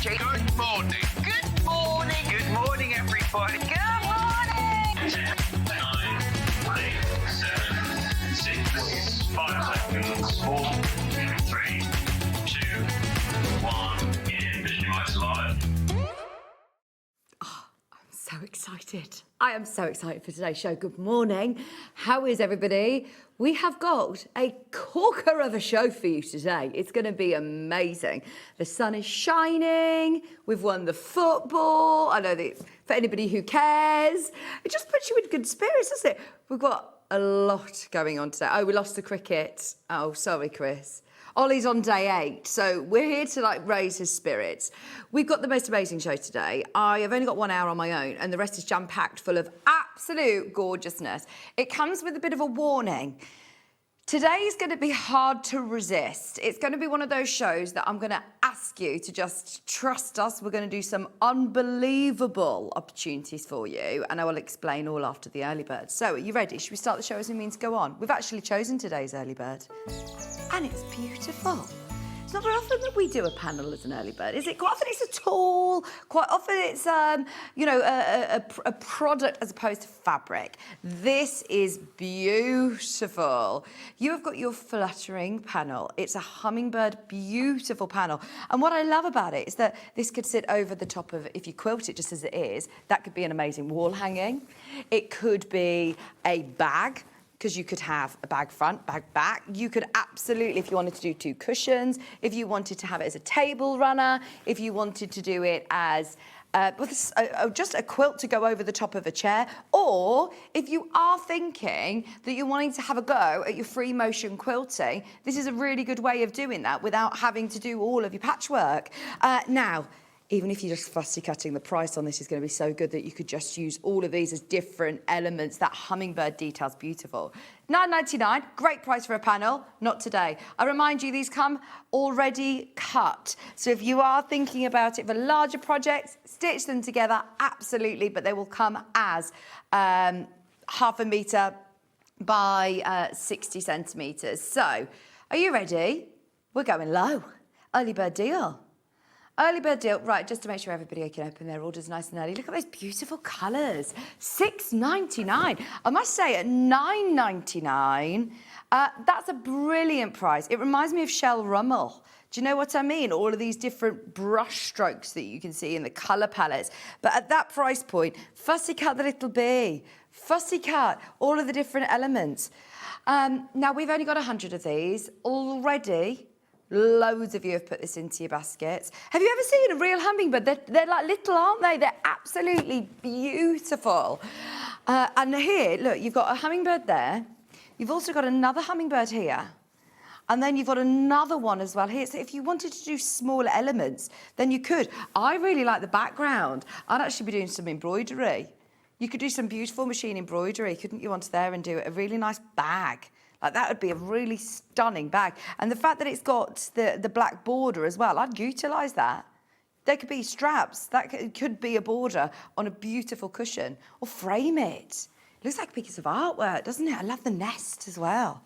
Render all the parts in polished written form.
Good morning. Good morning. Good morning, everybody. Good morning. 10, 9, 8, 7, 6, 5 seconds, 4, 3, 2, 1, in Visualize Live. So excited. I am so excited for today's show. Good morning. How is everybody? We have got a corker of a show for you today. It's going to be amazing. The sun is shining. We've won the football. I know that for anybody who cares, it just puts you in good spirits, doesn't it? We've got a lot going on today. Oh, we lost the cricket. Oh, sorry, Chris. Ollie's on day 8, so we're here to raise his spirits. We've got the most amazing show today. I have only got 1 hour on my own, and the rest is jam-packed full of absolute gorgeousness. It comes with a bit of a warning. Today is going to be hard to resist. It's going to be one of those shows that I'm going to ask you to just trust us. We're going to do some unbelievable opportunities for you, and I will explain all after the early bird. So, are you ready? Should we start the show as we mean to go on? We've actually chosen today's early bird, and it's beautiful. It's not very often that we do a panel as an early bird, is it? Quite often it's a tool, quite often it's, a product as opposed to fabric. This is beautiful. You have got your fluttering panel. It's a hummingbird, beautiful panel. And what I love about it is that this could sit over the top of, if you quilt it just as it is, that could be an amazing wall hanging. It could be a bag, because you could have a bag front, bag back. You could absolutely, if you wanted to do 2 cushions, if you wanted to have it as a table runner, if you wanted to do it as just a quilt to go over the top of a chair, or if you are thinking that you're wanting to have a go at your free motion quilting, this is a really good way of doing that without having to do all of your patchwork. Now, even if you're just fussy cutting, the price on this is going to be so good that you could just use all of these as different elements. That hummingbird detail's beautiful. $9.99, great price for a panel. Not today. I remind you, these come already cut. So if you are thinking about it for larger projects, stitch them together, absolutely, but they will come as half a metre by 60 centimetres. So, are you ready? We're going low. Early bird deal. Early bird deal, right, just to make sure everybody can open their orders nice and early. Look at those beautiful colours. $6.99. I must say, at $9.99, that's a brilliant price. It reminds me of Shell Rummel. Do you know what I mean? All of these different brush strokes that you can see in the colour palettes. But at that price point, fussy cut the little bee, fussy cut all of the different elements. Now, we've only got 100 of these already. Loads of you have put this into your baskets. Have you ever seen a real hummingbird? They're like little, aren't they? They're absolutely beautiful. And here, look, you've got a hummingbird there. You've also got another hummingbird here. And then you've got another one as well here. So if you wanted to do smaller elements, then you could. I really like the background. I'd actually be doing some embroidery. You could do some beautiful machine embroidery, couldn't you, onto there and do a really nice bag? Like, that would be a really stunning bag. And the fact that it's got the black border as well, I'd utilise that. There could be straps. That could be a border on a beautiful cushion. Or frame it. It looks like a piece of artwork, doesn't it? I love the nest as well.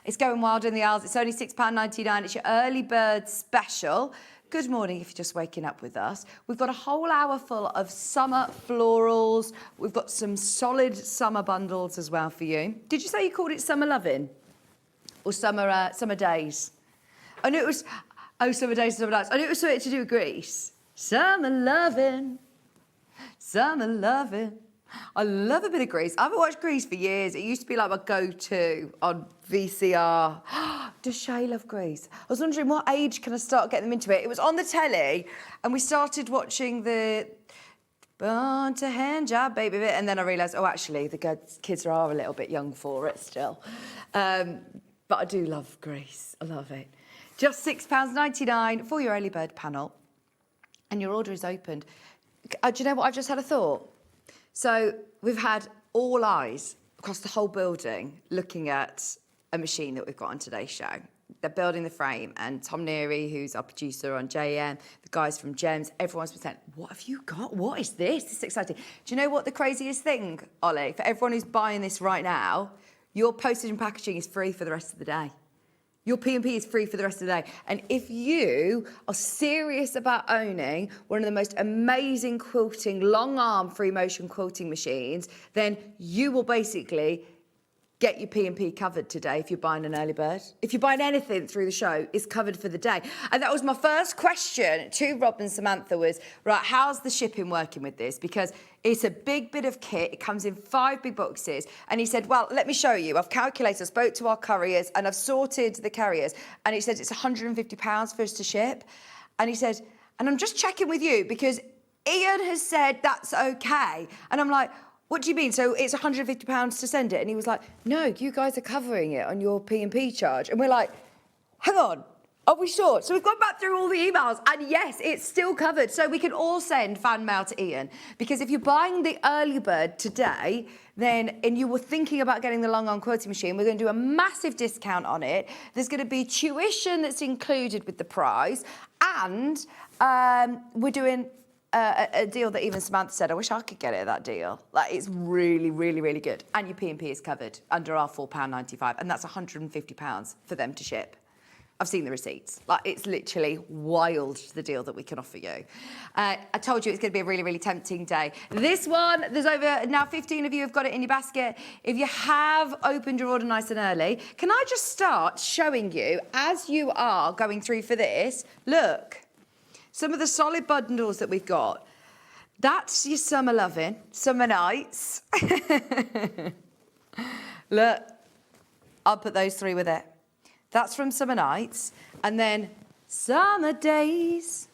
It's going wild in the aisles. It's only £6.99. It's your early bird special. Good morning if you're just waking up with us. We've got a whole hour full of summer florals. We've got some solid summer bundles as well for you. Did you say you called it Summer Lovin'? Or Summer Days? I knew it was, Summer Days, Summer Nights. I knew it was something to do with Greece. Summer Lovin', Summer Lovin'. I love a bit of Grease. I haven't watched Grease for years. It used to be like my go-to on VCR. Does Shay love Grease? I was wondering what age can I start getting them into it. It was on the telly, and we started watching the Born to Hand Job Baby bit, and then I realised, oh, actually, the kids are a little bit young for it still. But I do love Grease. I love it. Just £6.99 for your early bird panel, and your order is opened. Do you know what? I've just had a thought. So we've had all eyes across the whole building looking at a machine that we've got on today's show. They're building the frame, and Tom Neary, who's our producer on JM, the guys from Gems, everyone's been saying, what have you got? What is this? This is exciting. Do you know what the craziest thing, Ollie? For everyone who's buying this right now, your postage and packaging is free for the rest of the day. Your P&P is free for the rest of the day. And if you are serious about owning one of the most amazing quilting, long arm free motion quilting machines, then you will basically get your P&P covered today if you're buying an early bird. If you're buying anything through the show, it's covered for the day. And that was my first question to Rob and Samantha was, right, how's the shipping working with this? Because it's a big bit of kit. It comes in 5 big boxes. And he said, well, let me show you. I've calculated, I spoke to our couriers and I've sorted the carriers. And he said it's £150 for us to ship. And he said, and I'm just checking with you because Ian has said that's okay. And I'm like, what do you mean? So it's £150 to send it? And he was like, no, you guys are covering it on your P&P charge. And we're like, hang on, are we sure? So we've gone back through all the emails and yes, it's still covered. So we can all send fan mail to Ian because if you're buying the early bird today, then, and you were thinking about getting the Long Arm Quilting Machine, we're going to do a massive discount on it. There's going to be tuition that's included with the price and we're doing a deal that even Samantha said, I wish I could get it at that deal. Like, it's really, really, really good. And your P&P is covered under our £4.95, and that's £150 for them to ship. I've seen the receipts. Like, it's literally wild, the deal that we can offer you. I told you it's going to be a really, really tempting day. This one, there's over now 15 of you have got it in your basket. If you have opened your order nice and early, can I just start showing you, as you are going through for this, look. Some of the solid bundles that we've got. That's your summer loving, summer nights. Look, I'll put those 3 with it. That's from summer nights. And then summer days.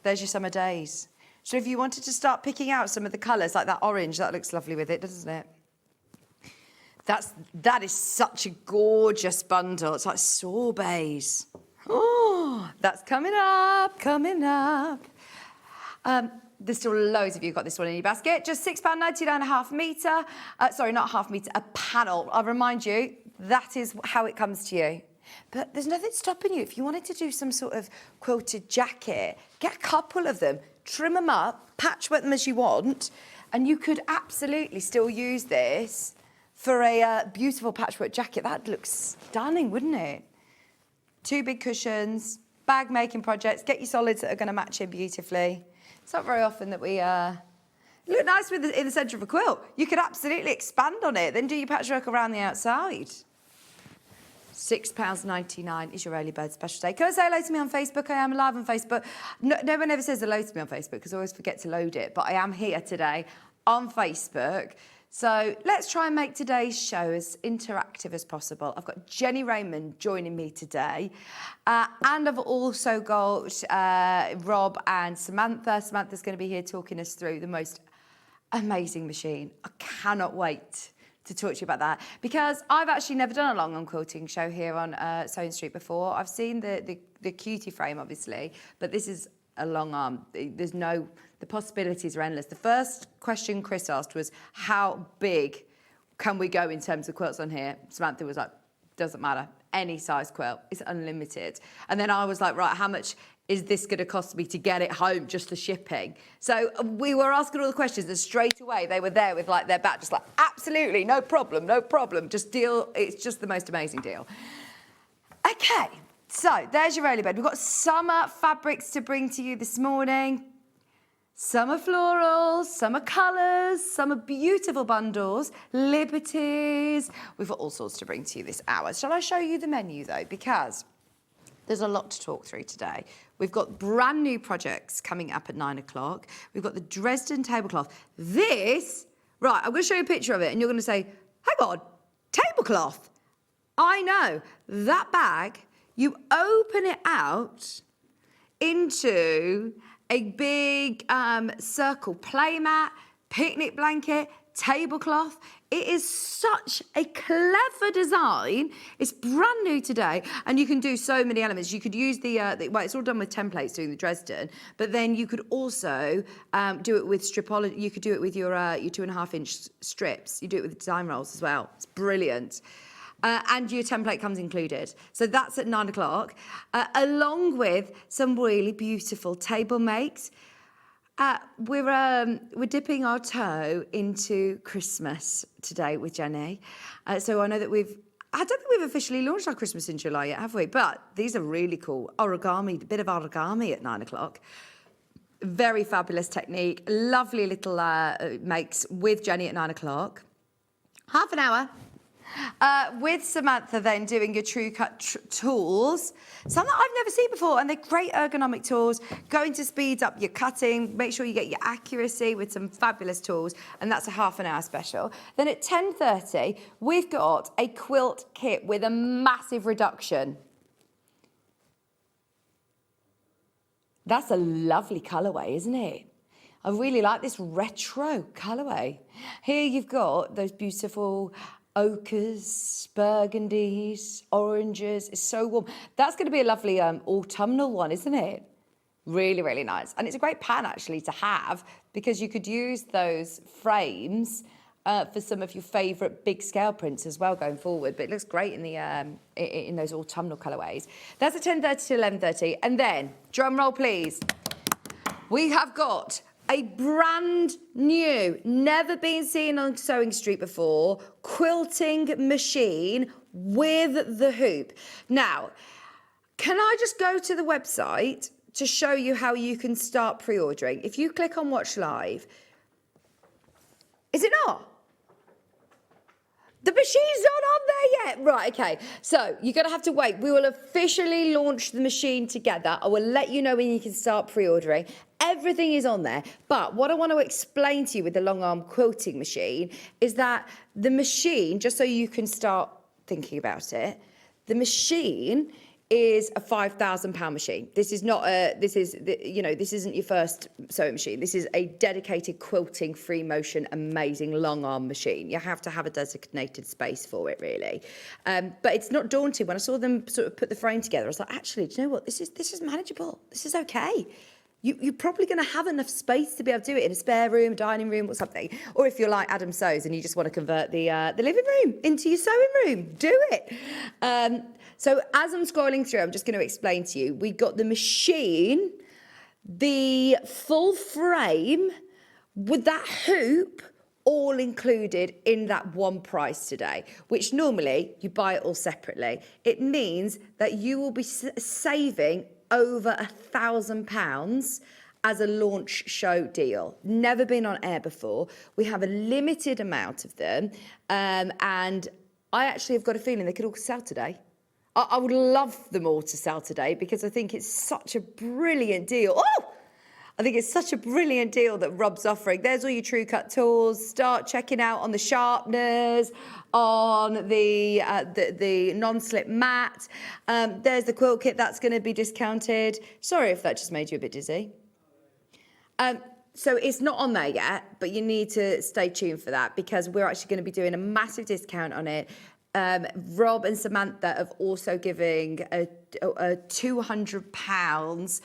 There's your summer days. So if you wanted to start picking out some of the colours, like that orange, that looks lovely with it, doesn't it? That is such a gorgeous bundle. It's like sorbets. Oh, that's coming up, coming up. There's still loads of you got this one in your basket. Just £6.99 a half metre. Sorry, not a half metre, a panel. I'll remind you, that is how it comes to you. But there's nothing stopping you. If you wanted to do some sort of quilted jacket, get a couple of them, trim them up, patchwork them as you want, and you could absolutely still use this for a beautiful patchwork jacket. That looks stunning, wouldn't it? 2 big cushions, bag making projects, get your solids that are going to match in beautifully. It's not very often that we look nice in the centre of a quilt. You could absolutely expand on it, then do your patchwork around the outside. £6.99 is your early bird special day. Can I say hello to me on Facebook? I am live on Facebook. No one ever says hello to me on Facebook because I always forget to load it, but I am here today on Facebook. So let's try and make today's show as interactive as possible. I've got Jennie Rayment joining me today. And I've also got Rob and Samantha. Samantha's going to be here talking us through the most amazing machine. I cannot wait to talk to you about that because I've actually never done a long arm quilting show here on SewingStreet before. I've seen the cutie frame, obviously, but this is a long arm. The possibilities are endless. The first question Chris asked was, how big can we go in terms of quilts on here? Samantha was like, doesn't matter. Any size quilt. It's unlimited. And then I was like, right, how much is this going to cost me to get it home, just the shipping? So we were asking all the questions and straight away they were there with like their back, just like, absolutely, no problem, no problem. Just deal. It's just the most amazing deal. Okay. So there's your early bird. We've got summer fabrics to bring to you this morning. Summer florals, summer colours, summer beautiful bundles, liberties. We've got all sorts to bring to you this hour. Shall I show you the menu though? Because there's a lot to talk through today. We've got brand new projects coming up at 9 o'clock. We've got the Dresden tablecloth. This, right, I'm going to show you a picture of it and you're going to say, hang on, tablecloth. I know, that bag, you open it out into a big circle playmat, picnic blanket, tablecloth. It is such a clever design. It's brand new today, and you can do so many elements. You could use well, it's all done with templates doing the Dresden, but then you could also do it with stripology. You could do it with your 2.5-inch strips. You do it with design rolls as well. It's brilliant. And your template comes included. So that's at 9 o'clock, along with some really beautiful table makes. We're dipping our toe into Christmas today with Jennie. So I know that we've I don't think we've officially launched our Christmas in July yet, have we? But these are really cool. Origami, a bit of origami at 9 o'clock. Very fabulous technique. Lovely little makes with Jenny at 9 o'clock. Half an hour. With Samantha then doing your True Cut tools, some that I've never seen before, and they're great ergonomic tools, going to speed up your cutting, make sure you get your accuracy with some fabulous tools, and that's a half an hour special. Then at 10:30, we've got a quilt kit with a massive reduction. That's a lovely colourway, isn't it? I really like this retro colourway. Here you've got those beautiful ochres, burgundies, oranges. It's so warm. That's going to be a lovely autumnal one, isn't it? Really, really nice. And it's a great pattern actually to have, because you could use those frames for some of your favourite big scale prints as well going forward. But it looks great in the in those autumnal colourways. That's at 10:30 to 11:30. And then, drum roll please, we have got a brand new, never been seen on SewingStreet before, quilting machine with the hoop. Now, can I just go to the website to show you how you can start pre-ordering? If you click on Watch Live, is it not? The machine's not on there yet. Right, okay. So you're going to have to wait. We will officially launch the machine together. I will let you know when you can start pre-ordering. Everything is on there. But what I want to explain to you with the Long Arm Quilting Machine is that the machine, just so you can start thinking about it, the machine is a £5,000 machine. This is not this isn't your first sewing machine. This is a dedicated quilting, free motion, amazing long arm machine. You have to have a designated space for it, really. But it's not daunting. When I saw them sort of put the frame together, I was like, actually, do you know what? This is manageable. This is okay. You're probably going to have enough space to be able to do it in a spare room, a dining room or something. Or if you're like Adam Sews and you just want to convert the living room into your sewing room, do it. So as I'm scrolling through, I'm just going to explain to you. We've got the machine, the full frame with that hoop, all included in that one price today, which normally you buy it all separately. It means that you will be saving over £1,000 as a launch show deal. Never been on air before. We have a limited amount of them, and I actually have got a feeling they could all sell today. I would love them all to sell today because I think it's such a brilliant deal. Oh! I think it's such a brilliant deal that Rob's offering. There's all your True Cut tools. Start checking out on the sharpeners, on the non-slip mat. There's the quilt kit that's going to be discounted. Sorry if that just made you a bit dizzy. So it's not on there yet, but you need to stay tuned for that because we're actually going to be doing a massive discount on it. Rob and Samantha have also giving a £200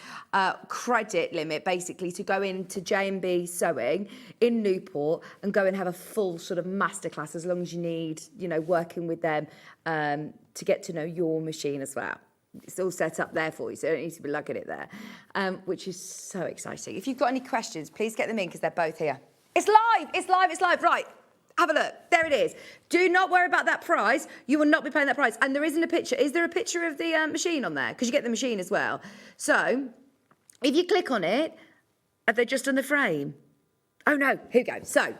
credit limit, basically, to go into J&B Sewing in Newport and go and have a full sort of masterclass, as long as you need, working with them to get to know your machine as well. It's all set up there for you, so you don't need to be lugging it there, which is so exciting. If you've got any questions, please get them in because they're both here. It's live, it's live, it's live. Right. Have a look. There it is. Do not worry about that price. You will not be paying that price. And there isn't a picture. Is there a picture of the machine on there? Because you get the machine as well. So if you click on it, are they just on the frame? Oh, no. Here we go. So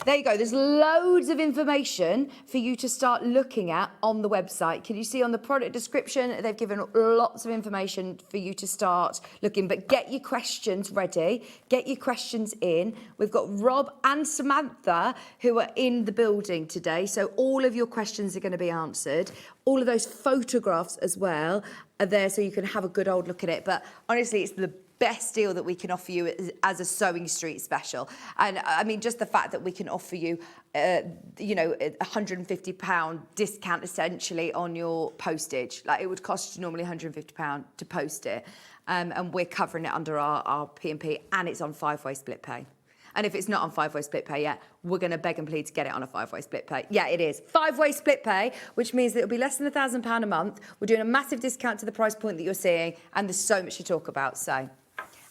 there you go. There's loads of information for you to start looking at on the website. Can you see on the product description, they've given lots of information for you to start looking. But get your questions ready. Get your questions in. We've got Rob and Samantha who are in the building today. So all of your questions are going to be answered. All of those photographs as well are there so you can have a good old look at it. But honestly, it's the best deal that we can offer you as a SewingStreet special. And I mean, just the fact that we can offer you, £150 discount essentially on your postage. Like, it would cost you normally £150 to post it. And we're covering it under our P&P, and it's on 5-way split pay. And if it's not on 5-way split pay yet, we're going to beg and plead to get it on a 5-way split pay. Yeah, it is. 5-way split pay, which means that it'll be less than £1,000 a month. We're doing a massive discount to the price point that you're seeing, and there's so much to talk about. So,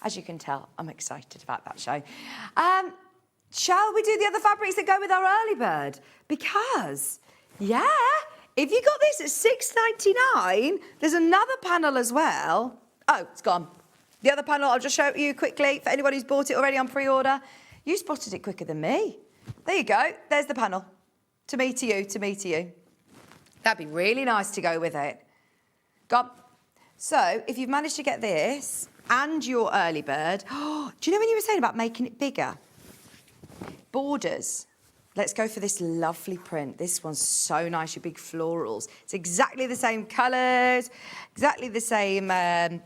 as you can tell, I'm excited about that show. Shall we do the other fabrics that go with our early bird? Because, yeah, If you got this at £6.99, there's another panel as well. Oh, it's gone. The other panel, I'll just show it you quickly for anyone who's bought it already on pre-order. You spotted it quicker than me. There you go. There's the panel. To me, to you, to me, to you. That'd be really nice to go with it. Gone. So, if you've managed to get this and your early bird, do you know when you were saying about making it bigger? Borders. Let's go for this lovely print. This one's so nice, your big florals. It's exactly the same colours, exactly the same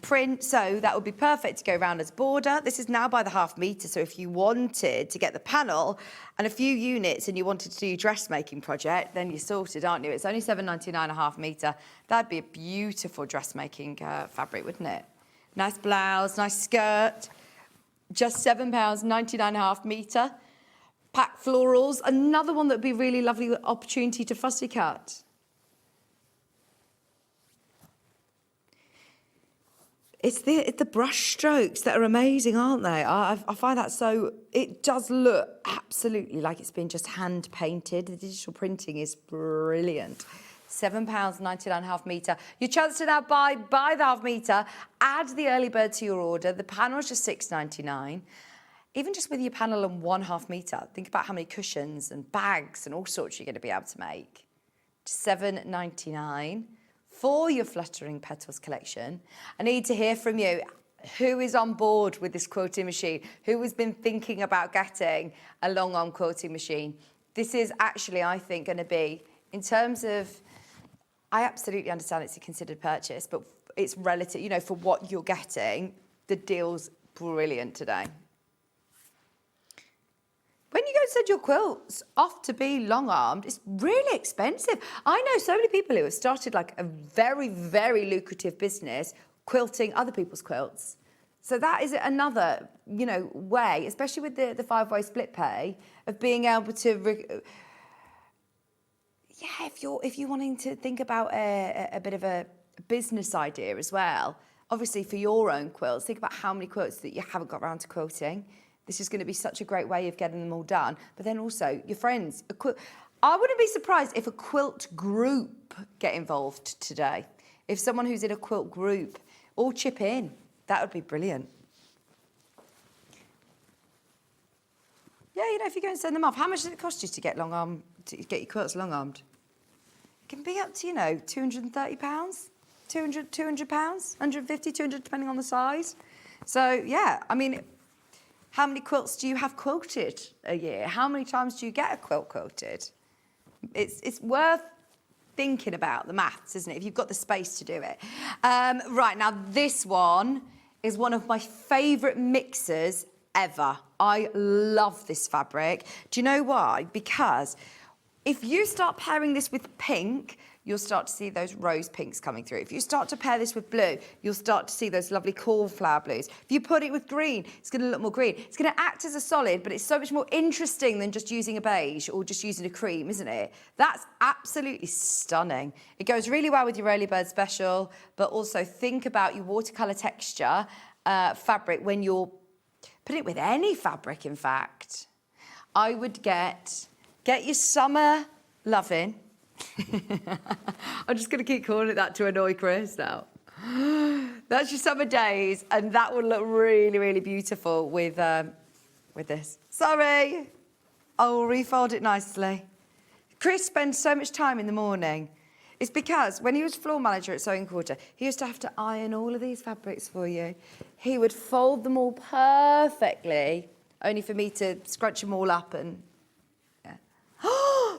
print, so that would be perfect to go around as border. This is now by the ½ metre, so if you wanted to get the panel and a few units and you wanted to do your dressmaking project, then you're sorted, aren't you? It's only £7.99 a ½ metre. That'd be a beautiful dressmaking fabric, wouldn't it? Nice blouse, nice skirt, just £7.99 a ½ metre. Pack florals, another one that would be really lovely opportunity to fussy cut. It's the brush strokes that are amazing, aren't they? I find that so, it does look absolutely like it's been just hand painted. The digital printing is brilliant. £7.99 a ½ metre. Your chance to now buy the ½ metre, add the early bird to your order. The panel is just £6.99. Even just with your panel and one ½ metre, think about how many cushions and bags and all sorts you're going to be able to make. £7.99 for your Fluttering Petals collection. I need to hear from you. Who is on board with this quilting machine? Who has been thinking about getting a long arm quilting machine? This is actually, I think, going to be, in terms of, I absolutely understand it's a considered purchase, but it's relative, you know, for what you're getting, the deal's brilliant today. When you go and send your quilts off to be long-armed, it's really expensive. I know so many people who have started like a very, very lucrative business quilting other people's quilts. So that is another, you know, way, especially with the 5-way split pay, of being able to, if you're wanting to think about a bit of a business idea as well, obviously for your own quilts, think about how many quilts that you haven't got around to quilting. This is going to be such a great way of getting them all done. But then also, your friends. I wouldn't be surprised if a quilt group get involved today. If someone who's in a quilt group all chip in, that would be brilliant. Yeah, you know, if you go and send them off, how much does it cost you to get to get your quilts long-armed? It can be up to, you know, £230, £200, £150, £200, depending on the size. So, yeah, I mean, how many quilts do you have quilted a year? How many times do you get a quilt quilted? It's worth thinking about the maths, isn't it? If you've got the space to do it. Right, now this one is one of my favourite mixers ever. I love this fabric. Do you know why? Because if you start pairing this with pink, you'll start to see those rose pinks coming through. If you start to pair this with blue, you'll start to see those lovely cornflower blues. If you put it with green, it's going to look more green. It's going to act as a solid, but it's so much more interesting than just using a beige or just using a cream, isn't it? That's absolutely stunning. It goes really well with your early bird special, but also think about your watercolour texture fabric when you're putting it with any fabric, in fact. I would get your summer loving. I'm just going to keep calling it that to annoy Chris now. That's your summer days, and that would look really, really beautiful with this. Sorry, I will refold it nicely. Chris spends so much time in the morning. It's because when he was floor manager at Sewing Quarter, he used to have to iron all of these fabrics for you. He would fold them all perfectly, only for me to scrunch them all up and...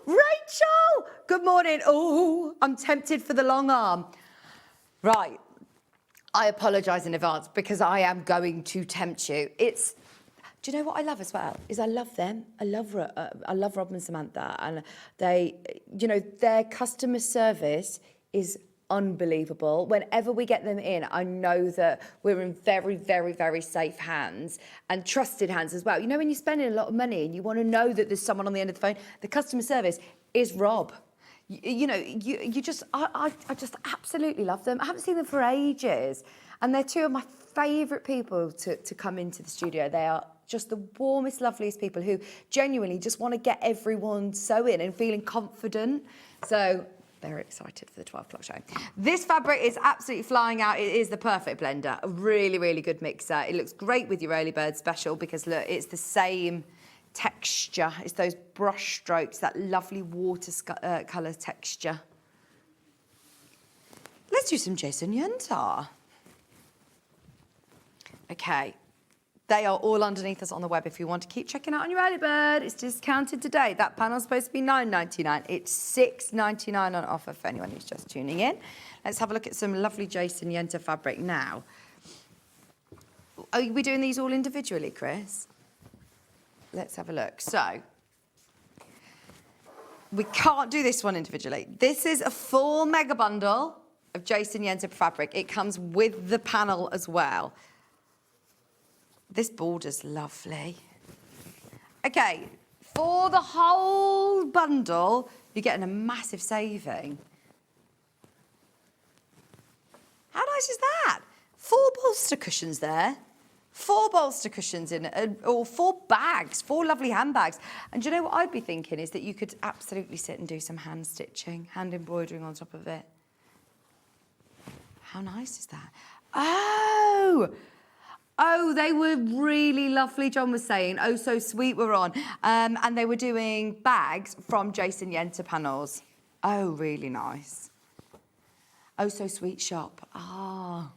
Rachel! Good morning. Oh, I'm tempted for the long arm. Right. I apologise in advance because I am going to tempt you. Do you know what I love as well? Is I love them. I love Rob and Samantha, and they, you know, their customer service is unbelievable. Whenever we get them in, I know that we're in very, very, very safe hands and trusted hands as well. You know, when you're spending a lot of money and you want to know that there's someone on the end of the phone, the customer service is Rob. You know, you just, I just absolutely love them. I haven't seen them for ages, and they're two of my favourite people to come into the studio. They are just the warmest, loveliest people who genuinely just want to get everyone sewing and feeling confident. So Very excited for the 12 o'clock show. This fabric is absolutely flying out. It is the perfect blender. A really, really good mixer. It looks great with your early bird special because look, it's the same texture. It's those brush strokes, that lovely water colour texture. Let's do some Jason Yuntar. Okay. They are all underneath us on the web if you want to keep checking out on your early bird. It's discounted today. That panel's supposed to be $9.99. It's $6.99 on offer for anyone who's just tuning in. Let's have a look at some lovely Jason Yenter fabric now. Are we doing these all individually, Chris? Let's have a look. So, we can't do this one individually. This is a full mega bundle of Jason Yenter fabric. It comes with the panel as well. This border's lovely. Okay, for the whole bundle, you're getting a massive saving. How nice is that? 4 bolster cushions there. 4 bolster cushions in it, or 4 bags, 4 lovely handbags. And do you know what I'd be thinking is that you could absolutely sit and do some hand stitching, hand embroidering on top of it. How nice is that? Oh, they were really lovely, John was saying. Oh, so sweet were on. And they were doing bags from Jason Yenter panels. Oh, really nice. Oh, so sweet shop. Ah.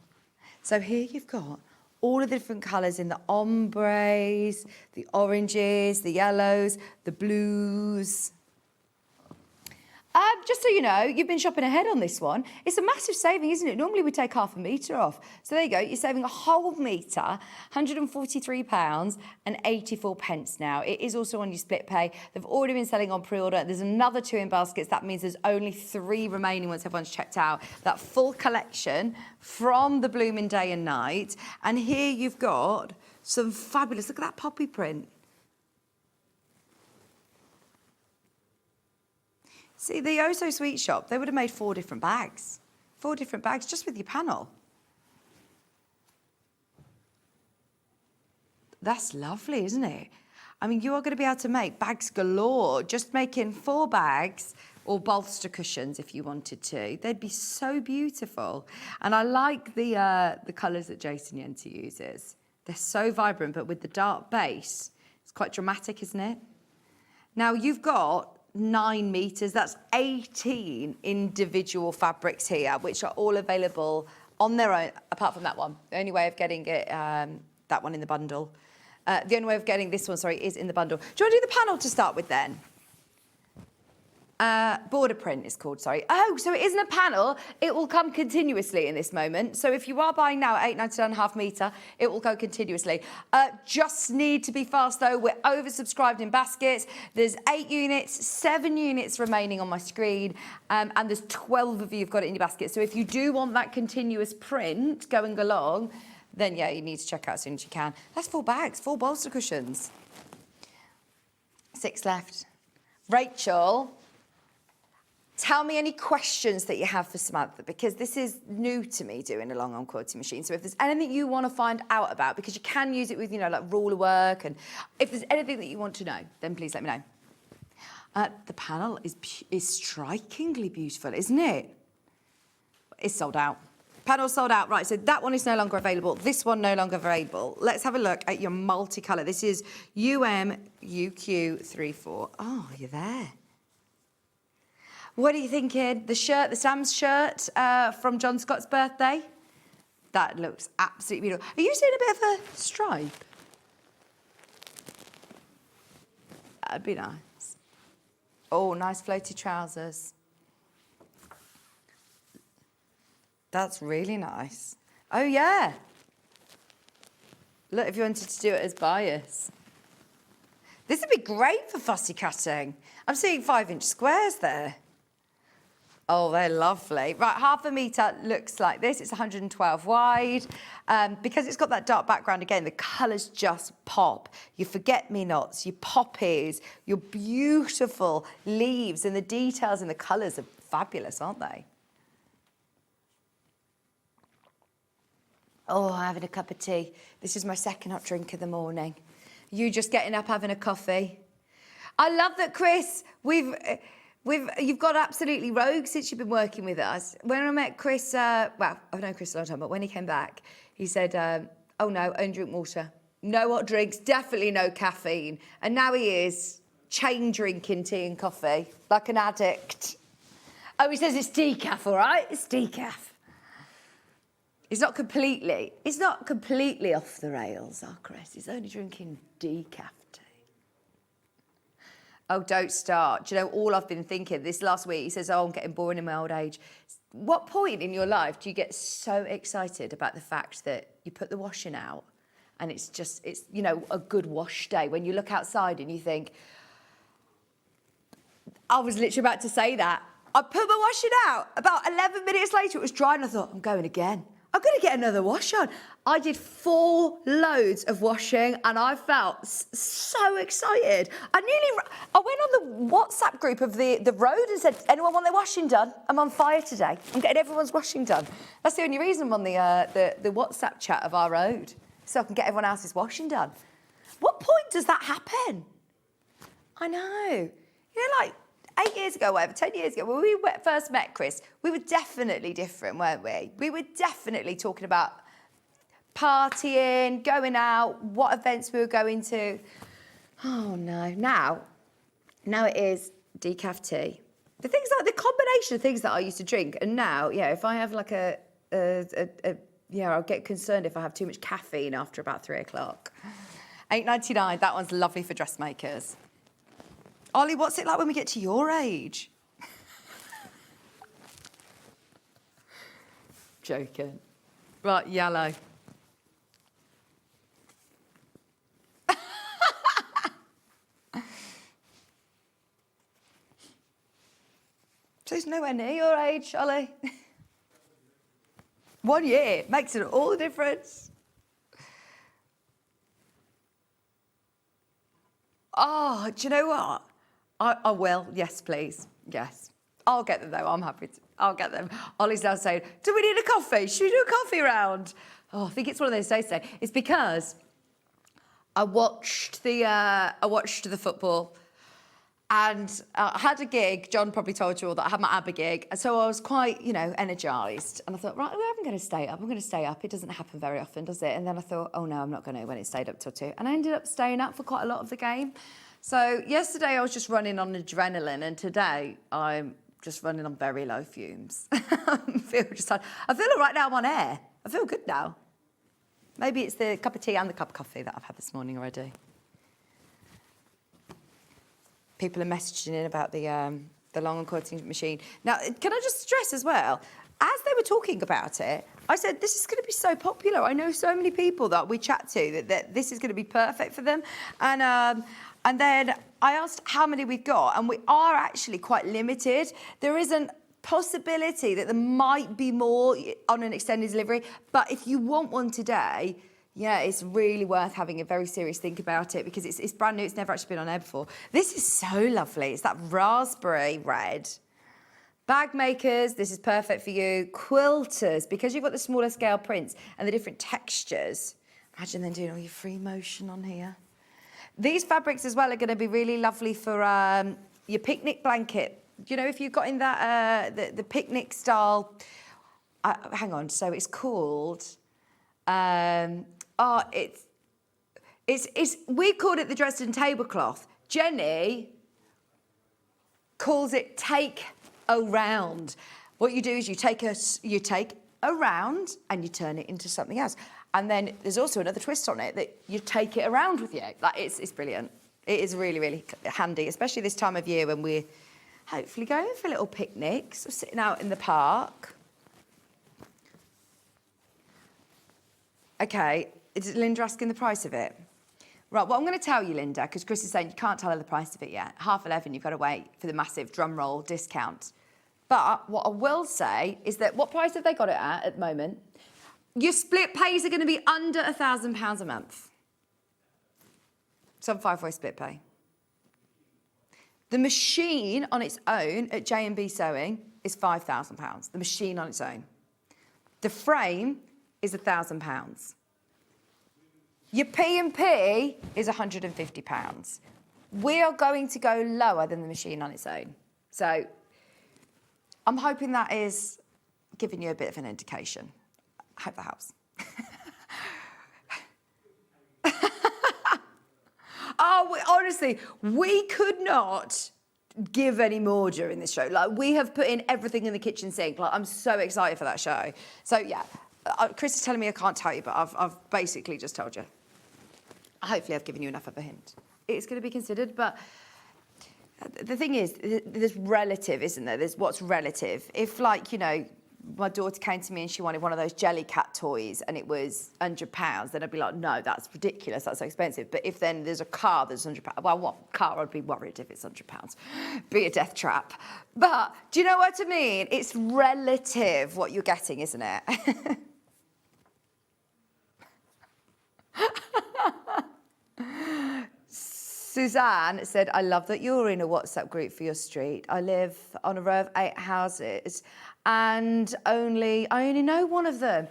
So here you've got all of the different colours in the ombres, the oranges, the yellows, the blues. Just so you know, you've been shopping ahead on this one. It's a massive saving, isn't it? Normally we take half a metre off. So there you go, you're saving a whole metre, £143 and 84 pence now. It is also on your split pay. They've already been selling on pre-order. There's another 2 in baskets. That means there's only 3 remaining once everyone's checked out. That full collection from the Blooming Day and Night. And here you've got some fabulous, look at that poppy print. See, the Oh So Sweet shop, they would have made 4 different bags. 4 different bags just with your panel. That's lovely, isn't it? I mean, you are going to be able to make bags galore, just making 4 bags or bolster cushions if you wanted to. They'd be so beautiful. And I like the colours that Jason Yenter uses. They're so vibrant, but with the dark base, it's quite dramatic, isn't it? Now, you've got 9 metres, that's 18 individual fabrics here, which are all available on their own, apart from that one. The only way of getting it, that one in the bundle. The only way of getting this one, sorry, is in the bundle. Do you want to do the panel to start with then? Border print is called, sorry. Oh, so it isn't a panel. It will come continuously in this moment. So if you are buying now at £8.99 half metre, it will go continuously. Just need to be fast though. We're oversubscribed in baskets. There's 8 units, 7 units remaining on my screen. And there's 12 of you who've got it in your basket. So if you do want that continuous print going along, then yeah, you need to check out as soon as you can. That's 4 bags, 4 bolster cushions. 6 left. Rachel, tell me any questions that you have for Samantha, because this is new to me doing a long arm quilting machine. So if there's anything you want to find out about, because you can use it with, you know, like ruler work, and if there's anything that you want to know, then please let me know. The panel is strikingly beautiful, isn't it? It's sold out. Panel sold out. Right, so that one is no longer available. This one no longer available. Let's have a look at your multicolour. This is UMUQ34. Oh, you're there. What are you thinking? The shirt, the Sam's shirt from John Scott's birthday? That looks absolutely beautiful. Are you seeing a bit of a stripe? That'd be nice. Oh, nice floaty trousers. That's really nice. Oh, yeah. Look, if you wanted to do it as bias. This would be great for fussy cutting. I'm seeing 5-inch squares there. Oh, they're lovely. Right, half a metre looks like this. It's 112 wide. Because it's got that dark background, again, the colours just pop. Your forget-me-nots, your poppies, your beautiful leaves, and the details and the colours are fabulous, aren't they? Oh, having a cup of tea. This is my second hot drink of the morning. You just getting up, having a coffee. I love that, Chris. We've You've got absolutely rogue since you've been working with us. When I met Chris, well, I've known Chris a long time, but when he came back, he said, oh no, only drink water. No hot drinks, definitely no caffeine. And now he is chain drinking tea and coffee, like an addict. Oh, he says it's decaf, all right? It's decaf. It's not completely off the rails, Chris. He's only drinking decaf tea. Oh, don't start. Do you know, all I've been thinking this last week, he says, oh, I'm getting boring in my old age. What point in your life do you get so excited about the fact that you put the washing out and it's, you know, a good wash day when you look outside and you think, I was literally about to say that. I put my washing out. About 11 minutes later, it was dry and I thought, I'm going again. I'm going to get another wash on. I did 4 loads of washing and I felt so excited. I went on the WhatsApp group of the road and said, anyone want their washing done? I'm on fire today. I'm getting everyone's washing done. That's the only reason I'm on the WhatsApp chat of our road, so I can get everyone else's washing done. What point does that happen? I know. You know, like, 8 years ago, whatever, 10 years ago, when we first met Chris, we were definitely different, weren't we? We were definitely talking about partying, going out, what events we were going to. Oh, no. Now it is decaf tea. The combination of things that I used to drink, and now, yeah, if I have like I'll get concerned if I have too much caffeine after about 3 o'clock. £8.99, that one's lovely for dressmakers. Ollie, what's it like when we get to your age? Joking. Right, yellow. So it's nowhere near your age, Ollie. 1 year makes it all the difference. Oh, do you know what? I will. Yes, please. Yes. I'll get them, though. I'm happy to. I'll get them. Ollie's now saying, do we need a coffee? Should we do a coffee round? Oh, I think it's one of those days today. It's because I watched the football and I had a gig. John probably told you all that. I had my ABBA gig. And so I was quite, energised. And I thought, right, I'm going to stay up. I'm going to stay up. It doesn't happen very often, does it? And then I thought, oh, no, I'm not going to when it stayed up till 2. And I ended up staying up for quite a lot of the game. So yesterday I was just running on adrenaline, and today I'm just running on very low fumes. I feel all right now. I'm on air. I feel good now. Maybe it's the cup of tea and the cup of coffee that I've had this morning already. People are messaging in about the Long Arm Quilting Machine. Now, can I just stress as well, as they were talking about it, I said, this is going to be so popular. I know so many people that we chat to that this is going to be perfect for them. And then I asked how many we've got, and we are actually quite limited. There is a possibility that there might be more on an extended delivery, but if you want one today, yeah, it's really worth having a very serious think about it because it's brand new. It's never actually been on air before. This is so lovely. It's that raspberry red. Bag makers, this is perfect for you. Quilters, because you've got the smaller scale prints and the different textures. Imagine them doing all your free motion on here. These fabrics as well are going to be really lovely for your picnic blanket. You know, if you've got in that the picnic style. Hang on. So it's called. We called it the Dresden tablecloth. Jenny calls it take around. What you do is you take a round and you turn it into something else. And then there's also another twist on it that you take it around with you. Like it's brilliant. It is really, really handy, especially this time of year when we're hopefully going for little picnics or sitting out in the park. Okay, is Linda asking the price of it? Right, well, I'm going to tell you, Linda, because Chris is saying you can't tell her the price of it yet. 11:30, you've got to wait for the massive drum roll discount. But what I will say is that what price have they got it at the moment? Your split pays are going to be under £1,000 a month. Some 5-way split pay. The machine on its own at J&B Sewing is £5,000. The machine on its own. The frame is £1,000. Your P&P is £150. We are going to go lower than the machine on its own. So I'm hoping that is giving you a bit of an indication. I hope that helps. Honestly, we could not give any more during this show. Like, we have put in everything in the kitchen sink. Like, I'm so excited for that show. So yeah, Chris is telling me I can't tell you, but I've basically just told you. Hopefully I've given you enough of a hint. It's going to be considered, but the thing is, there's relative, isn't there? There's what's relative. If, like, you know, my daughter came to me and she wanted one of those jelly cat toys and it was £100, then I'd be like, no, that's ridiculous, that's so expensive. But if then there's a car that's £100, well, what car? I'd be worried if it's £100. Be a death trap. But do you know what I mean? It's relative what you're getting, isn't it? Suzanne said, I love that you're in a WhatsApp group for your street. I live on a row of 8 houses and I only know one of them.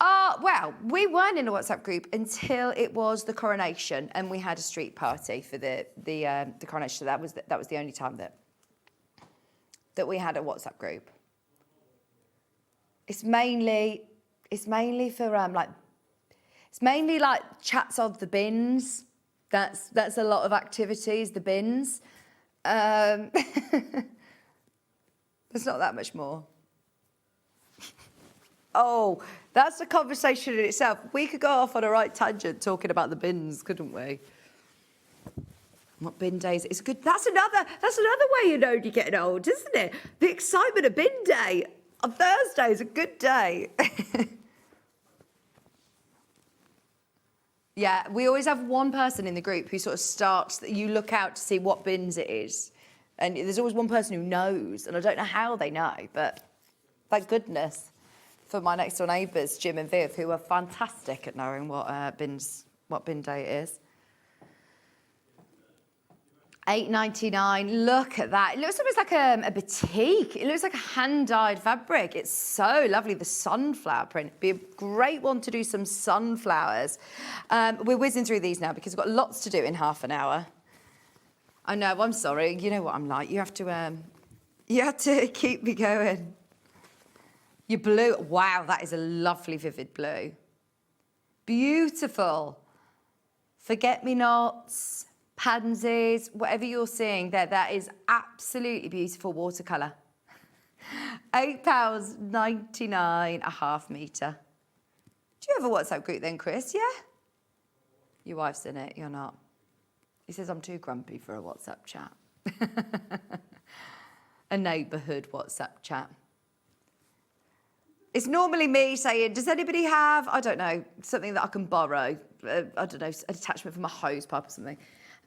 Well, we weren't in a WhatsApp group until it was the coronation and we had a street party for the coronation. So that was the only time that we had a WhatsApp group. It's mainly for it's mainly like chats of the bins. That's a lot of activities, the bins. There's not that much more. Oh, that's a conversation in itself. We could go off on a right tangent talking about the bins, couldn't we? What bin days? It's good. That's another way you know you're getting old, isn't it? The excitement of bin day. On Thursday is a good day. Yeah, we always have one person in the group who sort of starts, you look out to see what bins it is. And there's always one person who knows, and I don't know how they know, but thank goodness for my next door neighbours, Jim and Viv, who are fantastic at knowing what bin day it is. $8.99. Look at that. It looks almost like a batik. It looks like a hand-dyed fabric. It's so lovely. The sunflower print. Be a great one to do some sunflowers. We're whizzing through these now because we've got lots to do in half an hour. I know, I'm sorry. You know what I'm like. You have to keep me going. Your blue. Wow, that is a lovely vivid blue. Beautiful. Forget-me-nots. Pansies, whatever you're seeing there, that is absolutely beautiful watercolour. £8.99 a half metre. Do you have a WhatsApp group then, Chris? Yeah? Your wife's in it, you're not. He says I'm too grumpy for a WhatsApp chat. A neighbourhood WhatsApp chat. It's normally me saying, does anybody have, I don't know, something that I can borrow? I don't know, an attachment from a hose pipe or something.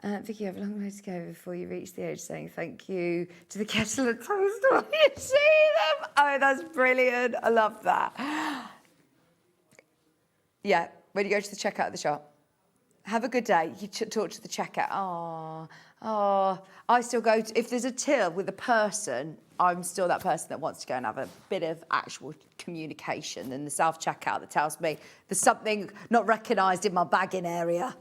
Vicki, you have a long way to go before you reach the age saying thank you to the kettle and toaster when you see them. Oh, that's brilliant. I love that. Yeah, when you go to the checkout of the shop. Have a good day. You talk to the checkout. Oh, I still go to, if there's a till with a person, I'm still that person that wants to go and have a bit of actual communication than the self-checkout that tells me there's something not recognised in my bagging area.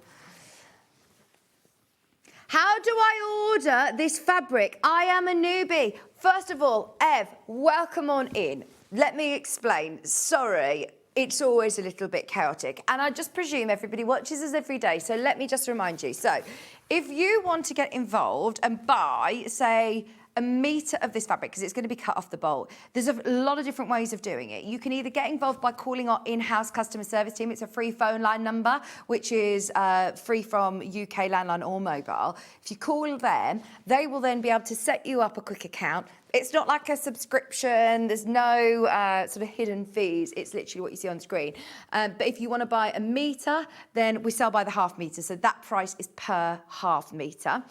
How do I order this fabric? I am a newbie. First of all, Ev, welcome on in. Let me explain. Sorry, it's always a little bit chaotic. And I just presume everybody watches us every day. So let me just remind you. So if you want to get involved and buy, say, a metre of this fabric, because it's going to be cut off the bolt. There's a lot of different ways of doing it. You can either get involved by calling our in-house customer service team. It's a free phone line number, which is free from UK landline or mobile. If you call them, they will then be able to set you up a quick account. It's not like a subscription. There's no sort of hidden fees. It's literally what you see on screen. But if you want to buy a metre, then we sell by the half metre. So that price is per half metre.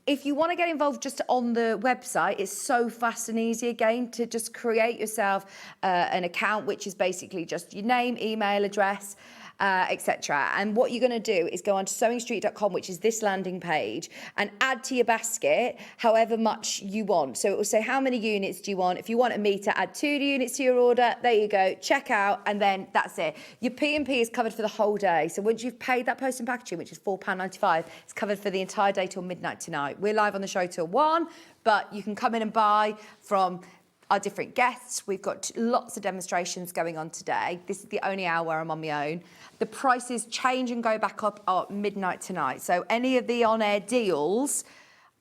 If you want to get involved just on the website, it's so fast and easy again to just create yourself an account, which is basically just your name, email address, etc. And what you're going to do is go onto SewingStreet.com, which is this landing page, and add to your basket however much you want. So it will say how many units do you want. If you want a metre, add 2 units to your order. There you go. Check out, and then that's it. Your P&P is covered for the whole day. So once you've paid that post and packaging, which is £4.95, it's covered for the entire day till midnight tonight. We're live on the show till 1, but you can come in and buy from our different guests. We've got lots of demonstrations going on today. This is the only hour where I'm on my own. The prices change and go back up at midnight tonight. So any of the on-air deals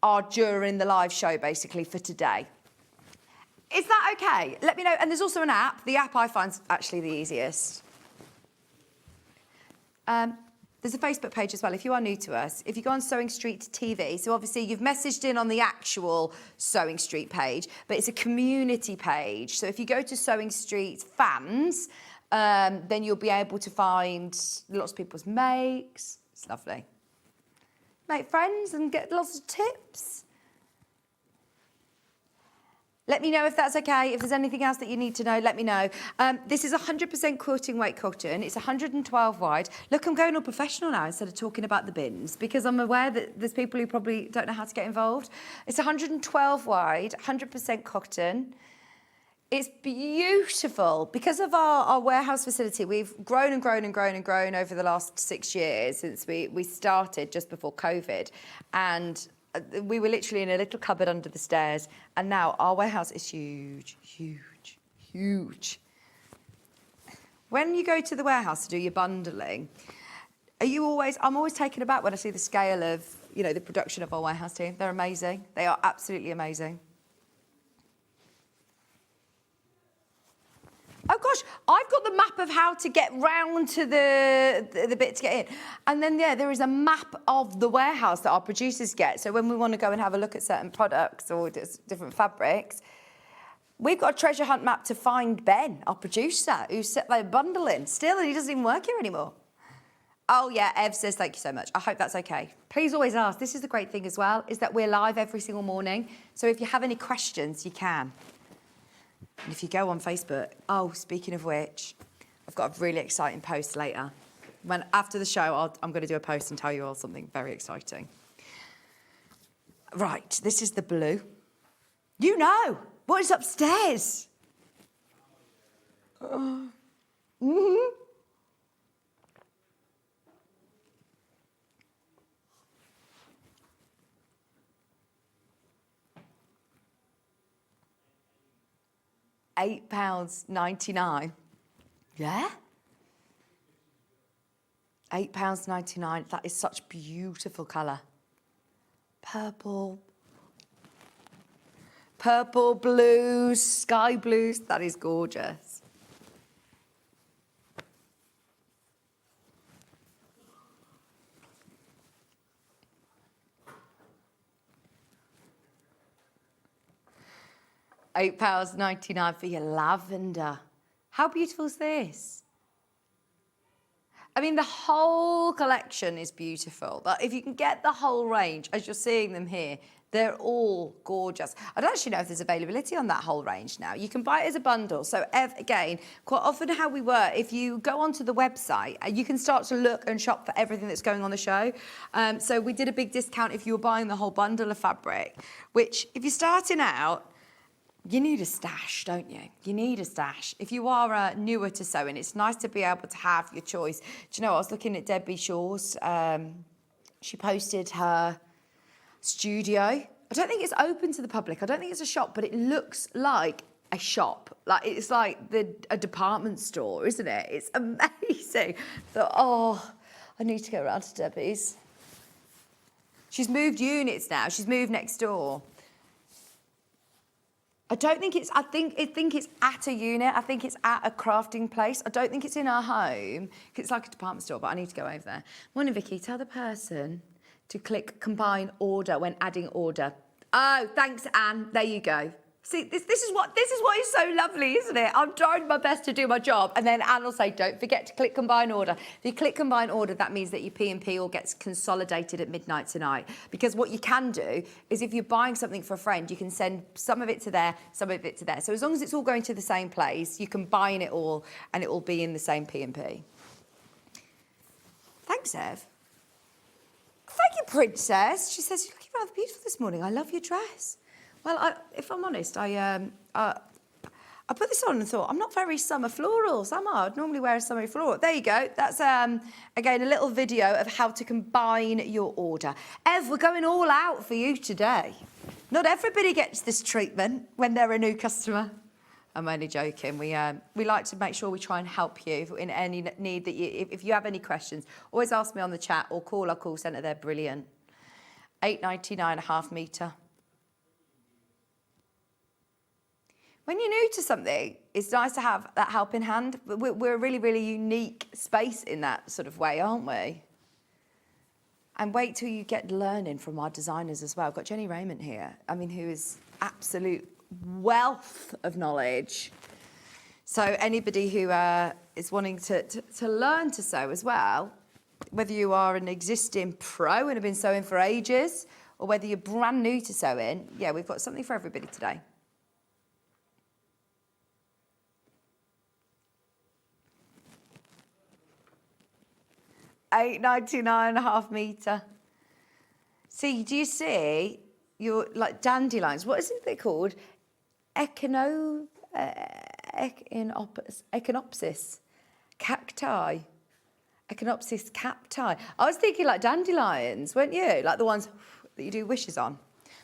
are during the live show, basically, for today. Is that okay? Let me know. And there's also an app. The app I find is actually the easiest. There's a Facebook page as well, if you are new to us. If you go on Sewing Street TV, so obviously you've messaged in on the actual Sewing Street page, but it's a community page. So if you go to Sewing Street fans, then you'll be able to find lots of people's makes. It's lovely. Make friends and get lots of tips. Let me know if that's okay. If there's anything else that you need to know, let me know. This is 100% quilting weight cotton. It's 112 wide. Look, I'm going all professional now instead of talking about the bins because I'm aware that there's people who probably don't know how to get involved. It's 112 wide, 100% cotton. It's beautiful. Because of our warehouse facility, we've grown and grown and grown and grown over the last 6 years since we started just before COVID. And we were literally in a little cupboard under the stairs, and now our warehouse is huge, huge, huge. When you go to the warehouse to do your bundling, I'm always taken aback when I see the scale of, the production of our warehouse team. They're amazing. They are absolutely amazing. Oh gosh, I've got the map of how to get round to the bit to get in. And then there is a map of the warehouse that our producers get. So when we want to go and have a look at certain products or different fabrics, we've got a treasure hunt map to find Ben, our producer, who's set their bundle in still, and he doesn't even work here anymore. Oh yeah, Ev says thank you so much. I hope that's okay. Please always ask. This is the great thing as well, is that we're live every single morning. So if you have any questions, you can. And if you go on Facebook, speaking of which, I've got a really exciting post later. After the show, I'm going to do a post and tell you all something very exciting. Right, this is the blue. You know, what is upstairs? Mm-hmm. £8.99. Yeah? £8.99. That is such beautiful colour. Purple. Purple, blues, sky blues. That is gorgeous. £8.99 for your lavender. How beautiful is this? I mean, the whole collection is beautiful. But if you can get the whole range, as you're seeing them here, they're all gorgeous. I don't actually know if there's availability on that whole range now. You can buy it as a bundle. So again, quite often how we work, if you go onto the website, you can start to look and shop for everything that's going on the show. So we did a big discount if you were buying the whole bundle of fabric, which if you're starting out, you need a stash, don't you? You need a stash. If you are newer to sewing, it's nice to be able to have your choice. Do you know, I was looking at Debbie Shaw's. She posted her studio. I don't think it's open to the public. I don't think it's a shop, but it looks like a shop. Like it's like a department store, isn't it? It's amazing. So, I need to go around to Debbie's. She's moved units now. She's moved next door. I think it's at a unit. I think it's at a crafting place. I don't think it's in our home. It's like a department store, but I need to go over there. Morning, Vicki. Tell the person to click combine order when adding order. Oh, thanks, Anne. There you go. See, this is what is so lovely, isn't it? I'm trying my best to do my job, and then Anne will say, don't forget to click combine order. If you click combine order, that means that your P&P all gets consolidated at midnight tonight. Because what you can do is if you're buying something for a friend, you can send some of it to there, some of it to there. So as long as it's all going to the same place, you combine it all, and it will be in the same P&P. thanks, Ev. Thank you, Princess. She says, you're looking rather beautiful this morning. I love your dress. Well, if I'm honest, I put this on and thought, I'm not very summer florals, am I? I'd normally wear a summery floral. There you go. That's, again, a little video of how to combine your order. Ev, we're going all out for you today. Not everybody gets this treatment when they're a new customer. I'm only joking. We like to make sure we try and help you in any need that you, if you have any questions, always ask me on the chat or call our call centre. They're brilliant. £8.99 a half metre. When you're new to something, it's nice to have that helping hand. We're a really, really unique space in that sort of way, aren't we? And wait till you get learning from our designers as well. I've got Jennie Rayment here, I mean, who is absolute wealth of knowledge. So anybody who is wanting to learn to sew as well, whether you are an existing pro and have been sewing for ages, or whether you're brand new to sewing, yeah, we've got something for everybody today. £8.99 a half metre. See, do you see your like dandelions? What is it they're called? Echinopsis cacti. Echinopsis cacti. I was thinking like dandelions, weren't you? Like the ones that you do wishes on.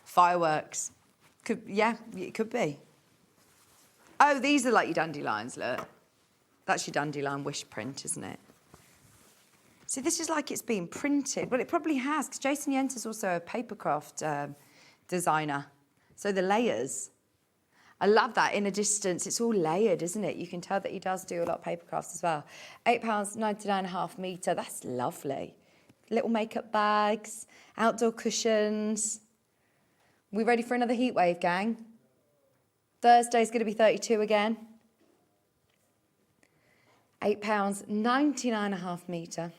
Fireworks. Yeah, it could be. Oh, these are like your dandelions, look. That's your dandelion wish print, isn't it? So this is like it's been printed. Well, it probably has, because Jason Yenter's also a papercraft designer. So the layers. I love that. In a distance, it's all layered, isn't it? You can tell that he does do a lot of papercrafts as well. £8.99 a half metre. That's lovely. Little makeup bags, outdoor cushions. We ready for another heat wave, gang? Thursday's going to be 32 again. £8.99 a half metre.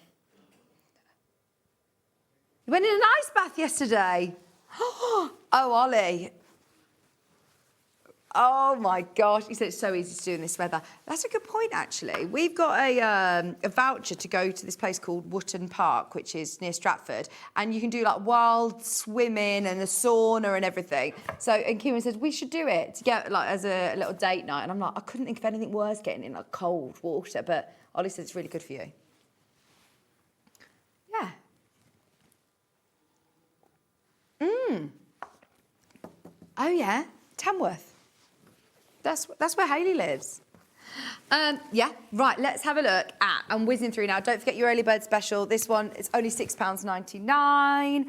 You went in an ice bath yesterday. Oh, Ollie. Oh my gosh, you said it's so easy to do in this weather. That's a good point, actually. We've got a voucher to go to this place called Wootton Park, which is near Stratford, and you can do like wild swimming and a sauna and everything. So, and Kieran said we should do it to get like as a little date night, and I'm like, I couldn't think of anything worse getting in like cold water, but Ollie said it's really good for you. Yeah. Oh yeah, Tamworth. That's where Hayley lives. Yeah, right, let's have a look at, I'm whizzing through now. Don't forget your early bird special. This one is only £6.99.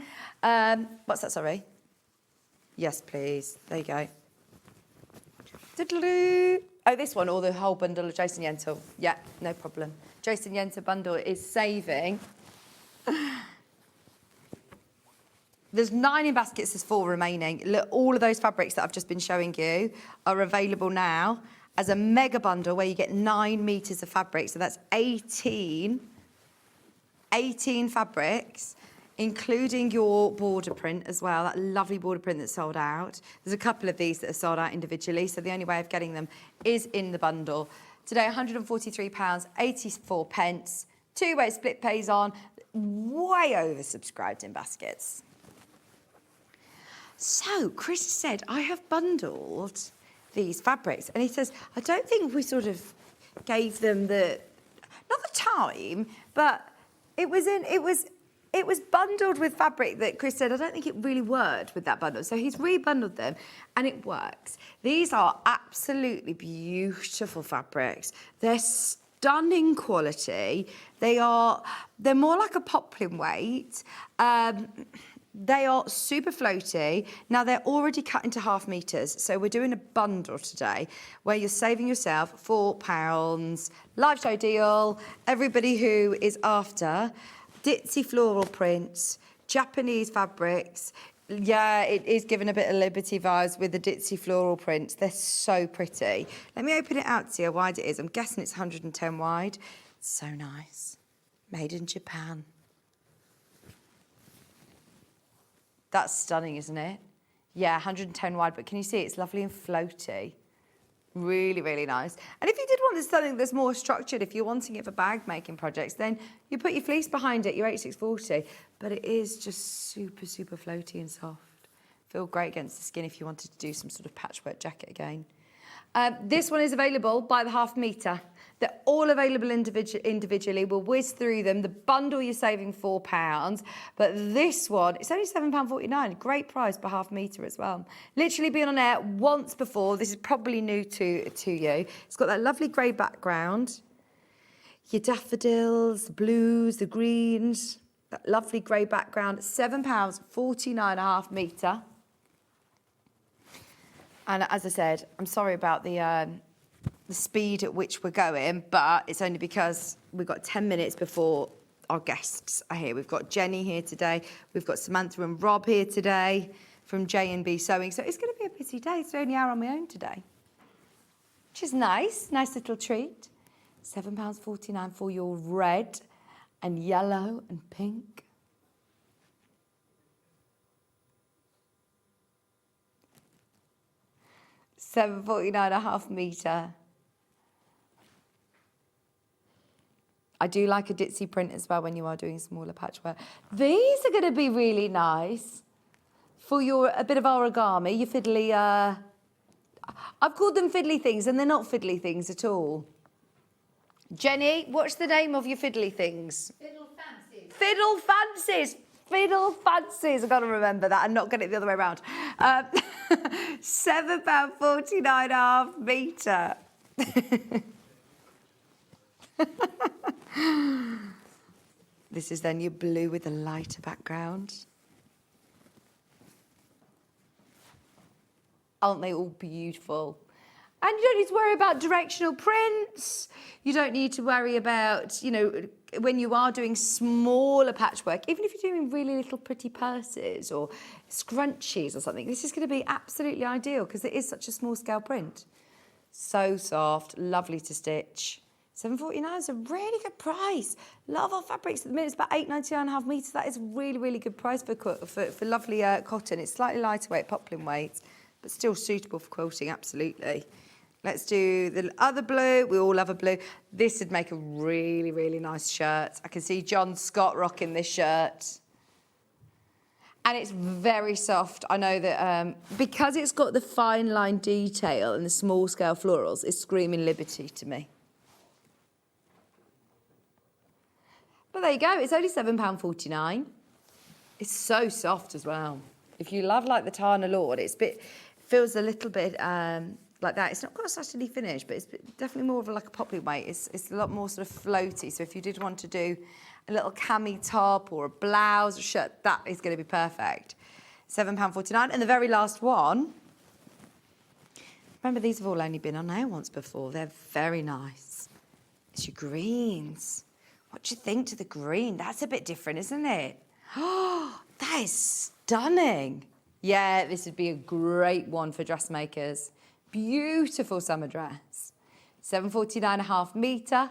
What's that, sorry? Yes, please. There you go. Diddle-doo. Oh, this one, or the whole bundle of Jason Yentl. Yeah, no problem. Jason Yentl bundle is saving. There's 9 in baskets, there's 4 remaining. Look, all of those fabrics that I've just been showing you are available now as a mega bundle where you get 9 metres of fabric. So that's 18 fabrics, including your border print as well, that lovely border print that's sold out. There's a couple of these that are sold out individually, so the only way of getting them is in the bundle. Today, £143.84, 2-way split pays on, way oversubscribed in baskets. So, Chris said, I have bundled these fabrics. And he says, I don't think we sort of gave them not the time, but it was bundled with fabric that Chris said, I don't think it really worked with that bundle. So he's rebundled them and it works. These are absolutely beautiful fabrics. They're stunning quality. They're more like a poplin weight. They are super floaty. Now, they're already cut into half metres, so we're doing a bundle today where you're saving yourself £4. Live show deal. Everybody who is after ditzy floral prints, Japanese fabrics. Yeah, it is giving a bit of Liberty vibes with the ditzy floral prints. They're so pretty. Let me open it out to see how wide it is. I'm guessing it's 110 wide. It's so nice. Made in Japan. That's stunning, isn't it? Yeah, 110 wide, but can you see it's lovely and floaty? Really, really nice. And if you did want wanted something that's more structured, if you're wanting it for bag making projects, then you put your fleece behind it, your 8640, but it is just super, super floaty and soft. Feel great against the skin if you wanted to do some sort of patchwork jacket again. This one is available by the half metre. They're all available individually. We'll whiz through them. The bundle, you're saving £4. But this one, it's only £7.49. Great price per half metre as well. Literally been on air once before. This is probably new to you. It's got that lovely grey background. Your daffodils, the blues, the greens. That lovely grey background. £7.49 a half metre. And as I said, I'm sorry about the speed at which we're going, but it's only because we've got 10 minutes before our guests are here. We've got Jenny here today. We've got Samantha and Rob here today from J&B Sewing. So it's going to be a busy day. It's the only hour on my own today, which is nice. Nice little treat. £7.49 for your red and yellow and pink. £7.49 a half metre. I do like a ditzy print as well when you are doing smaller patchwork. These are going to be really nice for a bit of origami, your fiddly... I've called them fiddly things, and they're not fiddly things at all. Jenny, what's the name of your fiddly things? Fiddle fancies. Fiddle fancies. Fiddle fancies. I've got to remember that and not get it the other way around. £7.49 a half metre. This is then your blue with a lighter background. Aren't they all beautiful? And you don't need to worry about directional prints. You don't need to worry about, you know, when you are doing smaller patchwork, even if you're doing really little pretty purses or scrunchies or something, this is going to be absolutely ideal because it is such a small scale print. So soft, lovely to stitch. £7.49 is a really good price. Love our fabrics at the minute. It's about £8.99 a half metre. That is a really, really good price for lovely cotton. It's slightly lighter weight, poplin weight, but still suitable for quilting, absolutely. Let's do the other blue. We all love a blue. This would make a really, really nice shirt. I can see John Scott rocking this shirt. And it's very soft. I know that because it's got the fine line detail and the small scale florals, it's screaming Liberty to me. But there you go. It's only £7.49. It's so soft as well. If you love like the Tana Lord, feels a little bit like that. It's not got a satinny finish, but it's definitely more of like a poplin weight. It's a lot more sort of floaty. So if you did want to do a little cami top or a blouse or shirt, that is going to be perfect. £7.49. And the very last one, remember these have all only been on air once before. They're very nice. It's your greens. What do you think to the green? That's a bit different, isn't it? Oh, that is stunning. Yeah, this would be a great one for dressmakers. Beautiful summer dress. £7.49 a half metre.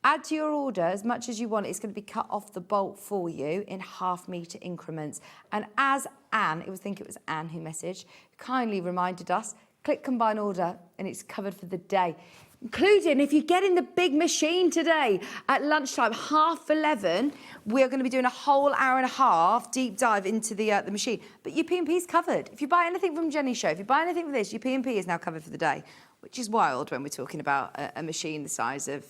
Add to your order as much as you want. It's going to be cut off the bolt for you in half metre increments. And as Anne, I think it was Anne who messaged, kindly reminded us, click combine order and it's covered for the day. Including if you get in the big machine today at lunchtime, 11:30, we're going to be doing a whole hour and a half deep dive into the machine. But your P&P is covered. If you buy anything from Jenny's show, if you buy anything from this, your P&P is now covered for the day, which is wild when we're talking about a machine the size of,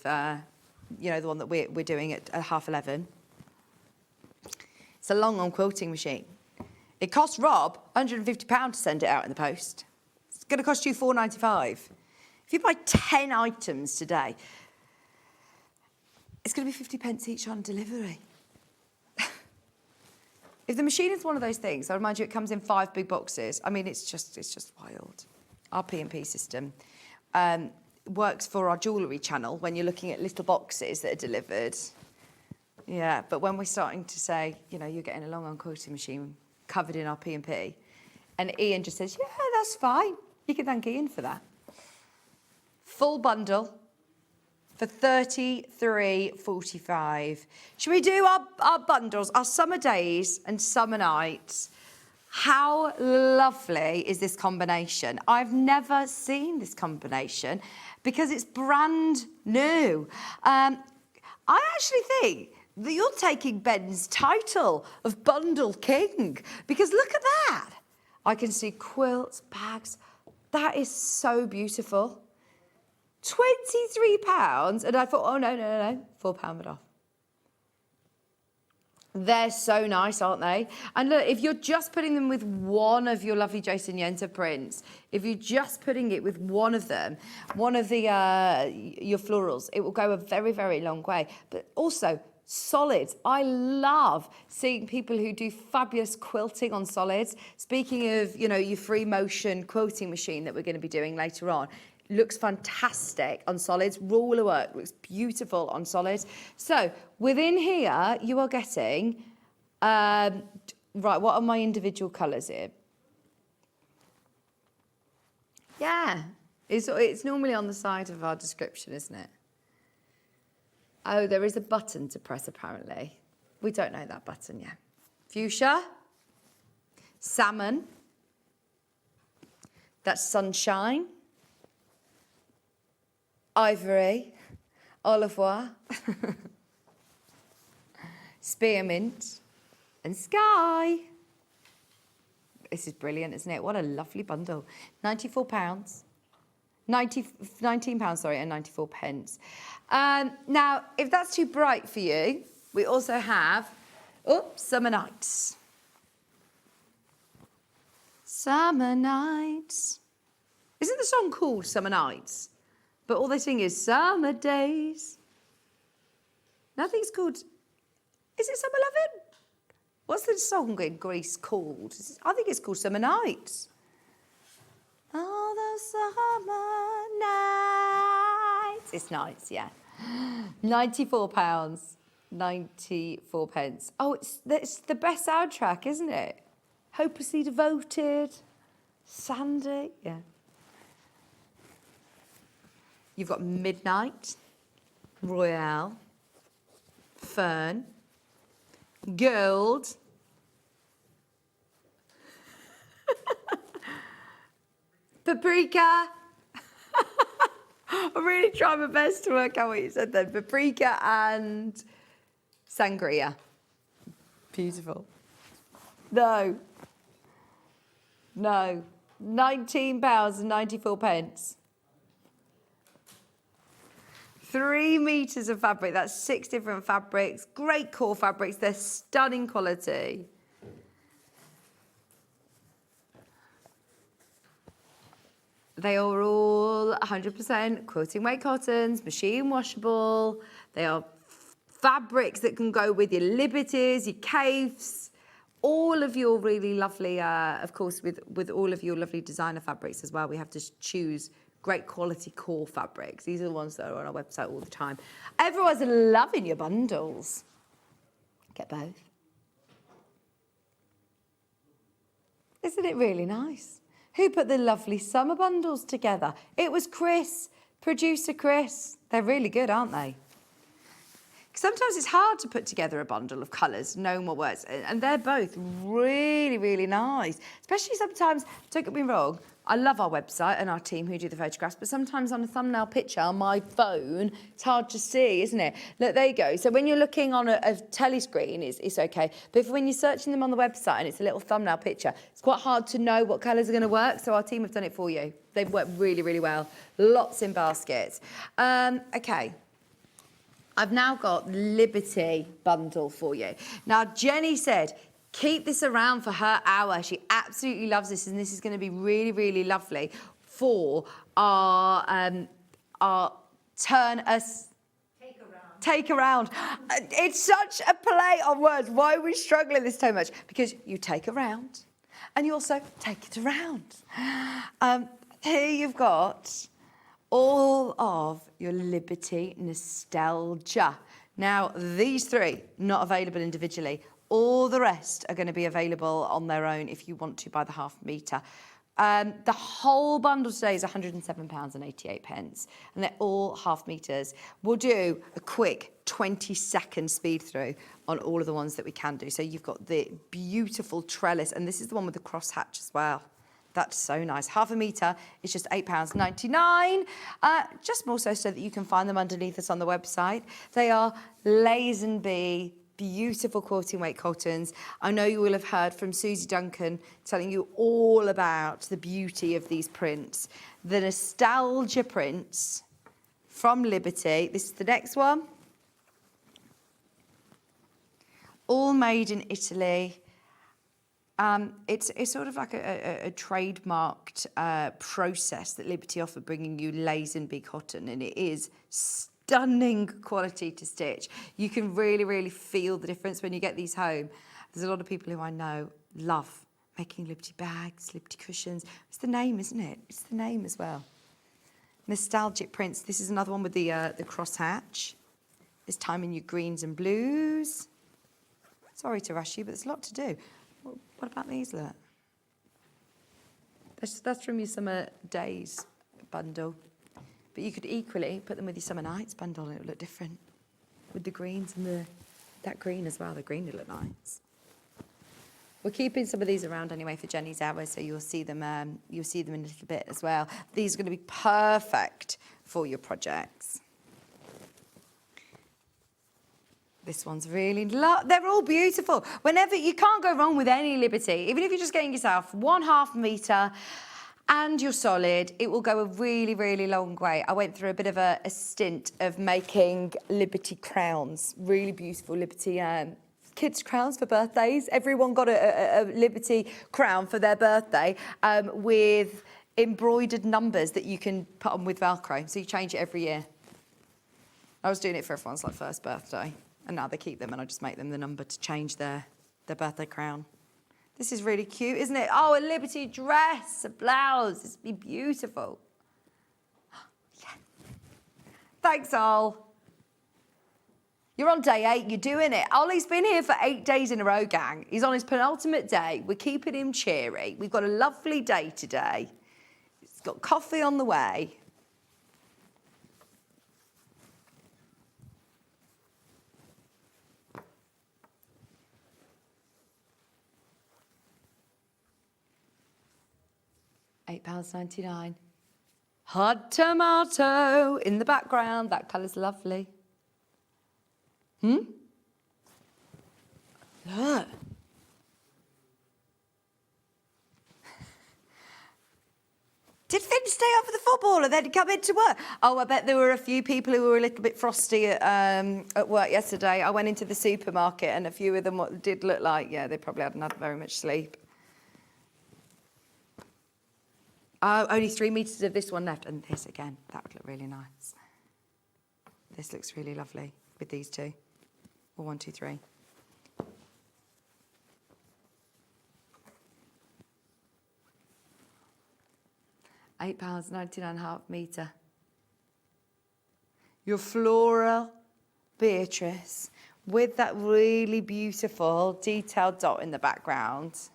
you know, the one that we're doing at 11:30. It's a Long Arm Quilting Machine. It costs Rob £150 to send it out in the post. It's going to cost you £4.95. If you buy 10 items today, it's going to be 50p each on delivery. If the machine is one of those things, I remind you, it comes in 5 big boxes. I mean, it's just wild. Our P&P system works for our jewellery channel when you're looking at little boxes that are delivered. Yeah, but when we're starting to say, you know, you're getting a Long Arm Quilting Machine covered in our P&P, and Ian just says, yeah, that's fine. You can thank Ian for that. Full bundle for $33.45. Should we do our bundles, our summer days and summer nights? How lovely is this combination? I've never seen this combination because it's brand new. I actually think that you're taking Ben's title of Bundle King because look at that. I can see quilts, bags. That is so beautiful. £23, and I thought, oh, no, £4 off. They're so nice, aren't they? And look, if you're just putting them with one of your lovely Jason Yenta prints, if you're just putting it with one of them, one of the your florals, it will go a very, very long way. But also, solids. I love seeing people who do fabulous quilting on solids. Speaking of, you know, your free motion quilting machine that we're going to be doing later on, looks fantastic on solids. Ruler work looks beautiful on solids. So within here, you are getting, right, what are my individual colours here? Yeah, it's normally on the side of our description, isn't it? Oh, there is a button to press, apparently. We don't know that button yet. Fuchsia, salmon, that's sunshine, ivory, olive oil, spearmint, and sky. This is brilliant, isn't it? What a lovely bundle. £94. £19, sorry, and 94 pence. Now, if that's too bright for you, we also have, Summer Nights. Summer Nights. Isn't the song called Summer Nights? But all they sing is Summer Days. Nothing's called, is it Summer Lovin'? What's the song in Greece called? I think it's called Summer Nights. All the summer nights. It's nights, yeah. £94, 94 pence. Oh, it's the best soundtrack, isn't it? Hopelessly Devoted, Sandy, yeah. You've got Midnight, Royale, Fern, Gold, Paprika. I'm really trying my best to work out what you said then. Paprika and Sangria. Beautiful. No. £19 and 94 pence. 3 meters of fabric. That's 6 different fabrics. Great core fabrics. They're stunning quality. They are all 100% quilting weight cottons, machine washable. They are fabrics that can go with your Liberties, your Caves, all of your really lovely, of course, with all of your lovely designer fabrics as well. We have to choose great quality core fabrics. These are the ones that are on our website all the time. Everyone's loving your bundles. Get both. Isn't it really nice? Who put the lovely summer bundles together? It was Chris, producer Chris. They're really good, aren't they? Sometimes it's hard to put together a bundle of colours, knowing what works. And they're both really, really nice. Especially sometimes, don't get me wrong, I love our website and our team who do the photographs, but sometimes on a thumbnail picture on my phone, it's hard to see, isn't it? Look, there you go. So when you're looking on a telly screen, it's okay. But if when you're searching them on the website and it's a little thumbnail picture, it's quite hard to know what colours are going to work. So our team have done it for you. They've worked really, really well. Lots in baskets. Okay. I've now got Liberty bundle for you. Now, Jenny said, keep this around for her hour. She absolutely loves this, and this is going to be really, really lovely for our turn us... Take around. It's such a play on words. Why are we struggling this so much? Because you take around, and you also take it around. Here you've got all of your Liberty nostalgia. Now, these 3, not available individually. All the rest are going to be available on their own if you want to buy the half metre. The whole bundle today is £107.88, and they're all half meters. We'll do a quick 20-second speed through on all of the ones that we can do. So you've got the beautiful trellis, and this is the one with the crosshatch as well. That's so nice. Half a metre is just £8.99. Just more so that you can find them underneath us on the website. They are Lazenby beautiful quilting weight cottons. I know you will have heard from Susie Duncan telling you all about the beauty of these prints. The nostalgia prints from Liberty. This is the next one. All made in Italy. It's sort of like a trademarked process that Liberty offer, bringing you Lazenby cotton, and it is stunning quality to stitch. You can really, really feel the difference when you get these home. There's a lot of people who I know love making Liberty bags, Liberty cushions. It's the name, isn't it? It's the name as well. Nostalgic prints. This is another one with the crosshatch. This time in your greens and blues. Sorry to rush you, but there's a lot to do. What about these, look? That's from your summer days bundle. But you could equally put them with your summer nights bundle and it would look different. With the greens and that green as well. The green would look nice. We're keeping some of these around anyway for Jenny's hours, so you'll see them in a little bit as well. These are going to be perfect for your projects. This one's really, they're all beautiful. Whenever, you can't go wrong with any Liberty. Even if you're just getting yourself 1/2 metre and you're solid, it will go a really, really long way. I went through a bit of a stint of making Liberty crowns, really beautiful Liberty kids' crowns for birthdays. Everyone got a Liberty crown for their birthday with embroidered numbers that you can put on with Velcro. So you change it every year. I was doing it for everyone's first birthday. And now they keep them, and I just make them the number to change their birthday crown. This is really cute, isn't it? Oh, a Liberty dress, a blouse. This would be beautiful. Yeah. Thanks, Ol. You're on day 8. You're doing it. Ollie's been here for 8 days in a row, gang. He's on his penultimate day. We're keeping him cheery. We've got a lovely day today. He's got coffee on the way. £8.99. Hot tomato in the background. That colour's lovely. Look. Did Finn stay up for the football and then come into work? Oh, I bet there were a few people who were a little bit frosty at work yesterday. I went into the supermarket and a few of them did look like, yeah, they probably hadn't had very much sleep. Oh, only 3 metres of this one left. And this again, that would look really nice. This looks really lovely with these two. Or 1, 2, 3. £8.99 half metre. Your floral Beatrice with that really beautiful detailed dot in the background.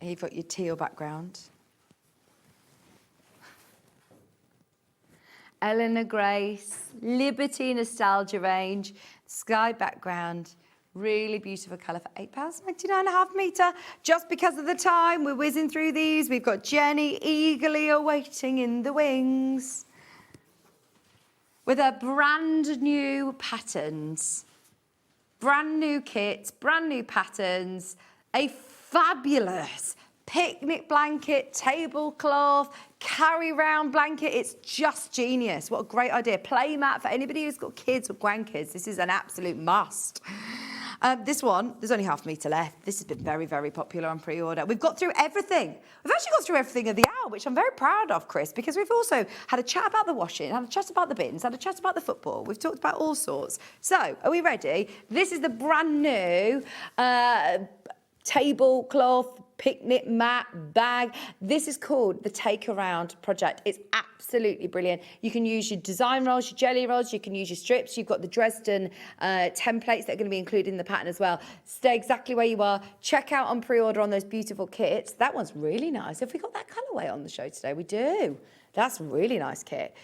Here you've got your teal background. Eleanor Grace, Liberty Nostalgia range, sky background, really beautiful colour for £8.99 a half metre. Just because of the time, we're whizzing through these. We've got Jenny eagerly awaiting in the wings with her brand new patterns. Brand new kits, brand new patterns, a fabulous picnic blanket, tablecloth, carry-round blanket. It's just genius. What a great idea. Play mat for anybody who's got kids or grandkids. This is an absolute must. This one, there's only half a metre left. This has been very, very popular on pre-order. We've got through everything. We've actually got through everything of the hour, which I'm very proud of, Chris, because we've also had a chat about the washing, had a chat about the bins, had a chat about the football. We've talked about all sorts. So, are we ready? This is the brand new tablecloth picnic mat, bag. This is called the Take Around project. It's absolutely brilliant. You can use your design rolls, your jelly rolls, you can use your strips. You've got the Dresden templates that are going to be included in the pattern as well. Stay exactly where you are. Check out on pre-order on those beautiful kits. That one's really nice. Have we got that colourway on the show today? We do. That's a really nice kit.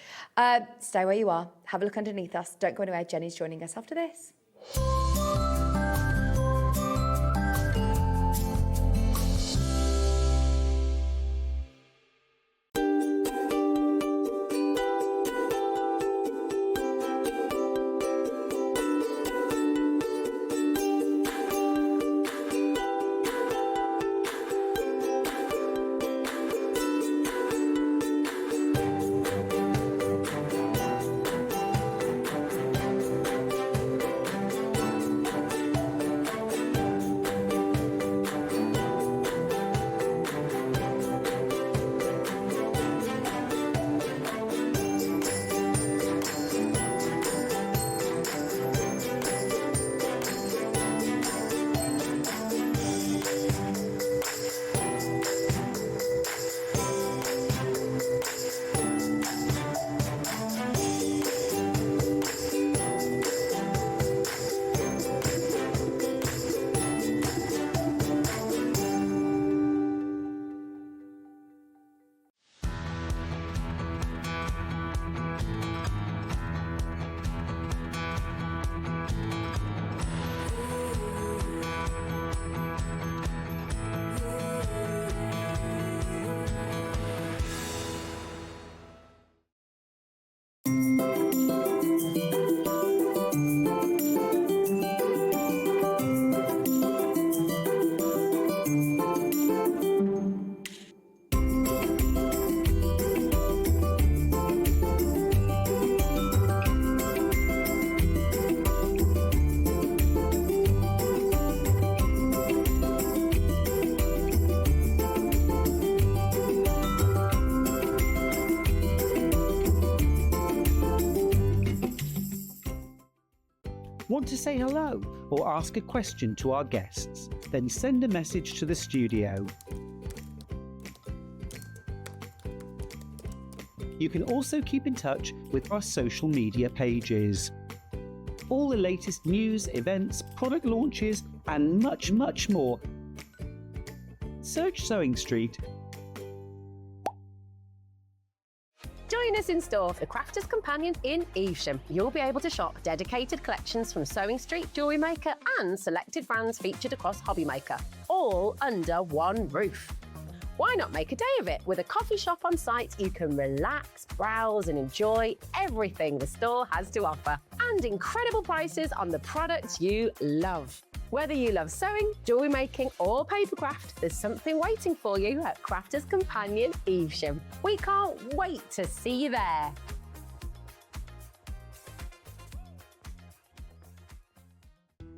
Stay where you are. Have a look underneath us. Don't go anywhere. Jenny's joining us after this. Want to say hello or ask a question to our guests? Then send a message to the studio. You can also keep in touch with our social media pages. All the latest news, events, product launches, and much, much more. Search Sewing Street. Join us in store for Crafter's Companion in Evesham. You'll be able to shop dedicated collections from SewingStreet, Jewellery Maker and selected brands featured across Hobby Maker, all under one roof. Why not make a day of it? With a coffee shop on site, you can relax, browse and enjoy everything the store has to offer. And incredible prices on the products you love. Whether you love sewing, jewellery making or papercraft, there's something waiting for you at Crafter's Companion Evesham. We can't wait to see you there.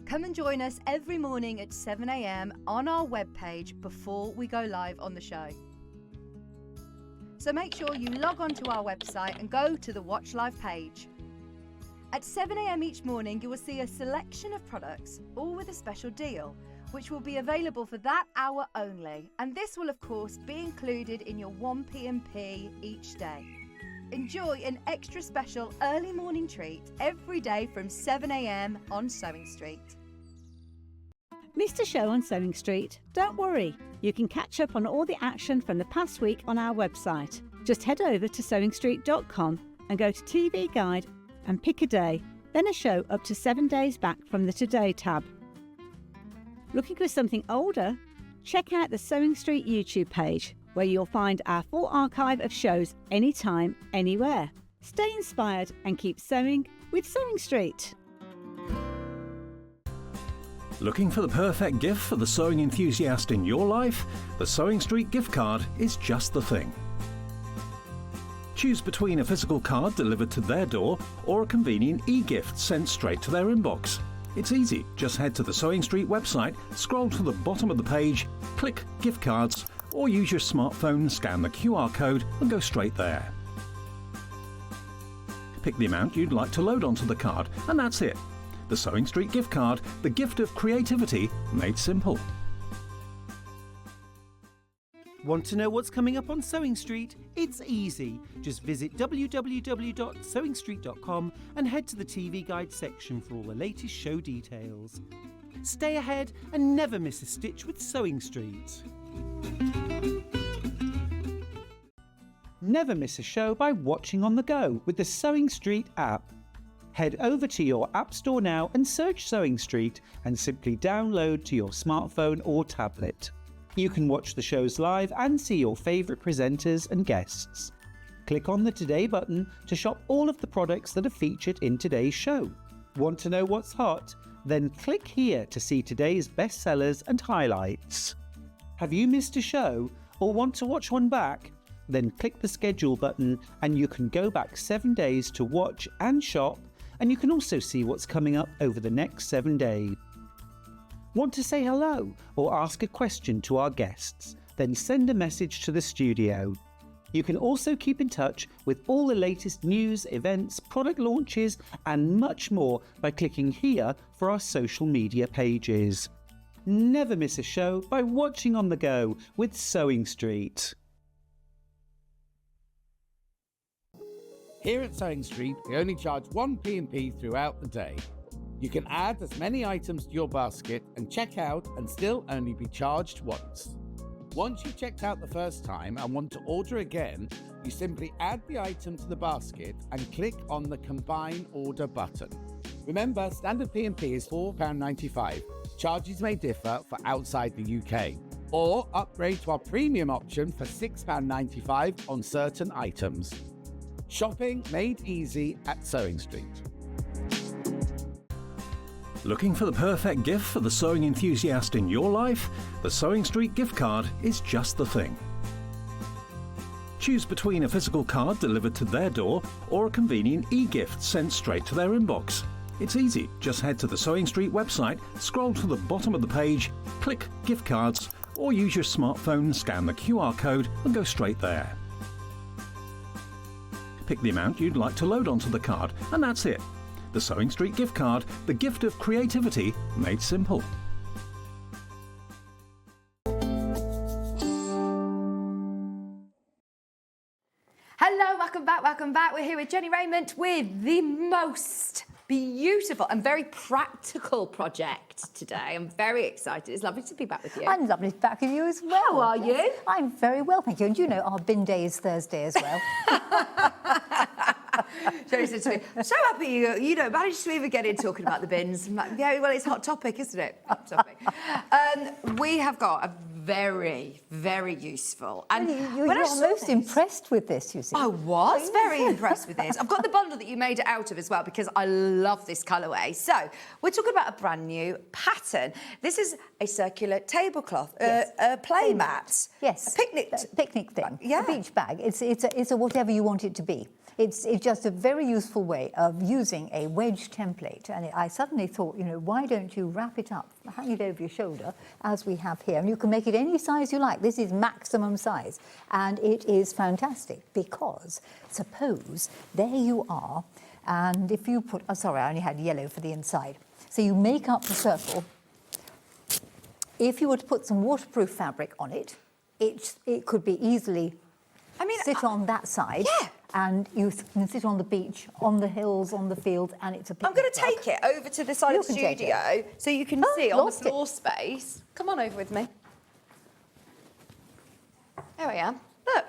Come and join us every morning at 7 a.m. on our webpage before we go live on the show. So make sure you log on to our website and go to the Watch Live page. At 7 a.m. each morning, you will see a selection of products, all with a special deal, which will be available for that hour only. And this will, of course, be included in your 1p&p each day. Enjoy an extra special early morning treat every day from 7 a.m. on Sewing Street. Missed a show on Sewing Street? Don't worry, you can catch up on all the action from the past week on our website. Just head over to SewingStreet.com and go to TV Guide and pick a day, then a show up to 7 days back from the Today tab. Looking for something older? Check out the Sewing Street YouTube page, where you'll find our full archive of shows anytime, anywhere. Stay inspired and keep sewing with Sewing Street. Looking for the perfect gift for the sewing enthusiast in your life? The Sewing Street gift card is just the thing. Choose between a physical card delivered to their door or a convenient e-gift sent straight to their inbox. It's easy. Just head to the Sewing Street website, scroll to the bottom of the page, click Gift Cards, or use your smartphone, scan the QR code and go straight there. Pick the amount you'd like to load onto the card, and that's it. The Sewing Street gift card, the gift of creativity made simple. Want to know what's coming up on Sewing Street? It's easy. Just visit www.sewingstreet.com and head to the TV guide section for all the latest show details. Stay ahead and never miss a stitch with Sewing Street. Never miss a show by watching on the go with the Sewing Street app. Head over to your App Store now and search Sewing Street and simply download to your smartphone or tablet. You can watch the shows live and see your favourite presenters and guests. Click on the Today button to shop all of the products that are featured in today's show. Want to know what's hot? Then click here to see today's bestsellers and highlights. Have you missed a show or want to watch one back? Then click the schedule button and you can go back 7 days to watch and shop, and you can also see what's coming up over the next 7 days. Want to say hello or ask a question to our guests? Then send a message to the studio. You can also keep in touch with all the latest news, events, product launches and much more by clicking here for our social media pages. Never miss a show by watching on the go with Sewing Street. Here at Sewing Street, we only charge one P&P throughout the day. You can add as many items to your basket and check out and still only be charged once. Once you've checked out the first time and want to order again, you simply add the item to the basket and click on the Combine Order button. Remember, standard P&P is £4.95. Charges may differ for outside the UK. Or upgrade to our premium option for £6.95 on certain items. Shopping made easy at Sewing Street. Looking for the perfect gift for the sewing enthusiast in your life? The Sewing Street gift card is just the thing. Choose between a physical card delivered to their door or a convenient e-gift sent straight to their inbox. It's easy. Just head to the Sewing Street website, scroll to the bottom of the page, click Gift Cards, or use your smartphone, scan the QR code and go straight there. Pick the amount you'd like to load onto the card, and that's it. The Sewing Street gift card, the gift of creativity made simple. Hello, welcome back. We're here with Jennie Rayment with the most beautiful and very practical project today. I'm very excited. It's lovely to be back with you. And lovely to be back with you as well. How are you? I'm very well, thank you. And you know, our bin day is Thursday as well. Jennie said to me, I'm so happy you know, managed to even get in talking about the bins. I'm like, yeah, well, it's a hot topic, isn't it? Hot topic. We have got a very, very useful. And You're most impressed with this, you see. I was very impressed with this. I've got the bundle that you made it out of as well because I love this colourway. So we're talking about a brand new pattern. This is a circular tablecloth, a play mat. Yes. A picnic thing. Yeah. A beach bag. It's a whatever you want it to be. It's just a very useful way of using a wedge template. And I suddenly thought, you know, why don't you wrap it up, hang it over your shoulder, as we have here. And you can make it any size you like. This is maximum size. And it is fantastic because suppose there you are, and if you put, oh, sorry, I only had yellow for the inside. So you make up the circle. If you were to put some waterproof fabric on it, it could be easily sit on that side. Yeah. And you can sit on the beach, on the hills, on the fields, and it's a picnic. I'm going to take it over to the side of the studio so you can see on the floor space. Come on over with me. There I am. Look.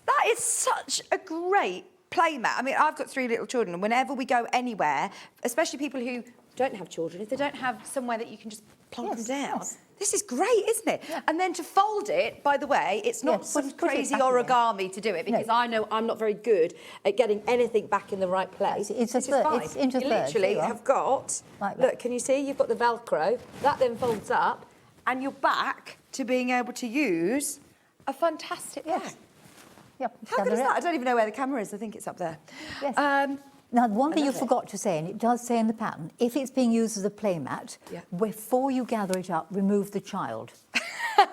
That is such a great play mat. I mean, I've got 3 little children, and whenever we go anywhere, especially people who don't have children, if they don't have somewhere that you can just plonk them down, this is great, isn't it? Yeah. And then to fold it, by the way, it's not some crazy origami to do it, because I know I'm not very good at getting anything back in the right place. It's this is fine. It's into you literally have got, look, can you see? You've got the Velcro. That then folds up, and you're back to being able to use a fantastic bag. Yep. How good is that? I don't even know where the camera is. I think it's up there. Yes. Now, one thing you forgot to say, and it does say in the pattern, if it's being used as a playmat, before you gather it up, remove the child. All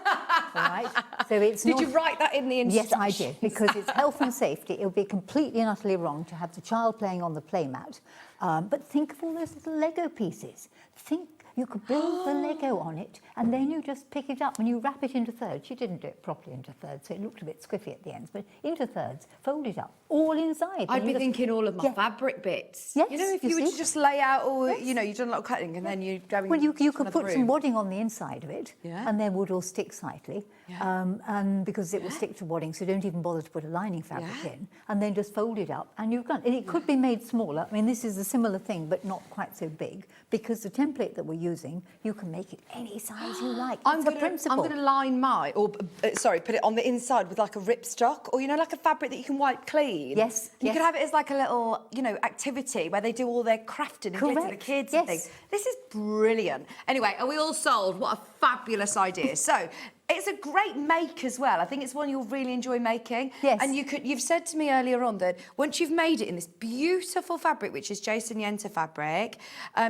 right? So it's Did you write that in the instructions? Yes, I did, because it's health and safety. It would be completely and utterly wrong to have the child playing on the playmat. But think of all those little Lego pieces. Think You could build the Lego on it, and then you just pick it up and you wrap it into thirds. She didn't do it properly into thirds, so it looked a bit squiffy at the ends, but into thirds, fold it up, all inside. I'd be thinking all of my fabric bits. Yes, You know, if you were to just lay out all, you know, you've done a lot of cutting and then you're going... Well, you could put some wadding on the inside of it, and then wood will stick slightly, and because it will stick to wadding, so don't even bother to put a lining fabric in, and then just fold it up, and you've done. And it could be made smaller. I mean, this is a similar thing, but not quite so big, because the template that we're using, you can make it any size you like. I'm going to line mine, or put it on the inside with like a ripstock, or you know, like a fabric that you can wipe clean. Yes. You could have it as like a little, you know, activity where they do all their crafting and give it to the kids and things. This is brilliant. Anyway, are we all sold? What a fabulous idea. So it's a great make as well. I think it's one you'll really enjoy making. Yes. And you've said to me earlier on that once you've made it in this beautiful fabric, which is Jason Yenter fabric,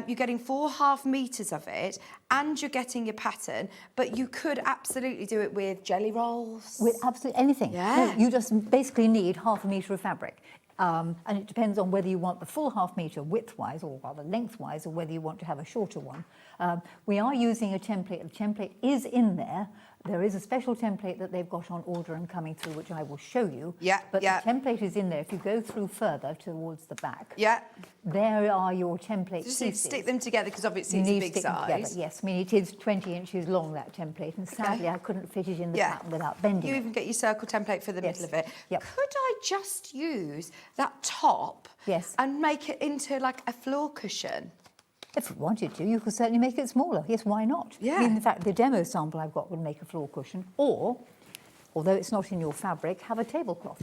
you're getting 4.5 meters of it, and you're getting your pattern, but you could absolutely do it with jelly rolls. With absolutely anything. Yeah. No, you just basically need 1/2 meter of fabric. And it depends on whether you want the full 1/2 meter width-wise or rather lengthwise, or whether you want to have a shorter one. We are using a template. The template is in there. There is a special template that they've got on order and coming through, which I will show you. But the template is in there. If you go through further towards the back, there are your template pieces. Just stick them together because obviously it's a big size. Yes, I mean, it is 20 inches long, that template, and sadly I couldn't fit it in the pattern without bending You it. even get your circle template for the middle of it. Could I just use that top and make it into like a floor cushion? If you wanted to, you could certainly make it smaller. Yes, why not? I mean, in fact, the demo sample I've got would make a floor cushion, or, although it's not in your fabric, have a tablecloth.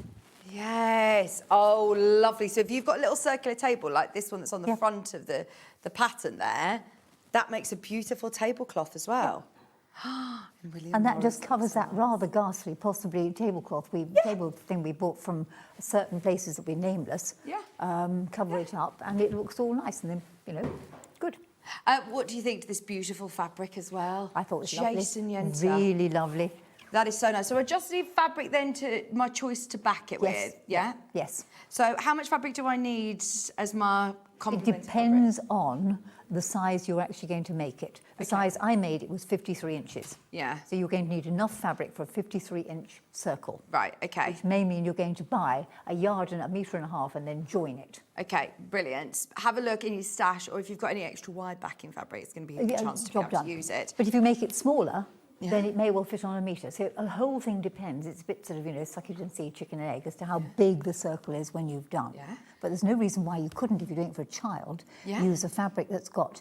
Yes. Oh, lovely. So if you've got a little circular table like this one that's on the front of the pattern there, that makes a beautiful tablecloth as well. And that just covers that rather ghastly, possibly tablecloth table thing we bought from certain places that we nameless. Cover it up, and it looks all nice, and then, you know, good. What do you think to this beautiful fabric as well? I thought it was Jason lovely. Yenter. Really lovely. That is so nice. So I just need fabric then to my choice to back it with, yeah? Yes. So how much fabric do I need as my complement? It depends on the size you're actually going to make it. The size I made it was 53 inches. Yeah. So you're going to need enough fabric for a 53-inch circle. Right, okay. Which may mean you're going to buy 1.5 yards and then join it. Okay, brilliant. Have a look in your stash, or if you've got any extra wide backing fabric, it's going to be a good chance to be able to use it. But if you make it smaller, then it may well fit on 1 metre. So the whole thing depends. It's a bit sort of, you know, suckage and see, chicken and egg, as to how big the circle is when you've done. But there's no reason why you couldn't, if you're doing it for a child, use a fabric that's got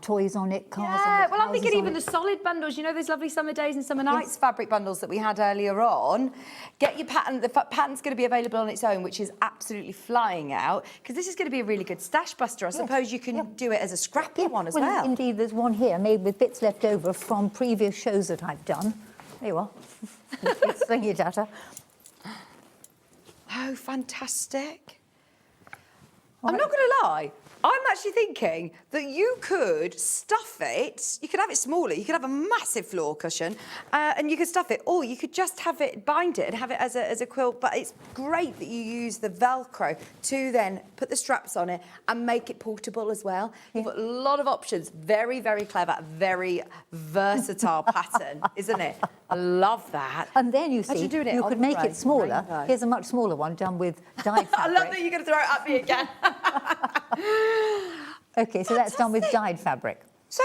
toys on it, cars on it. Well, I'm thinking even the solid bundles, you know, those lovely summer days and summer nights fabric bundles that we had earlier on. Get your pattern. The pattern's going to be available on its own, which is absolutely flying out, because this is going to be a really good stash buster. I suppose you can do it as a scrappy one as well. Indeed, there's one here made with bits left over from previous shows that I've done. There you are. Swing it at her. Oh, fantastic. I'm not going to lie. I'm actually thinking that you could stuff it. You could have it smaller. You could have a massive floor cushion, and you could stuff it, or you could just have it, bind it, and have it as a quilt. But it's great that you use the Velcro to then put the straps on it and make it portable as well. You've got a lot of options. Very, very clever, very versatile pattern, isn't it? I love that. And then you see, you could make it smaller. Here's a much smaller one done with dyed fabric. I love that you're going to throw it at me again. Okay, so that's done with dyed fabric. So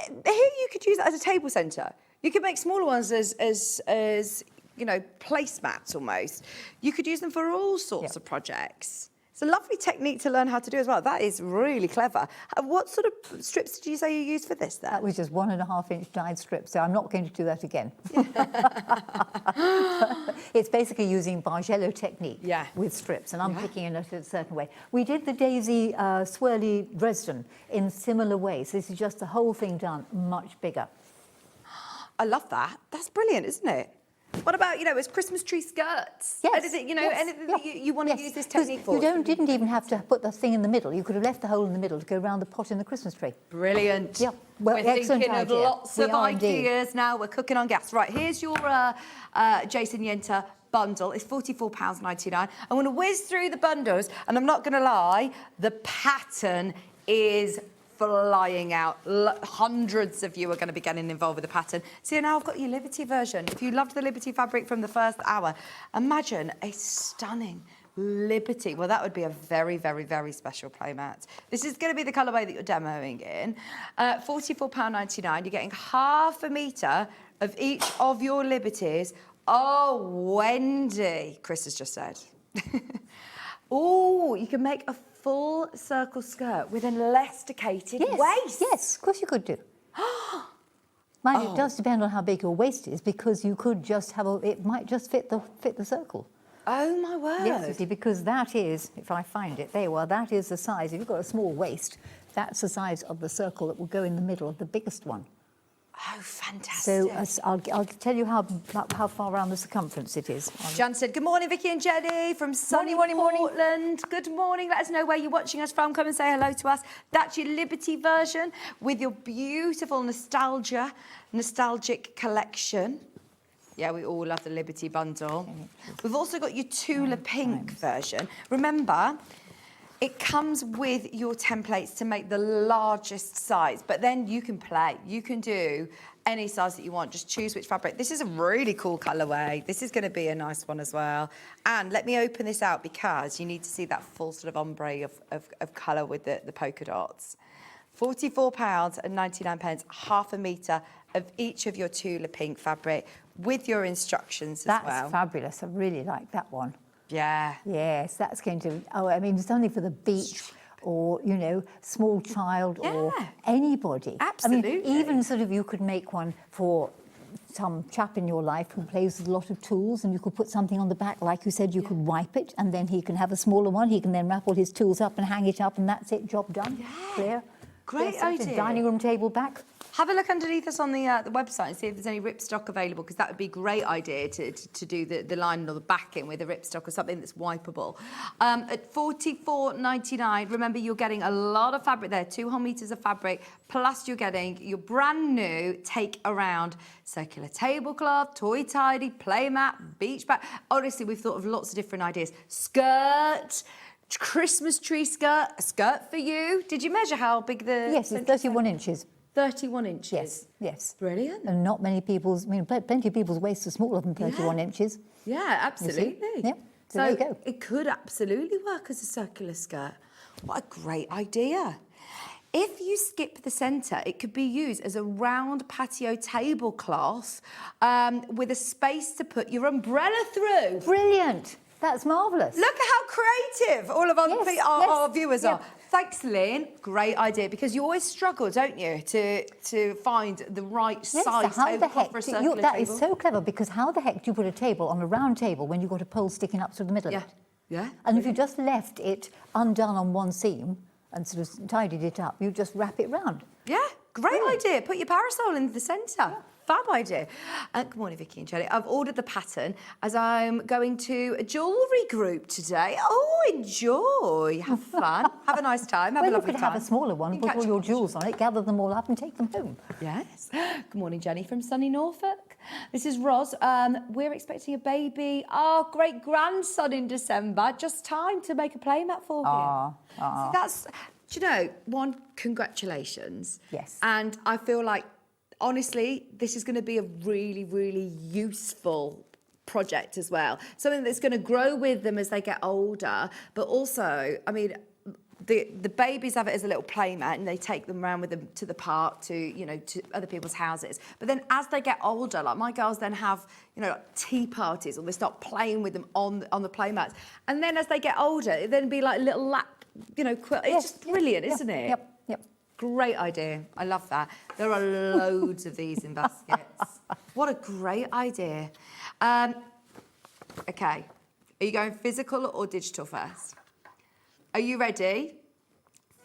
here you could use that as a table centre. You could make smaller ones as you know, placemats almost. You could use them for all sorts of projects. It's a lovely technique to learn how to do as well. That is really clever. What sort of strips did you say you used for this then? That was just 1.5-inch dyed strips, so I'm not going to do that again. It's basically using Bargello technique with strips, and I'm picking it in a certain way. We did the daisy swirly Dresden in similar ways. This is just the whole thing done much bigger. I love that. That's brilliant, isn't it? What about, you know, as Christmas tree skirts? Yes. Anything, you know, anything that you want to use this technique for? You didn't even have to put the thing in the middle. You could have left the hole in the middle to go around the pot in the Christmas tree. Brilliant. Yeah. Well, we're thinking of lots of ideas ideas now. We're cooking on gas. Right, here's your Jason Yenter bundle. It's £44.99. I'm going to whiz through the bundles, and I'm not going to lie, the pattern is flying out. Hundreds of you are going to be getting involved with the pattern. See, now I've got your Liberty version. If you loved the Liberty fabric from the first hour, imagine a stunning Liberty. Well, that would be a very, very, very special playmat. This is going to be the colourway that you're demoing in. £44.99. You're getting half a metre of each of your Liberties. Oh, Wendy, Chris has just said. Oh, you can make a full circle skirt with an elasticated waist. Yes, of course you could do. Mind it does depend on how big your waist is, because you could just have it might just fit the circle. Oh my word. Yes, you see, because that is, if I find it, there you are, that is the size. If you've got a small waist, that's the size of the circle that will go in the middle of the biggest one. Oh, fantastic. So I'll tell you how far around the circumference it is. Jan said, good morning, Vicki and Jenny from sunny Portland. Good morning. Let us know where you're watching us from. Come and say hello to us. That's your Liberty version with your beautiful nostalgic collection. Yeah, we all love the Liberty bundle. We've also got your Tula Pink version. Remember, it comes with your templates to make the largest size, but then you can play. You can do any size that you want. Just choose which fabric. This is a really cool colourway. This is going to be a nice one as well. And let me open this out because you need to see that full sort of ombre of colour with the polka dots. £44.99, half a metre of each of your Tula Pink fabric with your instructions as well. That's fabulous. I really like that one. Yeah. Yes, that's going to... Oh, I mean, it's only for the beach or, you know, small child or anybody. Absolutely. I mean, even sort of you could make one for some chap in your life who plays with a lot of tools, and you could put something on the back, like you said, you could wipe it, and then he can have a smaller one. He can then wrap all his tools up and hang it up, and that's it, job done. Yeah. Clear. Great idea. Dining room table back. Have a look underneath us on the website and see if there's any ripstock available, because that would be a great idea to do the lining or the backing with a ripstock or something that's wipeable. At $44.99, remember you're getting a lot of fabric there, 2 whole meters of fabric, plus you're getting your brand new take around circular tablecloth, toy tidy, playmat, beach bag. Honestly, we've thought of lots of different ideas. Skirt, Christmas tree skirt, a skirt for you. Did you measure how big the... Yes, it's 31 inches. 31 inches? Yes, yes. Brilliant. And not many people's... I mean, plenty of people's waists are smaller than 31 inches. Yeah, absolutely. Yeah, so there you go. It could absolutely work as a circular skirt. What a great idea. If you skip the centre, it could be used as a round patio tablecloth with a space to put your umbrella through. Brilliant. That's marvellous. Look at how creative all of our viewers are. Thanks, Lynn. Great idea, because you always struggle, don't you, to find the right size tablecloth for a circular table. That is so clever, because how the heck do you put a table on a round table when you've got a pole sticking up through the middle of it? Yeah. And if you just left it undone on one seam and sort of tidied it up, you just wrap it round. Yeah, great idea. Put your parasol in the centre. Yeah. Fab idea. Good morning, Vicki and Jenny. I've ordered the pattern as I'm going to a jewellery group today. Oh, enjoy. Have fun. Have a nice time. Have a lovely time. You could have a smaller one, put all your jewels on it, gather them all up and take them home. Yes. Good morning, Jenny from sunny Norfolk. This is Ros. We're expecting a baby, our great-grandson in December. Just time to make a playmat for him. So that's, do you know, congratulations. Yes. And I feel like, honestly, this is going to be a really, really useful project as well. Something that's going to grow with them as they get older. But also, I mean, the babies have it as a little playmat, and they take them around with them to the park, to other people's houses. But then as they get older, like my girls then have, like tea parties, or they start playing with them on the playmats. And then as they get older, it then be like a little lap, quilt. It's just brilliant, isn't it? Yep. Great idea. I love that. There are loads of these in baskets. What a great idea. Okay. Are you going physical or digital first? Are you ready?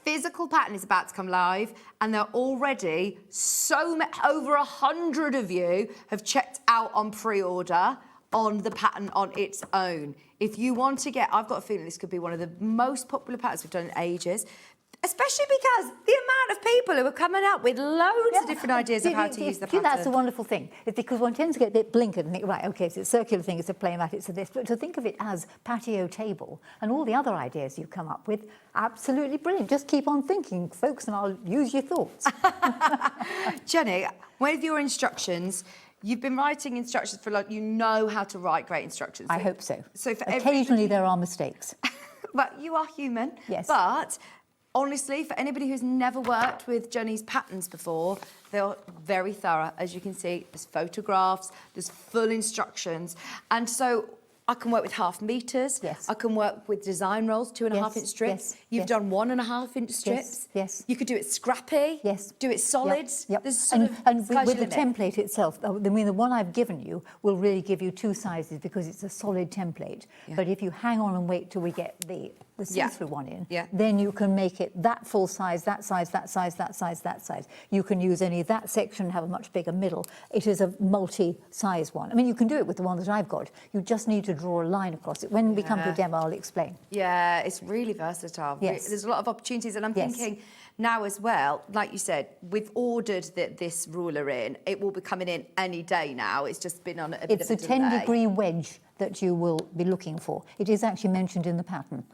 Physical pattern is about to come live, and there are already over 100 of you have checked out on pre-order on the pattern on its own. If you want to get, I've got a feeling this could be one of the most popular patterns we've done in ages. Especially because the amount of people who are coming up with loads of different ideas of how to use the pattern. That's the wonderful thing. It's because one tends to get a bit blinkered and think, right, okay, it's a circular thing, it's a plain mat, it's a this, but to think of it as patio table and all the other ideas you come up with, absolutely brilliant. Just keep on thinking, folks, and I'll use your thoughts. Jenny, with your instructions, you've been writing instructions for like, you know how to write great instructions. I hope so. So for occasionally there are mistakes. Well, you are human. Yes. But honestly, for anybody who's never worked with Jenny's patterns before, they're very thorough. As you can see, there's photographs, there's full instructions. And so I can work with half meters. Yes. I can work with design rolls, 2.5 inch strips. Yes. You've done 1.5 inch strips. Yes. You could do it scrappy. Yes. Do it solids. Yep. There's sort and of sky's with your the limit. template itself, I mean, the one I've given you will really give you 2 sizes because it's a solid template. Yeah. But if you hang on and wait till we get the see-through one in, Yeah. then you can make it that full size, that size, that size, that size, that size. You can use any of that section and have a much bigger middle. It is a multi-size one. I mean, you can do it with the one that I've got. You just need to draw a line across it. When we come to a demo, I'll explain. Yeah, it's really versatile. Yes. There's a lot of opportunities, and I'm Yes. thinking now as well, like you said, we've ordered this ruler in. It will be coming in any day now. It's just been on a bit It's of a a delay. 10-degree wedge that you will be looking for. It is actually mentioned in the pattern.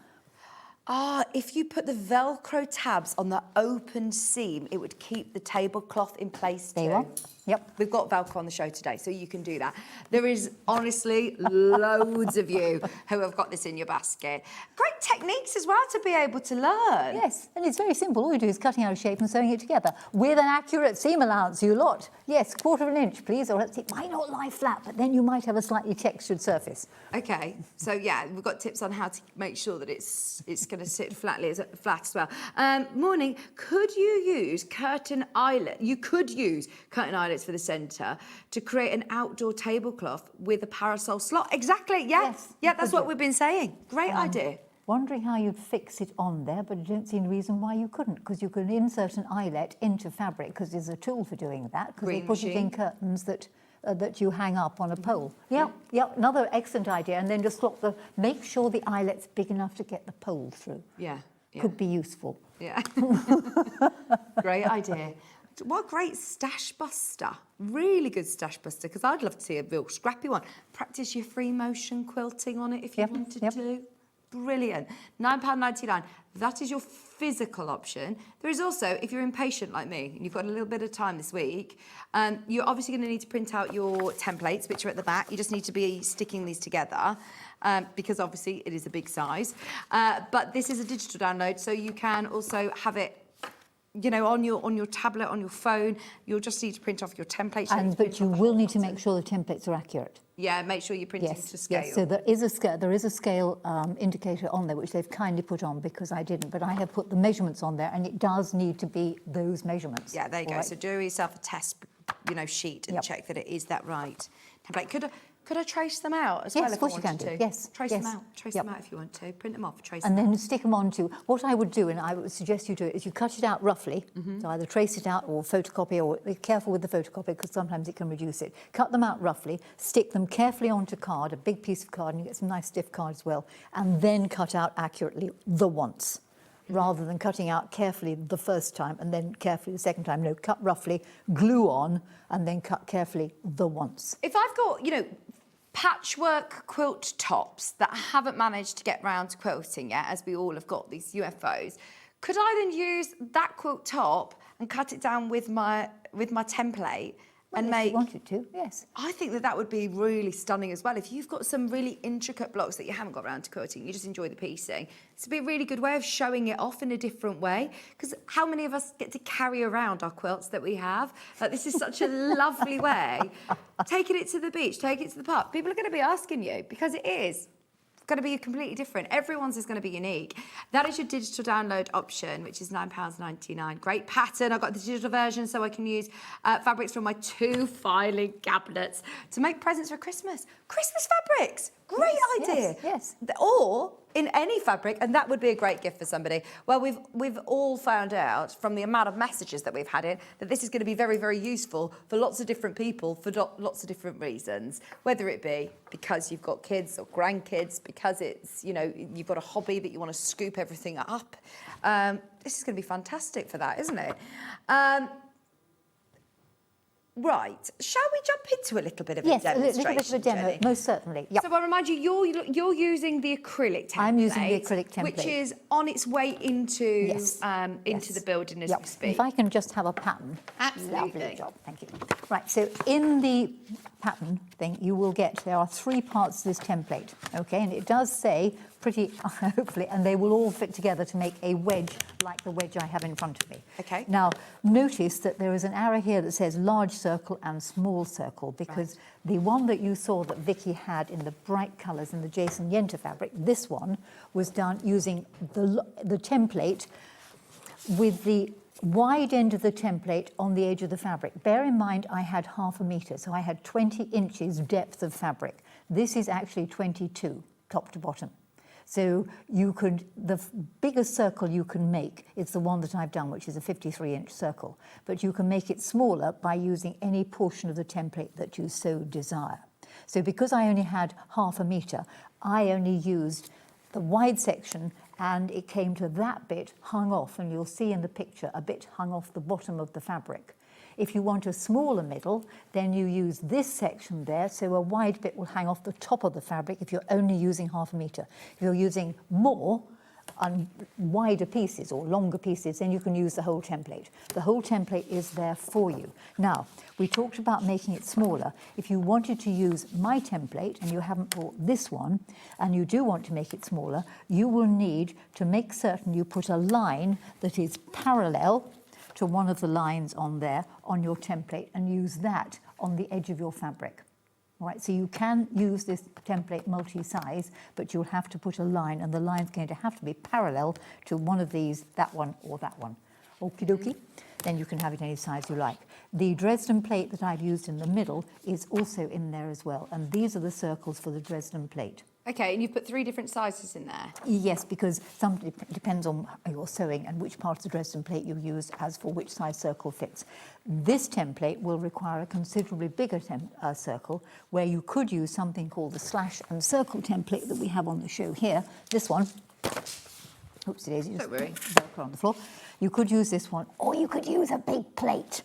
If you put the Velcro tabs on the open seam, it would keep the tablecloth in place too. There you are. Yep. We've got Velcro on the show today, so you can do that. There is honestly loads of you who have got this in your basket. Great techniques as well to be able to learn. Yes, and it's very simple. All you do is cutting out a shape and sewing it together with an accurate seam allowance, you lot. Yes, 1/4 inch, please, or it might not lie flat, but then you might have a slightly textured surface. Okay, so yeah, we've got tips on how to make sure that it's going to sit flat as well. Morning, could you use curtain eyelet? You could use curtain eyelets for the centre to create an outdoor tablecloth with a parasol slot. Exactly, yeah. Yes, Yeah, you that's could what do. we've been saying. Great idea. Wondering how you'd fix it on there, but I don't see any reason why you couldn't, because you can insert an eyelet into fabric, because there's a tool for doing that, because they Green put it machine. in curtains that you hang up on a pole. Yeah, another excellent idea. And then just make sure the eyelet's big enough to get the pole through. Yeah. Could be useful. Yeah. Great idea. What a great stash buster. Really good stash buster, because I'd love to see a real scrappy one. Practice your free motion quilting on it if you wanted to. Brilliant. £9.99. That is your physical option. There is also, if you're impatient like me, and you've got a little bit of time this week, you're obviously going to need to print out your templates, which are at the back. You just need to be sticking these together, because obviously it is a big size. But this is a digital download, so you can also have it, you know, on your tablet, on your phone. You'll just need to print off your templates. But you will need to make sure the templates are accurate. Yeah, make sure you're printing to scale. Yes, so there is a scale indicator on there, which they've kindly put on because I didn't, but I have put the measurements on there, and it does need to be those measurements. Yeah, there you go. Right. So do yourself a test, sheet and check that it is that right template. Could I trace them out as well if I course you wanted can do. to? Yes, Trace yes. them out. Trace them out if you want to. Print them off, trace And them out. then stick them onto, what I would do, and I would suggest you do it, is you cut it out roughly, so either trace it out or photocopy, or be careful with the photocopy because sometimes it can reduce it. Cut them out roughly, stick them carefully onto card, a big piece of card, and you get some nice stiff card as well, and then cut out accurately the once, rather than cutting out carefully the first time and then carefully the second time. No, cut roughly, glue on, and then cut carefully the once. If I've got, patchwork quilt tops that I haven't managed to get round to quilting yet, as we all have got these UFOs, could I then use that quilt top and cut it down with my template and If make... you wanted to, yes. I think that would be really stunning as well. If you've got some really intricate blocks that you haven't got around to quilting, you just enjoy the piecing, it's a really good way of showing it off in a different way. Because how many of us get to carry around our quilts that we have? Like, this is such a lovely way. Taking it to the beach, taking it to the park. People are going to be asking you, because it is going to be completely different. Everyone's is going to be unique. That is your digital download option, which is £9.99. Great pattern. I've got the digital version so I can use fabrics from my 2 filing cabinets to make presents for Christmas. Christmas fabrics. Great Yes, idea. yes. Or in any fabric, and that would be a great gift for somebody. Well, we've all found out from the amount of messages that we've had in that this is going to be very, very useful for lots of different people for lots of different reasons. Whether it be because you've got kids or grandkids, because it's, you know, you've got a hobby that you want to scoop everything up. This is going to be fantastic for that, isn't it? Right, shall we jump into a little bit of a demonstration? Yes, a little bit of a demo, Jenny? most certainly. Yep. So I remind you, you're using the acrylic template. I'm using the acrylic template. Which is on its way into Yes. into the building as Yep. we speak. If I can just have a pattern. Absolutely. Lovely job, thank you. Right, so in the pattern thing, you will get, there are 3 parts to this template, okay? And it does say pretty, hopefully, and they will all fit together to make a wedge like the wedge I have in front of me. Okay. Now, notice that there is an arrow here that says large circle and small circle, because the one that you saw that Vicki had in the bright colours in the Jason Yenter fabric, this one was done using the template with the wide end of the template on the edge of the fabric. Bear in mind, I had ½ a metre, so I had 20 inches depth of fabric. This is actually 22, top to bottom. So you could, the biggest circle you can make is the one that I've done, which is a 53-inch circle. But you can make it smaller by using any portion of the template that you so desire. So because I only had ½ a metre, I only used the wide section, and it came to that bit hung off, and you'll see in the picture a bit hung off the bottom of the fabric. If you want a smaller middle, then you use this section there, so a wide bit will hang off the top of the fabric if you're only using ½ a metre. If you're using more and wider pieces or longer pieces, then you can use the whole template. The whole template is there for you. Now, we talked about making it smaller. If you wanted to use my template and you haven't bought this one, and you do want to make it smaller, you will need to make certain you put a line that is parallel to one of the lines on there on your template, and use that on the edge of your fabric. All right, so you can use this template multi-size, but you'll have to put a line, and the line's going to have to be parallel to one of these, that one or that one. Okie dokie. Then you can have it any size you like. The Dresden plate that I've used in the middle is also in there as well, and these are the circles for the Dresden plate. Okay, and you've put 3 different sizes in there. Yes, because depends on your sewing and which part of the Dresden plate you use as for which size circle fits. This template will require a considerably bigger circle, where you could use something called the slash and circle template that we have on the show here. This one, oops, daisy, just Velcro on the floor. You could use this one, or you could use a big plate.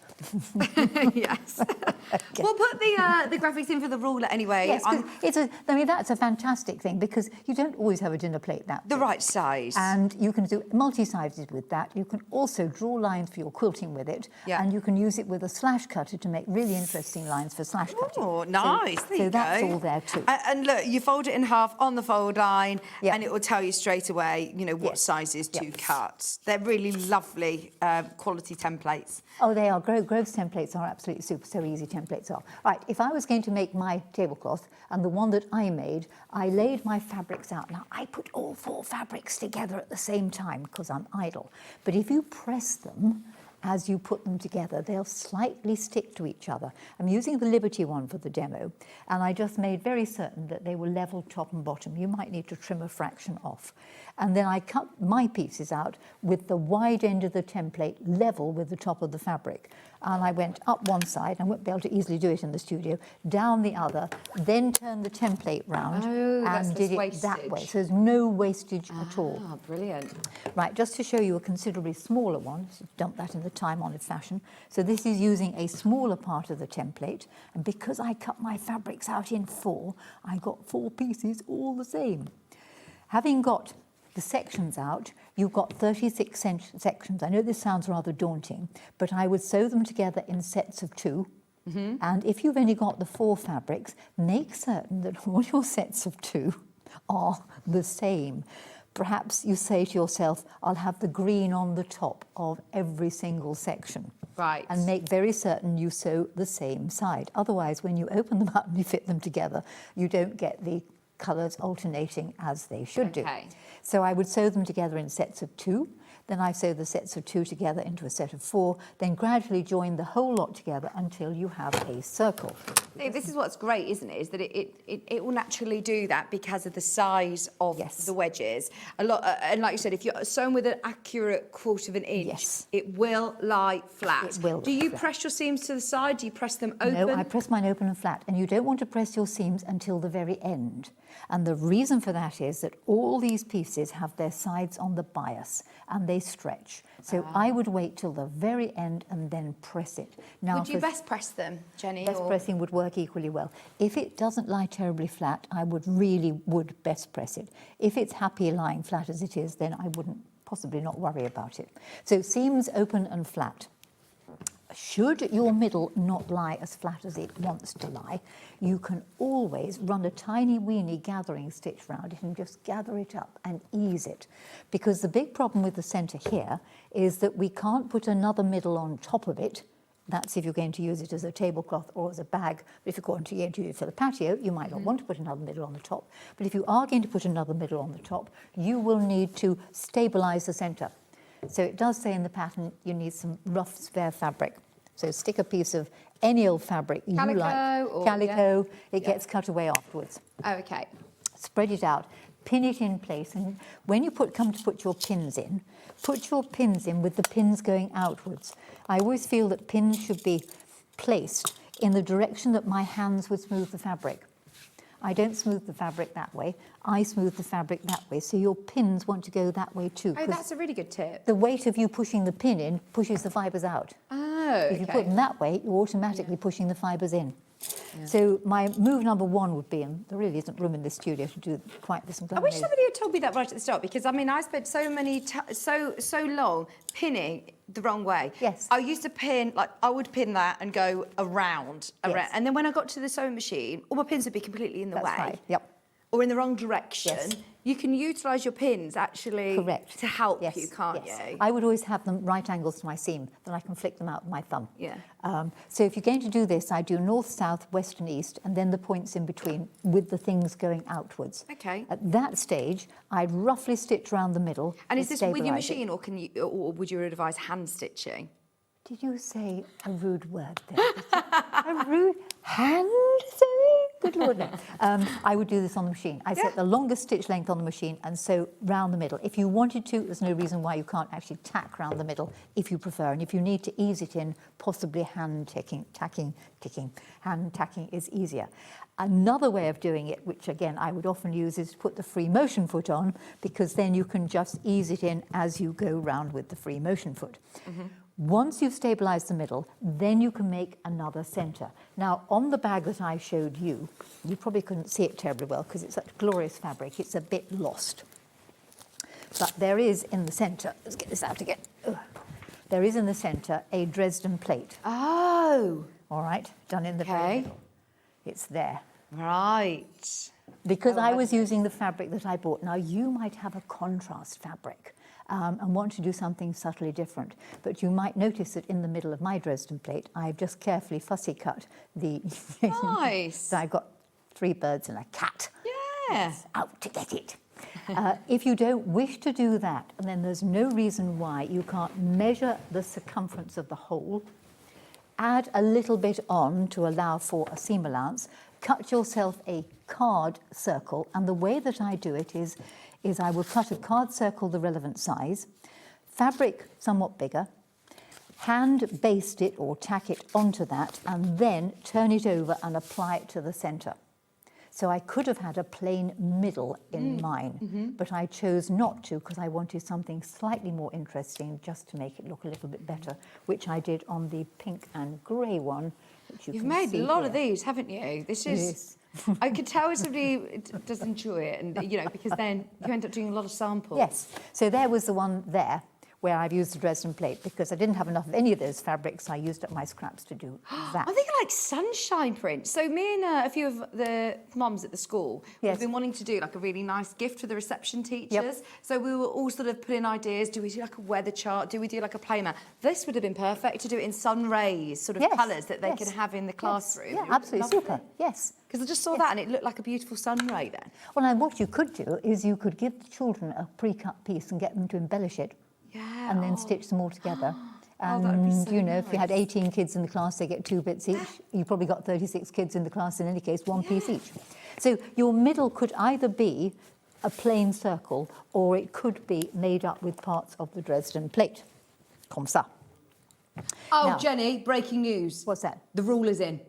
Yes. Okay. We'll put the graphics in for the ruler anyway. Yes, I mean, that's a fantastic thing, because you don't always have a dinner plate that big. right size. And you can do multi-sizes with that. You can also draw lines for your quilting with it. Yeah. And you can use it with a slash cutter to make really interesting lines for slash cutting. Oh, nice. So that's all there too. And look, you fold it in half on the fold line, Yeah. and it will tell you straight away, you know, what sizes to cut. They're really lovely quality templates. Oh, they are. Grove's templates are absolutely super, so easy templates are. Right, if I was going to make my tablecloth, and the one that I made, I laid my fabrics out. Now, I put all 4 fabrics together at the same time because I'm idle. But if you press them as you put them together, they'll slightly stick to each other. I'm using the Liberty one for the demo, and I just made very certain that they were level top and bottom. You might need to trim a fraction off. And then I cut my pieces out with the wide end of the template level with the top of the fabric. And I went up one side, I won't be able to easily do it in the studio, down the other, then turned the template round and did it that way. So there's no wastage at all. Ah, brilliant. Right, just to show you a considerably smaller one, so dump that in the time-honoured fashion. So this is using a smaller part of the template, and because I cut my fabrics out in 4, I got 4 pieces all the same. Having got the sections out, you've got 36 sections. I know this sounds rather daunting, but I would sew them together in sets of 2. And if you've only got the 4 fabrics, make certain that all your sets of 2 are the same. Perhaps you say to yourself, I'll have the green on the top of every single section. Right. And make very certain you sew the same side. Otherwise, when you open them up and you fit them together, you don't get the colours alternating as they should do. So I would sew them together in sets of 2, then I sew the sets of 2 together into a set of 4, then gradually join the whole lot together until you have a circle. This is what's great, isn't it? Is that it will naturally do that because of the size of the wedges. A lot, and like you said, if you're sewn with an accurate 1/4 of an inch, it will lie flat. It will. Do you press your seams to the side? Do you press them open? No, I press mine open and flat, and you don't want to press your seams until the very end. And the reason for that is that all these pieces have their sides on the bias and they stretch. So I would wait till the very end and then press it. Now, would you best press them, Jenny? Best pressing would work equally well. If it doesn't lie terribly flat, I would best press it. If it's happy lying flat as it is, then I wouldn't possibly not worry about it. So seams open and flat. Should your middle not lie as flat as it wants to lie, you can always run a tiny weeny gathering stitch round it and just gather it up and ease it. Because the big problem with the centre here is that we can't put another middle on top of it. That's if you're going to use it as a tablecloth or as a bag. But if you're going to use it for the patio, you might not want to put another middle on the top. But if you are going to put another middle on the top, you will need to stabilise the centre. So it does say in the pattern you need some rough spare fabric. So stick a piece of any old fabric you like. Calico, it gets cut away afterwards. Okay. Spread it out, pin it in place, and when you come to put your pins in, put your pins in with the pins going outwards. I always feel that pins should be placed in the direction that my hands would smooth the fabric. I don't smooth the fabric that way, I smooth the fabric that way, so your pins want to go that way too. Oh, that's a really good tip. The weight of you pushing the pin in pushes the fibres out. Oh, If you put them that way, you're automatically pushing the fibres in. So my move number 1 would be, and there really isn't room in this studio to do quite this. I wish somebody had told me that right at the start, because I mean I spent so long pinning the wrong way. Yes. I used to pin, like I would pin that and go around, and then when I got to the sewing machine, all my pins would be completely in the way. Right. Yep. Or in the wrong direction. Yes. You can utilise your pins actually to help you, can't you? I would always have them right angles to my seam, then I can flick them out with my thumb. Yeah. So if you're going to do this, I do north, south, west and east, and then the points in between with the things going outwards. Okay. At that stage, I'd roughly stitch around the middle. And is this with your stabilise machine, or would you advise hand stitching? Did you say a rude word there? A rude hand sewing? Good Lord, no. I would do this on the machine. I set the longest stitch length on the machine and sew round the middle. If you wanted to, there's no reason why you can't actually tack round the middle if you prefer. And if you need to ease it in, possibly hand tacking is easier. Another way of doing it, which again I would often use, is to put the free motion foot on, because then you can just ease it in as you go round with the free motion foot. Once you've stabilised the middle, then you can make another centre. Now, on the bag that I showed you, you probably couldn't see it terribly well because it's such glorious fabric, it's a bit lost. But there is in the centre, let's get this out again. There is in the centre a Dresden plate. Oh! All right, done in the very middle. It's there. Right. Because I was using the fabric that I bought. Now, you might have a contrast fabric and want to do something subtly different. But you might notice that in the middle of my Dresden plate, I've just carefully fussy cut the... Nice. So I've got 3 birds and a cat. Yeah. It's out to get it. If you don't wish to do that, then there's no reason why you can't measure the circumference of the hole, add a little bit on to allow for a seam allowance, cut yourself a card circle, and the way that I do it is I will cut a card circle the relevant size, fabric somewhat bigger, hand baste it or tack it onto that, and then turn it over and apply it to the centre. So I could have had a plain middle in mine, but I chose not to because I wanted something slightly more interesting just to make it look a little bit better, which I did on the pink and grey one. Which You've made a lot here. of these, haven't you? This is... I could tell if somebody does enjoy it, and you know, because then you end up doing a lot of samples. Yes. So there was the one there where I've used the Dresden plate because I didn't have enough of any of those fabrics. I used up my scraps to do that. I think I like sunshine prints. So me and a few of the mums at the school have been wanting to do like a really nice gift for the reception teachers. So we were all sort of putting ideas. Do we do like a weather chart? Do we do like a play mat? This would have been perfect to do it in sun rays, sort of colours that they can have in the classroom. Yeah, absolutely super. Yes. Because I just saw that and it looked like a beautiful sun ray then. Well, and what you could do is you could give the children a pre-cut piece and get them to embellish it. Yeah. and then stitch them all together. Oh, that would be so you know, if you had nice. 18 kids in the class, they get 2 bits each. You probably got 36 kids in the class, in any case, 1 piece each. So your middle could either be a plain circle, or it could be made up with parts of the Dresden plate. Comme ça. Oh, Now- Jenny, breaking news. What's that? The ruler's in.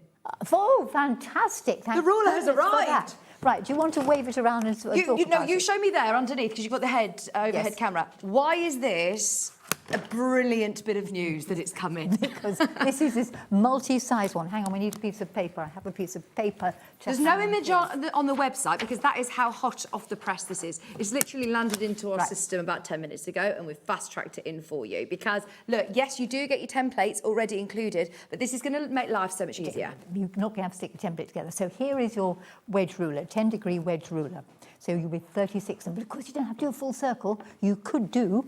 Oh, fantastic. Thank The ruler has goodness for arrived. that. Right, do you want to wave it around and talk You about it? show me there underneath because you've got the overhead Yes. camera. Why is this a brilliant bit of news that it's come in? Because this is this multi-size one. Hang on, we need a piece of paper. I have a piece of paper. There's no image on the website because that is how hot off the press this is. It's literally landed into our system about 10 minutes ago and we've fast-tracked it in for you because, look, yes, you do get your templates already included, but this is going to make life so much easier. You're not going to have to stick the template together. So here is your wedge ruler, 10-degree wedge ruler. So you're with 36, and but of course you don't have to do a full circle. You could do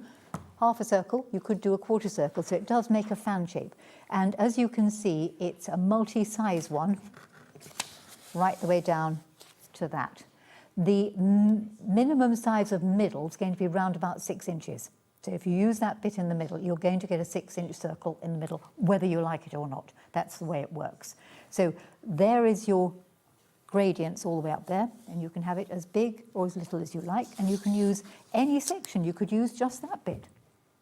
half a circle, you could do a quarter circle, so it does make a fan shape. And as you can see, it's a multi-size one, right the way down to that. The minimum size of middle is going to be around about 6 inches. So if you use that bit in the middle, you're going to get a 6-inch circle in the middle, whether you like it or not. That's the way it works. So there is your gradients all the way up there, and you can have it as big or as little as you like, and you can use any section. You could use just that bit,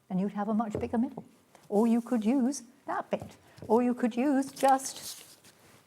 and you'd have a much bigger middle. Or you could use that bit, or you could use just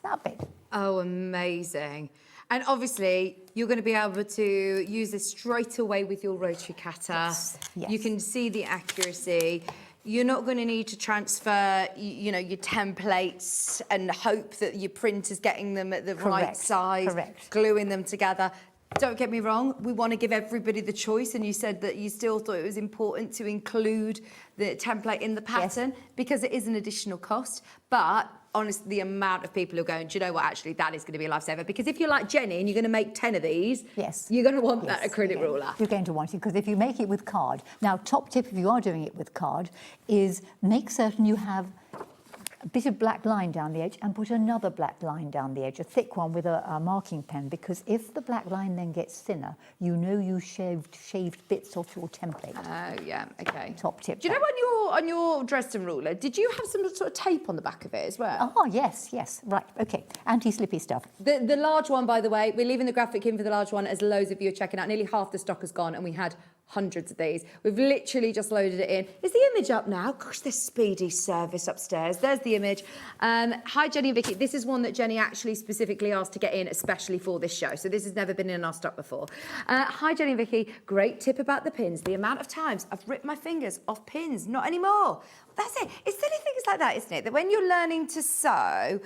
that bit. Oh, amazing. And obviously, you're going to be able to use this straight away with your rotary cutter. Yes, yes. You can see the accuracy. You're not going to need to transfer, you know, your templates and hope that your printer's getting them at the right Correct, size, correct. gluing them together. Don't get me wrong, we want to give everybody the choice, and you said that you still thought it was important to include the template in the pattern because it is an additional cost, but honestly, the amount of people who are going, do you know what, actually, that is going to be a lifesaver, because if you're like Jenny and you're going to make 10 of these, you're going to want that acrylic ruler. You're going to want it, because if you make it with card, now top tip if you are doing it with card is make certain you have a bit of black line down the edge and put another black line down the edge, a thick one with a marking pen, because if the black line then gets thinner, you know you shaved bits off your template. Oh, yeah, okay. Top tip. Do you know on your Dresden ruler, did you have some sort of tape on the back of it as well? Oh, yes, right, okay. Anti-slippy stuff. The large one, by the way, we're leaving the graphic in for the large one as loads of you are checking out. Nearly half the stock has gone and we had hundreds of these. We've literally just loaded it in. Is the image up now? Gosh, there's speedy service upstairs. There's the image. Hi, Jenny and Vicki. This is one that Jenny actually specifically asked to get in, especially for this show. So this has never been in our stock before. Hi, Jenny and Vicki. Great tip about the pins. The amount of times I've ripped my fingers off pins, not anymore. That's it. It's silly things like that, isn't it? That when you're learning to sew,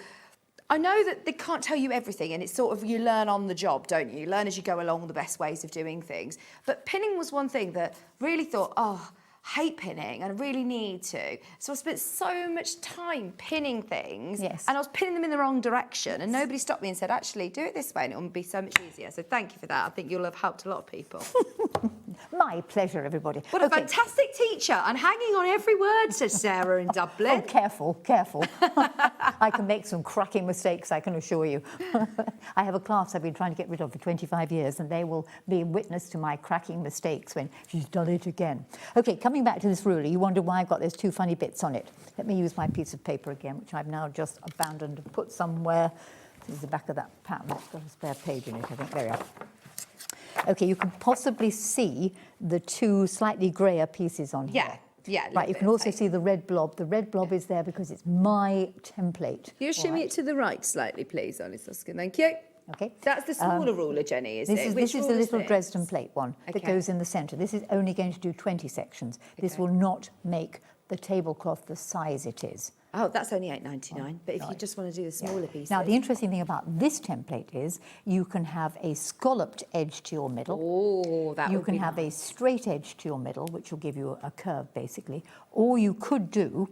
I know that they can't tell you everything, and it's sort of you learn on the job, don't you? You learn as you go along the best ways of doing things. But pinning was one thing that really thought, oh, hate pinning and I really need to. So I spent so much time pinning things, and I was pinning them in the wrong direction, and nobody stopped me and said, actually, do it this way and it will be so much easier. So thank you for that. I think you'll have helped a lot of people. My pleasure, everybody. What a fantastic teacher, and hanging on every word, says Sarah in Dublin. Oh, careful. I can make some cracking mistakes, I can assure you. I have a class I've been trying to get rid of for 25 years, and they will be witness to my cracking mistakes when she's done it again. Okay, coming back to this ruler, you wonder why I've got those 2 funny bits on it. Let me use my piece of paper again, which I've now just abandoned and put somewhere. This is the back of that pattern. It's got a spare page in it, I think. There we are. Okay, you can possibly see the 2 slightly greyer pieces on here. Yeah. Right, you can also see the red blob. The red blob is there because it's my template. You shimmy it to the right slightly, please, Alice. Thank you. Okay. That's the smaller ruler, Jenny, is it? This is the little this? Dresden plate one that goes in the centre. This is only going to do 20 sections. This will not make the tablecloth the size it is. Oh, that's only £8.99. But if you just want to do the smaller pieces. Now, the interesting thing about this template is you can have a scalloped edge to your middle. Oh, that You would can be have a nice. straight edge to your middle, which will give you a curve, basically. Or you could do,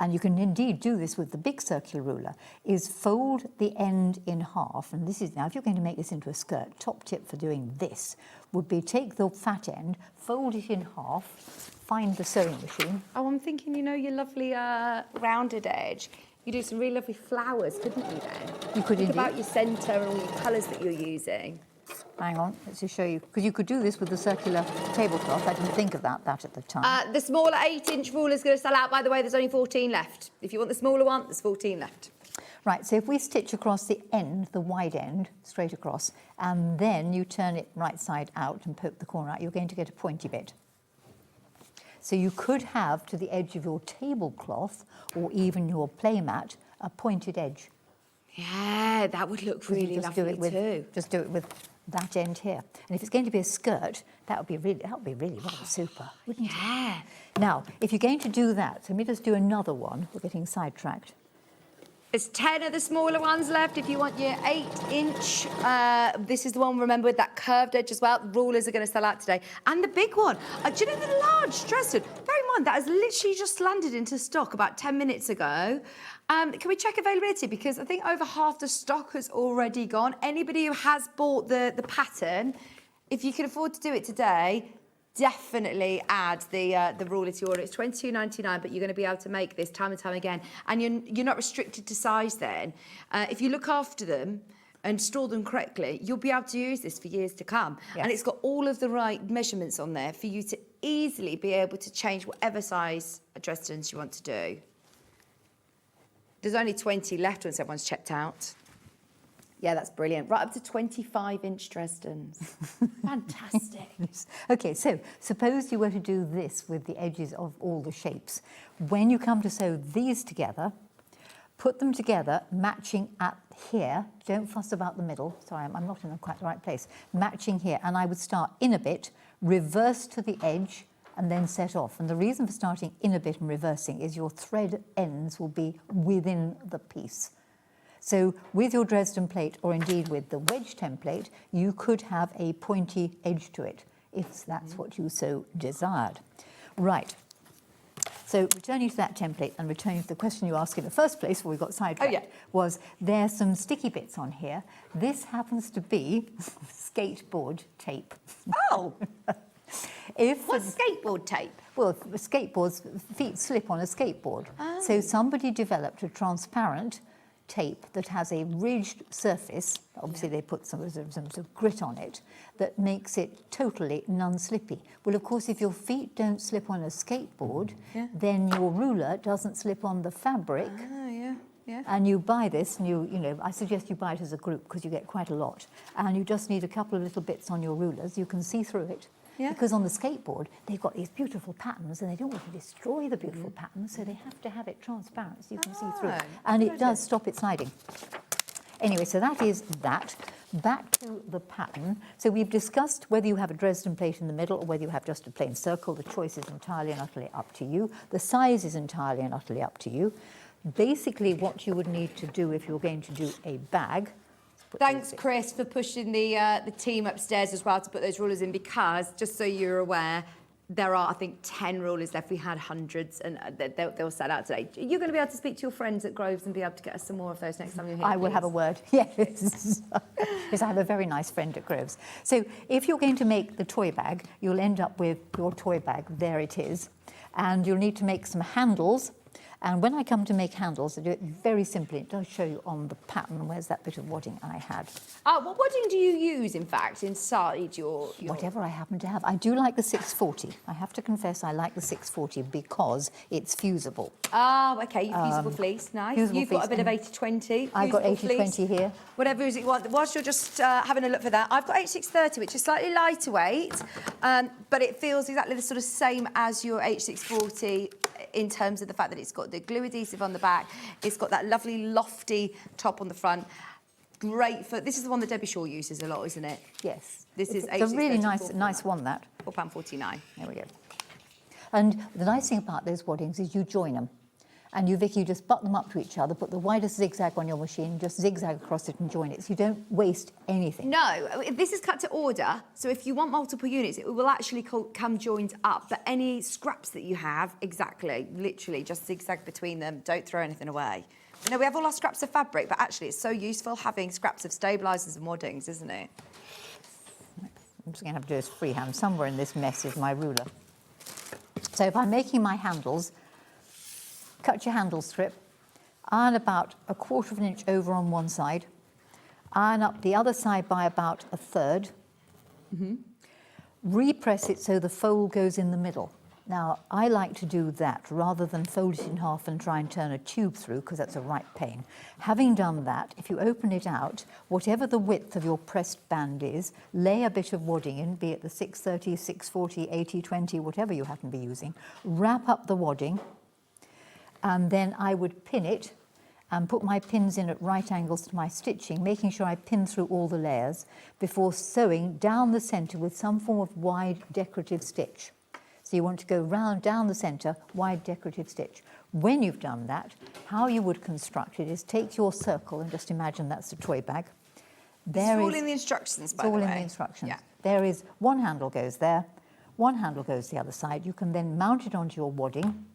and you can indeed do this with the big circular ruler, is fold the end in half. And this is, now, if you're going to make this into a skirt, top tip for doing this would be take the fat end, fold it in half, find the sewing machine. Oh, I'm thinking, you know, your lovely rounded edge. You do some really lovely flowers, couldn't you, then? You could Think indeed. about your centre and all your colours that you're using. Hang on, let's just show you. Because you could do this with the circular tablecloth. I didn't think of that at the time. The smaller 8-inch ruler is going to sell out, by the way. There's only 14 left. If you want the smaller one, there's 14 left. Right, so if we stitch across the end, the wide end, straight across, and then you turn it right side out and poke the corner out, you're going to get a pointy bit. So you could have to the edge of your tablecloth or even your playmat a pointed edge. Yeah, that would look really lovely too. Just do it with that end here. And if it's going to be a skirt, that would be really rather super, wouldn't it? Yeah. Now, if you're going to do that, so let me just do another one. We're getting sidetracked. There's 10 of the smaller ones left if you want your 8-inch. This is the one, remember, with that curved edge as well. Rulers are going to sell out today. And the big one. Do you know the large Dresden? Bear in mind, that has literally just landed into stock about 10 minutes ago. Can we check availability? Because I think over half the stock has already gone. Anybody who has bought the pattern, if you can afford to do it today, definitely add the ruler to your order. It's $22.99, but you're going to be able to make this time and time again. And you're not restricted to size then. If you look after them and store them correctly, you'll be able to use this for years to come. Yes. And it's got all of the right measurements on there for you to easily be able to change whatever size Dresdens you want to do. There's only 20 left once everyone's checked out. Yeah, that's brilliant. Right up to 25-inch Dresdens. Fantastic. Okay, so suppose you were to do this with the edges of all the shapes. When you come to sew these together, put them together, matching at here. Don't fuss about the middle. Sorry, I'm not in quite the right place. Matching here, and I would start in a bit, reverse to the edge, and then set off. And the reason for starting in a bit and reversing is your thread ends will be within the piece. So with your Dresden plate, or indeed with the wedge template, you could have a pointy edge to it, if that's what you so desired. Right. So returning to that template and returning to the question you asked in the first place, before we got sidetracked, was there's some sticky bits on here. This happens to be skateboard tape. Oh! What's skateboard tape? Well, skateboards, feet slip on a skateboard. Oh. So somebody developed a transparent tape that has a ridged surface. Obviously, they put some sort of grit on it that makes it totally non-slippy. Well, of course, if your feet don't slip on a skateboard, then your ruler doesn't slip on the fabric. Yeah. And you buy this, and you know, I suggest you buy it as a group because you get quite a lot. And you just need a couple of little bits on your rulers. You can see through it. Yeah. Because on the skateboard, they've got these beautiful patterns and they don't want to destroy the beautiful patterns, so they have to have it transparent so you can see through it. And it does stop it sliding. Anyway, so that is that. Back to the pattern. So we've discussed whether you have a Dresden plate in the middle or whether you have just a plain circle. The choice is entirely and utterly up to you. The size is entirely and utterly up to you. Basically, what you would need to do if you're going to do a bag. Thanks, Chris, for pushing the team upstairs as well to put those rulers in, because, just so you're aware, there are, I think, 10 rulers left. We had hundreds, and they'll sell out today. You're going to be able to speak to your friends at Groves and be able to get us some more of those next time you're here, I will have a word, yes. Because I have a very nice friend at Groves. So if you're going to make the toy bag, you'll end up with your toy bag. There it is. And you'll need to make some handles. And when I come to make handles, I do it very simply. It does show you on the pattern. Where's that bit of wadding I had? What wadding do you use, in fact, inside your... Whatever I happen to have. I do like the 640. I have to confess I like the 640 because it's fusible. Oh, OK, fusible fleece, nice. You've got a bit of 80-20. I've got 80-20 here. Whatever it is you want. Whilst you're just having a look for that, I've got 8630, which is slightly lighter weight, but it feels exactly the sort of same as your H640 in terms of the fact that it's got the glue adhesive on the back. It's got that lovely lofty top on the front. Great for... This is the one that Debbie Shaw uses a lot, isn't it? Yes. This is it's a really nice one, that. £4.49. There we go. And the nice thing about those waddings is you join them. And you, Vicki, you just butt them up to each other, put the widest zigzag on your machine, just zigzag across it and join it. So you don't waste anything. No, this is cut to order. So if you want multiple units, it will actually come joined up. But any scraps that you have, exactly, literally, just zigzag between them. Don't throw anything away. You know, we have all our scraps of fabric, but actually it's so useful having scraps of stabilisers and waddings, isn't it? I'm just going to have to do this freehand. Somewhere in this mess is my ruler. So if I'm making my handles, cut your handle strip, iron about 1/4 inch over on one side, iron up the other side by about 1/3, repress it so the fold goes in the middle. Now, I like to do that rather than fold it in half and try and turn a tube through, because that's a right pain. Having done that, if you open it out, whatever the width of your pressed band is, lay a bit of wadding in, be it the 630, 640, 80, 20, whatever you happen to be using, wrap up the wadding, and then I would pin it and put my pins in at right angles to my stitching, making sure I pin through all the layers before sewing down the centre with some form of wide decorative stitch. So you want to go round down the centre, wide decorative stitch. When you've done that, how you would construct it is take your circle and just imagine that's a toy bag. It's all in the instructions, by the way. It's all in the instructions. Yeah. There is one handle goes there, one handle goes the other side. You can then mount it onto your wadding,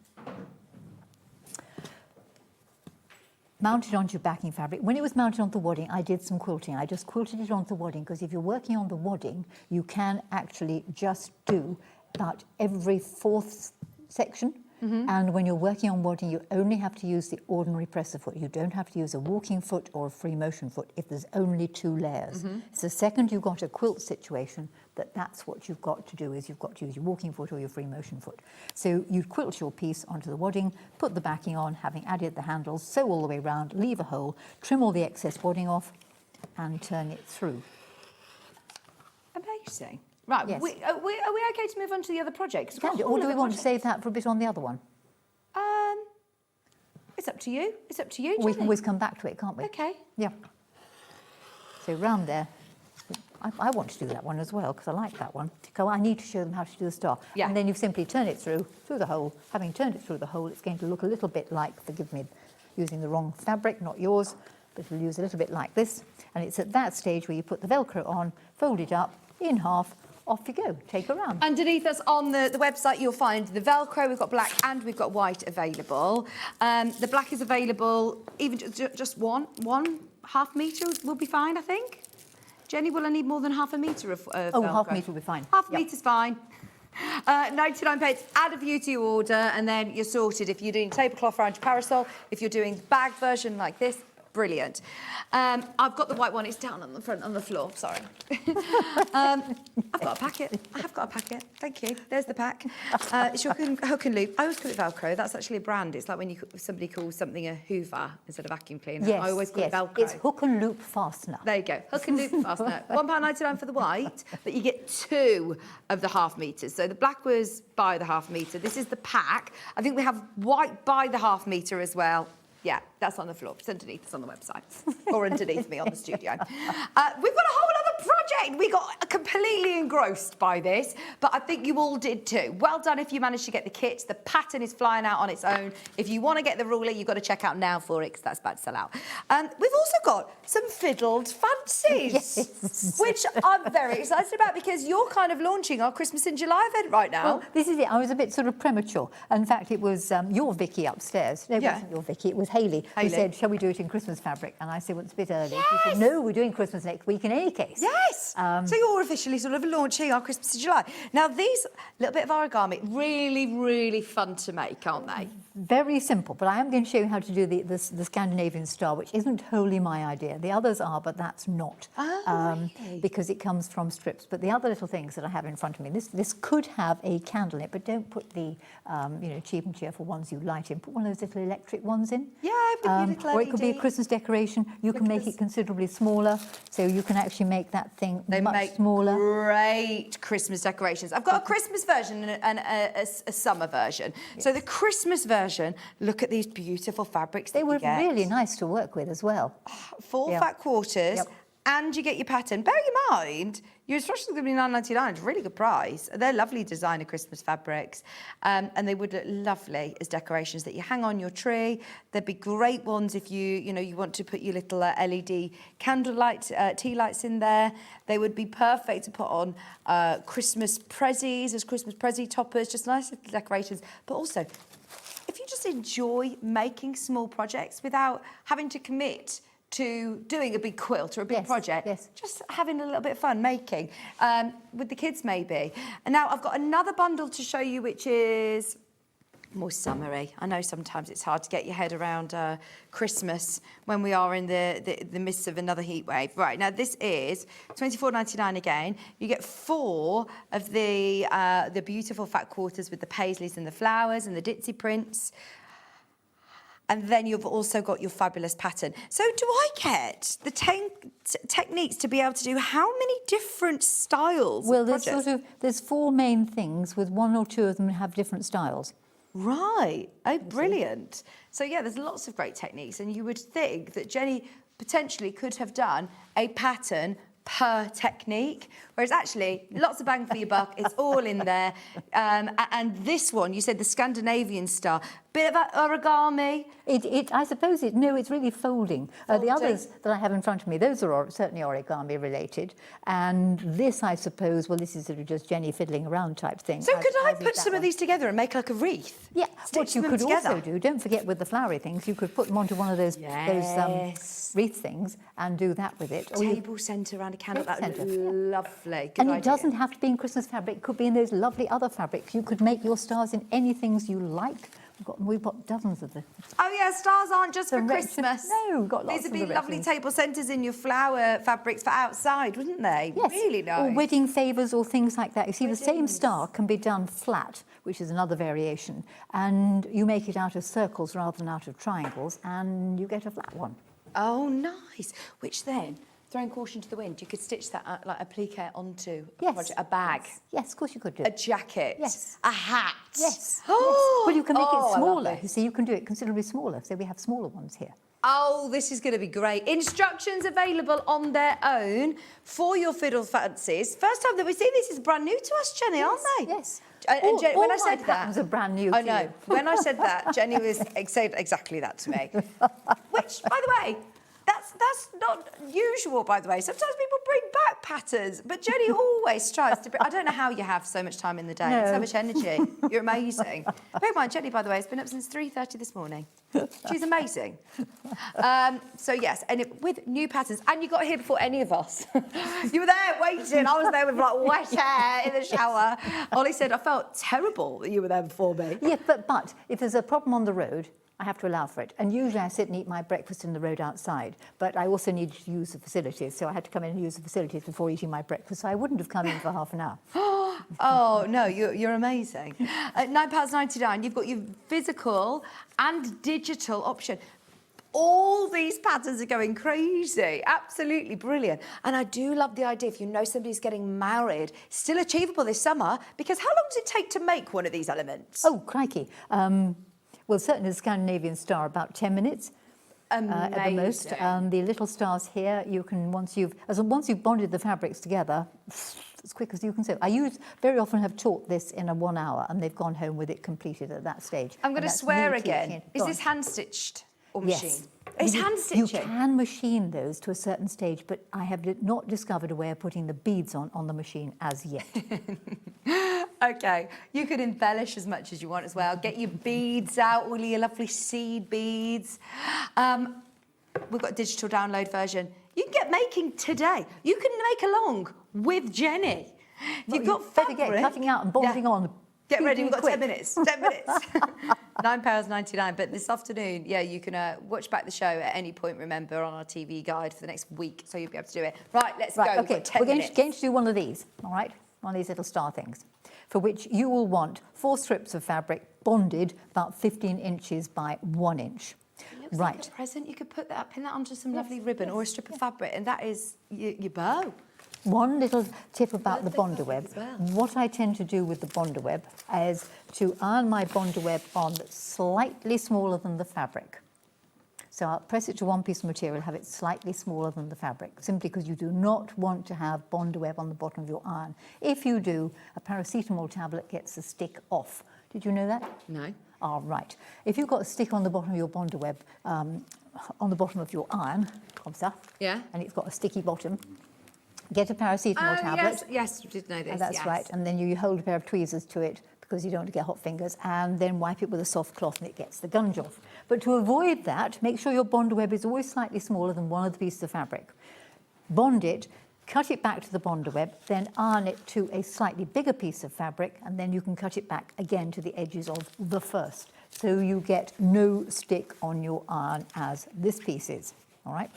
mount it onto your backing fabric. When it was mounted onto the wadding, I did some quilting. I just quilted it onto the wadding, because if you're working on the wadding, you can actually just do about every fourth section. And when you're working on wadding, you only have to use the ordinary presser foot. You don't have to use a walking foot or a free motion foot if there's only 2 layers. So the second you've got a quilt situation, that's what you've got to do, is you've got to use your walking foot or your free motion foot. So you quilt your piece onto the wadding, put the backing on, having added the handles, sew all the way around, leave a hole, trim all the excess wadding off, and turn it through. Amazing. Right, Yes. are we okay to move on to the other projects? Or do we want to save that for a bit on the other one? It's up to you. It's up to you, We Jenny. can always come back to it, can't we? Okay. Yeah. So round there, I want to do that one as well, because I like that one. So I need to show them how to do the star. Yeah. And then you simply turn it through the hole. Having turned it through the hole, it's going to look a little bit like, forgive me, using the wrong fabric, not yours, but it'll use a little bit like this. And it's at that stage where you put the Velcro on, fold it up in half, off you go, take a round. Underneath us on the website, you'll find the Velcro. We've got black and we've got white available. The black is available, even just one half metre will be fine, I think. Jenny, will I need more than half a metre of Oh, Velcro? half a metre will be fine. Half a Yep. metre's fine. 99 pence, add a view to your order, and then you're sorted. If you're doing tablecloth around your parasol, if you're doing the bag version like this, brilliant. I've got the white one. It's down on the front on the floor. Sorry. I've got a packet. I have got a packet. Thank you. There's the pack. It's your hook and loop. I always call it Velcro. That's actually a brand. It's like when somebody calls something a Hoover instead of vacuum cleaner. Yes, I always call it Velcro. It's hook and loop fastener. There you go. Hook and loop fastener. £1.99 for the white, but you get 2 of the half metres. So the black was by the half metre. This is the pack. I think we have white by the half metre as well. Yeah, that's on the floor. It's underneath. It's on the website. Or underneath me on the studio. We've got a whole other project. We got completely engrossed by this, but I think you all did too. Well done if you managed to get the kit. The pattern is flying out on its own. If you want to get the ruler, you've got to check out now for it, because that's about to sell out. We've also got some fiddled fancies, Yes. which I'm very excited about, because you're kind of launching our Christmas in July event right now. Well, this is it. I was a bit sort of premature. In fact, it was your Vicki upstairs. No, it Yeah. wasn't your Vicki. It was Hayley, who Hayley. said, shall we do it in Christmas fabric? And I said, well, it's a bit early. She Yes. said, no, we're doing Christmas next week in any case. Yes. So you're officially sort of launching our Christmas in July. Now, these little bit of origami, really, really fun to make, aren't they? Very simple, but I am going to show you how to do the Scandinavian star, which isn't wholly my idea. The others are, but that's not, really? because it comes from strips. But the other little things that I have in front of me, this could have a candle in it, but don't put the cheap and cheerful ones you light in. Put one of those little electric ones in. Yeah, with the little or it could be a LED. Christmas decoration. You can make it considerably smaller, so you can actually make that thing They much make smaller. great Christmas decorations. I've got a Christmas version and a summer version. So the Christmas version, look at these beautiful fabrics. They that were you get. really nice to work with as well. 4 Yeah. fat quarters, Yep. and you get your pattern. Bearing in mind, your instructions are going to be £9.99. It's a really good price. They're lovely designer Christmas fabrics, and they would look lovely as decorations that you hang on your tree. They'd be great ones if you want to put your little LED candlelight tea lights in there. They would be perfect to put on Christmas prezzies as Christmas prezzie toppers, just nice little decorations. But also, if you just enjoy making small projects without having to commit to doing a big quilt or a big Yes, project, yes. just having a little bit of fun making with the kids maybe. And now I've got another bundle to show you, which is more summery. I know sometimes it's hard to get your head around Christmas when we are in the midst of another heat wave. Right, now this is $24.99 again. You get 4 of the beautiful fat quarters with the paisleys and the flowers and the ditzy prints. And then you've also got your fabulous pattern. So do I get the techniques to be able to do how many different styles? Well, there's 4 main things, with 1 or 2 of them have different styles. Right. Oh, brilliant. So yeah, there's lots of great techniques, and you would think that Jenny potentially could have done a pattern per technique, whereas actually lots of bang for your buck. It's all in there. And this one, you said the Scandinavian style, bit of origami. I suppose it's really folding. The others that I have in front of me, those are certainly origami related. And this, I suppose, well, this is sort of just Jenny fiddling around type thing. So could I put some of these together and make like a wreath? Yeah, what you could also do, don't forget with the flowery things, you could put them onto one of those wreath things and do that with it. Table centre around a candle, that would be lovely. And it doesn't have to be in Christmas fabric, it could be in those lovely other fabrics. You could make your stars in any things you like. We've got dozens of them. Oh yeah, stars aren't just for Christmas. No, we've got lots of these would be lovely table centres in your flower fabrics for outside, wouldn't they? Yes. Really nice. Or wedding favours or things like that. You see, the same star can be done flat, which is another variation, and you make it out of circles rather than out of triangles, and you get a flat one. Oh, nice. Which then, throwing caution to the wind, you could stitch that like applique onto a bag. Yes, of course you could do. A jacket. Yes. A hat. Yes. Oh, well, you can make it smaller. You see, you can do it considerably smaller. So we have smaller ones here. Oh, this is going to be great. Instructions available on their own for your fiddle fancies. First time that we've seen this is brand new to us, Jenny, aren't they? Yes. And all when I my said that, patterns are brand new. I know. When I said that, Jenny was said exactly that to me. Which, by the way, that's not usual, by the way. Sometimes people bring back patterns, but Jenny always tries to bring... I don't know how you have so much time in the day, and so much energy. You're amazing. Bear in mind, Jenny, by the way, has been up since 3:30 this morning. She's amazing. So, yes, and with new patterns. And you got here before any of us. You were there waiting. I was there with, like, wet hair in the shower. Ollie said, I felt terrible that you were there before me. Yeah, but if there's a problem on the road, I have to allow for it. And usually I sit and eat my breakfast in the road outside, but I also needed to use the facilities, so I had to come in and use the facilities before eating my breakfast, so I wouldn't have come in for half an hour. Oh, no, you're amazing. At £9.99, you've got your physical and digital option. All these patterns are going crazy. Absolutely brilliant. And I do love the idea, if you know somebody's getting married, still achievable this summer, because how long does it take to make one of these elements? Oh, crikey. Well, certainly the Scandinavian star, about 10 minutes at the most. The little stars here, you can, once you've bonded the fabrics together, as quick as you can sew. I very often have taught this in a 1 hour, and they've gone home with it completed at that stage. I'm going to swear again. Is this hand-stitched or machine? Yes. It's hand-stitching? You can machine those to a certain stage, but I have not discovered a way of putting the beads on the machine as yet. Okay, you could embellish as much as you want as well. Get your beads out, all your lovely seed beads. We've got a digital download version. You can get making today. You can make along with Jenny. You've got fabric. Better get cutting out and bonding on. Get ready, we've got 10 minutes. 10 minutes. £9.99. But this afternoon, yeah, you can watch back the show at any point, remember, on our TV guide for the next week, so you'll be able to do it. Right, let's go. Okay, we're going to do one of these, all right? One of these little star things, for which you will want 4 strips of fabric bonded about 15 inches by 1 inch. It looks like a present. You could pin that onto some lovely ribbon or a strip of fabric, and that is your bow. One little tip about the Bonder web. What I tend to do with the Bonder web is to iron my Bonder web on slightly smaller than the fabric. So I'll press it to one piece of material, have it slightly smaller than the fabric, simply because you do not want to have Bonder web on the bottom of your iron. If you do, a paracetamol tablet gets the stick off. Did you know that? No. Oh, right. If you've got a stick on the bottom of your Bonder web, on the bottom of your iron, yeah, and it's got a sticky bottom, get a paracetamol tablet. Yes, you did know this. That's right. And then you hold a pair of tweezers to it, because you don't want to get hot fingers, and then wipe it with a soft cloth and it gets the gunge off. But to avoid that, make sure your Bonder web is always slightly smaller than one of the pieces of fabric. Bond it, cut it back to the Bonder web, then iron it to a slightly bigger piece of fabric, and then you can cut it back again to the edges of the first. So you get no stick on your iron as this piece is, all right?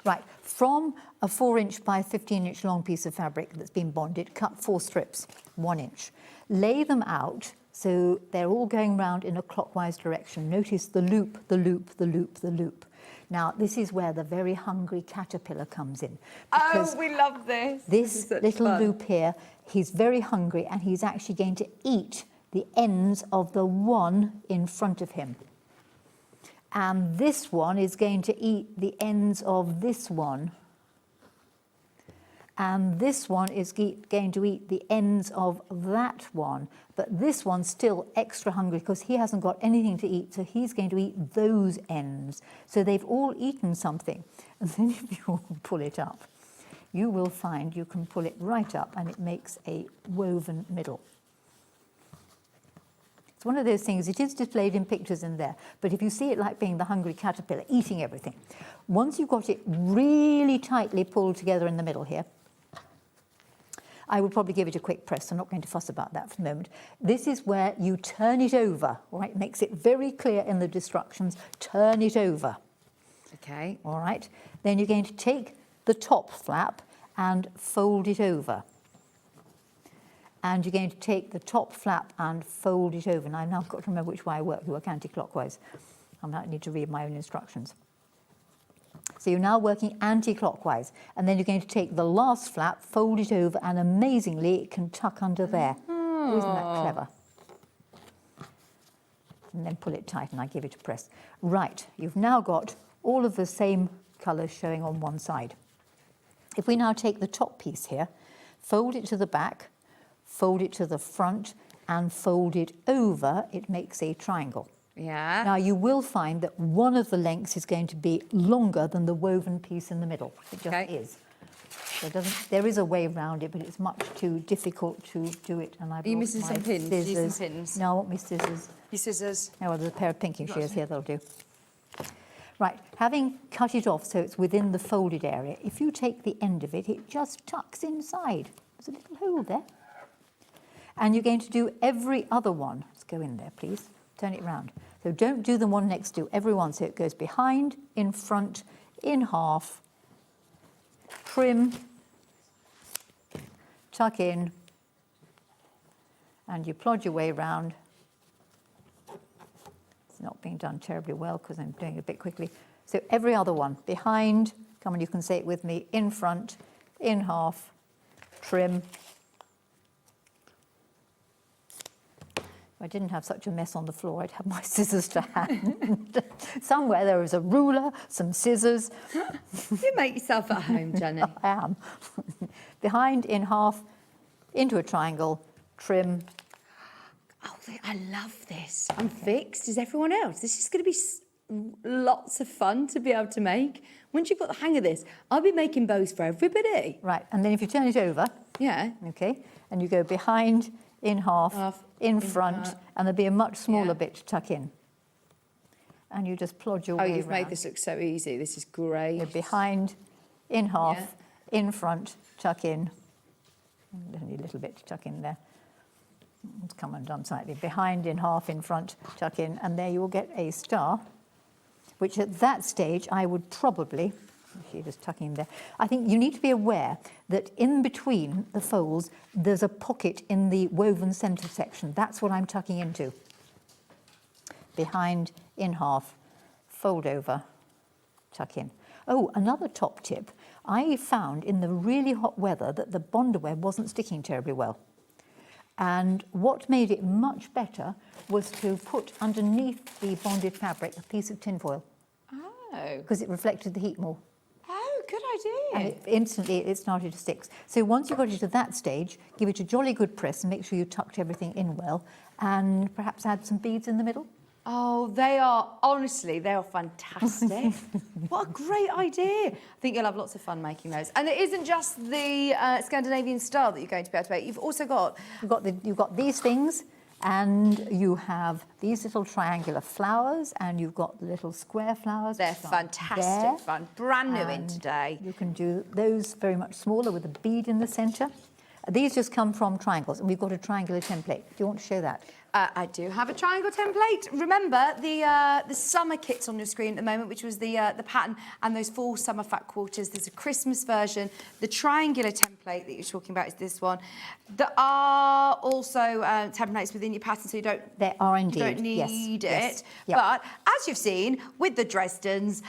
Right, from a 4-inch by 15-inch long piece of fabric that's been bonded, cut 4 strips, 1 inch. Lay them out so they're all going round in a clockwise direction. Notice the loop, the loop, the loop, the loop. Now, this is where the very hungry caterpillar comes in. Oh, we love this. This little loop here, he's very hungry and he's actually going to eat the ends of the one in front of him. And this one is going to eat the ends of this one. And this one is going to eat the ends of that one. But this one's still extra hungry because he hasn't got anything to eat, so he's going to eat those ends. So they've all eaten something. And then if you pull it up, you will find you can pull it right up and it makes a woven middle. It's one of those things, it is displayed in pictures in there, but if you see it like being the hungry caterpillar eating everything, once you've got it really tightly pulled together in the middle here, I would probably give it a quick press. I'm not going to fuss about that for the moment. This is where you turn it over, all right? Makes it very clear in the instructions, turn it over. Okay. All right? Then you're going to take the top flap and fold it over. And you're going to take the top flap and fold it over. And I've now got to remember which way I work anti-clockwise. I might need to read my own instructions. So you're now working anti-clockwise, and then you're going to take the last flap, fold it over, and amazingly it can tuck under there. Oh. Isn't that clever? And then pull it tight and I give it a press. Right, you've now got all of the same colours showing on one side. If we now take the top piece here, fold it to the back, fold it to the front, and fold it over, it makes a triangle. Yeah. Now you will find that one of the lengths is going to be longer than the woven piece in the middle. It just is. There is a way around it, but it's much too difficult to do it. And I've Are you lost missing my some pins? scissors. Do you need some pins? No, I want my scissors. Your scissors. Oh, well, there's a pair of pinking shears here, that'll do. Right, having cut it off so it's within the folded area, if you take the end of it, it just tucks inside. There's a little hole there. And you're going to do every other one. Let's go in there, please. Turn it round. So don't do the one next to every one. So it goes behind, in front, in half, trim, tuck in, and you plod your way round. It's not being done terribly well because I'm doing it a bit quickly. So every other one, behind, come on, you can say it with me, in front, in half, trim. If I didn't have such a mess on the floor, I'd have my scissors to hand. Somewhere there is a ruler, some scissors. You make yourself at home, Jenny. I am. Behind, in half, into a triangle, trim. Oh, I love this. I'm fixed. Is everyone else? This is going to be lots of fun to be able to make. Once you've got the hang of this, I'll be making bows for everybody. Right, and then if you turn it over, yeah, okay, and you go behind, in half, in front, and there'll be a much smaller bit to tuck in. And you just plod your way Oh, you've round. made this look so easy. This is great. Go behind, in half, in front, tuck in. Only a little bit to tuck in there. It's come undone slightly. Behind, in half, in front, tuck in, and there you will get a star, which at that stage I would probably, actually just tucking in there, I think you need to be aware that in between the folds there's a pocket in the woven centre section. That's what I'm tucking into. Behind, in half, fold over, tuck in. Oh, another top tip. I found in the really hot weather that the Bonder web wasn't sticking terribly well. And what made it much better was to put underneath the bonded fabric a piece of tinfoil. Oh. Because it reflected the heat more. Oh, good And idea. instantly it started to stick. So once you've got it to that stage, give it a jolly good press and make sure you tucked everything in well, and perhaps add some beads in the middle. Oh, they are, honestly, they are fantastic. What a great idea. I think you'll have lots of fun making those. And it isn't just the Scandinavian style that you're going to be able to make. You've also got... You've got these things, And you have these little triangular flowers, and you've got the little square flowers. They're which are fantastic there. fun. Brand new in And today. You can do those very much smaller with a bead in the centre. These just come from triangles, and we've got a triangular template. Do you want to show that? I do have a triangle template. Remember the summer kits on your screen at the moment, which was the pattern, and those 4 summer fat quarters. There's a Christmas version. The triangular template that you're talking about is this one. There are also templates within your pattern, so you don't. There are indeed. You don't need it. Yes. Yep. But as you've seen with the Dresdens,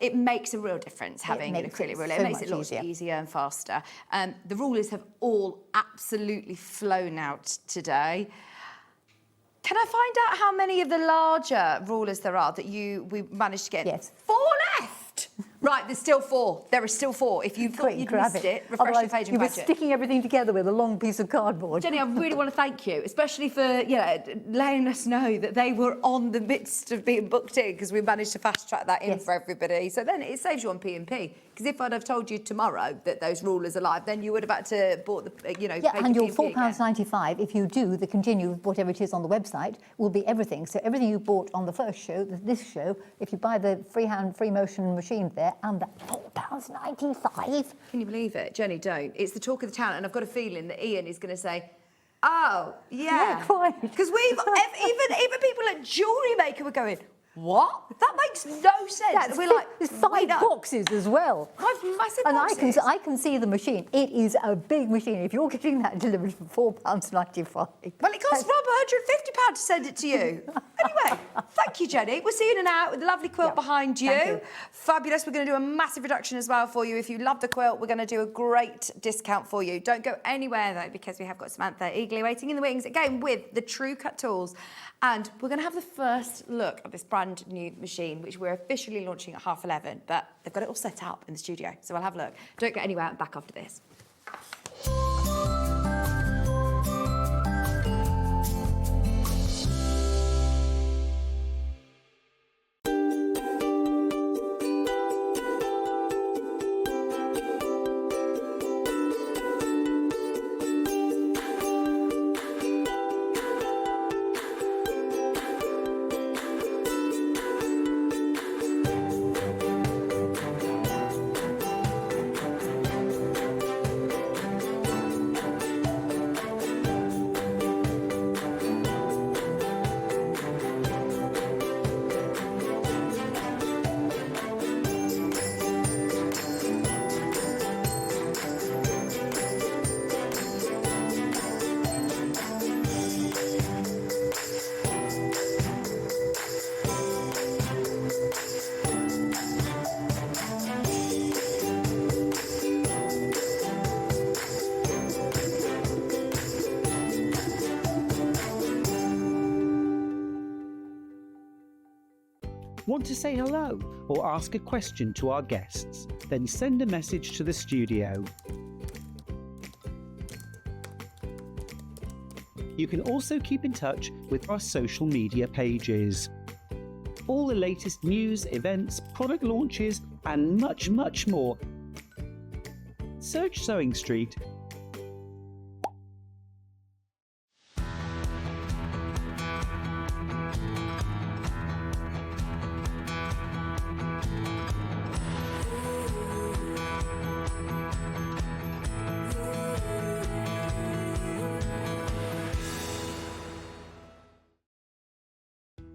it makes a real difference having an acrylic ruler. It makes it lots easier and faster. The rulers have all absolutely flown out today. Can I find out how many of the larger rulers there are that we managed to get? Yes. 4 left. Right, there's still 4. There are still 4. If you thought you'd missed it, refresh the page and you were grab it. sticking everything together with a long piece of cardboard. Jenny, I really want to thank you, especially for letting us know that they were on the midst of being booked in, because we managed to fast track that in for everybody. So then it saves you on P&P. Because if I'd have told you tomorrow that those rulers are live, then you would have had to bought the and your £4.95, if you do the continue whatever it is on the website, will be everything. So everything you bought on the first show, this show, if you buy the freehand free motion machine there, and that £4.95. Can you believe it? Jenny, don't. It's the talk of the town, and I've got a feeling that Ian is going to say, oh, yeah. Quite. Because even people at Jewellery Maker were going, what? That makes no sense. We're like, there's 5 boxes as well. 5 massive and boxes. I can see the machine. It is a big machine. If you're getting that delivered for £4.95. Well, it costs Rob £150 to send it to you. Anyway, thank you, Jenny. We'll see you in and out with the lovely quilt behind you. Thank you. Fabulous. We're going to do a massive reduction as well for you. If you love the quilt, we're going to do a great discount for you. Don't go anywhere, though, because we have got Samantha eagerly waiting in the wings, again, with the True Cut tools. And we're going to have the first look at this brand new machine, which we're officially launching at 11:30, but they've got it all set up in the studio. So we'll have a look. Don't go anywhere, back after this. Want to say hello or ask a question to our guests? Then send a message to the studio. You can also keep in touch with our social media pages. All the latest news, events, product launches, and much, much more. Search Sewing Street.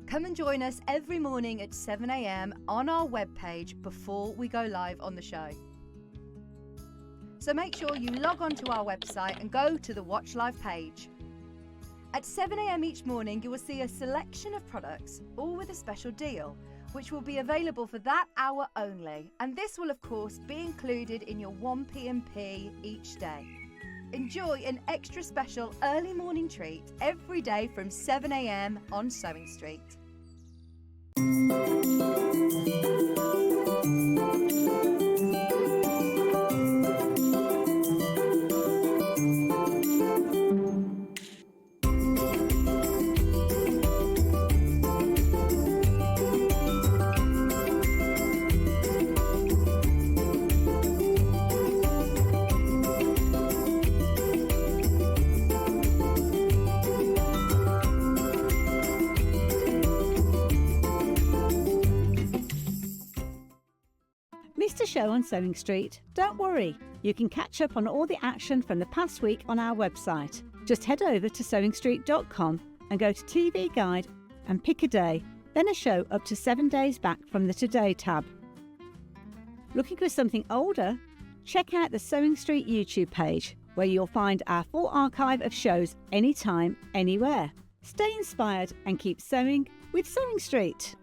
Come and join us every morning at 7 a.m. on our webpage before we go live on the show. So make sure you log on to our website and go to the Watch Live page. At 7 a.m. each morning, you will see a selection of products, all with a special deal, which will be available for that hour only. And this will, of course, be included in your 1 P&P each day. Enjoy an extra special early morning treat every day from 7 a.m. on Sewing Street. Missed a show on Sewing Street? Don't worry, you can catch up on all the action from the past week on our website. Just head over to SewingStreet.com and go to TV Guide and pick a day, then a show up to 7 days back from the Today tab. Looking for something older? Check out the Sewing Street YouTube page, where you'll find our full archive of shows anytime, anywhere. Stay inspired and keep sewing with Sewing Street.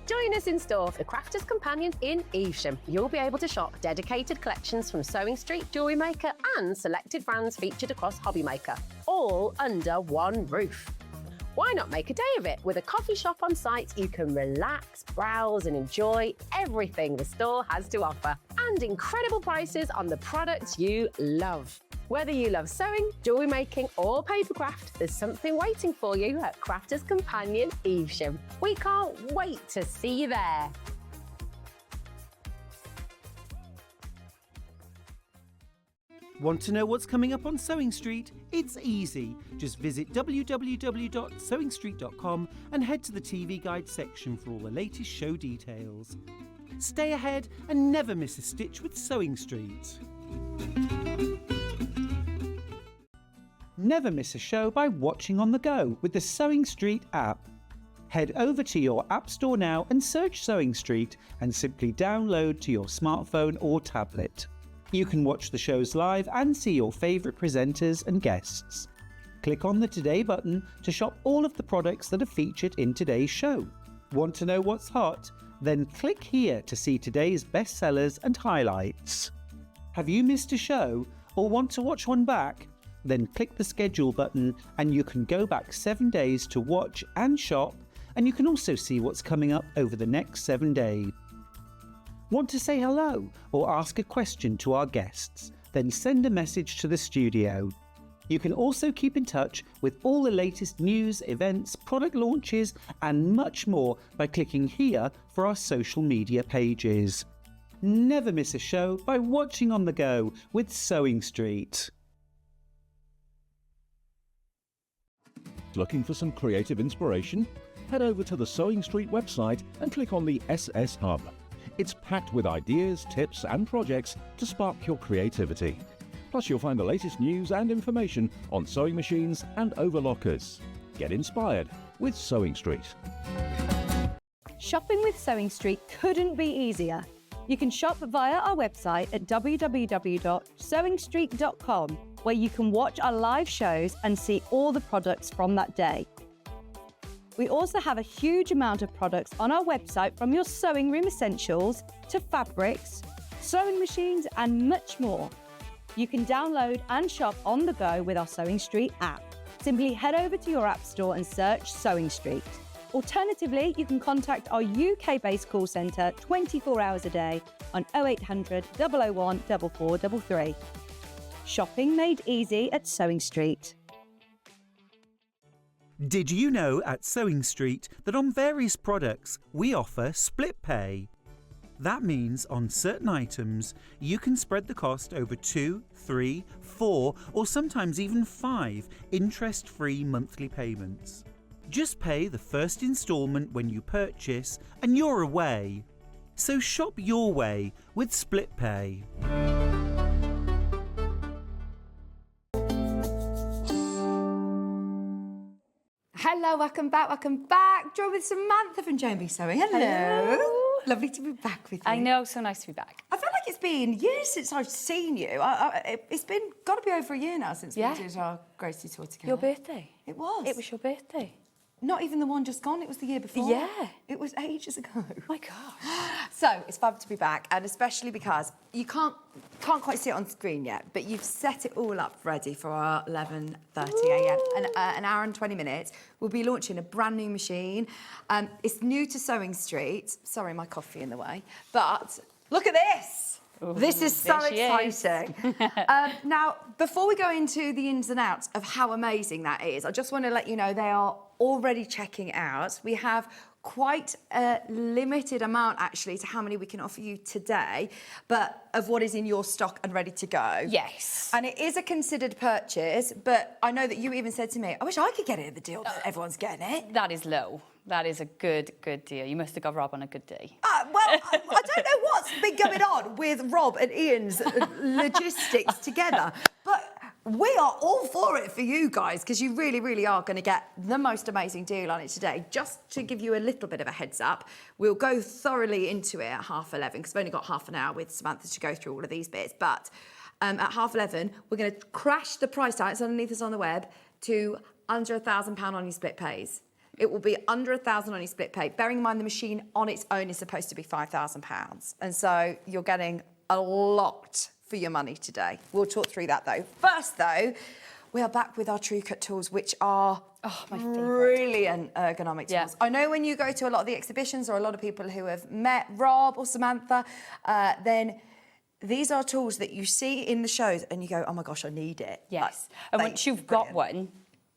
Join us in store for the Crafter's Companion in Evesham. You'll be able to shop dedicated collections from Sewing Street, Jewellery Maker and selected brands featured across Hobby Maker, all under one roof. Why not make a day of it? With a coffee shop on site, you can relax, browse and enjoy everything the store has to offer. And incredible prices on the products you love. Whether you love sewing, jewellery making or papercraft, there's something waiting for you at Crafter's Companion Evesham. We can't wait to see you there. Want to know what's coming up on Sewing Street? It's easy. Just visit www.sewingstreet.com and head to the TV Guide section for all the latest show details. Stay ahead and never miss a stitch with Sewing Street. Never miss a show by watching on the go with the Sewing Street app. Head over to your App Store now and search Sewing Street and simply download to your smartphone or tablet. You can watch the shows live and see your favourite presenters and guests. Click on the Today button to shop all of the products that are featured in today's show. Want to know what's hot? Then click here to see today's bestsellers and highlights. Have you missed a show or want to watch one back? Then click the schedule button and you can go back 7 days to watch and shop, and you can also see what's coming up over the next 7 days. Want to say hello or ask a question to our guests? Then send a message to the studio. You can also keep in touch with all the latest news, events, product launches and much more by clicking here for our social media pages. Never miss a show by watching on the go with Sewing Street. Looking for some creative inspiration? Head over to the Sewing Street website and click on the SS Hub. It's packed with ideas, tips and projects to spark your creativity. Plus you'll find the latest news and information on sewing machines and overlockers. Get inspired with Sewing Street. Shopping with Sewing Street couldn't be easier. You can shop via our website at www.sewingstreet.com, where you can watch our live shows and see all the products from that day. We also have a huge amount of products on our website, from your sewing room essentials to fabrics, sewing machines and much more. You can download and shop on the go with our Sewing Street app. Simply head over to your app store and search Sewing Street. Alternatively, you can contact our UK-based call centre 24 hours a day on 0800 001 4433. Shopping made easy at Sewing Street. Did you know at Sewing Street that on various products we offer split pay? That means on certain items you can spread the cost over 2, 3, 4 or sometimes even 5 interest-free monthly payments. Just pay the first instalment when you purchase and you're away. So shop your way with split pay. Hello, welcome back. Join with Samantha from J&B Sewing. Hello. Lovely to be back with you. I know, so nice to be back. I feel like it's been years since I've seen you. It's been got to be over a year now since we did our grocery tour together. Your birthday. It was. It was your birthday. Not even the one just gone, it was the year before. Yeah. It was ages ago. Oh my gosh. So, it's fab to be back, and especially because you can't quite see it on screen yet, but you've set it all up ready for our 11:30am. An hour and 20 minutes. We'll be launching a brand new machine. It's new to Sewing Street. Sorry, my coffee in the way. But look at this. Ooh, this is so exciting. Is. Now, before we go into the ins and outs of how amazing that is, I just want to let you know they are already checking out. We have quite a limited amount actually to how many we can offer you today, but of what is in your stock and ready to go. Yes. And it is a considered purchase, but I know that you even said to me, I wish I could get it at the deal, but everyone's getting it. That is low. That is a good deal. You must have got Rob on a good day. Well, I don't know what's been going on with Rob and Ian's logistics together, but we are all for it for you guys because you really, really are going to get the most amazing deal on it today. Just to give you a little bit of a heads up, we'll go thoroughly into it at 11:30 because we've only got half an hour with Samantha to go through all of these bits. But at 11:30, we're going to crash the price down. It's underneath us on the web to under £1,000 on your split pays. It will be under £1,000 on your split pay. Bearing in mind the machine on its own is supposed to be £5,000. And so you're getting a lot for your money today. We'll talk through that though. First though, we are back with our True Cut tools, which are my brilliant ergonomic tools. I know when you go to a lot of the exhibitions or a lot of people who have met Rob or Samantha, then these are tools that you see in the shows and you go, oh my gosh, I need it. Yes. And once you've got one,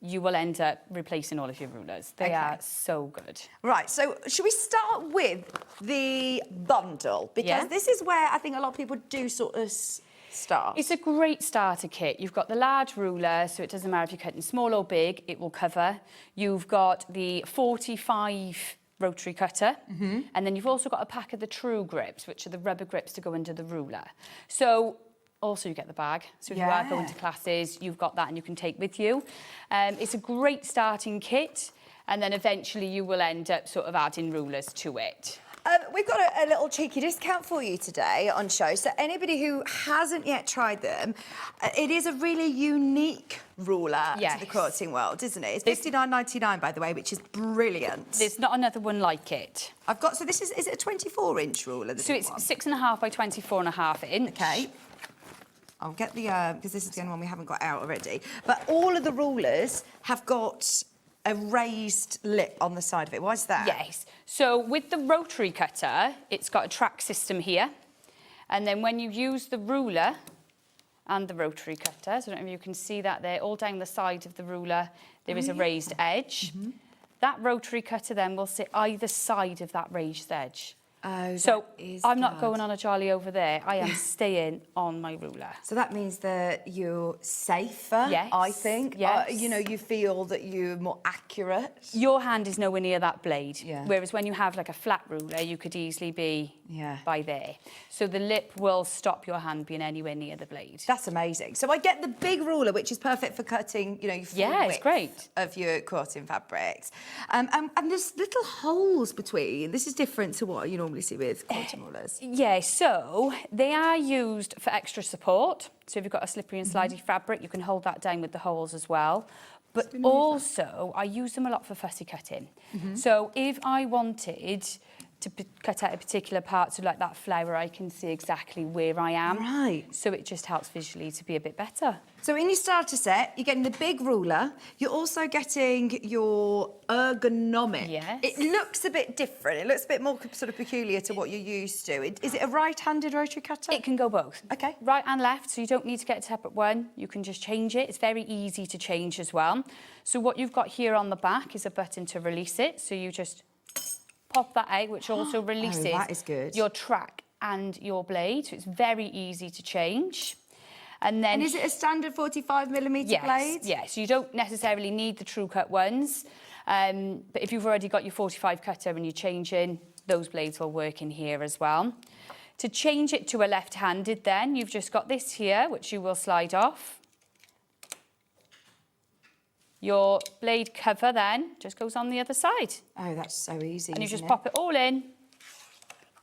you will end up replacing all of your rulers. They are so good. Right, so should we start with the bundle? Because this is where I think a lot of people do sort of start. It's a great starter kit. You've got the large ruler, so it doesn't matter if you're cutting small or big, it will cover. You've got the 45 rotary cutter, and then you've also got a pack of the true grips, which are the rubber grips to go under the ruler. So also you get the bag, so if you are going to classes, you've got that and you can take with you. It's a great starting kit, and then eventually you will end up sort of adding rulers to it. We've got a little cheeky discount for you today on show. So anybody who hasn't yet tried them, it is a really unique ruler to the quilting world, isn't it? It's $59.99, by the way, which is brilliant. There's not another one like it. I've got, so this is it a 24-inch ruler? So it's 6.5 by 24.5 inch. Okay. I'll get the, because this is the only one we haven't got out already. But all of the rulers have got a raised lip on the side of it. Why is that? Yes. So with the rotary cutter, it's got a track system here. And then when you use the ruler and the rotary cutter, so I don't know if you can see that there, all down the side of the ruler, there is a raised edge. That rotary cutter then will sit either side of that raised edge. Oh, so I'm not going on a jolly over there. I am staying on my ruler. So that means that you're safer, I think. You know, you feel that you're more accurate. Your hand is nowhere near that blade. Whereas when you have like a flat ruler, you could easily be by there. So the lip will stop your hand being anywhere near the blade. That's amazing. So I get the big ruler, which is perfect for cutting, you know, your full it's great. of your quilting fabrics. And there's little holes between. This is different to what you normally see with quilting rulers. Yeah, so they are used for extra support. So if you've got a slippery and slidey fabric, you can hold that down with the holes as well. But also, I use them a lot for fussy cutting. So if I wanted to cut out a particular part, so like that flower, I can see exactly where I am. Right. So it just helps visually to be a bit better. So in your starter set, you're getting the big ruler. You're also getting your ergonomic. Yes. It looks a bit different. It looks a bit more sort of peculiar to what you're used to. Is it a right-handed rotary cutter? It can go both. Okay. Right and left, so you don't need to get a separate one. You can just change it. It's very easy to change as well. So what you've got here on the back is a button to release it. So you just pop that out, which also releases that is good. your track and your blade. So it's very easy to change. And then, is it a standard 45mm blade? Yes, so you don't necessarily need the true cut ones. But if you've already got your 45 cutter and you're changing, those blades will work in here as well. To change it to a left-handed then, you've just got this here, which you will slide off. Your blade cover then just goes on the other side. Oh, that's so easy. And you just pop it all in.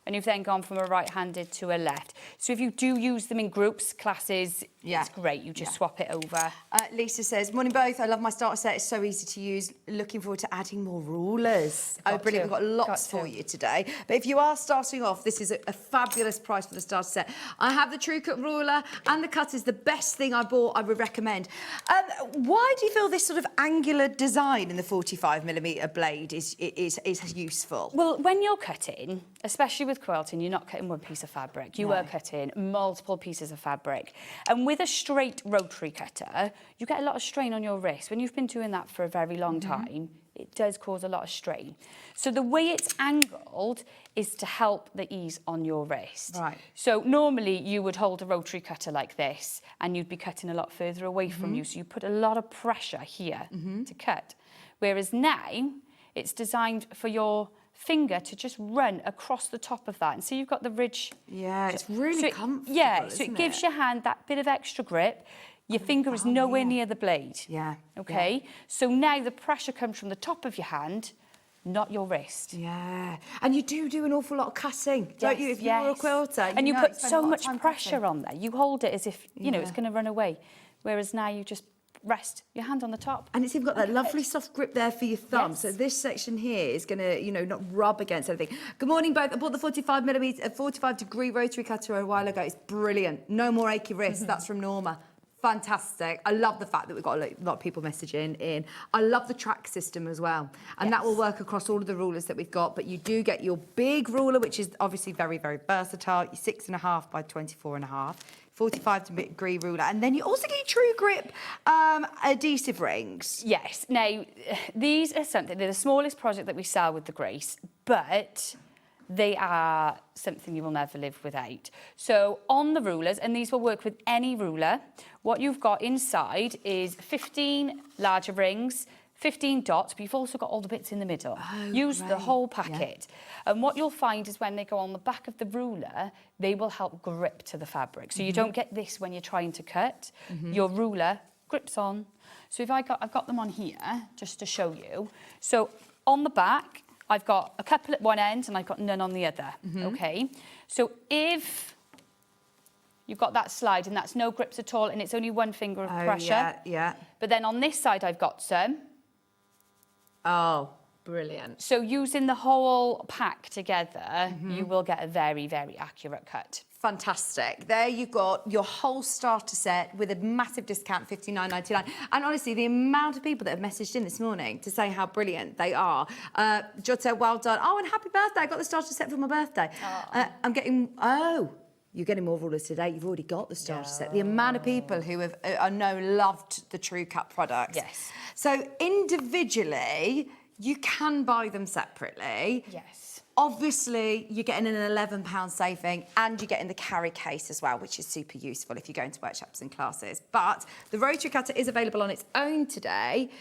And you've then gone from a right-handed to a left. So if you do use them in groups, classes, it's great. You just swap it over. Lisa says, morning both. I love my starter set. It's so easy to use. Looking forward to adding more rulers. Oh, brilliant. We've got lots for you today. But if you are starting off, this is a fabulous price for the starter set. I have the True Cut ruler and the cutters. The best thing I bought, I would recommend. Why do you feel this sort of angular design in the 45mm blade is useful? Well, when you're cutting, especially with quilting, you're not cutting one piece of fabric. You are cutting multiple pieces of fabric. And with a straight rotary cutter, you get a lot of strain on your wrist. When you've been doing that for a very long time, does cause a lot of strain. So the way it's angled is to help the ease on your wrist. Right. So normally you would hold a rotary cutter like this and you'd be cutting a lot further away from you. So you put a lot of pressure here to cut. Whereas now it's designed for your finger to just run across the top of that. And so you've got the ridge. Yeah, it's really comfortable, Yeah, so isn't it gives it? your hand that bit of extra grip. Your finger is nowhere near the blade. Yeah. Okay? So now the pressure comes from the top of your hand, not your wrist. Yeah. And you do an awful lot of cutting, don't you? If you're a quilter. And you know put spend a so lot of much time pressure cutting. on there. You hold it as if, you know, it's Yeah. going to run away. Whereas now you just rest your hand on the top. And it's even got that lovely soft grip there for your thumb. Yes. So this section here is going to, you know, not rub against anything. Good morning, both. I bought the 45 degree rotary cutter a while ago. It's brilliant. No more achy wrists. That's from Norma. Fantastic. I love the fact that we've got a lot of people messaging in. I love the track system as well. And that will work across all of the rulers that we've got. But you do get your big ruler, which is obviously very, very versatile. Your 6.5 by 24.5. 45 degree ruler. And then you also get your True Grip adhesive rings. Yes. Now, these are something, they're the smallest project that we sell with the Grace, but they are something you will never live without. So on the rulers, and these will work with any ruler, what you've got inside is 15 larger rings, 15 dots, but you've also got all the bits in the middle. Use the whole packet. And what you'll find is when they go on the back of the ruler, they will help grip to the fabric. So you don't get this when you're trying to cut. Your ruler grips on. So if I've got them on here, just to show you. So on the back, I've got a couple at one end and I've got none on the other, okay? So if you've got that slide and that's no grips at all and it's only one finger of pressure. Yeah. But then on this side, I've got some. Oh, brilliant. So using the whole pack together, you will get a very, very accurate cut. Fantastic. There you've got your whole starter set with a massive discount, $59.99. And honestly, the amount of people that have messaged in this morning to say how brilliant they are. Jutta, well done. Oh, and happy birthday. I got the starter set for my birthday. I'm getting, you're getting more rulers today. You've already got the starter set. The amount of people who have, I know, loved the True Cut products. Yes. So individually, you can buy them separately. Yes. Obviously, you're getting an £11 saving and you're getting the carry case as well, which is super useful if you're going to workshops and classes. But the rotary cutter is available on its own today.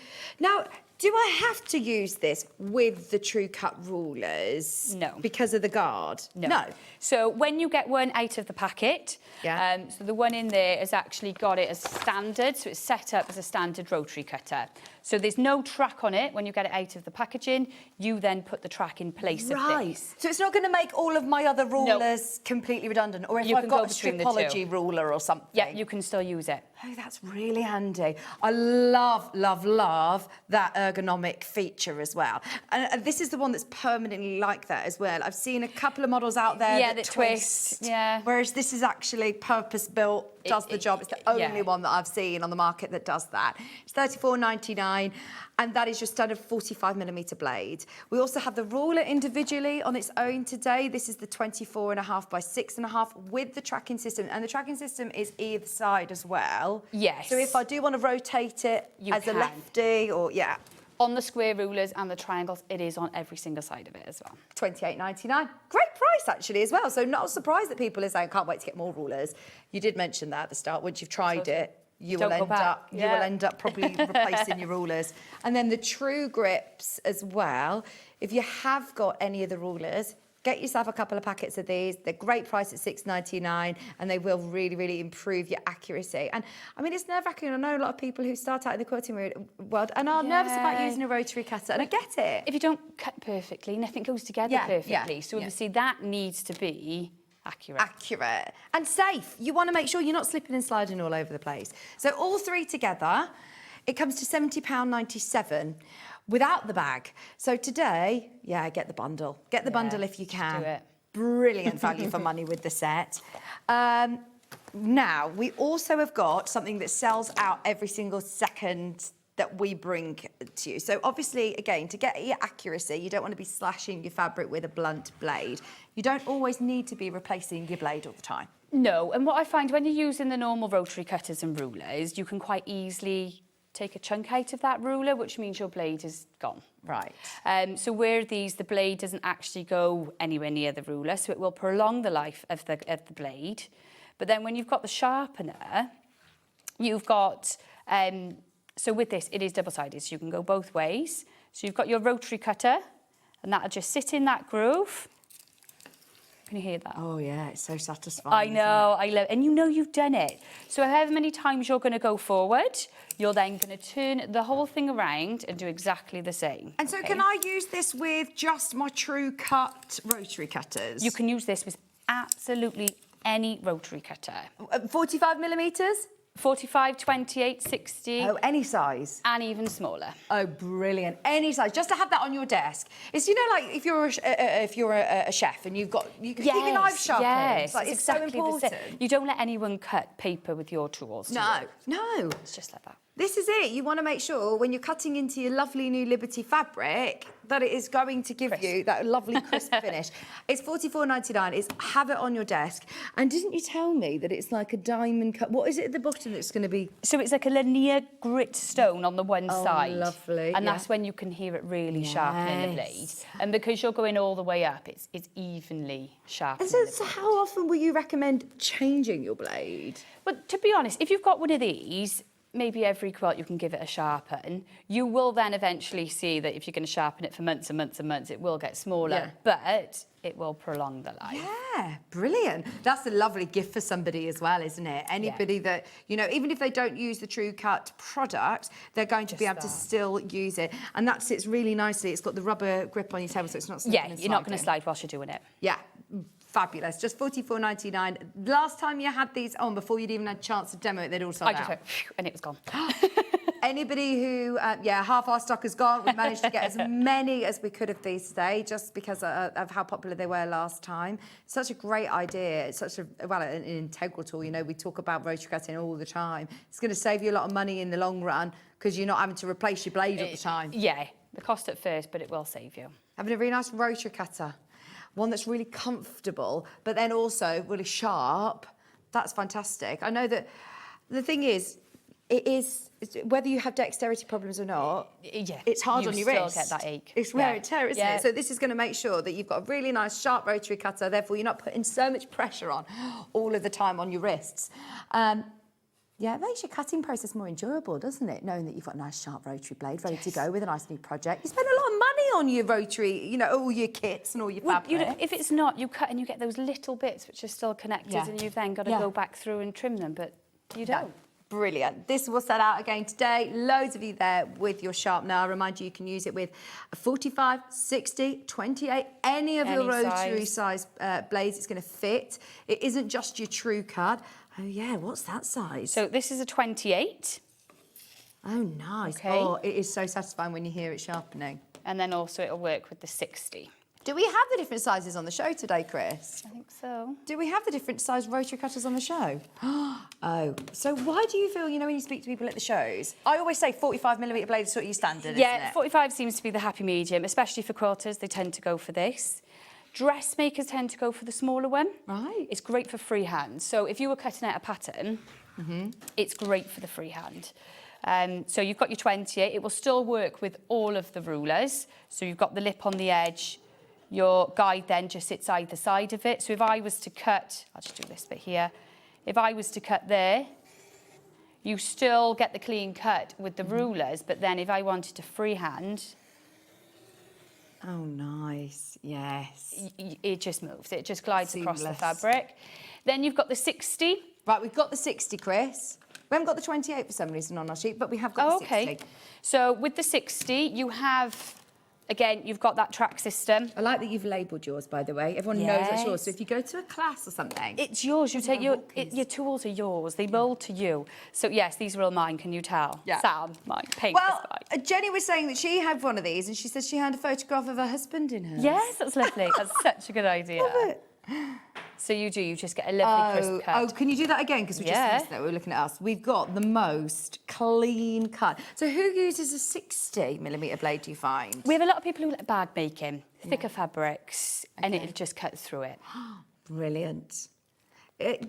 Now, do I have to use this with the True Cut rulers? No. Because of the guard? No. So when you get one out of the packet, Yeah. so the one in there has actually got it as standard, so it's set up as a standard rotary cutter. So there's no track on it when you get it out of the packaging. You then put the track in place of this. So it's not going to make all of my other rulers completely redundant, or if You I've can got go a between the stripology two. ruler or something. Yeah, you can still use it. Oh, that's really handy. I love, love, love that ergonomic feature as well. And this is the one that's permanently like that as well. I've seen a couple of models out there that twist. Yeah. Whereas this is actually purpose-built, does the job. It's the only one that I've seen on the market that does that. It's $34.99, and that is your standard 45mm blade. We also have the ruler individually on its own today. This is the 24.5 by 6.5 with the tracking system, and the tracking system is either side as well. Yes. So if I do want to rotate it You as a can. lefty, or On the square rulers and the triangles, it is on every single side of it as well. $28.99. Great price actually as well. So not surprised that people are saying, can't wait to get more rulers. You did mention that at the start. Once you've tried it, you will end up probably replacing your rulers. And then the True Grips as well. If you have got any of the rulers, get yourself a couple of packets of these. They're great price at $6.99, and they will really, really improve your accuracy. And I mean, it's nerve-wracking. I know a lot of people who start out in the quilting world and are nervous about using a rotary cutter, and I get it. If you don't cut perfectly, nothing goes together perfectly. So obviously that needs to be accurate and safe. You want to make sure you're not slipping and sliding all over the place. So all three together, it comes to £70.97 without the bag. So today, get the bundle. Get the bundle if you can. Do it. Brilliant value for money with the set. Now, we also have got something that sells out every single second that we bring to you. So obviously, again, to get your accuracy, you don't want to be slashing your fabric with a blunt blade. You don't always need to be replacing your blade all the time. No, and what I find when you're using the normal rotary cutters and rulers, you can quite easily take a chunk out of that ruler, which means your blade is gone. Right. So where these, the blade doesn't actually go anywhere near the ruler, so it will prolong the life of the blade. But then when you've got the sharpener, you've got, so with this, it is double-sided, so you can go both ways. So you've got your rotary cutter, and that'll just sit in that groove. Can you hear that? Oh yeah, it's so satisfying. I know, I love, and you know you've done it. So however many times you're going to go forward, you're then going to turn the whole thing around and do exactly the same. And so can I use this with just my true cut rotary cutters? You can use this with absolutely any rotary cutter. 45 millimetres? 45, 28, 60. Oh, any size? And even smaller. Oh, brilliant. Any size. Just to have that on your desk. It's, you know, like if you're a chef and you keep your knife sharp. Yes, like, it's exactly so important. You don't let anyone cut paper with your tools. No. It's just like that. This is it. You want to make sure when you're cutting into your lovely new Liberty fabric that it is going to give you that lovely crisp finish. It's $44.99. It's have it on your desk. And didn't you tell me that it's like a diamond cut? What is it at the bottom that's going to be? So it's like a linear grit stone on the one side. Lovely. And that's when you can hear it really sharpening the blade. And because you're going all the way up, it's evenly sharpening. And so how often will you recommend changing your blade? Well, to be honest, if you've got one of these, maybe every quilt you can give it a sharpen. You will then eventually see that if you're going to sharpen it for months and months and months, it will get smaller, but it will prolong the life. Yeah, brilliant. That's a lovely gift for somebody as well, isn't it? Anybody that, you know, even if they don't use the True Cut product, they're going to be able to still use it. And that sits really nicely. It's got the rubber grip on your table, so it's not slipping and you're not going to slide whilst you're doing it. Yeah. Fabulous. Just $44.99. Last time you had these on, before you'd even had a chance to demo it, they'd all sold out. I just went, and it was gone. Anybody who, half our stock is gone. We managed to get as many as we could of these today, just because of how popular they were last time. Such a great idea. It's such an integral tool. You know, we talk about rotary cutting all the time. It's going to save you a lot of money in the long run because you're not having to replace your blade all the time. Yeah, the cost at first, but it will save you. Having a really nice rotary cutter. One that's really comfortable, but then also really sharp. That's fantastic. I know that the thing is, whether you have dexterity problems or not, it's hard on your wrist. You still get that ache. It's wear and tear, isn't it? So this is going to make sure that you've got a really nice sharp rotary cutter, therefore you're not putting so much pressure on all of the time on your wrists. Yeah, it makes your cutting process more enjoyable, doesn't it? Knowing that you've got a nice sharp rotary blade ready to go with a nice new project. You spend a lot of money on your rotary, you know, all your kits and all your fabric. You know, if it's not, you cut and you get those little bits which are still connected and you've then got to go back through and trim them, but you don't. No. Brilliant. This will set out again today. Loads of you there with your sharpener. I remind you, you can use it with a 45, 60, 28, any of your rotary size blades. It's going to fit. It isn't just your True Cut. Oh, yeah, what's that size? So this is a 28. Oh, nice. Okay. Oh, it is so satisfying when you hear it sharpening. And then also it'll work with the 60. Do we have the different sizes on the show today, Chris? I think so. Do we have the different size rotary cutters on the show? Oh, so why do you feel, you know, when you speak to people at the shows, I always say 45mm blade is sort of your standard, isn't it? 45 seems to be the happy medium, especially for quilters. They tend to go for this. Dressmakers tend to go for the smaller one. Right. It's great for freehand. So if you were cutting out a pattern, it's great for the freehand. So you've got your 28. It will still work with all of the rulers. So you've got the lip on the edge. Your guide then just sits either side of it. So if I was to cut, I'll just do this bit here. If I was to cut there, you still get the clean cut with the rulers, but then if I wanted to freehand... Oh, nice. Yes. It just moves. It just glides across the fabric. Then you've got the 60. Right, we've got the 60, Chris. We haven't got the 28 for some reason on our sheet, but we have got the 60. Okay. So with the 60, you have... Again, you've got that track system. I like that you've labelled yours, by the way. Everyone knows that's yours. So if you go to a class or something... It's yours. You take your tools are yours. They mould to you. So, yes, these are all mine. Can you tell? Yeah. Sam, mine. Pink Well, is mine. Jenny was saying that she had one of these and she said she had a photograph of her husband in hers. Yes, that's lovely. That's such a good idea. Love it. So you just get a lovely crisp cut. Oh, can you do that again? Because we just missed that. We're looking at us. We've got the most clean cut. So who uses a 60mm blade, do you find? We have a lot of people who like bag making, thicker fabrics, and it'll just cut through it. Brilliant.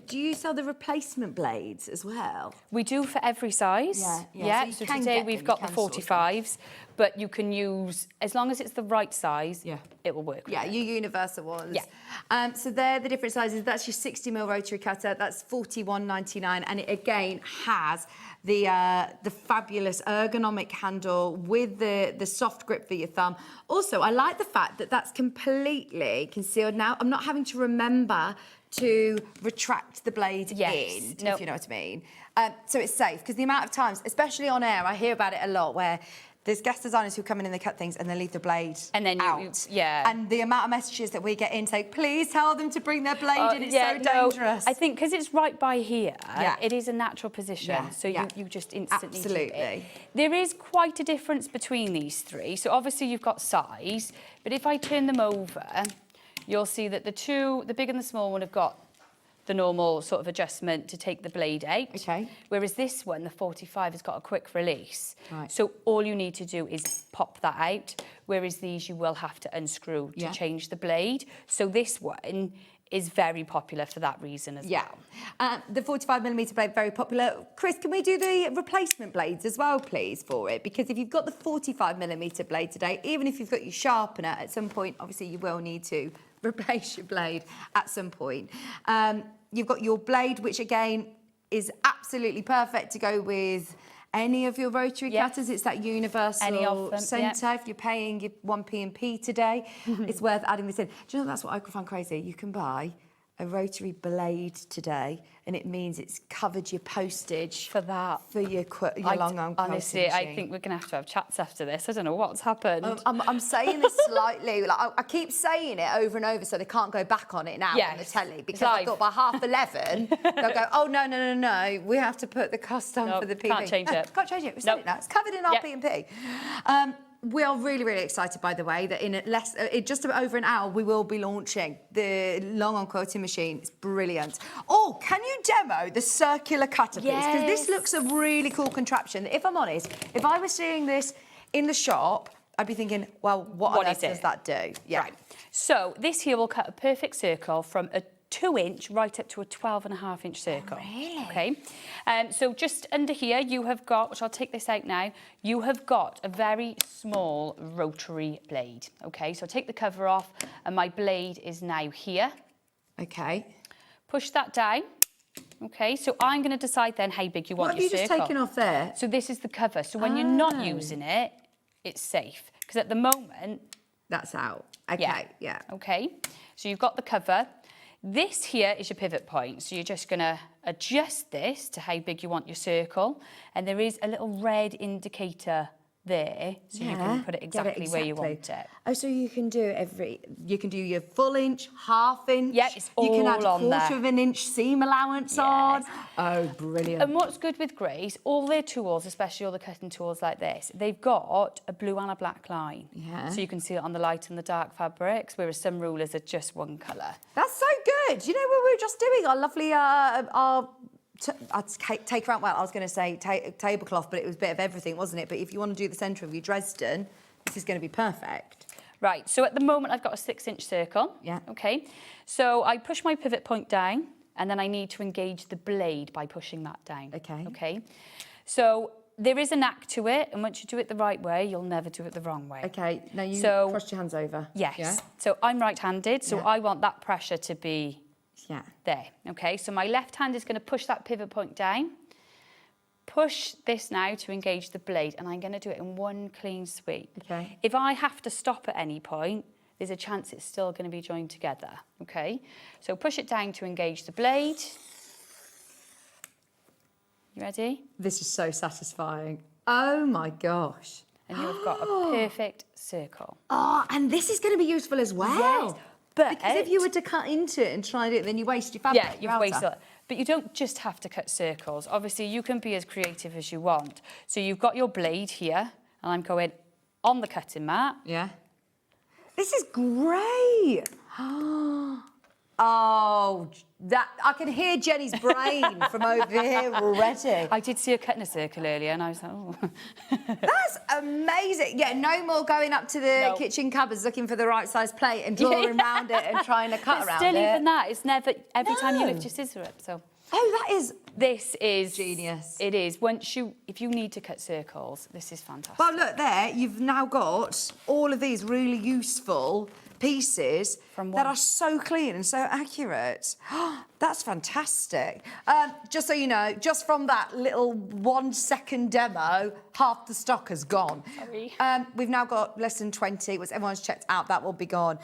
do you sell the replacement blades as well? We do for every size. Yeah. So, you can today get we've them, got you the can source them. 45s, but you can use, as long as it's the right size, it will work. Yeah, your universal ones. Yeah. So they're the different sizes. That's your 60mm rotary cutter. That's $41.99, and it again has the fabulous ergonomic handle with the soft grip for your thumb. Also, I like the fact that that's completely concealed now. I'm not having to remember to retract the blade in, if you know what I mean. So it's safe, because the amount of times, especially on air, I hear about it a lot, where there's guest designers who come in and they cut things and they leave the blade and then out. And the amount of messages that we get in saying, please tell them to bring their blade in, it's so dangerous. I think because it's right by here, it is a natural position, so you just instantly do it. There is quite a difference between these three. So obviously you've got size, but if I turn them over, you'll see that the big and the small one have got the normal sort of adjustment to take the blade out. Okay. Whereas this one, the 45, has got a quick release. Right. So all you need to do is pop that out, whereas these you will have to unscrew to change the blade. So this one is very popular for that reason as well. The 45mm blade, very popular. Chris, can we do the replacement blades as well, please, for it? Because if you've got the 45mm blade today, even if you've got your sharpener, at some point, obviously you will need to replace your blade at some point. You've got your blade, which again is absolutely perfect to go with any of your rotary cutters. It's that universal centre. If you're paying your 1p&p today, it's worth adding this in. Do you know, that's what I find crazy? You can buy a rotary blade today, and it means it's covered your postage for that, for your long arm quilting honestly, I machine. think we're gonna have to have chats after this. I don't know what's happened. I'm saying this slightly, like I keep saying it over and over so they can't go back on it now on the telly, because I thought by 11:30 they'll go, oh no, we have to put the cost on for the PB. Can't change it. Can't change it. We've said it now. It's covered in our P&P. We are really, really excited, by the way, that in just about over an hour, we will be launching the Long Arm Quilting Machine. It's brilliant. Oh, can you demo the circular cutter, please? Because this looks a really cool contraption. If I'm honest, if I was seeing this in the shop, I'd be thinking, well, what on earth does that do? Yeah. Right. So this here will cut a perfect circle from a 2-inch right up to a 12.5-inch circle. Oh, really? Okay. So just under here, you have got, which I'll take this out now, you have got a very small rotary blade. Okay, so take the cover off, and my blade is now here. Okay. Push that down. Okay, so I'm going to decide then how big you want your circle. What have you just taken off there? So this is the cover. So when you're not using it, it's safe. Because at the moment... That's out. Okay, yeah. Okay, so you've got the cover. This here is your pivot point. So you're just going to adjust this to how big you want your circle. And there is a little red indicator there, so you can put it exactly where you want it. Oh, so you can do you can do your full inch, half inch. Yeah, it's all on there. You can add a quarter of an inch seam allowance on. Oh, brilliant. And what's good with Grace, all their tools, especially all the cutting tools like this, they've got a blue and a black line. Yeah. So you can see it on the light and the dark fabrics, whereas some rulers are just one colour. That's so good. You know what we were just doing? Our lovely, I'd take her out, well, I was going to say tablecloth, but it was a bit of everything, wasn't it? But if you want to do the centre of your Dresden, this is going to be perfect. Right, so at the moment I've got a 6-inch circle. Yeah. Okay, so I push my pivot point down, and then I need to engage the blade by pushing that down. Okay. Okay, so there is a knack to it, and once you do it the right way, you'll never do it the wrong way. Okay, now you cross your hands over. Yes, yeah? So I'm right-handed, so I want that pressure to be there. Okay, so my left hand is going to push that pivot point down. Push this now to engage the blade, and I'm going to do it in one clean sweep. Okay. If I have to stop at any point, there's a chance it's still going to be joined together. Okay, so push it down to engage the blade. You ready? This is so satisfying. Oh my gosh. And you've got a perfect circle. Oh, and this is going to be useful as well. Yes. But because if you were to cut into it and try it, then you waste your fabric. Yeah, you've wasted it. But you don't just have to cut circles. Obviously, you can be as creative as you want. So you've got your blade here, and I'm going on the cutting mat. Yeah. This is great. Oh, that I can hear Jenny's brain from over here already. I did see her cutting a circle earlier and I was like, oh. That's amazing. Yeah, no more going up to the kitchen cupboards looking for the right size plate and drawing around it and trying to cut around still it. Even that, it's never, every time you lift your scissor up, so. Oh, that is... This is... genius. It is. If you need to cut circles, this is fantastic. Well, look there, you've now got all of these really useful pieces that are so clean and so accurate. That's fantastic. Just so you know, just from that little 1 second demo, half the stock has gone. Sorry. We've now got less than 20. Once everyone's checked out, that will be gone.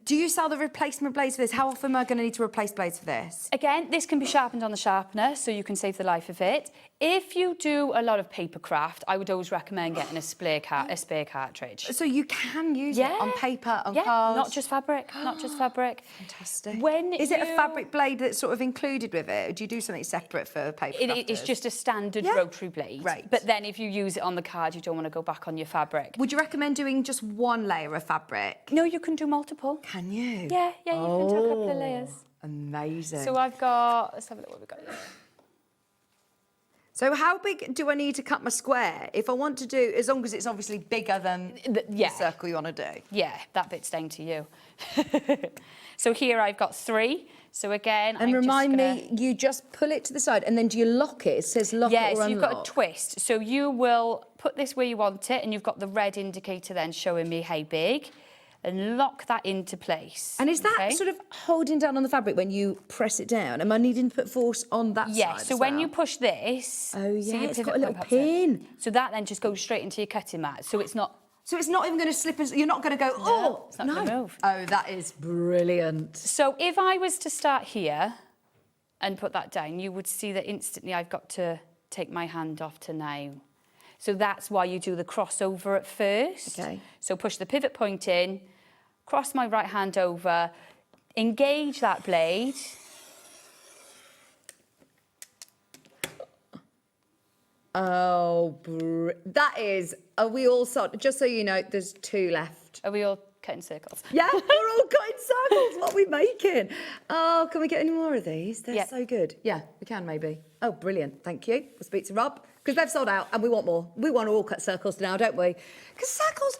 Do you sell the replacement blades for this? How often am I going to need to replace blades for this? Again, this can be sharpened on the sharpener, so you can save the life of it. If you do a lot of paper craft, I would always recommend getting a spare cartridge. So you can use it on paper, on cards? Not just fabric, not just fabric. Fantastic. Is it a fabric blade that's sort of included with it? Or do you do something separate for paper crafters? It's just a standard rotary blade. Right. But then if you use it on the card, you don't want to go back on your fabric. Would you recommend doing just one layer of fabric? No, you can do multiple. Can you? Yeah, you can do a couple of layers. Amazing. So I've got, let's have a look what we've got here. So how big do I need to cut my square? If I want to do, as long as it's obviously bigger than the circle you want to do. Yeah, that bit's down to you. So here I've got 3. So again, and remind me, you just pull it to the side and then do you lock it? It says lock it or unlock. Yes, you've got a twist. So you will put this where you want it and you've got the red indicator then showing me how big. And lock that into place. And is that sort of holding down on the fabric when you press it down? Am I needing to put force on that side? Yes, so when you push this... Oh, yeah, it's got a little pin. So that then just goes straight into your cutting mat. So it's not... So it's not even going to slip and... You're not going to go, oh, it's not going to move. Oh, that is brilliant. So if I was to start here and put that down, you would see that instantly I've got to take my hand off to now. So that's why you do the crossover at first. Okay. So push the pivot point in, cross my right hand over, engage that blade. Oh, that is, are we all sorted? Just so you know, there's 2 left. Are we all cutting circles? Yeah, we're all cutting circles. What are we making? Oh, can we get any more of these? They're so good. Yeah, we can maybe. Oh, brilliant. Thank you. We'll speak to Rob, because they've sold out and we want more. We want to all cut circles now, don't we? Because circles...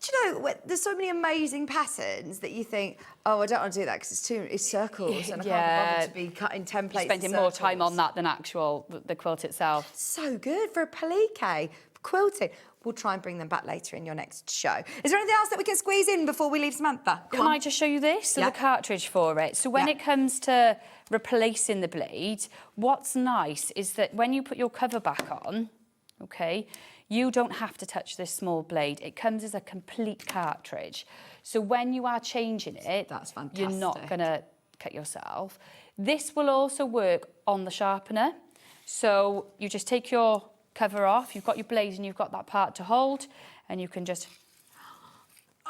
Do you know, there's so many amazing patterns that you think, oh, I don't want to do that because it's circles and I can't be bothered to be cutting templates. Spending more time on that than the quilt itself. So good for a applique, for quilting. We'll try and bring them back later in your next show. Is there anything else that we can squeeze in before we leave Samantha? Can I just show you this? So the cartridge for it. So when it comes to replacing the blade, what's nice is that when you put your cover back on, okay, you don't have to touch this small blade. It comes as a complete cartridge. So when you are changing it, that's fantastic. You're not going to cut yourself. This will also work on the sharpener. So you just take your cover off, you've got your blade and you've got that part to hold, and you can just...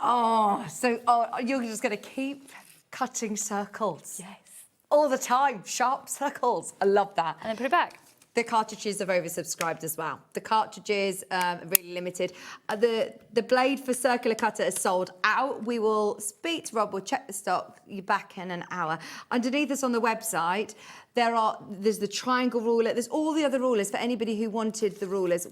Oh, so you're just going to keep cutting circles? Yes. All the time, sharp circles. I love that. And then put it back. The cartridges are oversubscribed as well. The cartridges are really limited. The blade for circular cutter is sold out. We will speak to Rob, we'll check the stock. You're back in an hour. Underneath us on the website, there's the triangle ruler. There's all the other rulers for anybody who wanted the rulers.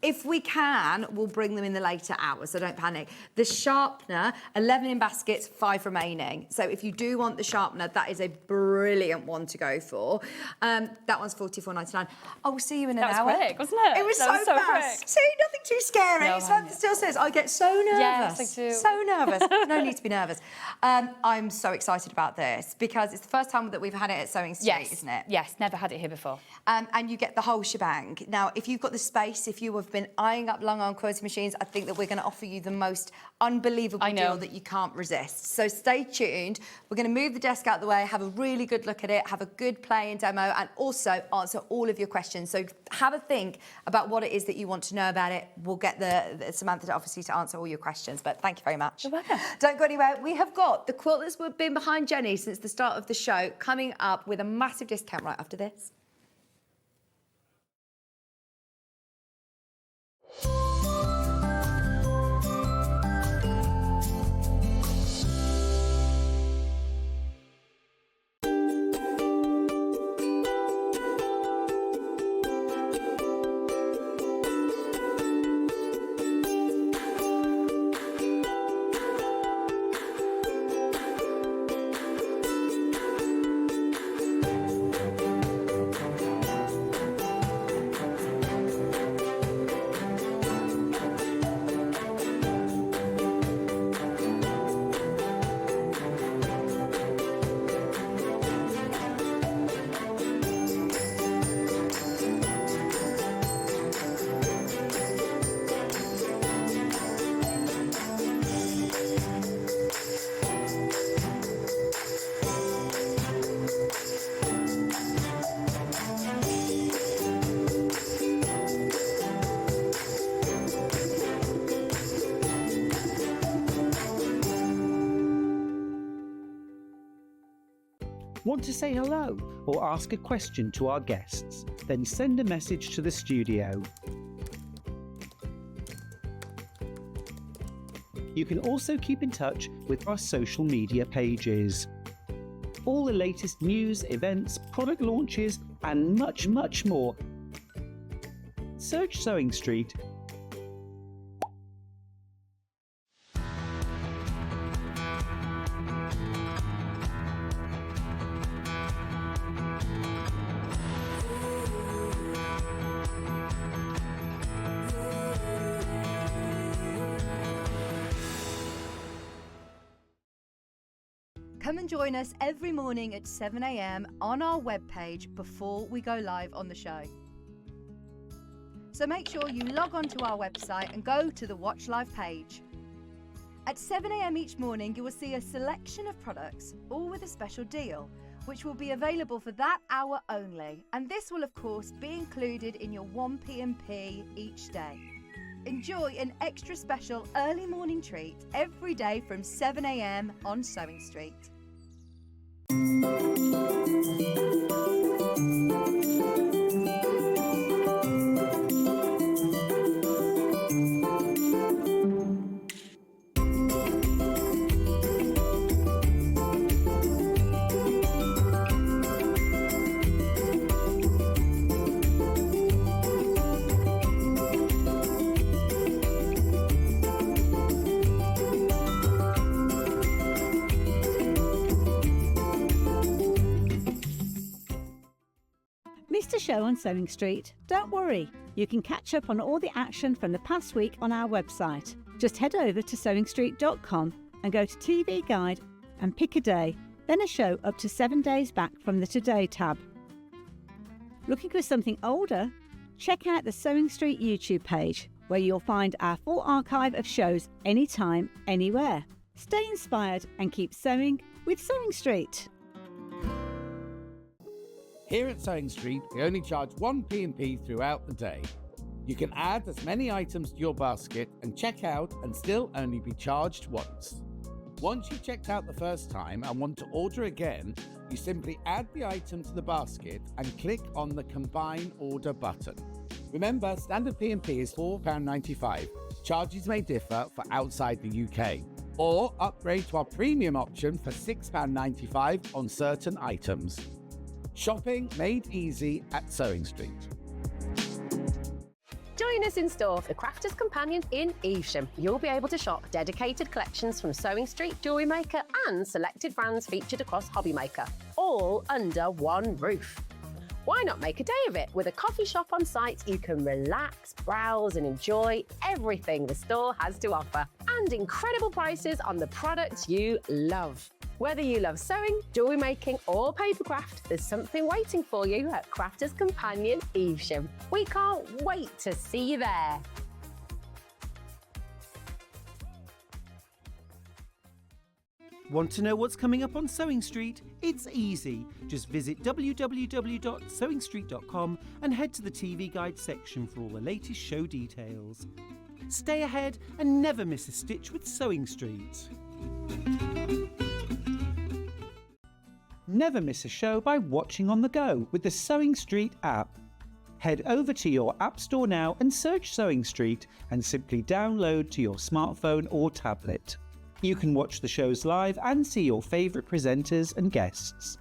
If we can, we'll bring them in the later hours, so don't panic. The sharpener, 11 in baskets, 5 remaining. So if you do want the sharpener, that is a brilliant one to go for. That one's $44.99. I will see you in an hour. That was quick, wasn't it? It was That was so fast. quick. See, nothing too scary. No, Samantha still says, I get so nervous. Yes, I do. So nervous. No need to be nervous. I'm so excited about this because it's the first time that we've had it at SewingStreet, isn't it? Yes, never had it here before. And you get the whole shebang. Now, if you've got the space, if you have been eyeing up Long Arm Quilting Machines, I think that we're going to offer you the most unbelievable deal that you can't resist. So stay tuned. We're going to move the desk out of the way, have a really good look at it, have a good play and demo, and also answer all of your questions. So have a think about what it is that you want to know about it. We'll get the Samantha obviously to answer all your questions, but thank you very much. You're welcome. Don't go anywhere. We have got the quilt that's been behind Jenny since the start of the show coming up with a massive discount right after this. Want to say hello or ask a question to our guests? Then send a message to the studio. You can also keep in touch with our social media pages. All the latest news, events, product launches, and much, much more. Search Sewing Street. Come and join us every morning at 7 a.m. on our webpage before we go live on the show. So make sure you log on to our website and go to the Watch Live page. At 7 a.m. each morning, you will see a selection of products, all with a special deal, which will be available for that hour only. And this will, of course, be included in your 1 P&P each day. Enjoy an extra special early morning treat every day from 7 a.m. on Sewing Street. Missed a show on Sewing Street? Don't worry, you can catch up on all the action from the past week on our website. Just head over to SewingStreet.com and go to TV Guide and pick a day, then a show up to 7 days back from the Today tab. Looking for something older? Check out the Sewing Street YouTube page, where you'll find our full archive of shows anytime, anywhere. Stay inspired and keep sewing with Sewing Street. Here at Sewing Street, we only charge 1 P&P throughout the day. You can add as many items to your basket and check out and still only be charged once. Once you've checked out the first time and want to order again, you simply add the item to the basket and click on the Combine Order button. Remember, standard P&P is £4.95. Charges may differ for outside the UK. Or upgrade to our premium option for £6.95 on certain items. Shopping made easy at Sewing Street. Join us in store for the Crafter's Companion in Evesham. You'll be able to shop dedicated collections from Sewing Street, Jewellery Maker and selected brands featured across Hobby Maker, all under one roof. Why not make a day of it? With a coffee shop on site, you can relax, browse and enjoy everything the store has to offer, and incredible prices on the products you love. Whether you love sewing, jewellery making or papercraft, there's something waiting for you at Crafter's Companion Evesham. We can't wait to see you there. Want to know what's coming up on Sewing Street? It's easy. Just visit www.sewingstreet.com and head to the TV Guide section for all the latest show details. Stay ahead and never miss a stitch with Sewing Street. Never miss a show by watching on the go with the Sewing Street app. Head over to your App Store now and search Sewing Street and simply download to your smartphone or tablet. You can watch the shows live and see your favourite presenters and guests.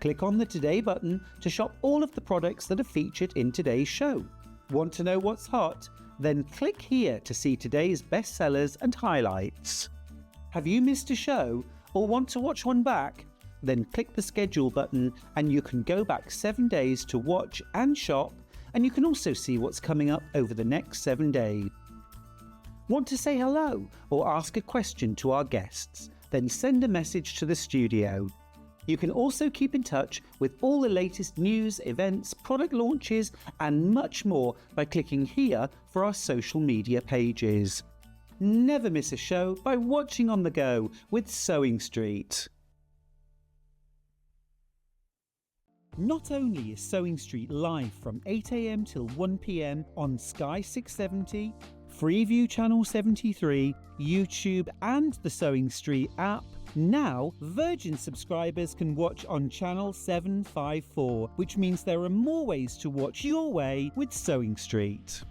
Click on the Today button to shop all of the products that are featured in today's show. Want to know what's hot? Then click here to see today's bestsellers and highlights. Have you missed a show or want to watch one back? Then click the schedule button and you can go back 7 days to watch and shop, and you can also see what's coming up over the next 7 days. Want to say hello or ask a question to our guests? Then send a message to the studio. You can also keep in touch with all the latest news, events, product launches and much more by clicking here for our social media pages. Never miss a show by watching on the go with Sewing Street. Not only is Sewing Street live from 8 a.m. till 1 p.m. on Sky 670, Freeview Channel 73, YouTube and the Sewing Street app. Now, Virgin subscribers can watch on Channel 754, which means there are more ways to watch your way with Sewing Street.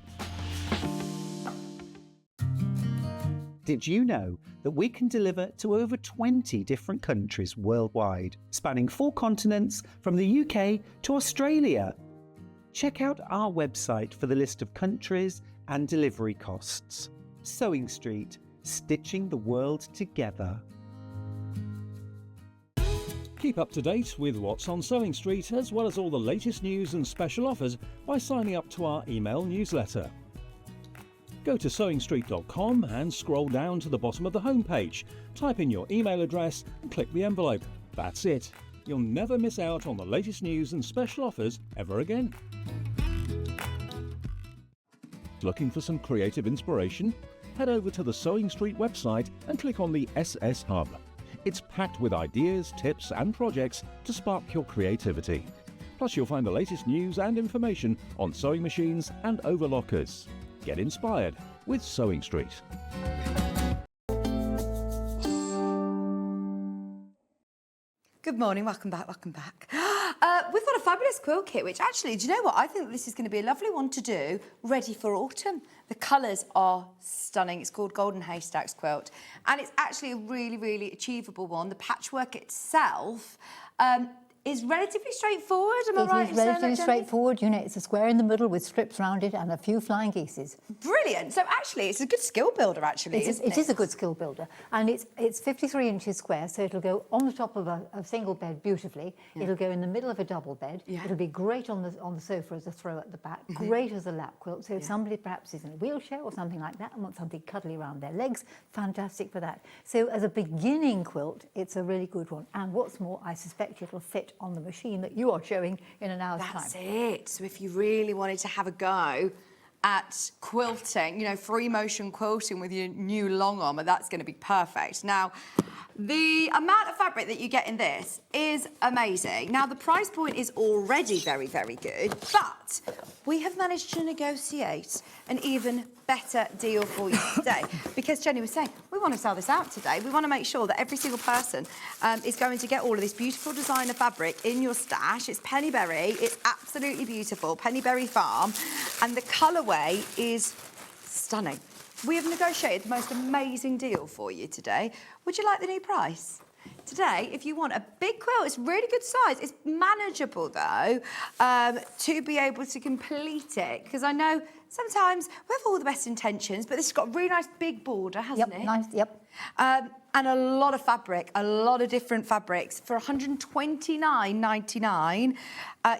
Did you know that we can deliver to over 20 different countries worldwide, spanning 4 continents from the UK to Australia? Check out our website for the list of countries and delivery costs. Sewing Street, stitching the world together. Keep up to date with what's on Sewing Street, as well as all the latest news and special offers by signing up to our email newsletter. Go to SewingStreet.com and scroll down to the bottom of the homepage. Type in your email address and click the envelope. That's it. You'll never miss out on the latest news and special offers ever again. Looking for some creative inspiration? Head over to the Sewing Street website and click on the SS Hub. It's packed with ideas, tips and projects to spark your creativity. Plus you'll find the latest news and information on sewing machines and overlockers. Get inspired with Sewing Street. Good morning, welcome back. We've got a fabulous quilt kit, which actually, do you know what? I think this is going to be a lovely one to do, ready for autumn. The colours are stunning. It's called Golden Haystacks quilt, and it's actually a really, really achievable one. The patchwork itself is relatively straightforward, am I right? It is relatively straightforward. You know, it's a square in the middle with strips round it and a few flying geeses. Brilliant. So actually, it's a good skill builder, actually, isn't it? It is a good skill builder. And it's 53 inches square, so it'll go on the top of a single bed beautifully. Yeah. It'll go in the middle of a double bed. Yeah. It'll be great on the sofa as a throw at the back, great as a lap quilt. So if somebody perhaps is in a wheelchair or something like that and wants something cuddly around their legs, fantastic for that. So as a beginning quilt, it's a really good one. And what's more, I suspect it'll fit on the machine that you are showing in an hour's time. That's it. So if you really wanted to have a go at quilting, you know, free motion quilting with your new long arm, that's going to be perfect. Now, the amount of fabric that you get in this is amazing. Now, the price point is already very, very good, but we have managed to negotiate an even better deal for you today. Because Jenny was saying, we want to sell this out today. We want to make sure that every single person is going to get all of this beautiful designer fabric in your stash. It's Pennyberry. It's absolutely beautiful. Pennyberry Farm. And the colourway is stunning. We have negotiated the most amazing deal for you today. Would you like the new price? Today, if you want a big quilt, it's really good size. It's manageable, though, to be able to complete it. Because I know sometimes we have all the best intentions, but this has got a really nice big border, hasn't it? Nice, yep. And a lot of fabric, a lot of different fabrics. For $129.99,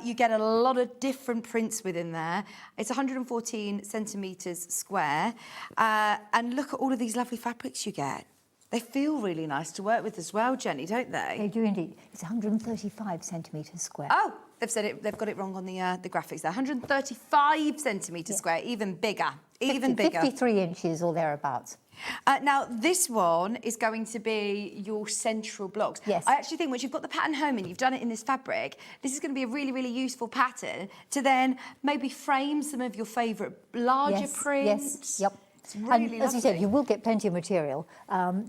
you get a lot of different prints within there. It's 114 centimetres square. And look at all of these lovely fabrics you get. They feel really nice to work with as well, Jenny, don't they? They do indeed. It's 135 centimetres square. Oh, they've said it. They've got it wrong on the graphics there. 135 centimetres square, even bigger, even bigger. 53 inches or thereabouts. Now, this one is going to be your central blocks. Yes. I actually think once you've got the pattern home and you've done it in this fabric, this is going to be a really, really useful pattern to then maybe frame some of your favourite larger prints. Yes, yep. It's really and as you said, you will get plenty of material.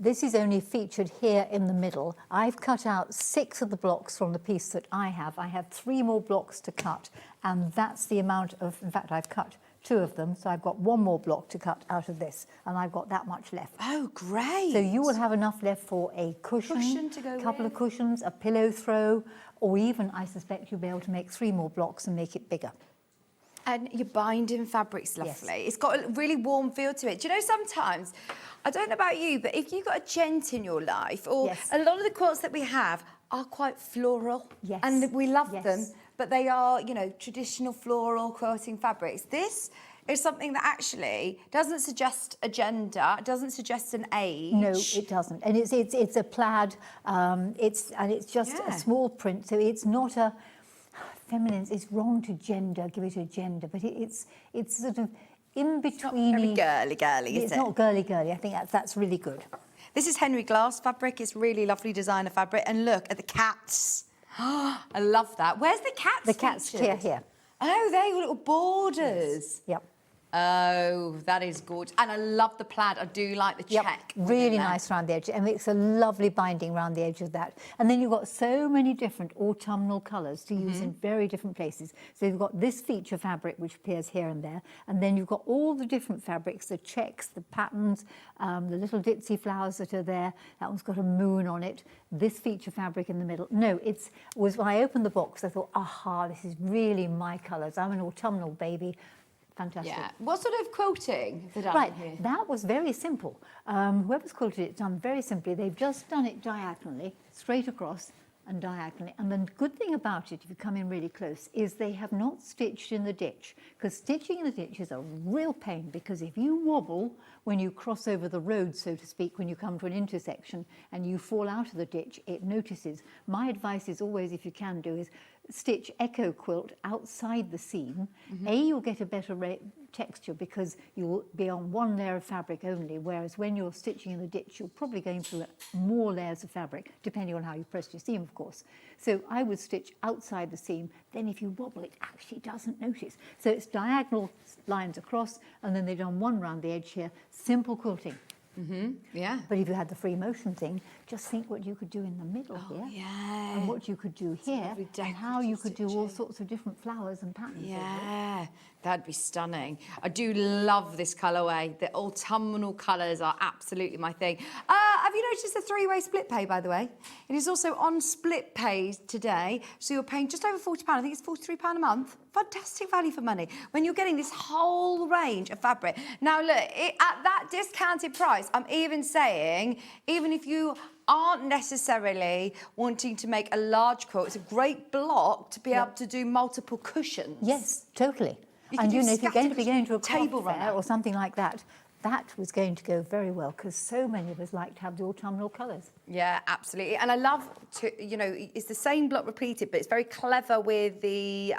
This is only featured here in the middle. I've cut out 6 of the blocks from the piece that I have. I have 3 more blocks to cut, and that's the amount of, in fact, I've cut 2 of them, so I've got 1 more block to cut out of this, and I've got that much left. Oh, great. So you will have enough left for a cushion to go a couple with. of cushions, a pillow throw, or even, I suspect, you'll be able to make 3 more blocks and make it bigger. And your binding fabric's lovely. Yes. It's got a really warm feel to it. Do you know, sometimes, I don't know about you, but if you've got a gent in your life, or a lot of the quilts that we have are quite floral. Yes. And we love them, but they are, you know, traditional floral quilting fabrics. This is something that actually doesn't suggest a gender, doesn't suggest an age. No, it doesn't. And it's a plaid, it's just a small print, so it's not a... Feminine, it's wrong to give it a gender, but it's sort of in between. It's not very girly, is it? It's not girly. I think that's really good. This is Henry Glass fabric. It's really lovely designer fabric. And look at the cats. Oh, I love that. Where's the cats? The cats featured? here. Oh, they're little borders. Yes. Yep. Oh, that is gorgeous. And I love the plaid. I do like the check. Really nice around the edge. And it's a lovely binding around the edge of that. And then you've got so many different autumnal colours to use in very different places. So you've got this feature fabric, which appears here and there. And then you've got all the different fabrics, the checks, the patterns, the little ditzy flowers that are there. That one's got a moon on it. This feature fabric in the middle. No, was when I opened the box, I thought, aha, this is really my colours. I'm an autumnal baby. Fantastic. Yeah. What sort of quilting have they done Right, here? that was very simple. Whoever's quilted it, done very simply. They've just done it diagonally, straight across and diagonally. And the good thing about it, if you come in really close, is they have not stitched in the ditch, because stitching in the ditch is a real pain, because if you wobble when you cross over the road, so to speak, when you come to an intersection and you fall out of the ditch, it notices. My advice is always, if you can do, is stitch echo quilt outside the seam. You'll get a better texture because you'll be on one layer of fabric only, whereas when you're stitching in the ditch, you're probably going through more layers of fabric, depending on how you press your seam, of course. So I would stitch outside the seam, then if you wobble, it actually doesn't notice. So it's diagonal lines across, and then they've done one round the edge here, simple quilting. Yeah. But if you had the free motion thing, just think what you could do in the middle here. Yeah. And what you could do here, and how you could do all sorts of different flowers and patterns. Yeah, that'd be stunning. I do love this colourway. The autumnal colours are absolutely my thing. Have you noticed the three-way split pay, by the way? It is also on split pay today, so you're paying just over £40. I think it's £43 a month. Fantastic value for money when you're getting this whole range of fabric. Now, look, at that discounted price, I'm even saying, even if you aren't necessarily wanting to make a large quilt, it's a great block to be able to do multiple cushions. Yes, totally. And if you're going to be going to a table craft fair runner or something like that, that was going to go very well, because so many of us like to have the autumnal colours. Yeah, absolutely. And I love to, it's the same block repeated, but it's very clever with the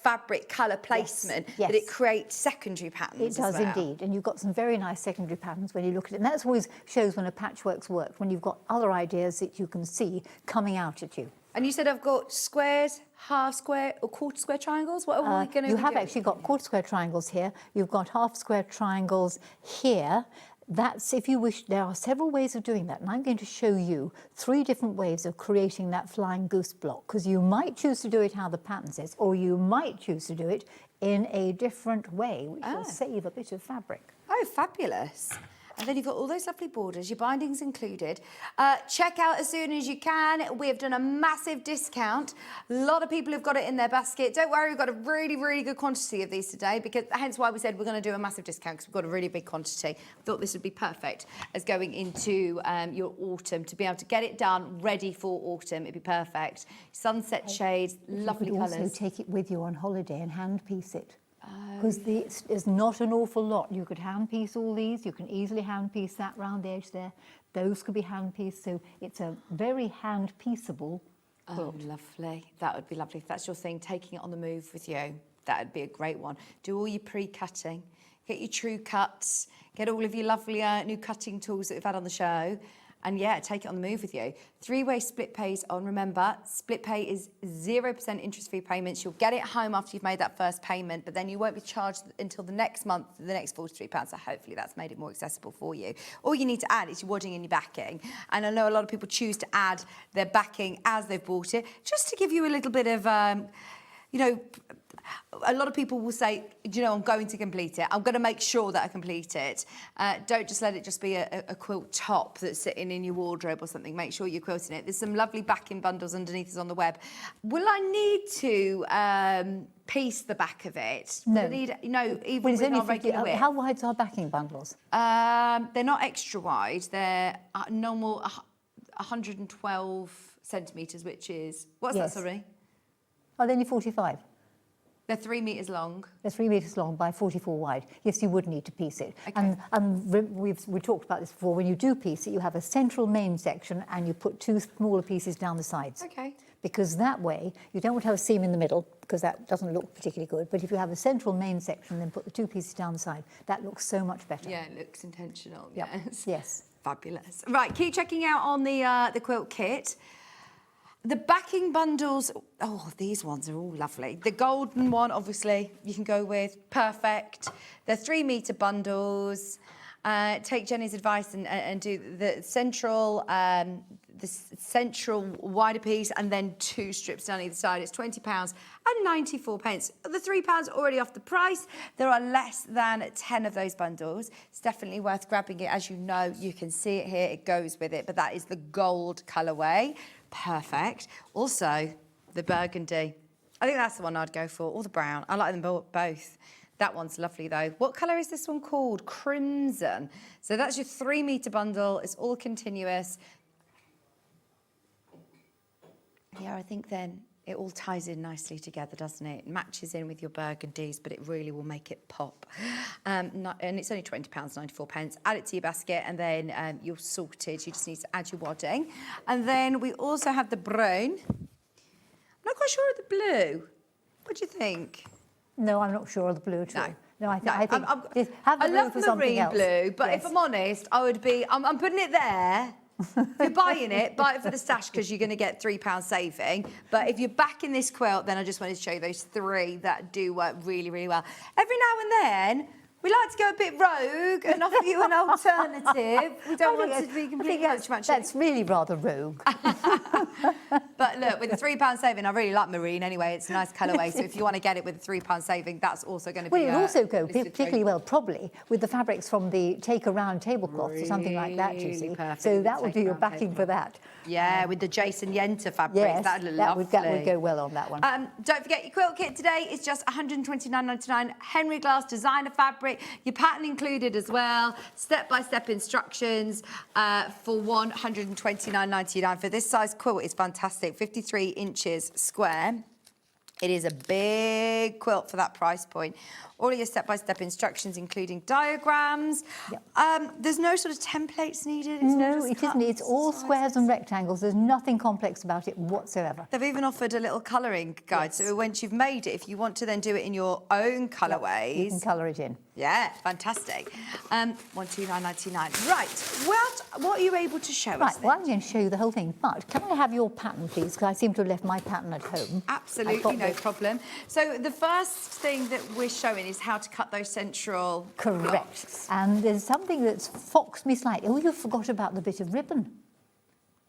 fabric colour placement, that it creates secondary patterns. It does indeed, and you've got some very nice secondary patterns when you look at it, and that always shows when a patchwork's worked, when you've got other ideas that you can see coming out at you. And you said I've got squares, half square or quarter square triangles? What are we going to do? You have actually got quarter square triangles here. You've got half square triangles here. That's, if you wish, there are several ways of doing that, and I'm going to show you 3 different ways of creating that flying goose block, because you might choose to do it how the pattern says, or you might choose to do it in a different way, which will save a bit of fabric. Oh, fabulous. And then you've got all those lovely borders, your bindings included. Check out as soon as you can. We have done a massive discount. A lot of people have got it in their basket. Don't worry, we've got a really, really good quantity of these today, because hence why we said we're going to do a massive discount, because we've got a really big quantity. I thought this would be perfect as going into your autumn, to be able to get it done, ready for autumn. It'd be perfect. Sunset shades, lovely colours. You could also take it with you on holiday and hand piece it. Because there's not an awful lot. You could hand piece all these. You can easily hand piece that round the edge there. Those could be hand pieced. So it's a very hand pieceable quilt. Oh, lovely. That would be lovely. If that's your thing, taking it on the move with you, that would be a great one. Do all your pre-cutting. Get your true cuts. Get all of your lovely new cutting tools that we've had on the show. And yeah, take it on the move with you. 3-way split pays on. Remember, split pay is 0% interest-free payments. You'll get it home after you've made that first payment, but then you won't be charged until the next month, the next £43. So hopefully that's made it more accessible for you. All you need to add is your wadding and your backing. And I know a lot of people choose to add their backing as they've bought it, just to give you a little bit of, a lot of people will say, I'm going to complete it. I'm going to make sure that I complete it. Don't just let it just be a quilt top that's sitting in your wardrobe or something. Make sure you're quilting it. There's some lovely backing bundles underneath us on the web. Will I need to piece the back of it? No. Even with our regular width? How wide's our backing bundles? They're not extra wide. They're normal 112 centimetres, which is... What's that, sorry? Oh, then you're 45. They're 3 metres long. They're 3 metres long by 44 wide. Yes, you would need to piece it. Okay. And we've talked about this before. When you do piece it, you have a central main section and you put 2 smaller pieces down the sides. Okay. Because that way, you don't want to have a seam in the middle, because that doesn't look particularly good. But if you have a central main section, then put the 2 pieces down the side. That looks so much better. Yeah, it looks intentional. Yep. Yes. Yes. Fabulous. Right, keep checking out on the quilt kit. The backing bundles, oh, these ones are all lovely. The golden one, obviously, you can go with, perfect. They're 3 metre bundles. Take Jenny's advice and do the central wider piece and then 2 strips down either side. It's £20 and 94 pence. The £3 already off the price. There are less than 10 of those bundles. It's definitely worth grabbing it. As you know, you can see it here. It goes with it, but that is the gold colourway. Perfect. Also, the burgundy. I think that's the one I'd go for, or the brown. I like them both. That one's lovely though. What colour is this one called? Crimson. So that's your 3 metre bundle. It's all continuous. Yeah, I think then it all ties in nicely together, doesn't it? It matches in with your burgundies, but it really will make it pop. And it's only £20, 94 pence. Add it to your basket and then you're sorted. You just need to add your wadding. And then we also have the brown. I'm not quite sure of the blue. What do you think? No, I'm not sure of the blue at all. No, I think I love marine blue, but if I'm honest, I would be. I'm putting it there. If you're buying it, buy it for the stash because you're going to get £3 saving. But if you're backing this quilt, then I just wanted to show you those 3 that do work really, really well. Every now and then, we like to go a bit rogue and offer you an alternative. We don't want to be completely match. That's really rather rogue. But look, with the £3 saving, I really like marine anyway. It's a nice colourway. So if you want to get it with a £3 saving, that's also going to be. Well, it'll also go particularly well, probably, with the fabrics from the take around tablecloth or something like that, you see. So that would do your backing for that. Yeah, with the Jason Yenter fabrics. Yes, that would that would go well on that one. Don't forget your quilt kit today. It's just £129.99. Henry Glass designer fabric. Your pattern included as well. Step-by-step instructions for £129.99. For this size quilt, it's fantastic. 53 inches square. It is a big quilt for that price point. All of your step-by-step instructions, including diagrams. Yep. There's no sort of templates needed. No, it isn't. It's all squares and rectangles. There's nothing complex about it whatsoever. They've even offered a little colouring guide. Yes. So once you've made it, if you want to then do it in your own colourways. You can colour it in. Yeah, fantastic. £129.99. Right, what are you able to show us? Right, well, I'm going to show you the whole thing, but can I have your pattern, please? Because I seem to have left my pattern at home. Absolutely, no problem. So the first thing that we're showing is how to cut those central Correct. blocks. And there's something that's foxed me slightly. Oh, you forgot about the bit of ribbon.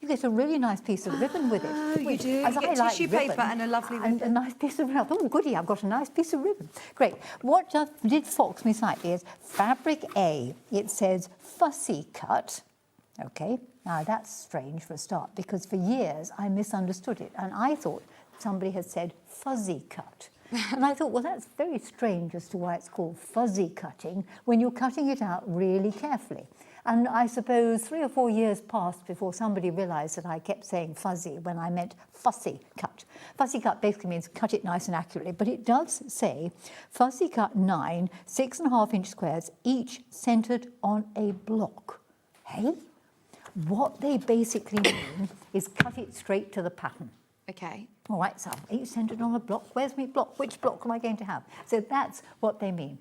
You get a really nice piece of ribbon with it. Oh, you do. You get tissue paper and a lovely ribbon. And a nice piece of ribbon. Oh, goody, I've got a nice piece of ribbon. Great. What just did fox me slightly is fabric A. It says fussy cut. Okay, now that's strange for a start because for years I misunderstood it and I thought somebody had said fuzzy cut. And I thought, well, that's very strange as to why it's called fuzzy cutting when you're cutting it out really carefully. And I suppose 3 or 4 years passed before somebody realised that I kept saying fuzzy when I meant fussy cut. Fussy cut basically means cut it nice and accurately, but it does say fussy cut 9 6.5-inch squares, each centred on a block. Hey? What they basically mean is cut it straight to the pattern. Okay. All right, so each centred on a block. Where's my block? Which block am I going to have? So that's what they mean.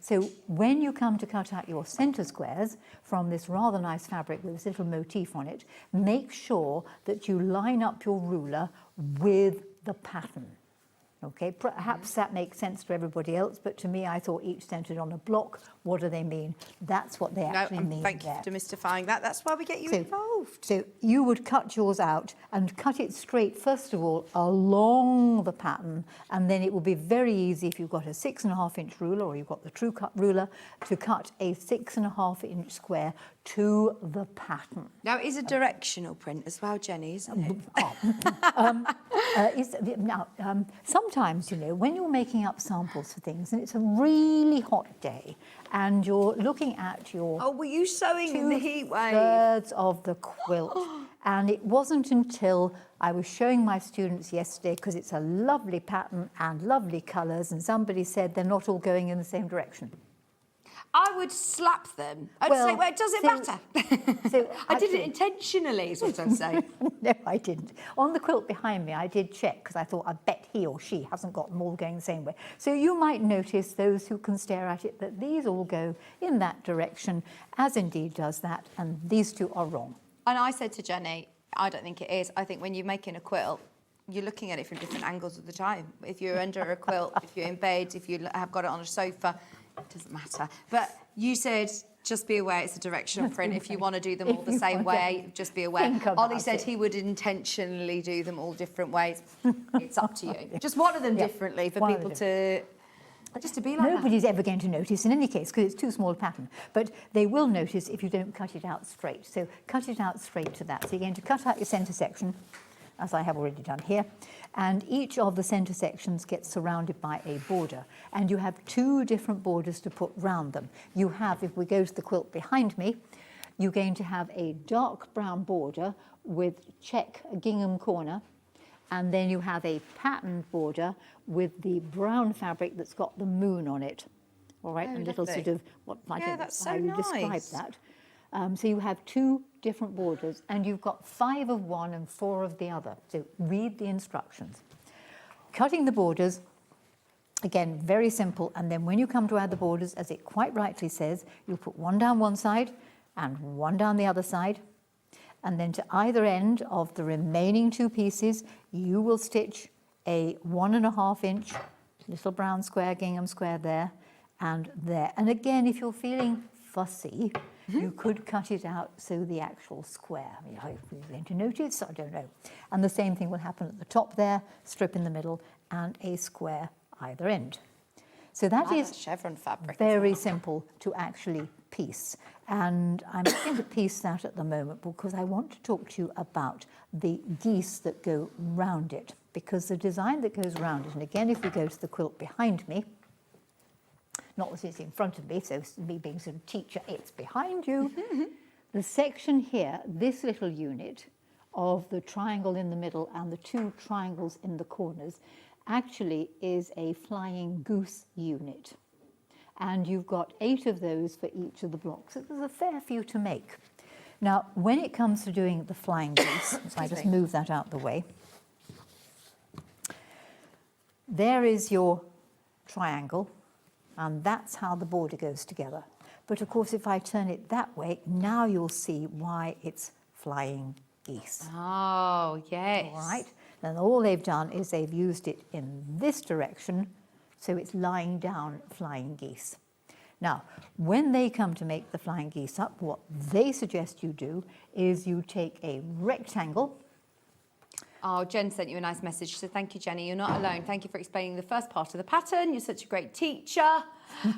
So when you come to cut out your centre squares from this rather nice fabric with this little motif on it, make sure that you line up your ruler with the pattern. Okay, perhaps that makes sense to everybody else, but to me, I thought each centred on a block. What do they mean? That's what they actually mean. Thank you for demystifying that. That's why we get you involved. So you would cut yours out and cut it straight, first of all, along the pattern, and then it will be very easy if you've got a 6.5-inch ruler or you've got the true cut ruler to cut a 6.5-inch square to the pattern. Now, it is a directional print as well, Jenny, isn't it? Sometimes, you know, when you're making up samples for things and it's a really hot day and you're looking at your... Oh, were you sewing in the heat wave? 2/3 of the quilt. And it wasn't until I was showing my students yesterday, because it's a lovely pattern and lovely colours, and somebody said they're not all going in the same direction. I would slap them. I'd say, well, does it matter? So I did it intentionally, is what I'm saying. No, I didn't. On the quilt behind me, I did check, because I thought, I bet he or she hasn't got them all going the same way. So you might notice, those who can stare at it, that these all go in that direction, as indeed does that, and these two are wrong. And I said to Jenny, I don't think it is. I think when you're making a quilt, you're looking at it from different angles of the time. If you're under a quilt, if you're in bed, if you have got it on a sofa, it doesn't matter. But you said, just be aware it's a directional print. If you want to do them all the same way, just be aware. Ollie said he would intentionally do them all different ways. It's up to you. Just one of them differently for people to... Just to be like Nobody's ever going to notice in any case because it's too small a pattern. But they will notice if you don't cut it out straight. So cut it out straight to that. So you're going to cut out your centre section, as I have already done here. And each of the centre sections gets surrounded by a border. And you have 2 different borders to put round them. You have, if we go to the quilt behind me, you're going to have a dark brown border with check gingham corner. And then you have a patterned border with the brown fabric that's got the moon on it. All right, a little sort of, I don't know how you describe that. So you have 2 different borders and you've got 5 of one and 4 of the other. So read the instructions. Cutting the borders, again, very simple. And then when you come to add the borders, as it quite rightly says, you'll put one down one side and one down the other side. And then to either end of the remaining 2 pieces, you will stitch a 1.5 inch little brown square, gingham square there and there. And again, if you're feeling fussy, you could cut it out so the actual square. I mean, are you going to notice? I don't know. And the same thing will happen at the top there, strip in the middle and a square either end. So that is chevron fabric. Very simple to actually piece. And I'm going to piece that at the moment because I want to talk to you about the geese that go round it, because the design that goes round it, and again, if we go to the quilt behind me, not that it's in front of me, so me being sort of teacher, it's behind you. The section here, this little unit of the triangle in the middle and the 2 triangles in the corners, actually is a flying goose unit. And you've got 8 of those for each of the blocks. So there's a fair few to make. Now, when it comes to doing the flying goose, so I just move that out the way, there is your triangle, and that's how the border goes together. But of course, if I turn it that way, now you'll see why it's flying geese. Oh, yes. All right. Then all they've done is they've used it in this direction, so it's lying down flying geese. Now, when they come to make the flying geese up, what they suggest you do is you take a rectangle. Oh, Jen sent you a nice message. So thank you, Jenny. You're not alone. Thank you for explaining the first part of the pattern. You're such a great teacher.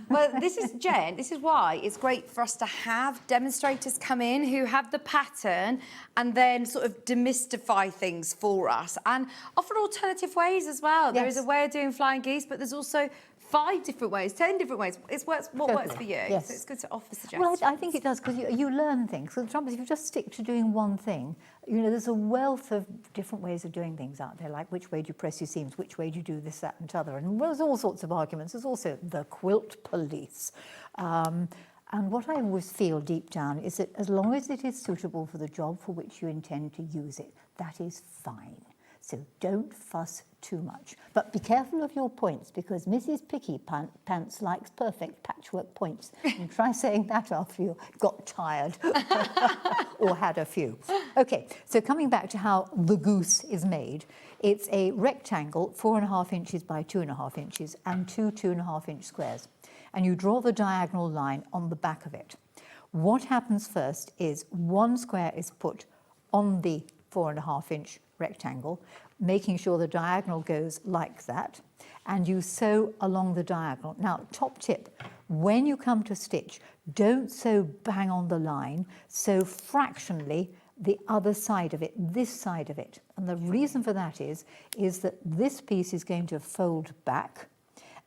Well, this is, Jen, this is why it's great for us to have demonstrators come in who have the pattern and then sort of demystify things for us and offer alternative ways as well. Yes. There is a way of doing flying geese, but there's also 5 different ways, 10 different ways. It's what works for you. Yes. So it's good to offer suggestions. Well, I think it does, because you learn things. So the trouble is, if you just stick to doing one thing, you know, there's a wealth of different ways of doing things out there, like which way do you press your seams, which way do you do this, that and t'other. And there's all sorts of arguments. There's also the quilt police. And what I always feel deep down is that as long as it is suitable for the job for which you intend to use it, that is fine. So don't fuss too much. But be careful of your points, because Mrs. Picky Pants likes perfect patchwork points. And try saying that after you got tired or had a few. Okay, so coming back to how the goose is made, it's a rectangle, 4.5 inches by 2.5 inches, and 2 2.5 inch squares. And you draw the diagonal line on the back of it. What happens first is one square is put on the 4.5 inch rectangle, making sure the diagonal goes like that, and you sew along the diagonal. Now, top tip, when you come to stitch, don't sew bang on the line, sew fractionally the other side of it, this side of it. And the reason for that is that this piece is going to fold back,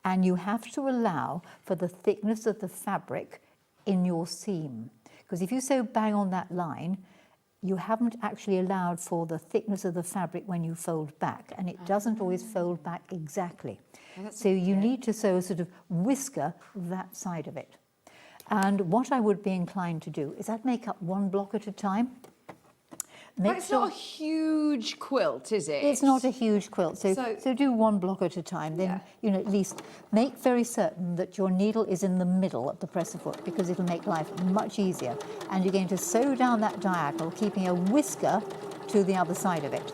and you have to allow for the thickness of the fabric in your seam. Because if you sew bang on that line, you haven't actually allowed for the thickness of the fabric when you fold back, and it doesn't always fold back exactly. So you need to sew a sort of whisker that side of it. And what I would be inclined to do is I'd make up one block at a time. But it's not a huge quilt, is it? It's not a huge quilt, so do one block at a time. Then, you know, at least make very certain that your needle is in the middle of the presser foot, because it'll make life much easier. And you're going to sew down that diagonal, keeping a whisker to the other side of it.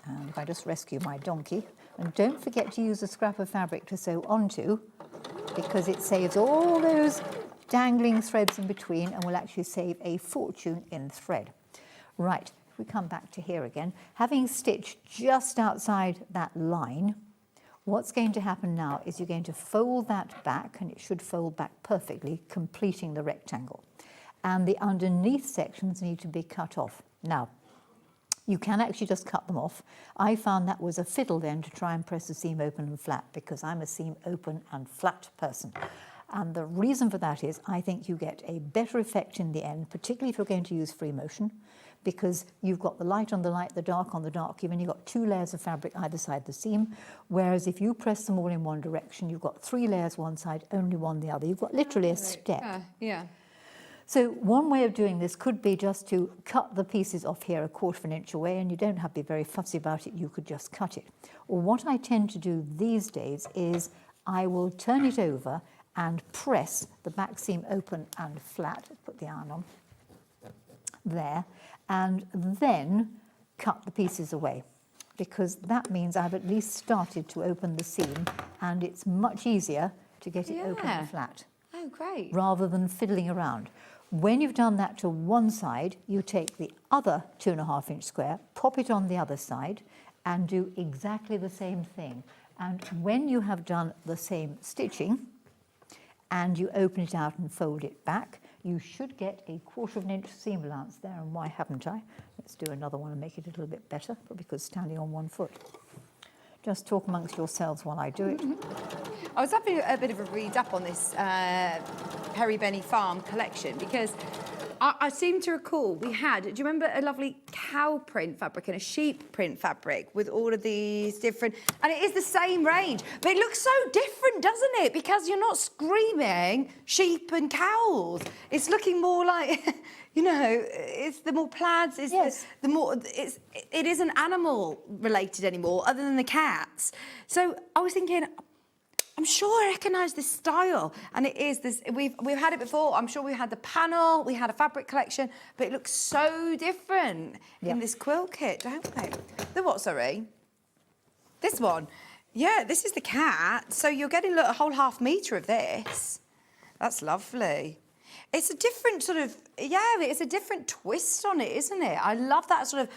And if I just rescue my donkey, and don't forget to use a scrap of fabric to sew onto, because it saves all those dangling threads in between and will actually save a fortune in thread. Right, if we come back to here again, having stitched just outside that line, what's going to happen now is you're going to fold that back, and it should fold back perfectly, completing the rectangle. And the underneath sections need to be cut off. Now, you can actually just cut them off. I found that was a fiddle then to try and press the seam open and flat, because I'm a seam open and flat person. And the reason for that is I think you get a better effect in the end, particularly if you're going to use free motion, because you've got the light on the light, the dark on the dark. You've only got 2 layers of fabric either side the seam, whereas if you press them all in one direction, you've got 3 layers one side, only one the other. You've got literally a step. Yeah. So one way of doing this could be just to cut the pieces off here 1/4 inch away, and you don't have to be very fussy about it, you could just cut it. Or what I tend to do these days is I will turn it over and press the back seam open and flat, put the iron on, there, and then cut the pieces away, because that means I've at least started to open the seam, and it's much easier to get it open and flat. Oh, great. Rather than fiddling around. When you've done that to one side, you take the other 2.5 inch square, pop it on the other side, and do exactly the same thing. And when you have done the same stitching, and you open it out and fold it back, you should get a 1/4 inch seam allowance there. And why haven't I? Let's do another one and make it a little bit better, probably because standing on one foot. Just talk amongst yourselves while I do it. I was having a bit of a read up on this Perry Benny Farm collection, because I seem to recall we had, do you remember a lovely cow print fabric and a sheep print fabric with all of these different, and it is the same range, but it looks so different, doesn't it? Because you're not screaming sheep and cows. It's looking more like, you know, it's the more plaids, the more, it isn't animal related anymore other than the cats. So I was thinking, I'm sure I recognise this style, and it is this. We've had it before. I'm sure we had the panel, we had a fabric collection, but it looks so different in this quilt kit, don't we? The what? Sorry, this one. Yeah, this is the cat. So you're getting a whole 1/2 metre of this. That's lovely. It's a different sort of it's a different twist on it, isn't it? I love that sort of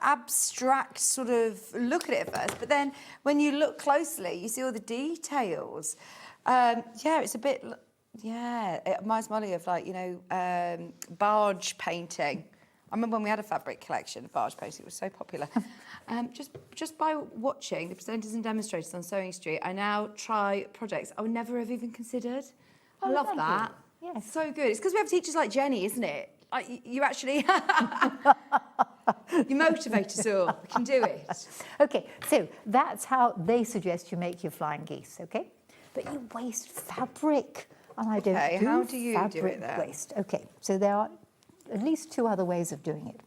abstract sort of look at it at first, but then when you look closely, you see all the details. It's a bit, it reminds me of, like, you know, barge painting. I remember when we had a fabric collection, barge painting, it was so popular. Just by watching the presenters and demonstrators on Sewing Street, I now try projects I would never have even considered. I love that. Yes. So good. It's because we have teachers like Jenny, isn't it? Like, you actually... You motivate us all. We can do it. Okay, so that's how they suggest you make your flying geese, okay? But you waste fabric, and I don't do how do you do fabric it then? waste. Okay, so there are at least 2 other ways of doing it.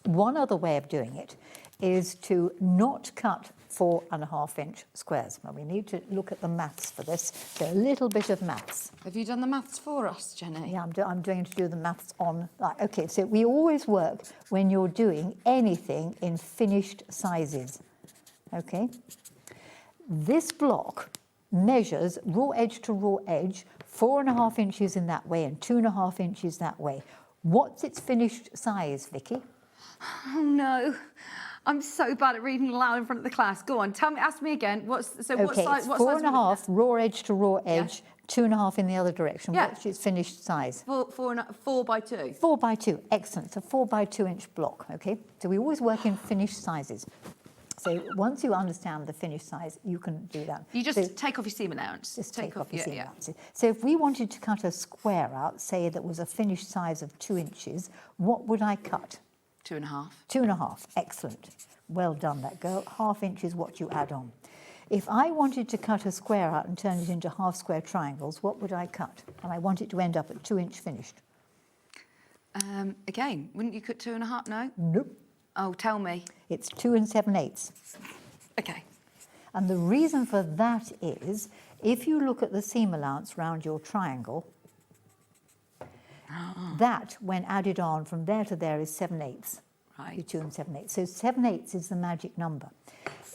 One other way of doing it is to not cut 4.5 inch squares. Well, we need to look at the maths for this. So a little bit of maths. Have you done the maths for us, Jenny? Yeah, I'm going to do the maths on. Okay, so we always work when you're doing anything in finished sizes. Okay, this block measures raw edge to raw edge, 4.5 inches in that way and 2.5 inches that way. What's its finished size, Vicki? Oh no, I'm so bad at reading aloud in front of the class. Go on, tell me, ask me again. What size? It's 4.5 raw edge to raw edge, 2.5 in the other direction. What's its finished size? 4 by 2. 4 by 2, excellent. It's a 4 by 2 inch block, okay? So we always work in finished sizes. So once you understand the finished size, you can do that. You just take off your seam allowance. Just take off your seam allowance. So if we wanted to cut a square out, say that was a finished size of 2 inches, what would I cut? 2.5. 2.5, excellent. Well done, that girl. 1/2 inch is what you add on. If I wanted to cut a square out and turn it into half square triangles, what would I cut? And I want it to end up at 2 inch finished. Again, wouldn't you cut 2.5? No? Nope. Oh, tell me. It's 2 7/8. Okay. And the reason for that is, if you look at the seam allowance round your triangle, That, when added on from there to there, is 7/8. Right. 2 and 7/8. So 7/8 is the magic number.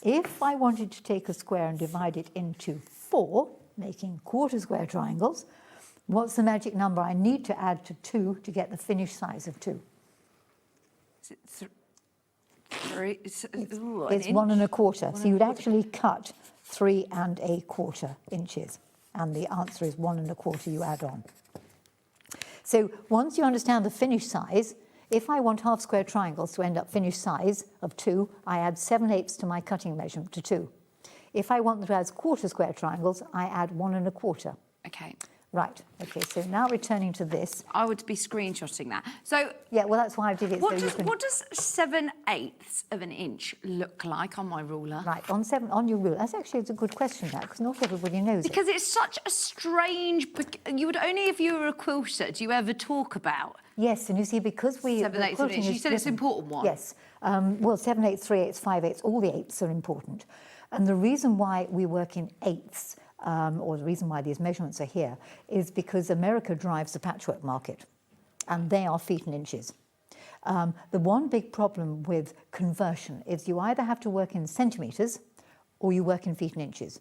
If I wanted to take a square and divide it into 4, making quarter square triangles, what's the magic number I need to add to 2 to get the finished size of 2? Is it 3? It's It's 1 1/4. So you'd actually cut 3 1/4 inches. And the answer is 1 1/4 you add on. So once you understand the finished size, if I want half square triangles to end up finished size of 2, I add 7/8 to my cutting measurement to 2. If I want them to add quarter square triangles, I add 1 1/4. Okay. Right, okay, so now returning to this. I would be screenshotting that. So yeah, well, that's why I did it. What, so what does 7/8 of an inch look like on my ruler? Right, on your ruler. That's actually a good question, that, because not everybody knows because it's such a strange... You would only, if you were a quilter, do you ever talk about... Yes, and you see, because we... 7/8 of an inch. You said it's an important one. Yes. Well, 7/8, 3/8, 5/8, all the 8s are important. And the reason why we work in 8ths, or the reason why these measurements are here, is because America drives the patchwork market, and they are feet and inches. The one big problem with conversion is you either have to work in centimetres or you work in feet and inches.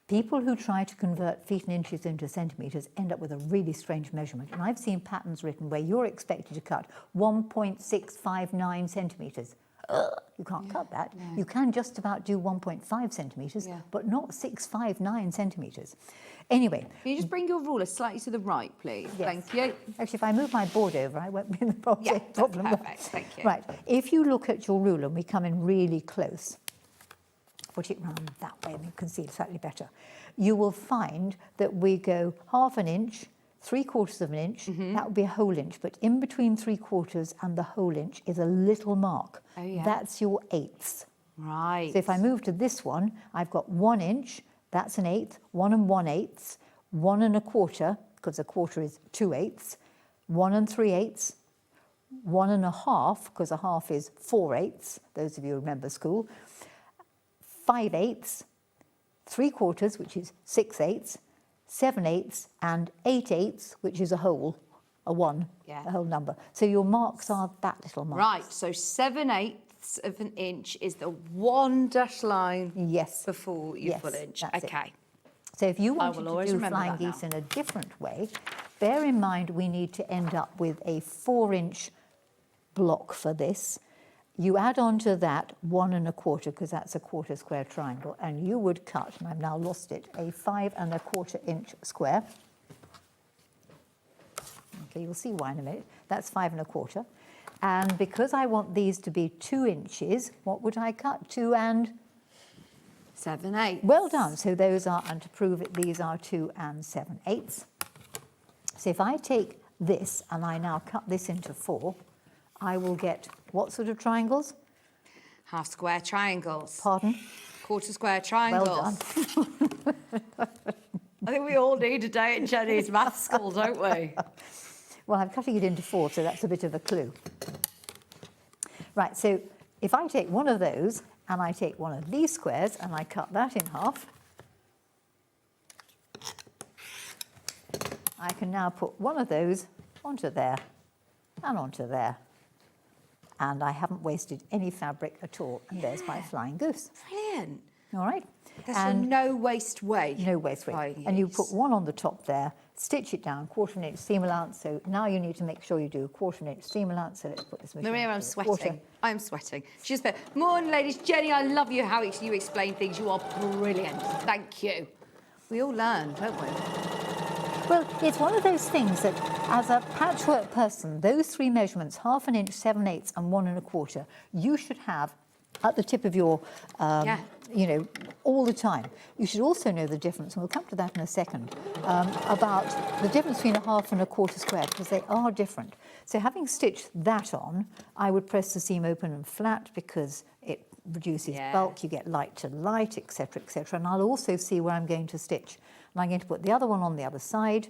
People who try to convert feet and inches into centimetres end up with a really strange measurement. And I've seen patterns written where you're expected to cut 1.659 centimetres. You can't cut that. You can just about do 1.5 centimetres, but not 659 centimetres. Anyway. Can you just bring your ruler slightly to the right, please? Yes. Thank you. Actually, if I move my board over, I won't be in the problem. Yeah, that's perfect. Thank you. Right. If you look at your ruler and we come in really close, put it round that way and you can see it slightly better, you will find that we go 1/2 inch, 3/4 of an inch, that would be a whole inch, but in between 3/4 and the whole inch is a little mark. Oh, yeah. That's your 8ths. Right. So if I move to this one, I've got 1 inch, that's an 1/8, 1 1/8, 1 1/4, because a quarter is 2/8, 1 3/8, 1 1/2, because a half is 4/8, those of you who remember school, 5/8, 3/4, which is 6/8, 7/8, and 8/8, which is a whole, a 1, a whole number. So your marks are that little mark. Right, so 7/8 of an inch is the 1 dash line before your full inch. Okay. So if you wanted will to always do remember flying that now. geese in a different way, bear in mind we need to end up with a 4-inch block for this. You add on to that 1 1/4, because that's a quarter square triangle, and you would cut, and I've now lost it, a 5 1/4 inch square. Okay, you'll see why in a minute. That's 5 1/4. And because I want these to be 2 inches, what would I cut? 2 7/8. Well done. So those are, and to prove it, these are 2 7/8. So if I take this and I now cut this into 4, I will get what sort of triangles? Half square triangles. Pardon? Quarter square triangles. Well done. I think we all need a day at Jenny's maths school, don't we? Well, I'm cutting it into 4, so that's a bit of a clue. Right, so if I take one of those and I take one of these squares and I cut that in half, I can now put one of those onto there and onto there. And I haven't wasted any fabric at all. And there's my flying goose. Brilliant. All right. That's and a no waste way. No waste way. And you put one on the top there, stitch it down, 1/4 inch seam allowance. So now you need to make sure you do a 1/4 inch seam allowance. So let's put this machine. Maria, I'm sweating. I am sweating. She's there. Morning, ladies. Jenny, I love you how you explain things. You are brilliant. Thank you. We all learn, don't we? Well, it's one of those things that, as a patchwork person, those 3 measurements, 1/2 inch, 7/8, and 1 1/4, you should have at the tip of your, you know, all the time. You should also know the difference, and we'll come to that in a second, about the difference between a 1/2 and a 1/4 square, because they are different. So having stitched that on, I would press the seam open and flat because it reduces bulk, you get light to light, etc., etc. And I'll also see where I'm going to stitch. And I'm going to put the other one on the other side,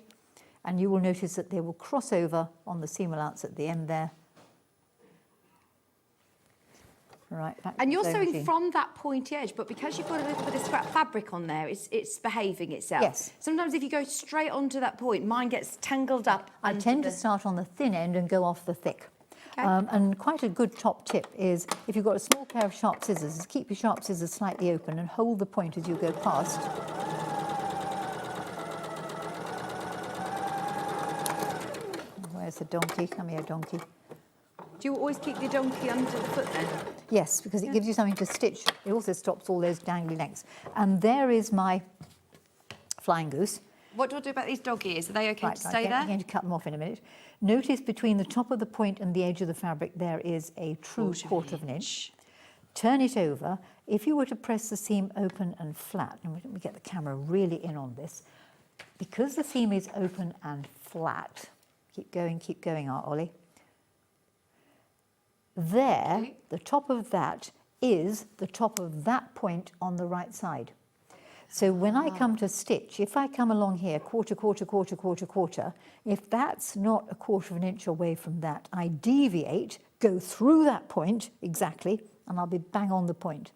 and you will notice that they will cross over on the seam allowance at the end there. Right. back And to you're the sewing machine. from that pointy edge, but because you've got a little bit of scrap fabric on there, it's behaving itself. Yes. Sometimes if you go straight onto that point, mine gets tangled up. I under tend the... to start on the thin end and go off the thick. Okay. And quite a good top tip is, if you've got a small pair of sharp scissors, is keep your sharp scissors slightly open and hold the point as you go past. Where's the donkey? Come here, donkey. Do you always keep your donkey under the foot then? Yes, because it gives you something to stitch. It also stops all those dangly lengths. And there is my flying goose. What do I do about these dog ears? Are they okay to stay I'm there? going to cut them off in a minute. Notice between the top of the point and the edge of the fabric there is a true quarter of an inch. Turn it over. If you were to press the seam open and flat, and we get the camera really in on this, because the seam is open and flat, keep going, Ollie. There, the top of that is the top of that point on the right side. So when I come to stitch, if I come along here, quarter, quarter, quarter, quarter, quarter, if that's not a quarter of an inch away from that, I deviate, go through that point exactly, and I'll be bang on the point.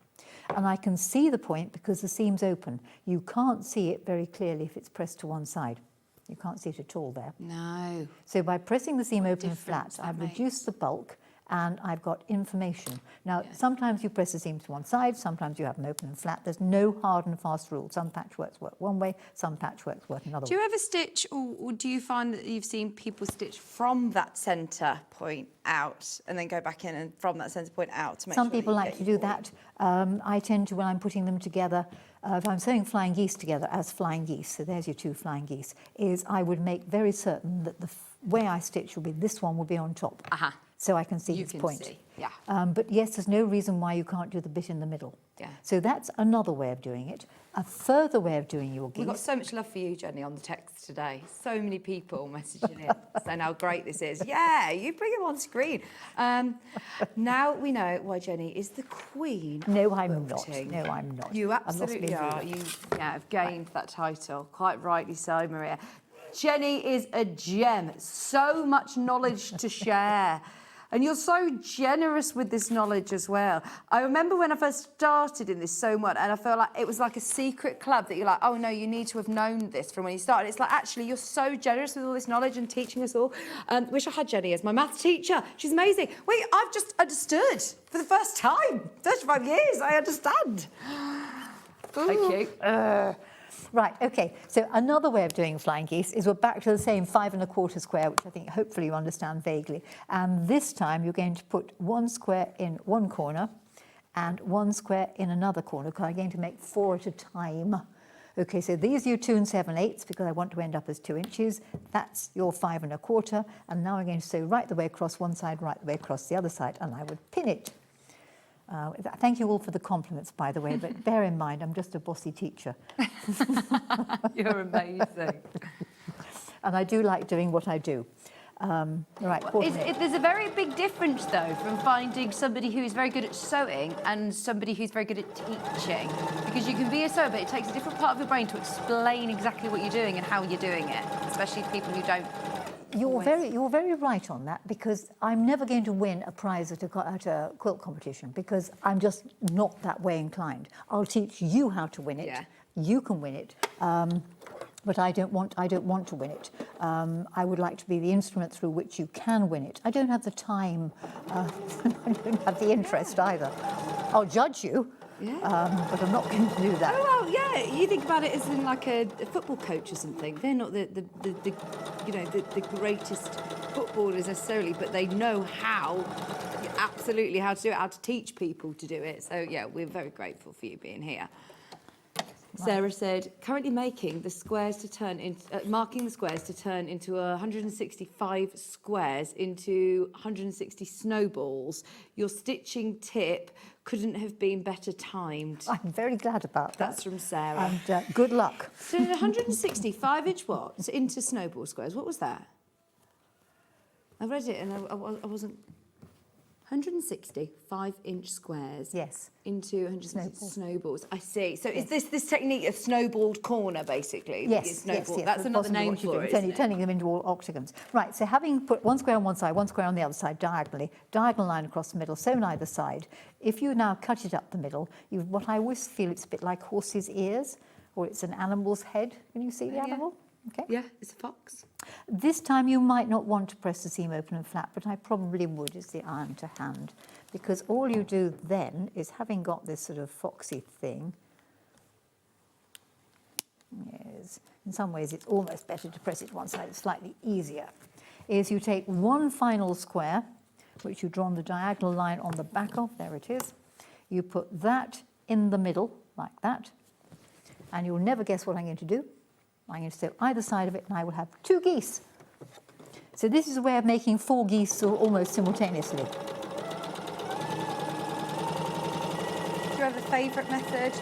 And I can see the point because the seam's open. You can't see it very clearly if it's pressed to one side. You can't see it at all there. No. So by pressing the seam open and difference flat, that I've makes. reduced the bulk and I've got information. Now, sometimes you press the seam to one side, sometimes you have them open and flat. There's no hard and fast rule. Some patchworks work one way, some patchworks work another Do way. you ever stitch, or do you find that you've seen people stitch from that centre point out and then go back in and from that centre point out to make Some sure that people you like get to your do point? that. I tend to, when I'm putting them together, if I'm sewing flying geese together as flying geese, so there's your two flying geese, is I would make very certain that the way I stitch will be, this one will be on top. So I can see You its can point. see, yeah. But yes, there's no reason why you can't do the bit in the middle. Yeah. So that's another way of doing it. A further way of doing your geese. We've got so much love for you, Jenny, on the text today. So many people messaging in saying how great this is. Yeah, you bring them on screen. Now we know why Jenny is the queen. No, I'm not. quilting. No, I'm not. You I've lost absolutely my are. ruler. You have gained that title. Quite rightly so, Maria. Jenny is a gem. So much knowledge to share. And you're so generous with this knowledge as well. I remember when I first started in this so much, and I felt like it was like a secret club that you're like, oh no, you need to have known this from when you started. It's like, actually, you're so generous with all this knowledge and teaching us all. Wish I had Jenny as my maths teacher. She's amazing. Wait, I've just understood for the first time. 35 years, I understand. Thank you. Right, okay, so another way of doing flying geese is we're back to the same 5 1/4 square, which I think hopefully you understand vaguely. And this time you're going to put 1 square in one corner and 1 square in another corner, because I'm going to make 4 at a time. Okay, so these are your 2 7/8 because I want to end up as 2 inches. That's your 5 1/4, and now I'm going to sew right the way across one side, right the way across the other side, and I would pin it. Thank you all for the compliments, by the way, but bear in mind, I'm just a bossy teacher. You're amazing. And I do like doing what I do. Right, There's a very big difference, though, from finding somebody who is very good at sewing and somebody who's very good at teaching. Because you can be a sewer, but it takes a different part of your brain to explain exactly what you're doing and how you're doing it, especially people who don't. You're very right on that, because I'm never going to win a prize at a quilt competition, because I'm just not that way inclined. I'll teach you how to win it. Yeah. You can win it. But I don't want to win it. I would like to be the instrument through which you can win it. I don't have the time. I don't have the interest either. I'll judge you, but I'm not going to do that. Oh, well, yeah, you think about it as in like a football coach or something. They're not the greatest footballers necessarily, but they know absolutely how to do it, how to teach people to do it. So, yeah, we're very grateful for you being here. Sarah said, currently marking the squares to turn into 165 squares into 160 snowballs. Your stitching tip couldn't have been better timed. I'm very glad about that. That's from Sarah. And good luck. So 165-inch what? Into snowball squares. What was that? I read it and I wasn't... 160 5-inch squares. Yes. Into 160 snowballs. I see. So is this technique a snowballed corner, basically? Yes, That's another possibly name what you're for doing. it, isn't it? Turning them into all octagons. Right, so having put one square on one side, one square on the other side diagonally, diagonal line across the middle, sewn either side, if you now cut it up the middle, what I always feel it's a bit like horse's ears, or it's an animal's head. Can you see the animal? Okay. Yeah, it's a fox. This time you might not want to press the seam open and flat, but I probably would as the iron to hand, because all you do then is, having got this sort of foxy thing, yes, in some ways it's almost better to press it one side, it's slightly easier, is you take one final square, which you draw on the diagonal line on the back of, there it is, you put that in the middle, like that, and you'll never guess what I'm going to do. I'm going to sew either side of it, and I will have 2 geese. So this is a way of making 4 geese almost simultaneously. Do you have a favourite method?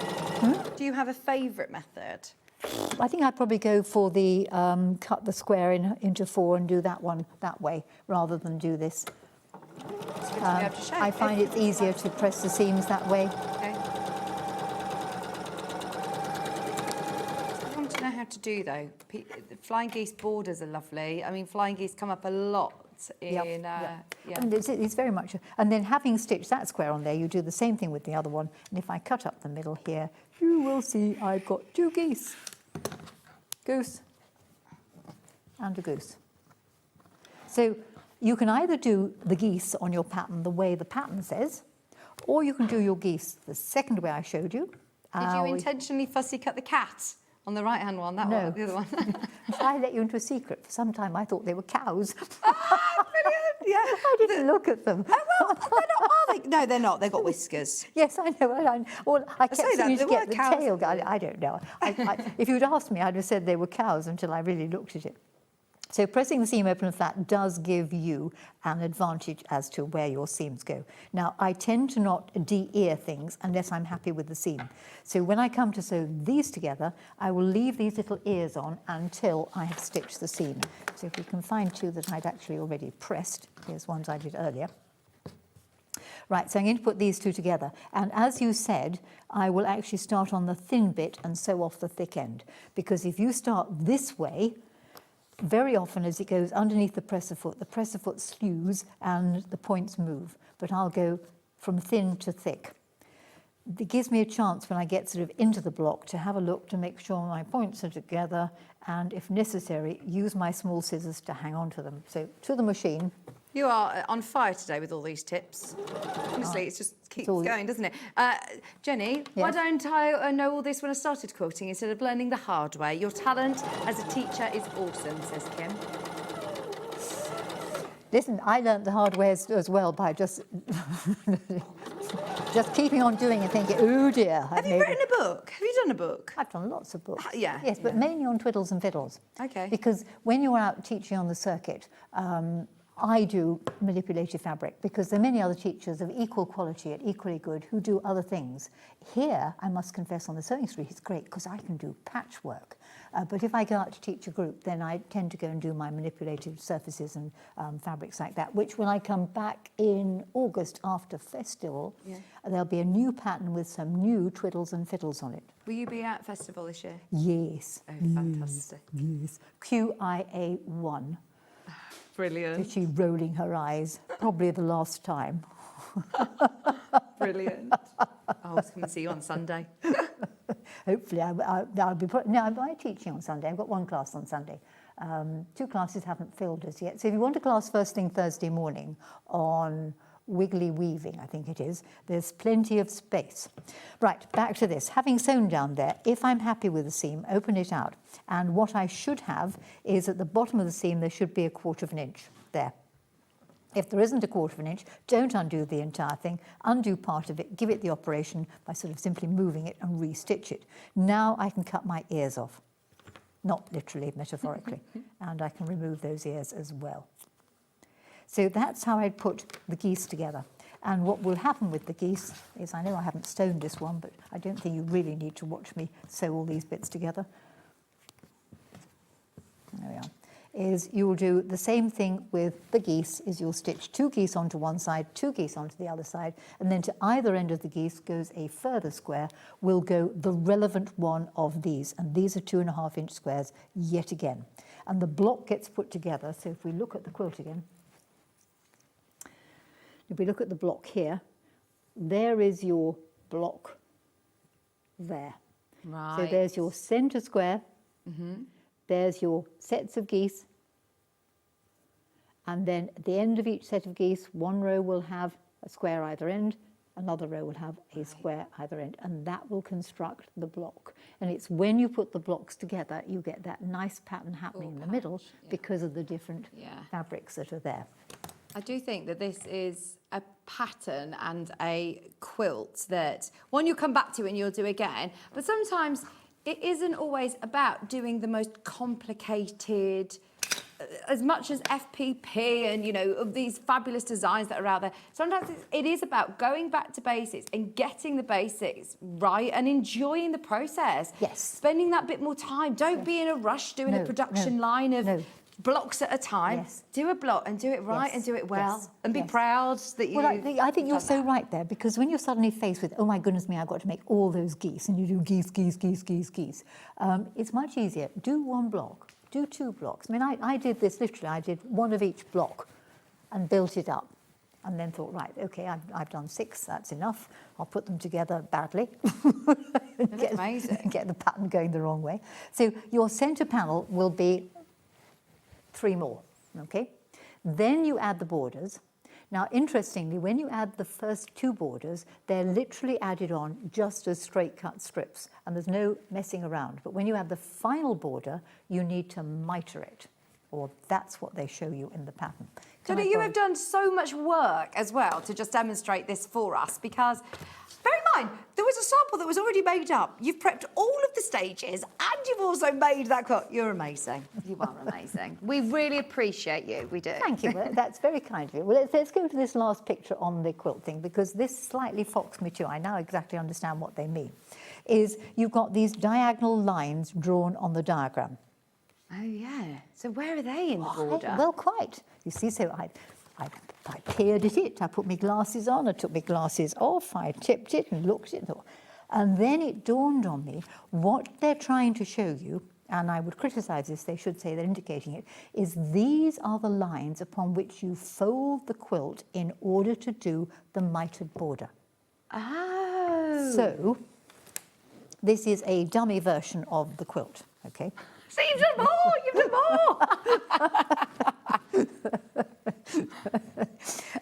Do you have a favourite method? I think I'd probably go for the cut the square into 4 and do that one that way, rather than do this. It's good to be able to show. I find it's easier to press the seams that way. Okay. I want to know how to do, though. The flying geese borders are lovely. I mean, flying geese come up a lot in... Yeah. And it's very much... And then having stitched that square on there, you do the same thing with the other one. And if I cut up the middle here, you will see I've got 2 geese. Goose and a goose. So you can either do the geese on your pattern the way the pattern says, or you can do your geese the second way I showed you. Did you intentionally fussy cut the cat on the right-hand one? That one, the other one. I let you into a secret. For some time I thought they were cows. Brilliant! Yeah, I didn't look at them. Oh, well, they're not, are they? No, they're not. They've got whiskers. Yes, I know. Well, I kept seeming to get the cows. tail. I don't know. If you'd asked me, I'd have said they were cows until I really looked at it. So pressing the seam open and flat does give you an advantage as to where your seams go. Now, I tend to not de-ear things unless I'm happy with the seam. So when I come to sew these together, I will leave these little ears on until I have stitched the seam. So if we can find 2 that I'd actually already pressed, here's ones I did earlier. Right, so I'm going to put these 2 together. And as you said, I will actually start on the thin bit and sew off the thick end. Because if you start this way, very often as it goes underneath the presser foot slews and the points move. But I'll go from thin to thick. It gives me a chance when I get sort of into the block to have a look to make sure my points are together, and if necessary, use my small scissors to hang on to them. So to the machine. You are on fire today with all these tips. Honestly, it just keeps going, doesn't it? Jenny, why don't I know all this when I started quilting instead of learning the hard way? Your talent as a teacher is awesome, says Kim. Listen, I learned the hard way as well by just keeping on doing and thinking, oh dear. Have you written a book? Have you done a book? I've done lots of books. Yeah. Yes, but mainly on twiddles and fiddles. Okay. Because when you're out teaching on the circuit, I do manipulated fabric because there are many other teachers of equal quality and equally good who do other things. Here, I must confess, on the Sewing Street, it's great because I can do patchwork. But if I go out to teach a group, then I tend to go and do my manipulated surfaces and fabrics like that, which when I come back in August after Festival, there'll be a new pattern with some new twiddles and fiddles on it. Will you be at Festival this year? Yes. Oh, fantastic. Yes. QIA1. Brilliant. Is she rolling her eyes? Probably the last time. Brilliant. I'll come and see you on Sunday. Hopefully, I'll be put. No, I'm teaching on Sunday. I've got 1 class on Sunday. 2 classes haven't filled as yet. So if you want a class first thing Thursday morning on wiggly weaving, I think it is, there's plenty of space. Right, back to this. Having sewn down there, if I'm happy with the seam, open it out. And what I should have is at the bottom of the seam, there should be a 1/4 inch there. If there isn't a 1/4 inch, don't undo the entire thing, undo part of it, give it the operation by sort of simply moving it and re-stitch it. Now I can cut my ears off, not literally, metaphorically, and I can remove those ears as well. So that's how I'd put the geese together. And what will happen with the geese is, I know I haven't stoned this one, but I don't think you really need to watch me sew all these bits together. There we are. is you'll do the same thing with the geese, is you'll stitch 2 geese onto one side, 2 geese onto the other side, and then to either end of the geese goes a further square, will go the relevant one of these, and these are 2.5-inch squares yet again. And the block gets put together, so if we look at the quilt again, if we look at the block here, there is your block there. Right. So there's your centre square, there's your sets of geese, and then at the end of each set of geese, one row will have a square either end, another row will have a square either end, and that will construct the block. And it's when you put the blocks together, you get that nice pattern happening in the middle because of the different fabrics that are there. I do think that this is a pattern and a quilt that one you'll come back to and you'll do again, but sometimes it isn't always about doing the most complicated, as much as FPP and, you know, of these fabulous designs that are out there. Sometimes it is about going back to basics and getting the basics right and enjoying the process. Yes. Spending that bit more time. Don't be in a rush doing a production line of blocks at a time. Yes. Do a block and do it right and do it well and be proud that you. Well, I think you're so right there, because when you're suddenly faced with, oh my goodness me, I've got to make all those geese, and you do geese, geese, geese, geese, geese, it's much easier. Do 1 block, do 2 blocks. I mean, I did this literally. I did 1 of each block and built it up, and then thought, right, okay, I've done 6. That's enough. I'll put them together badly. That's amazing. Get the pattern going the wrong way. So your centre panel will be 3 more, okay? Then you add the borders. Now, interestingly, when you add the first 2 borders, they're literally added on just as straight cut strips, and there's no messing around. But when you add the final border, you need to mitre it, or that's what they show you in the pattern. Jennie, you have done so much work as well to just demonstrate this for us, because bear in mind, there was a sample that was already made up. You've prepped all of the stages and you've also made that quilt. You're amazing. You are amazing. We really appreciate you. We do. Thank you. Well, that's very kind of you. Well, let's go to this last picture on the quilt thing, because this slightly foxed me too. I now exactly understand what they mean. Is you've got these diagonal lines drawn on the diagram. Oh, yeah. So where are they in the border? Well, quite. You see, so I peered at it, I put my glasses on, I took my glasses off, I tipped it and looked at it. And then it dawned on me what they're trying to show you, and I would criticise this, they should say they're indicating it, is these are the lines upon which you fold the quilt in order to do the mitered border. Oh. So, this is a dummy version of the quilt, okay? So you've done more! You've done more!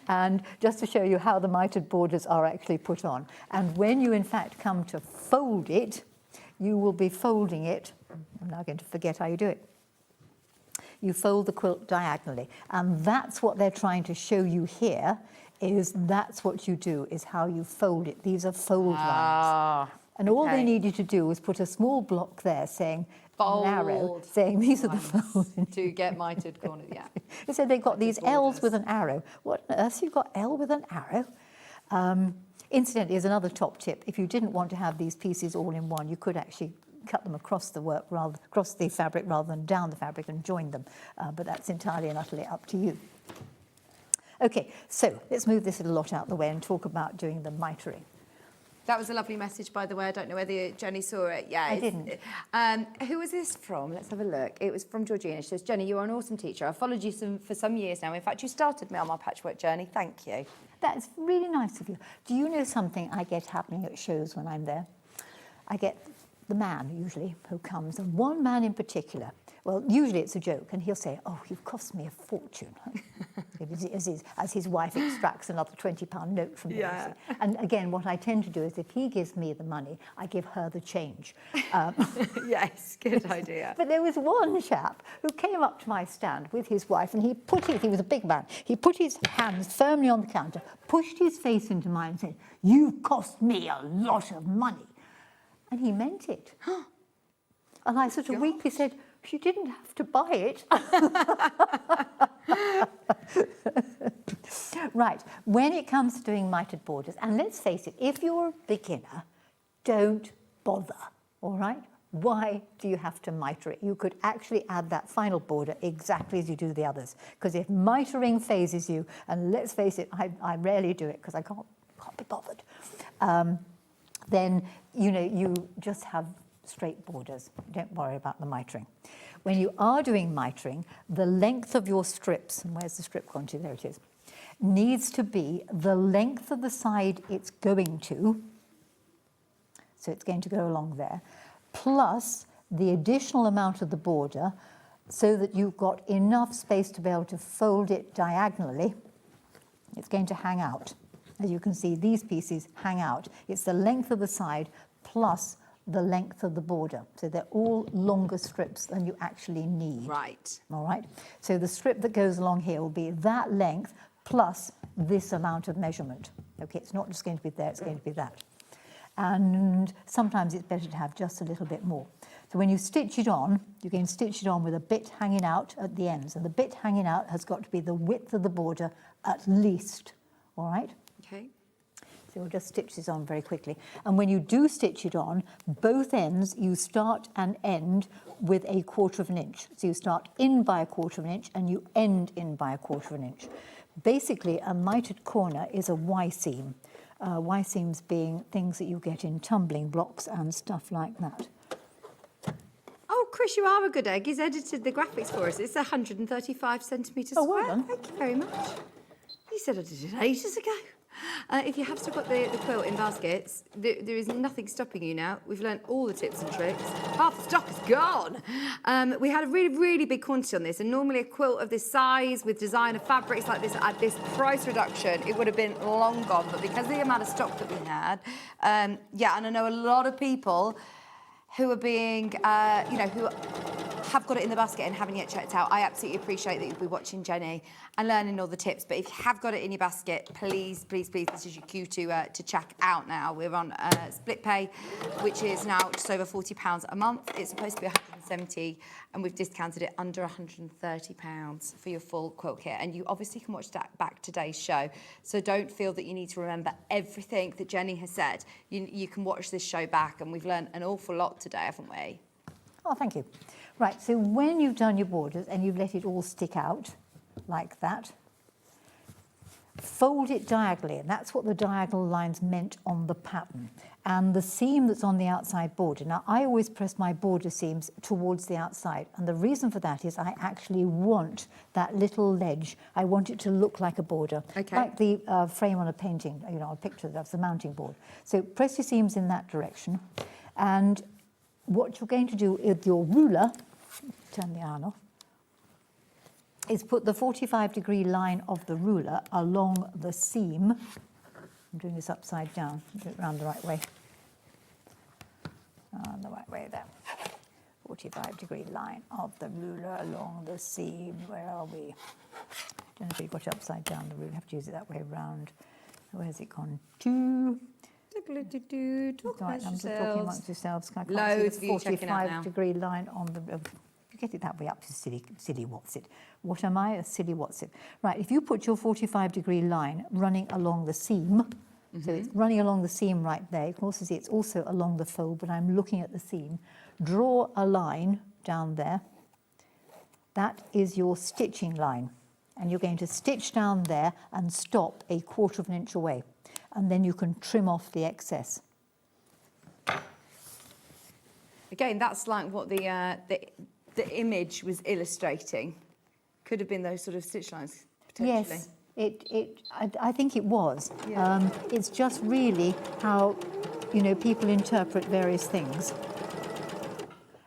And just to show you how the mitered borders are actually put on. And when you in fact come to fold it, you will be folding it, I'm now going to forget how you do it. You fold the quilt diagonally. And that's what they're trying to show you here, is that's what you do, is how you fold it. These are fold lines. And all they needed to do was put a small block there saying, an arrow, saying these are the folds. To get mitered corners, yeah. They said they've got these L's with an arrow. What on earth, you've got L with an arrow? Incidentally, as another top tip, if you didn't want to have these pieces all in one, you could actually cut them across the across the fabric rather than down the fabric and join them. But that's entirely and utterly up to you. Okay, so let's move this little lot out the way and talk about doing the mitering. That was a lovely message, by the way. I don't know whether Jennie saw it. Yeah, I didn't. Who was this from? Let's have a look. It was from Georgina. She says, Jennie, you're an awesome teacher. I've followed you for some years now. In fact, you started me on my patchwork journey. Thank you. That's really nice of you. Do you know something I get happening at shows when I'm there? I get the man, usually, who comes, and one man in particular. Well, usually it's a joke, and he'll say, oh, you've cost me a fortune. as his wife extracts another £20 note from him. Yeah. And again, what I tend to do is if he gives me the money, I give her the change. Yes, good idea. But there was one chap who came up to my stand with his wife, and he was a big man, he put his hands firmly on the counter, pushed his face into mine and said, you've cost me a lot of money. And he meant it. And I sort of weakly said, she didn't have to buy it. Right, when it comes to doing mitered borders, and let's face it, if you're a beginner, don't bother, all right? why do you have to mitre it? You could actually add that final border exactly as you do the others. Because if mitering phases you, and let's face it, I rarely do it because I can't be bothered, then, you know, you just have straight borders. Don't worry about the mitering. When you are doing mitering, the length of your strips, and where's the strip gone to? There it is, needs to be the length of the side it's going to, so it's going to go along there, plus the additional amount of the border so that you've got enough space to be able to fold it diagonally. It's going to hang out. As you can see, these pieces hang out. It's the length of the side plus the length of the border. So they're all longer strips than you actually need. Right. All right. So the strip that goes along here will be that length plus this amount of measurement. Okay, it's not just going to be there, it's going to be that. And sometimes it's better to have just a little bit more. So when you stitch it on, you're going to stitch it on with a bit hanging out at the ends. And the bit hanging out has got to be the width of the border at least. All right? Okay. So we'll just stitch this on very quickly. And when you do stitch it on, both ends, you start and end with 1/4 inch. So you start in by 1/4 inch and you end in by 1/4 inch. Basically, a mitered corner is a Y-seam. Y-seams being things that you get in tumbling blocks and stuff like that. Oh, Chris, you are a good egg. He's edited the graphics for us. It's 135 centimetres Oh, square. well done. Thank you very much. He said I did it ages ago. If you have still got the quilt in baskets, there is nothing stopping you now. We've learnt all the tips and tricks. Half the stock is gone. We had a really, really big quantity on this, and normally a quilt of this size with designer fabrics like this at this price reduction, it would have been long gone. But because of the amount of stock that we had, yeah, and I know a lot of people who are being, you know, who have got it in the basket and haven't yet checked out. I absolutely appreciate that you'll be watching Jenny and learning all the tips. But if you have got it in your basket, please, please, please, this is your cue to check out now. We're on split pay, which is now just over £40 a month. It's supposed to be 170, and we've discounted it under £130 for your full quilt kit. And you obviously can watch that back today's show. So don't feel that you need to remember everything that Jenny has said. You can watch this show back, and we've learned an awful lot today, haven't we? Oh, thank you. Right, so when you've done your borders and you've let it all stick out like that, fold it diagonally, and that's what the diagonal lines meant on the pattern. And the seam that's on the outside border, now I always press my border seams towards the outside, and the reason for that is I actually want that little ledge, I want it to look like a border, like the frame on a painting, you know, a picture of the mounting board. So press your seams in that direction, and what you're going to do with your ruler, turn the iron off, is put the 45-degree line of the ruler along the seam. I'm doing this upside down, do it round the right way. The right way there. 45-degree line of the ruler along the seam. Where are we? Don't know if you've got it upside down the ruler. You have to use it that way round. Where's it gone to? Talk Right, I'm just talking amongst yourselves. I can't Loads see of the you checking out now. 45-degree line on the... you get it that way up to silly what's it. What am I? A silly what's it. Right, if you put your 45-degree line running along the seam, so it's running along the seam right there. You can also see it's also along the fold, but I'm looking at the seam. Draw a line down there. That is your stitching line. And you're going to stitch down there and stop 1/4 inch away. And then you can trim off the excess. Again, that's like what the image was illustrating. Could have been those sort of stitch lines, potentially. Yes, I think it was. Yeah. It's just really how, you know, people interpret various things.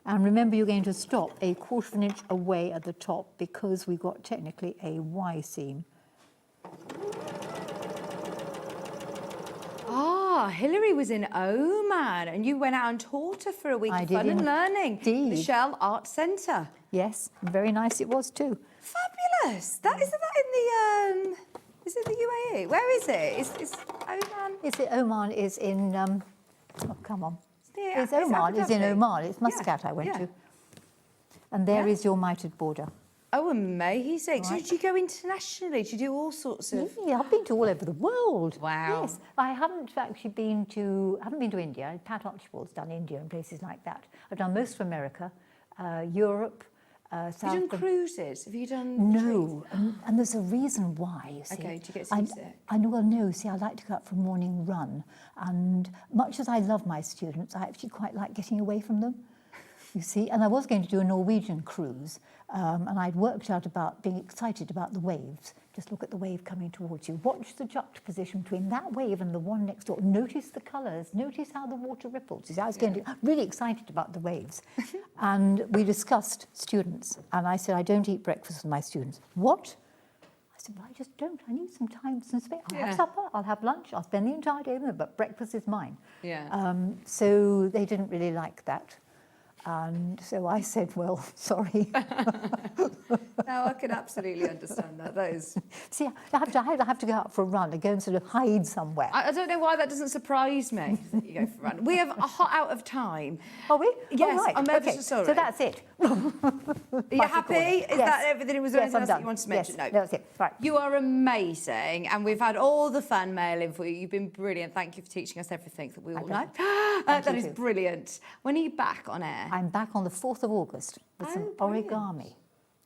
And remember, you're going to stop 1/4 inch away at the top because we've got technically a Y seam. Ah, Hilary was in Oman and you went out and taught her for a week of fun and learning. Indeed. The Shell Art Centre. Yes, very nice it was too. Fabulous. Isn't that in the, is it the UAE? Where is it? Is Oman? Oman is in, oh, come on. Yeah, Oman is in Oman. It's Muscat I went to. And there is your mitered border. Oh, amazing. So Right. did you go internationally? Did you do all sorts of... Yeah, I've been to all over the world. Wow. Yes, I haven't actually been to India. Pat Archibald's done India and places like that. I've done most of America, Europe, South. Have you done cruises? Have you done... No, and there's a reason why, you see. Okay, do you get seasick? I know, well, no, see, I like to go out for a morning run, and much as I love my students, I actually quite like getting away from them, you see. And I was going to do a Norwegian cruise, and I'd worked out about being excited about the waves. Just look at the wave coming towards you. Watch the juxtaposition between that wave and the one next door. Notice the colours. Notice how the water ripples. You see, I was really excited about the waves. And we discussed students. And I said, I don't eat breakfast with my students. What? I said, well, I just don't. I need some time, some space. I'll have supper, I'll have lunch, I'll spend the entire day with them, but breakfast is mine. Yeah. So they didn't really like that. And so I said, well, sorry. No, I can absolutely understand that. That is... See, I have to go out for a run and go and sort of hide somewhere. I don't know why that doesn't surprise me that you go for a run. We have a hot out of time. Are we? Yes, oh, right. I'm ever okay. so sorry. So that's it. Are you happy? Is that everything? Was there anything else that you wanted to mention? Yes, that's it. Right. You are amazing, and we've had all the fan mail in for you. You've been brilliant. Thank you for teaching us everything that we all know. That is brilliant. When are you back on air? I'm back on the 4th of August with some origami.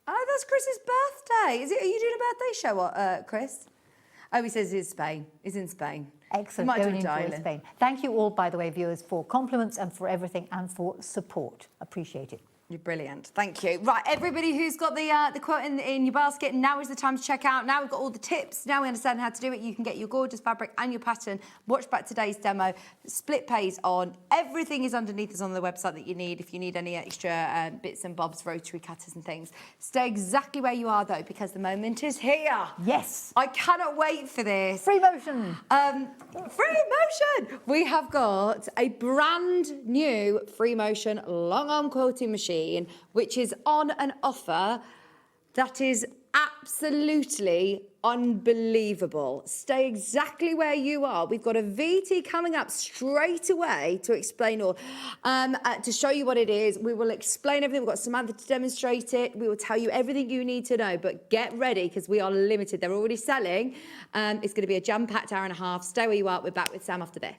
Oh, that's Chris's birthday. Are you doing a birthday show, Chris? Oh, he says he's Spain. He's in Spain. Excellent. Might do Going a into Diehl. Spain. Thank you all, by the way, viewers, for compliments and for everything and for support. Appreciate it. You're brilliant. Thank you. Right, everybody who's got the quilt in your basket, now is the time to check out. Now we've got all the tips. Now we understand how to do it. You can get your gorgeous fabric and your pattern. Watch back today's demo. Split pays on. Everything is underneath us on the website that you need. If you need any extra bits and bobs, rotary cutters and things. Stay exactly where you are, though, because the moment is here. Yes. I cannot wait for this. Free motion. Free motion. We have got a brand new free motion long arm quilting machine, which is on an offer that is absolutely unbelievable. Stay exactly where you are. We've got a VT coming up straight away to explain all, to show you what it is. We will explain everything. We've got Samantha to demonstrate it. We will tell you everything you need to know, but get ready because we are limited. They're already selling. It's going to be a jam-packed hour and a half. Stay where you are. We're back with Sam after this.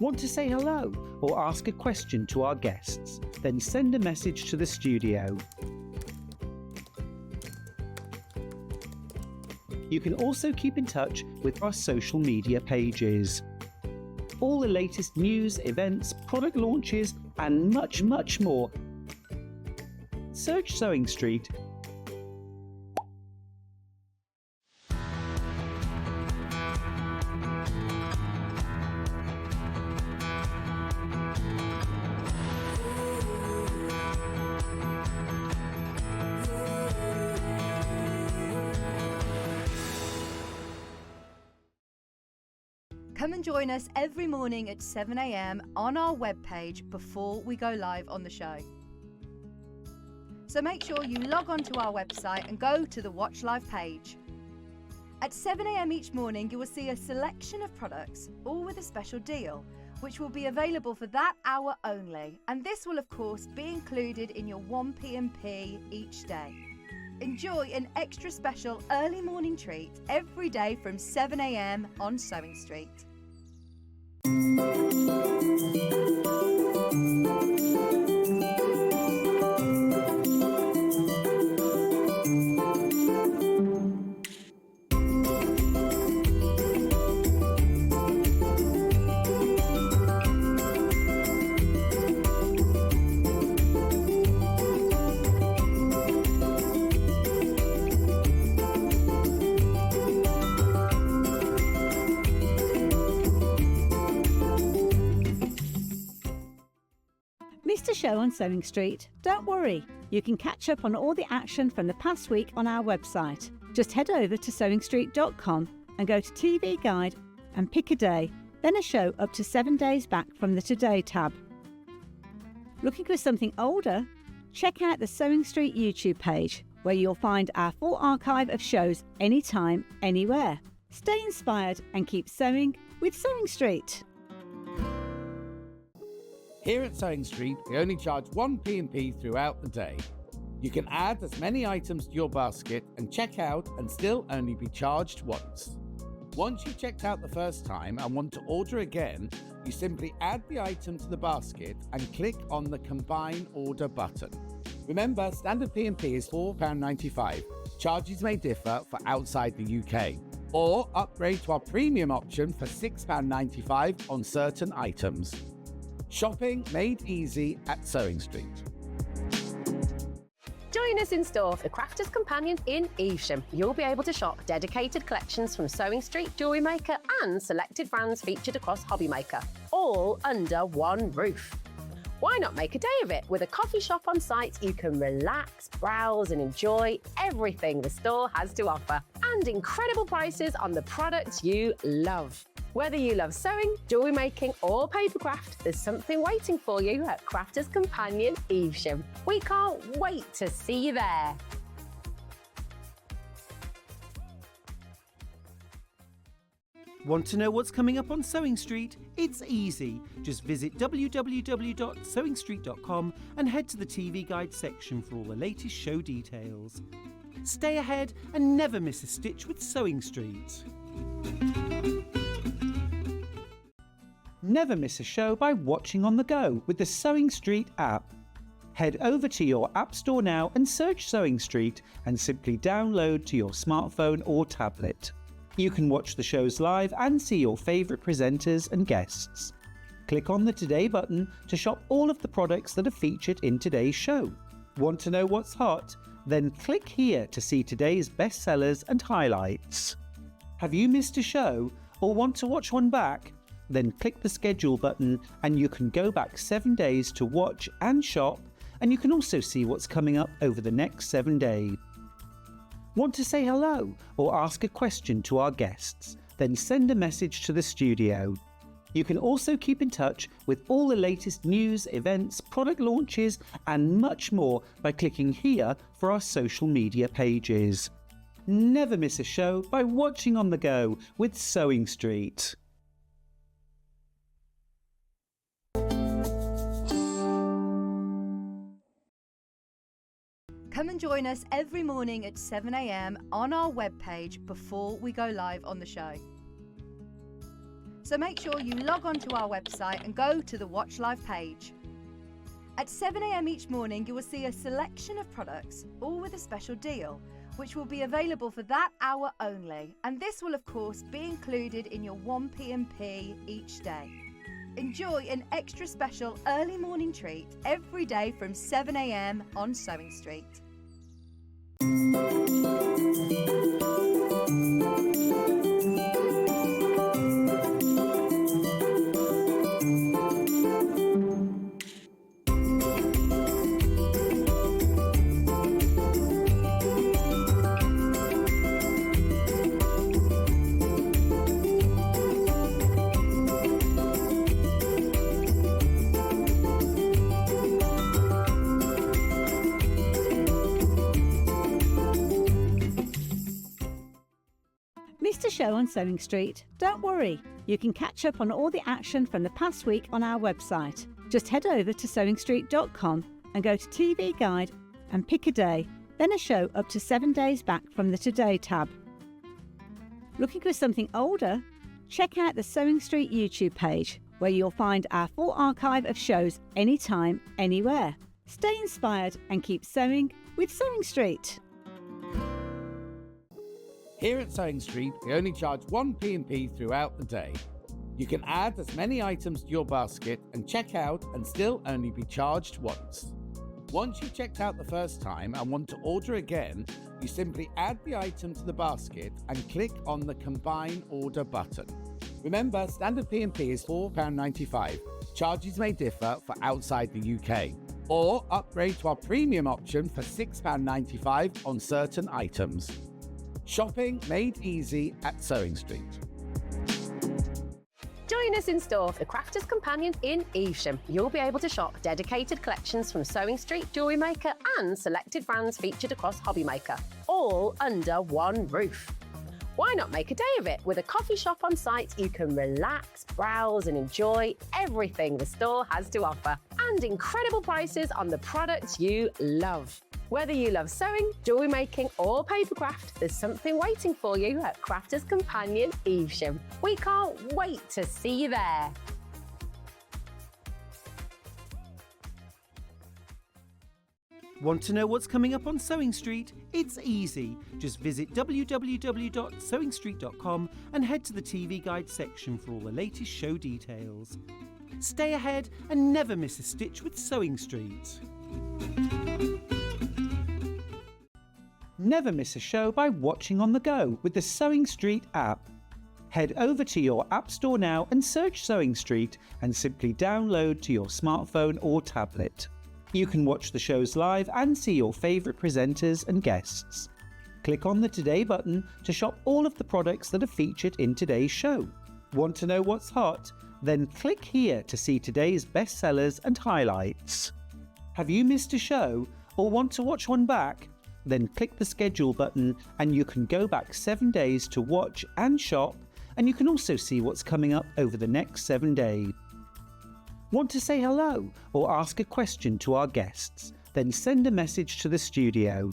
Want to say hello or ask a question to our guests? Then send a message to the studio. You can also keep in touch with our social media pages. All the latest news, events, product launches, and much, much more. Search Sewing Street. Come and join us every morning at 7 a.m. on our webpage before we go live on the show. So make sure you log on to our website and go to the Watch Live page. At 7 a.m. each morning, you will see a selection of products, all with a special deal, which will be available for that hour only. And this will, of course, be included in your 1 P&P each day. Enjoy an extra special early morning treat every day from 7 a.m. on Sewing Street. show on Sewing Street? Don't worry, you can catch up on all the action from the past week on our website. Just head over to SewingStreet.com and go to TV Guide and pick a day, then a show up to 7 days back from the Today tab. Looking for something older? Check out the Sewing Street YouTube page, where you'll find our full archive of shows anytime, anywhere. Stay inspired and keep sewing with Sewing Street. Here at Sewing Street, we only charge one P&P throughout the day. You can add as many items to your basket and check out and still only be charged once. Once you've checked out the first time and want to order again, you simply add the item to the basket and click on the Combine Order button. Remember, standard P&P is £4.95. Charges may differ for outside the UK. Or upgrade to our premium option for £6.95 on certain items. Shopping made easy at Sewing Street. Join us in store for the Crafter's Companion in Evesham. You'll be able to shop dedicated collections from Sewing Street, Jewellery Maker and selected brands featured across Hobby Maker, all under one roof. Why not make a day of it? With a coffee shop on site, you can relax, browse and enjoy everything the store has to offer. And incredible prices on the products you love. Whether you love sewing, jewellery making or papercraft, there's something waiting for you at Crafter's Companion Evesham. We can't wait to see you there. Want to know what's coming up on Sewing Street? It's easy. Just visit www.sewingstreet.com and head to the TV Guide section for all the latest show details. Stay ahead and never miss a stitch with Sewing Street. Never miss a show by watching on the go with the Sewing Street app. Head over to your App Store now and search Sewing Street and simply download to your smartphone or tablet. You can watch the shows live and see your favourite presenters and guests. Click on the Today button to shop all of the products that are featured in today's show. Want to know what's hot? Then click here to see today's bestsellers and highlights. Have you missed a show or want to watch one back? Then click the schedule button and you can go back 7 days to watch and shop, and you can also see what's coming up over the next 7 days. Want to say hello or ask a question to our guests? Then send a message to the studio. You can also keep in touch with all the latest news, events, product launches and much more by clicking here for our social media pages. Never miss a show by watching on the go with Sewing Street. Come and join us every morning at 7 a.m. on our webpage before we go live on the show. So make sure you log on to our website and go to the Watch Live page. At 7 a.m. each morning, you will see a selection of products, all with a special deal, which will be available for that hour only. And this will, of course, be included in your 1 P&P each day. Enjoy an extra special early morning treat every day from 7 a.m. on Sewing Street. Missed a show on Sewing Street? Don't worry, you can catch up on all the action from the past week on our website. Just head over to SewingStreet.com and go to TV Guide and pick a day, then a show up to 7 days back from the Today tab. Looking for something older? Check out the Sewing Street YouTube page, where you'll find our full archive of shows anytime, anywhere. Stay inspired and keep sewing with Sewing Street. Here at Sewing Street, we only charge one P&P throughout the day. You can add as many items to your basket and check out and still only be charged once. Once you've checked out the first time and want to order again, you simply add the item to the basket and click on the Combine Order button. Remember, standard P&P is £4.95. Charges may differ for outside the UK. Or upgrade to our premium option for £6.95 on certain items. Shopping made easy at Sewing Street. Join us in store for the Crafter's Companion in Evesham. You'll be able to shop dedicated collections from Sewing Street, Jewellery Maker and selected brands featured across Hobby Maker, all under one roof. Why not make a day of it? With a coffee shop on site, you can relax, browse and enjoy everything the store has to offer. And incredible prices on the products you love. Whether you love sewing, jewellery making or papercraft, there's something waiting for you at Crafter's Companion Evesham. We can't wait to see you there. Want to know what's coming up on Sewing Street? It's easy. Just visit www.sewingstreet.com and head to the TV guide section for all the latest show details. Stay ahead and never miss a stitch with Sewing Street. Never miss a show by watching on the go with the Sewing Street app. Head over to your App Store now and search Sewing Street and simply download to your smartphone or tablet. You can watch the shows live and see your favourite presenters and guests. Click on the Today button to shop all of the products that are featured in today's show. Want to know what's hot? Then click here to see today's bestsellers and highlights. Have you missed a show or want to watch one back? Then click the schedule button and you can go back 7 days to watch and shop, and you can also see what's coming up over the next 7 days. Want to say hello or ask a question to our guests? Then send a message to the studio.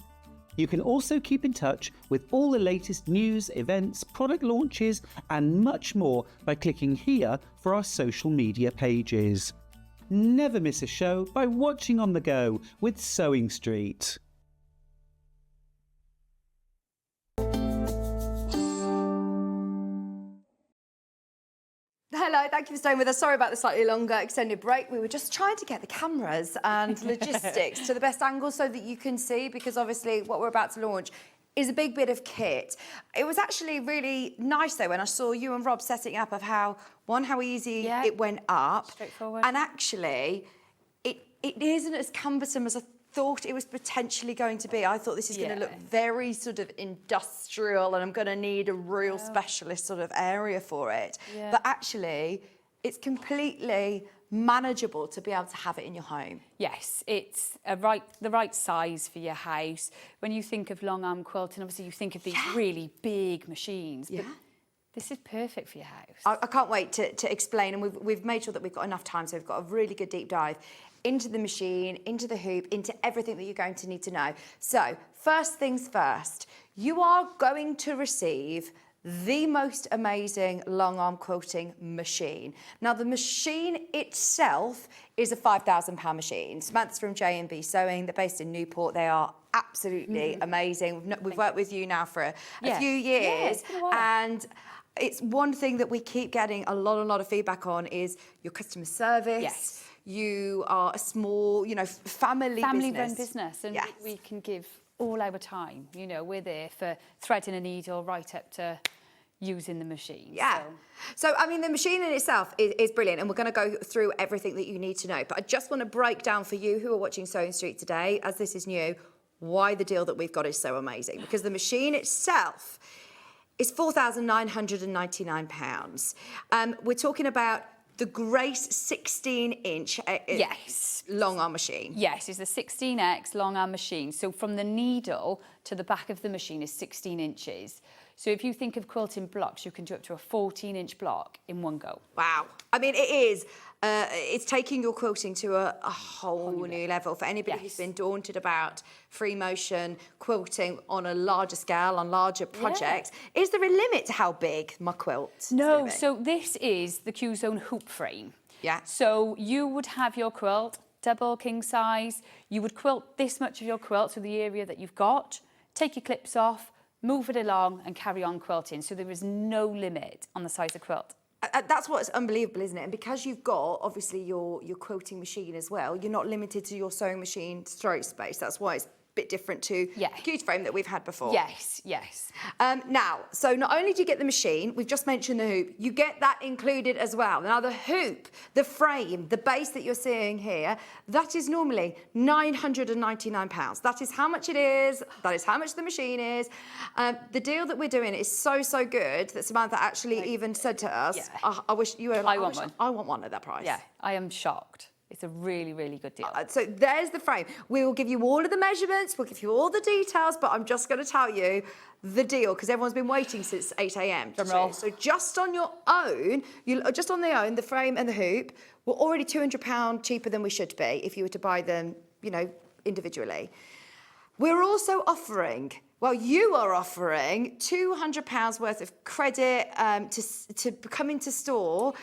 You can also keep in touch with all the latest news, events, product launches and much more by clicking here for our social media pages. Never miss a show by watching on the go with Sewing Street. Hello, thank you for staying with us. Sorry about the slightly longer extended break. We were just trying to get the cameras and logistics to the best angle so that you can see, because obviously what we're about to launch is a big bit of kit. It was actually really nice though when I saw you and Rob setting up of how easy it went up. Straightforward. And actually, it isn't as cumbersome as I thought it was potentially going to be. I thought this is going to look very sort of industrial and I'm going to need a real specialist sort of area for it. Yeah. But actually, it's completely manageable to be able to have it in your home. Yes, it's the right size for your house. When you think of long arm quilting, obviously you think of these really big machines. But this is perfect for your house. I can't wait to explain, and we've made sure that we've got enough time, so we've got a really good deep dive into the machine, into the hoop, into everything that you're going to need to know. So, first things first, you are going to receive the most amazing long arm quilting machine. Now, the machine itself is a £5,000 machine. Samantha's from J&B Sewing. They're based in Newport. They are absolutely amazing. We've worked with you now for a few years, and it's one thing that we keep getting a lot of feedback on is your customer service. Yes. You are a small, family-run business, and we can give all our time. You know, we're there for threading a needle right up to using the machine. Yeah. So I mean, the machine in itself is brilliant, and we're going to go through everything that you need to know. But I just want to break down for you who are watching Sewing Street today, as this is new, why the deal that we've got is so amazing. Because the machine itself is £4,999. We're talking about the Grace 16-inch long arm machine. Yes, it's the 16X long arm machine. So from the needle to the back of the machine is 16 inches. So if you think of quilting blocks, you can do up to a 14-inch block in one go. Wow. I mean, it is. It's taking your quilting to a whole new level. For anybody who's been daunted about free motion quilting on a larger scale, on larger projects, is there a limit to how big my quilt is gonna be? So this is the Q-Zone hoop frame. Yeah. So you would have your quilt, double king size. You would quilt this much of your quilt, so the area that you've got, take your clips off, move it along and carry on quilting. So there is no limit on the size of quilt. That's what's unbelievable, isn't it? And because you've got, obviously, your quilting machine as well, you're not limited to your sewing machine stroke space. That's why it's bit different to the huge frame that we've had before. Yes. Now, so not only do you get the machine, we've just mentioned the hoop, you get that included as well. Now, the hoop, the frame, the base that you're seeing here, that is normally £999. That is how much it is. That is how much the machine is. The deal that we're doing is so good that Samantha actually even said to us, I wish you were like, I want one at that price. Yeah, I am shocked. It's a really, really good deal. So there's the frame. We will give you all of the measurements, we'll give you all the details, but I'm just going to tell you the deal because everyone's been waiting since 8 a.m. So just on your own, the frame and the hoop, we're already £200 cheaper than we should be if you were to buy them, you know, individually. We're also offering, you are offering £200 worth of credit to come into store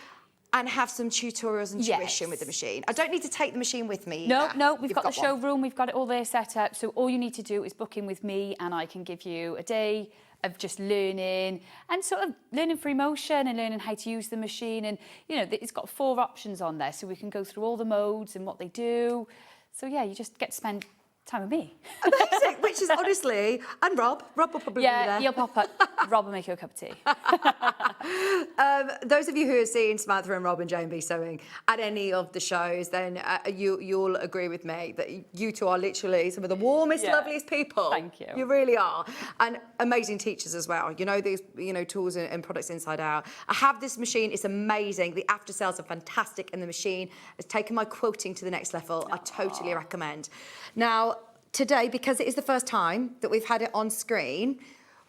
and have some tutorials and tuition with the machine. I don't need to take the machine with me either. No, we've got the showroom, we've got it all there set up. So all you need to do is book in with me and I can give you a day of just learning and sort of learning free motion and learning how to use the machine. And, you know, it's got 4 options on there, so we can go through all the modes and what they do. So, yeah, you just get to spend time with me. Amazing, which is honestly, and Rob will probably be there. Yeah, he'll pop up. Rob will make you a cup of tea. Those of you who have seen Samantha and Rob and J&B Sewing at any of the shows, then you'll agree with me that you two are literally some of the warmest, loveliest people. Thank you. You really are. And amazing teachers as well. You know these, tools and products inside out. I have this machine, it's amazing. The after sales are fantastic and the machine has taken my quilting to the next level. I totally recommend. Now, today, because it is the first time that we've had it on screen,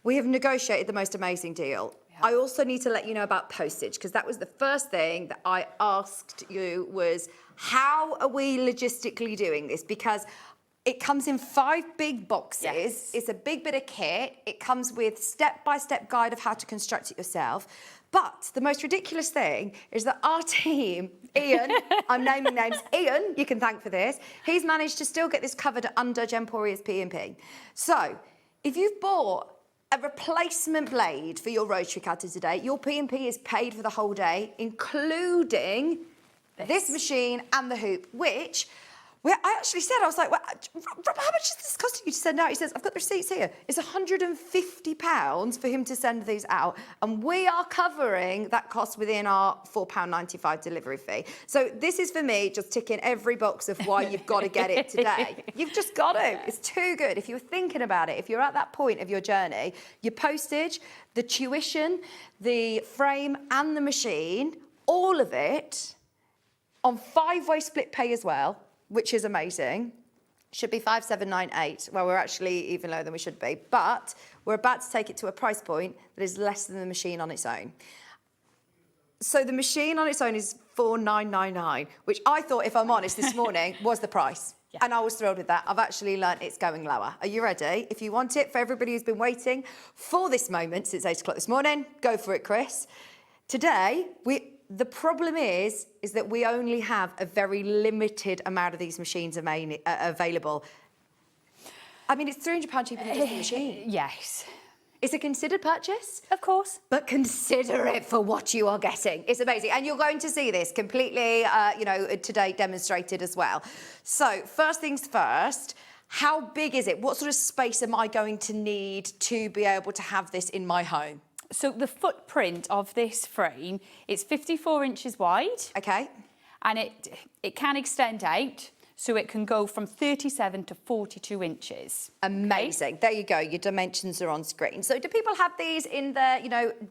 we have negotiated the most amazing deal. I also need to let you know about postage, because that was the first thing that I asked you was, how are we logistically doing this? Because it comes in 5 big boxes. Yes. It's a big bit of kit. It comes with step-by-step guide of how to construct it yourself. But the most ridiculous thing is that our team, Ian, I'm naming names, Ian, you can thank for this, he's managed to still get this covered under Gemporia's P&P. So, if you've bought a replacement blade for your rotary cutter today, your P&P is paid for the whole day, including this machine and the hoop, which I actually said, I was like, well, Rob, how much is this costing you to send out? He says, I've got the receipts here. It's £150 for him to send these out. And we are covering that cost within our £4.95 delivery fee. So this is for me just ticking every box of why you've got to get it today. You've just got to. It's too good. If you're thinking about it, if you're at that point of your journey, your postage, the tuition, the frame and the machine, all of it on 5-way split pay as well, which is amazing. Should be 5,798. Well, we're actually even lower than we should be, but we're about to take it to a price point that is less than the machine on its own. So the machine on its own is 4,999, which I thought, if I'm honest, this morning was the price. Yeah. And I was thrilled with that. I've actually learnt it's going lower. Are you ready? If you want it, for everybody who's been waiting for this moment since 8 o'clock this morning, go for it, Chris. Today, the problem is that we only have a very limited amount of these machines available. I mean, it's £300 cheaper than just the machine. Yes. It's a considered purchase. Of course. But consider it for what you are getting. It's amazing. And you're going to see this completely, today demonstrated as well. So, first things first, how big is it? What sort of space am I going to need to be able to have this in my home? So the footprint of this frame is 54 inches wide. Okay. And it can extend out, so it can go from 37 to 42 inches. Amazing. Okay. There you go. Your dimensions are on screen. So do people have these in their,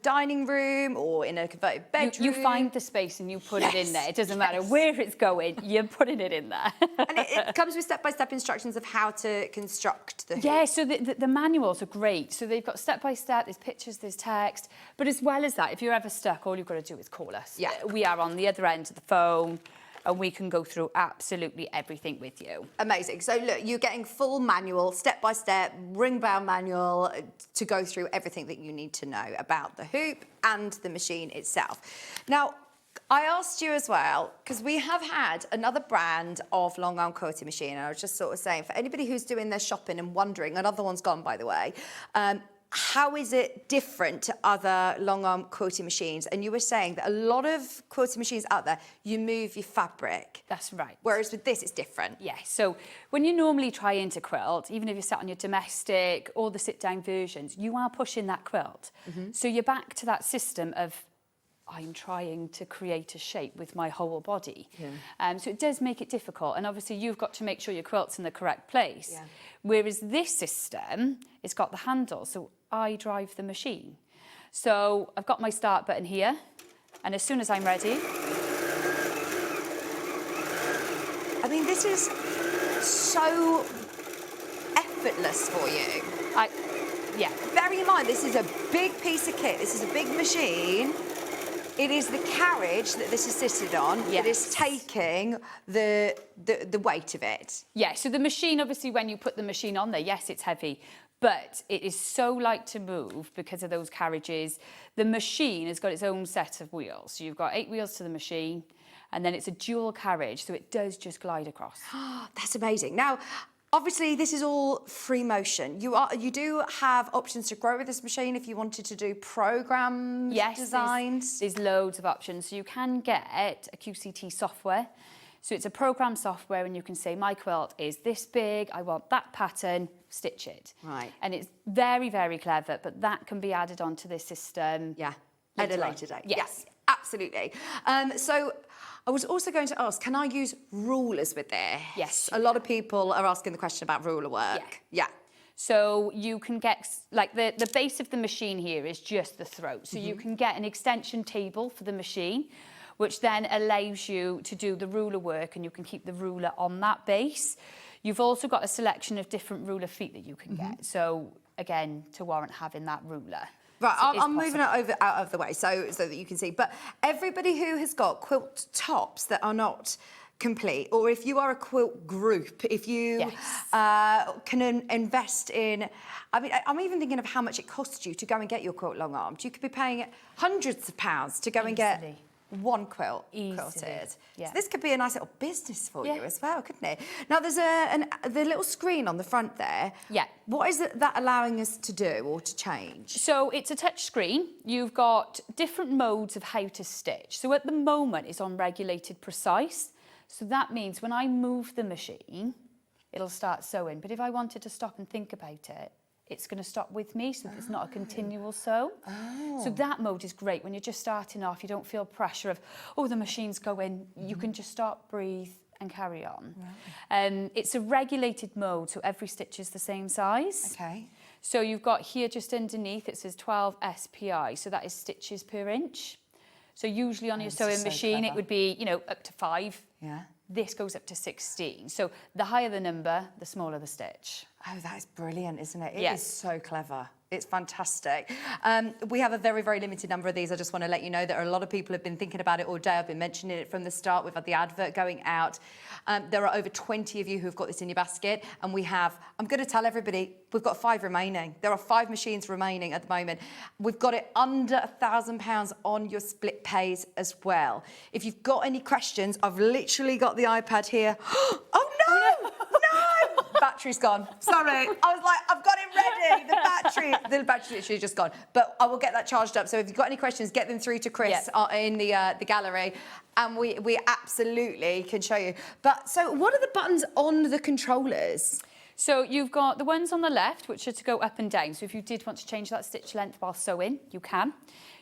dining room or in a converted bedroom? You find the space and you put it in there. It doesn't matter where it's going, you're putting it in there. And it comes with step-by-step instructions of how to construct the hoop. Yeah, so the manuals are great. So they've got step-by-step, there's pictures, there's text. But as well as that, if you're ever stuck, all you've got to do is call us. Yeah. We are on the other end of the phone, and we can go through absolutely everything with you. Amazing. So look, you're getting full manual, step-by-step, ring-bound manual to go through everything that you need to know about the hoop and the machine itself. Now, I asked you as well, because we have had another brand of Long Arm Quilting Machine, and I was just sort of saying, for anybody who's doing their shopping and wondering, another one's gone, by the way, how is it different to other long arm quilting machines? And you were saying that a lot of quilting machines out there, you move your fabric. That's right. Whereas with this, it's different. Yeah, so when you normally try into quilt, even if you're sat on your domestic or the sit-down versions, you are pushing that quilt. So you're back to that system of, I'm trying to create a shape with my whole body. So it does make it difficult. And obviously you've got to make sure your quilt's in the correct place. Whereas this system, it's got the handle, so I drive the machine. So I've got my start button here, and as soon as I'm ready. I mean, this is so effortless for you. Yeah. Bearing in mind, this is a big piece of kit. This is a big machine. It is the carriage that this is seated on that is taking the weight of it. Yeah, so the machine, obviously, when you put the machine on there, yes, it's heavy, but it is so light to move because of those carriages. The machine has got its own set of wheels. So you've got 8 wheels to the machine, and then it's a dual carriage, so it does just glide across. That's amazing. Now, obviously, this is all free motion. You do have options to grow with this machine if you wanted to do programs, designs. There's loads of options. So you can get a QCT software. So it's a program software, and you can say, my quilt is this big, I want that pattern, stitch it. Right. And it's very, very clever, but that can be added onto this system. Yeah, at a later date. Yes, absolutely. So I was also going to ask, can I use rulers with this? Yes. A lot of people are asking the question about ruler work. Yeah. So you can get, like the base of the machine here is just the throat. So you can get an extension table for the machine, which then allows you to do the ruler work, and you can keep the ruler on that base. You've also got a selection of different ruler feet that you can get. So again, to warrant having that ruler. Right, So I'm moving it out of the way so that you can see. But everybody who has got quilt tops that are not complete, or if you are a quilt group, if you can invest in, I mean, I'm even thinking of how much it costs you to go and get your quilt long armed. You could be paying hundreds of pounds to go and get one quilt quilted. So this could be a nice little business for you as well, couldn't it? Now there's the little screen on the front there. Yeah. What is that allowing us to do or to change? So it's a touch screen. You've got different modes of how to stitch. So at the moment it's on regulated precise. So that means when I move the machine, it'll start sewing. But if I wanted to stop and think about it, it's going to stop with me, so it's not a continual sew. So that mode is great when you're just starting off. You don't feel pressure of, oh, the machine's going. You can just stop, breathe, and carry on. It's a regulated mode, so every stitch is the same size. Okay. So you've got here just underneath, it says 12 SPI, so that is stitches per inch. So usually on your sewing machine, it would be, you know, up to 5. Yeah. This goes up to 16. So the higher the number, the smaller the stitch. Oh, that is brilliant, isn't it? It Yes. is so clever. It's fantastic. We have a very, very limited number of these. I just want to let you know that a lot of people have been thinking about it all day. I've been mentioning it from the start. We've had the advert going out. There are over 20 of you who've got this in your basket. And we have, I'm going to tell everybody, we've got 5 remaining. There are 5 machines remaining at the moment. We've got it under £1,000 on your split pays as well. If you've got any questions, I've literally got the iPad here. Oh, no! No! Battery's gone. Sorry. I was like, I've got it ready. The battery's literally just gone. But I will get that charged up. So if you've got any questions, get them through to Chris in the gallery, and we absolutely can show you. But so what are the buttons on the controllers? So you've got the ones on the left, which are to go up and down. So if you did want to change that stitch length while sewing, you can.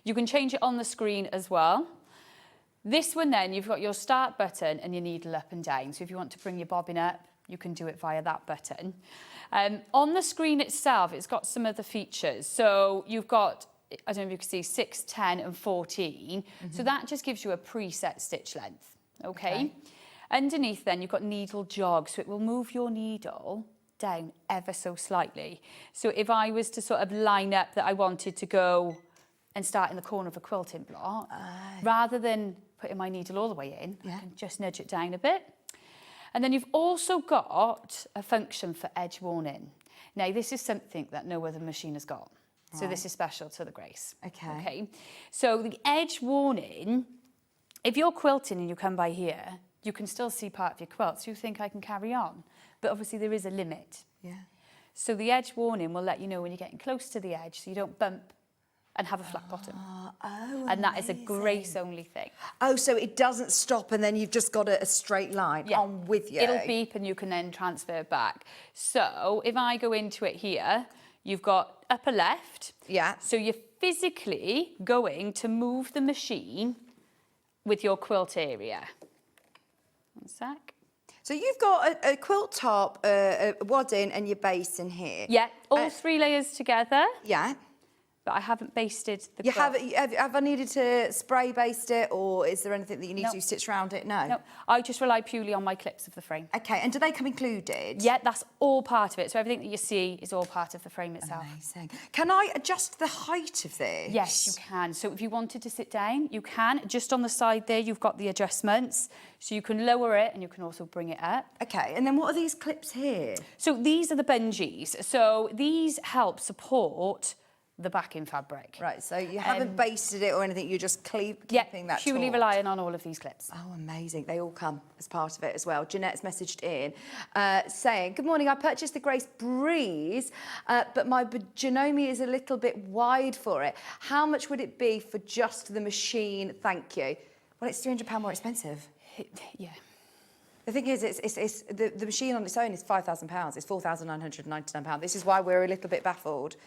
You can change it on the screen as well. This one then, you've got your start button and your needle up and down. So if you want to bring your bobbin up, you can do it via that button. On the screen itself, it's got some other features. So you've got, I don't know if you can see, 6, 10 and 14. So that just gives you a preset stitch length, okay? Underneath then, you've got needle jog, so it will move your needle down ever so slightly. So if I was to sort of line up that I wanted to go and start in the corner of a quilting block, rather than putting my needle all the way in, I can just nudge it down a bit. And then you've also got a function for edge warning. Now, this is something that no other machine has got. So this is special to the Grace. Okay. So the edge warning, if you're quilting and you come by here, you can still see part of your quilt. So you think I can carry on. But obviously there is a limit. So the edge warning will let you know when you're getting close to the edge, so you don't bump and have a flat bottom. And that is a grace-only thing. Oh, so it doesn't stop and then you've just got a straight line. Yeah. I'm with you. It'll beep and you can then transfer back. So if I go into it here, you've got upper left. Yeah. So you're physically going to move the machine with your quilt area. One sec. So you've got a quilt top, a wadding and your base in here. Yeah, all 3 layers together. Yeah. But I haven't basted the You quilt. have I needed to spray baste it, or is there anything that you need to stitch around it? No. No, I just rely purely on my clips of the frame. Okay, and do they come included? Yeah, that's all part of it. So everything that you see is all part of the frame itself. Amazing. Can I adjust the height of this? Yes, you can. So if you wanted to sit down, you can. Just on the side there, you've got the adjustments. So you can lower it and you can also bring it up. Okay, and then what are these clips here? So these are the bungees. So these help support the backing fabric. Right, so you haven't basted it or anything, you're just keeping that purely taut. relying on all of these clips. Oh, amazing. They all come as part of it as well. Jeanette's messaged in saying, good morning, I purchased the Grace Breeze, but my Janome is a little bit wide for it. How much would it be for just the machine? Thank you. Well, it's £300 more expensive. Yeah. The thing is, it's the machine on its own is £5,000. It's £4,999. This is why we're a little bit baffled.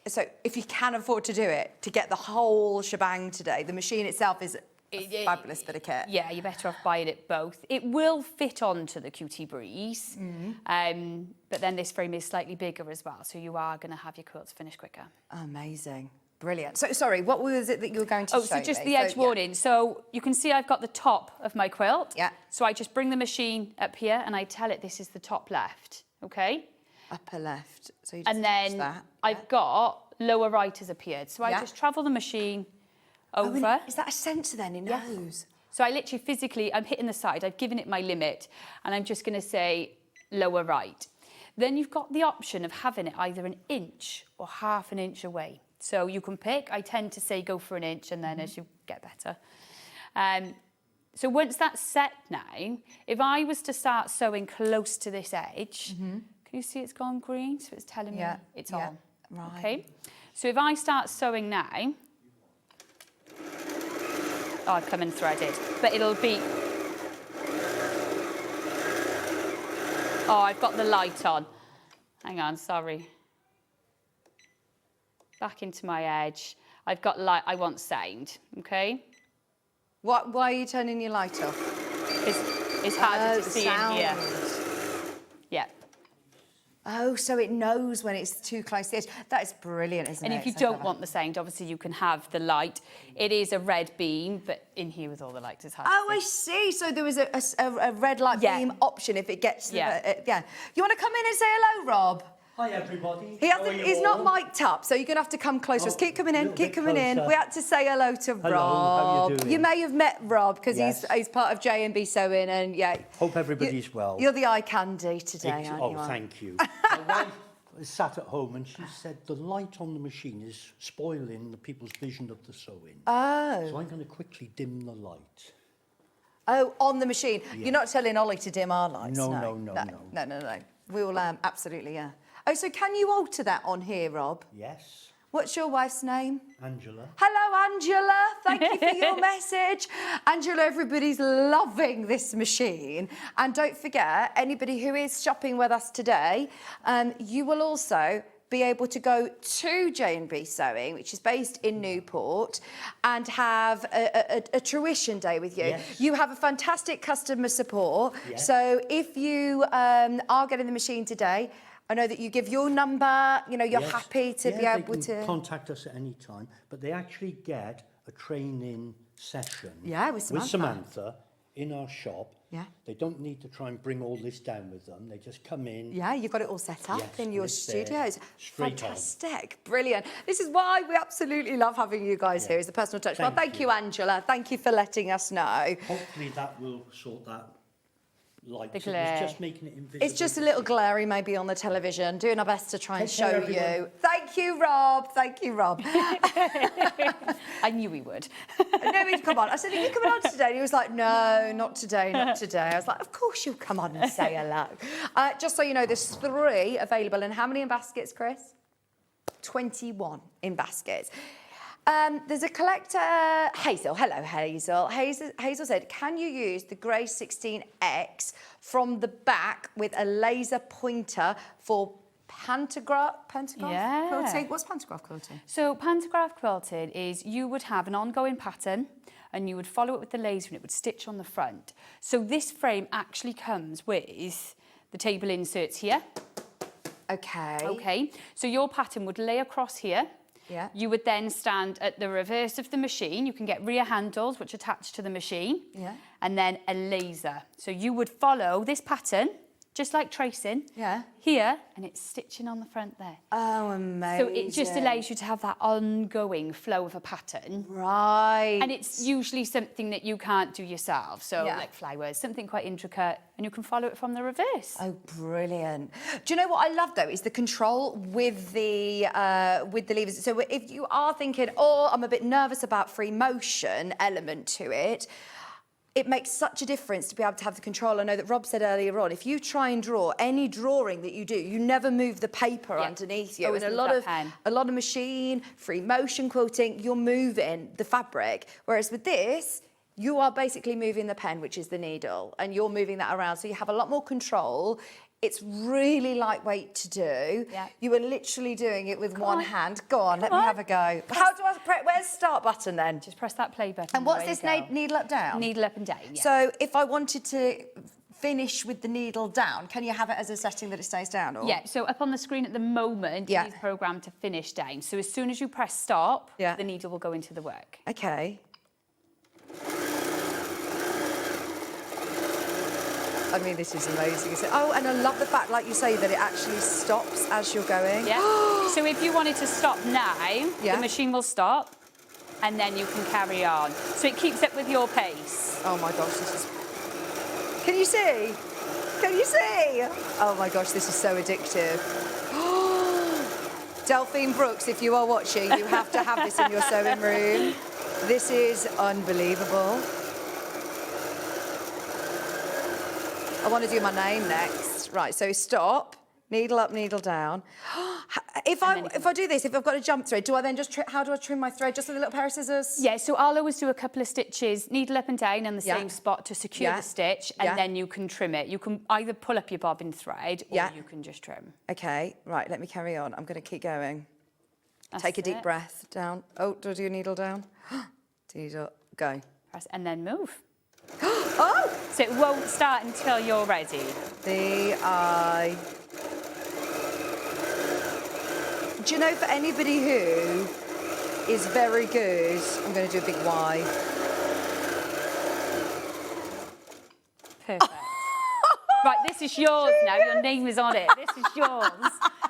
So if you can afford to do it, to get the whole shebang today, the machine itself is a fabulous bit of kit. Yeah, you're better off buying it both. It will fit onto the QT Breeze, but then this frame is slightly bigger as well, so you are going to have your quilts finished quicker. Amazing. Brilliant. So, sorry, what was it that you were going to show me? So just the edge warning. So you can see I've got the top of my quilt. Yeah. So I just bring the machine up here and I tell it this is the top left, okay? Upper left. So you just and then that. I've got lower right has appeared. So I just travel the machine over. Is that a sensor then? It knows. So I literally physically, I'm hitting the side, I've given it my limit, and I'm just going to say lower right. Then you've got the option of having it either an inch or half an inch away. So you can pick. I tend to say go for an inch, and then as you get better. So once that's set now, if I was to start sewing close to this edge, can you see it's gone green? So it's telling me it's on. Right. Okay. So if I start sewing now, I've come in threaded, but it'll be. Oh, I've got the light on. Hang on, sorry. Back into my edge. I've got light. I want sound. Okay. Why are you turning your light off? It's harder to see sound. in here. Yeah. Oh, so it knows when it's too close to the edge. That is brilliant, isn't it? And if you don't want the sound, obviously you can have the light. It is a red beam, but in here with all the lights, it's hard to see. I see. So there was a red light beam option if it gets to the... You want to come in and say hello, Rob? Hi, everybody. He's not mic'd up, so you're going to have to come closer. Just keep coming in, keep coming in. We had to say hello to Rob. How you doing? You may have met Rob, because he's part of J&B Sewing, and Hope everybody's well. You're the eye candy today, aren't you? Oh, thank you. My wife sat at home and she said the light on the machine is spoiling the people's vision of the sewing. Oh. So I'm going to quickly dim the light. Oh, on the machine. Yeah. You're not telling Ollie to dim our lights? No. We will, absolutely, Oh, so can you alter that on here, Rob? Yes. What's your wife's name? Angela. Hello, Angela. Thank you for your message. Angela, everybody's loving this machine. And don't forget, anybody who is shopping with us today, you will also be able to go to J&B Sewing, which is based in Newport, and have a tuition day with you. Yes. You have a fantastic customer support. Yes. So if you are getting the machine today, I know that you give your number, you're happy to be able they can to... contact us at any time, but they actually get a training session with Samantha in our shop. Yeah. They don't need to try and bring all this down with them. They just come in. Yeah, you've got it all set up in your studios. Straight Fantastic. Brilliant. This is why we absolutely love having you guys here as a personal touch. Thank you, Angela. Thank you for letting us know. Hopefully that will sort that light. The It glare. was just making it invisible. It's just a little glary maybe on the television. Doing our best to try and Take care, show everyone. you. Thank you, Rob. Thank you, Rob. I knew he would. No, he'd come on. I said, are you coming on today? And he was like, no, not today, not today. I was like, of course you'll come on and say hello. Just so you know, there's 3 available. And how many in baskets, Chris? 21 in baskets. There's a collector, Hazel. Hello, Hazel. Hazel said, can you use the Grey 16X from the back with a laser pointer for pantograph Yeah. quilting? What's pantograph quilting? So pantograph quilting is you would have an ongoing pattern and you would follow it with the laser and it would stitch on the front. So this frame actually comes with the table inserts here. Okay. Okay, so your pattern would lay across here. Yeah. You would then stand at the reverse of the machine. You can get rear handles which attach to the machine. Yeah. And then a laser. So you would follow this pattern, just like tracing. Yeah. Here, and it's stitching on the front there. Oh, amazing. So it just allows you to have that ongoing flow of a pattern. Right. And it's usually something that you can't do yourself. So Yeah. like flowers, something quite intricate, and you can follow it from the reverse. Oh, brilliant. Do you know what I love, though, is the control with the levers. So if you are thinking, oh, I'm a bit nervous about free motion element to it, it makes such a difference to be able to have the control. I know that Rob said earlier on, if you try and draw any drawing that you do, you never move the paper underneath you. Always And move that pen. a lot of machine, free motion quilting, you're moving the fabric. Whereas with this, you are basically moving the pen, which is the needle, and you're moving that around. So you have a lot more control. It's really lightweight to do. Yeah. You are literally doing it with one hand. Go on, let me on. have a go. How do I press? Where's start button then? Just press that play button. And what's away this you go. needle up down? Needle up and down, yeah. So if I wanted to finish with the needle down, can you have it as a setting that it stays down? Or? Yeah, so up on the screen at the moment, Yeah. it's programmed to finish down. So as soon as you press stop, Yeah. the needle will go into the work. Okay. I mean, this is amazing. Oh, and I love the fact, like you say, that it actually stops as you're going. Yeah. So if you wanted to stop now, Yeah. the machine will stop and then you can carry on. So it keeps up with your pace. Oh my gosh, this is... Can you see? Can you see? Oh my gosh, this is so addictive. Delphine Brooks, if you are watching, you have to have this in your sewing room. This is unbelievable. I want to do my name next. Right, so stop, needle up, needle down. If I do this, if I've got a jump thread, do I then just, how do I trim my thread? Just with a little pair of scissors? Yeah, so I'll always do a couple of stitches, needle up and down on the Yeah. same spot to secure Yeah. the stitch, and Yeah. then you can trim it. You can either pull up your bobbin thread or Yeah. you can just trim. Okay, right, let me carry on. I'm going to keep going. That's Take a deep it. breath, down. Oh, do I do a needle down? Needle, go. Press and then move. Oh! So it won't start until you're ready. D-I... Do you know, for anybody who is very good, I'm going to do a big Y. Perfect. Right, this is yours now. Your name is on it. This is yours.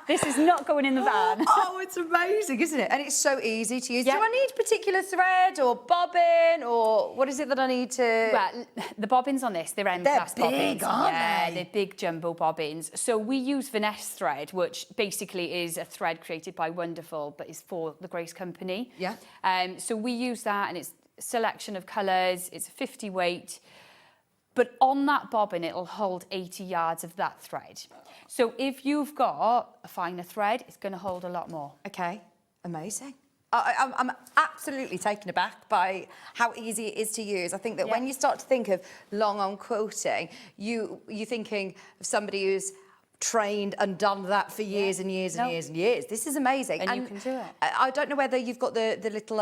This is not going in the van. Oh, it's amazing, isn't it? And it's so easy to use. Yeah. Do I need particular thread or bobbin or what is it that I need to... Well, the bobbins on this, they're end They're class big, bobbins. aren't Yeah, they? they're big jumbo bobbins. So we use Vanessa thread, which basically is a thread created by Wonderful, but is for the Grace Company. Yeah. So we use that, and it's a selection of colours. It's a 50 weight. But on that bobbin, it'll hold 80 yards of that thread. So if you've got a finer thread, it's going to hold a lot more. Okay, amazing. I'm absolutely taken aback by how easy it is to use. I think that when you start to think of long arm quilting, you're thinking of somebody who's trained and done that for years and years and years and years. This is amazing. And you can do it. I don't know whether you've got the little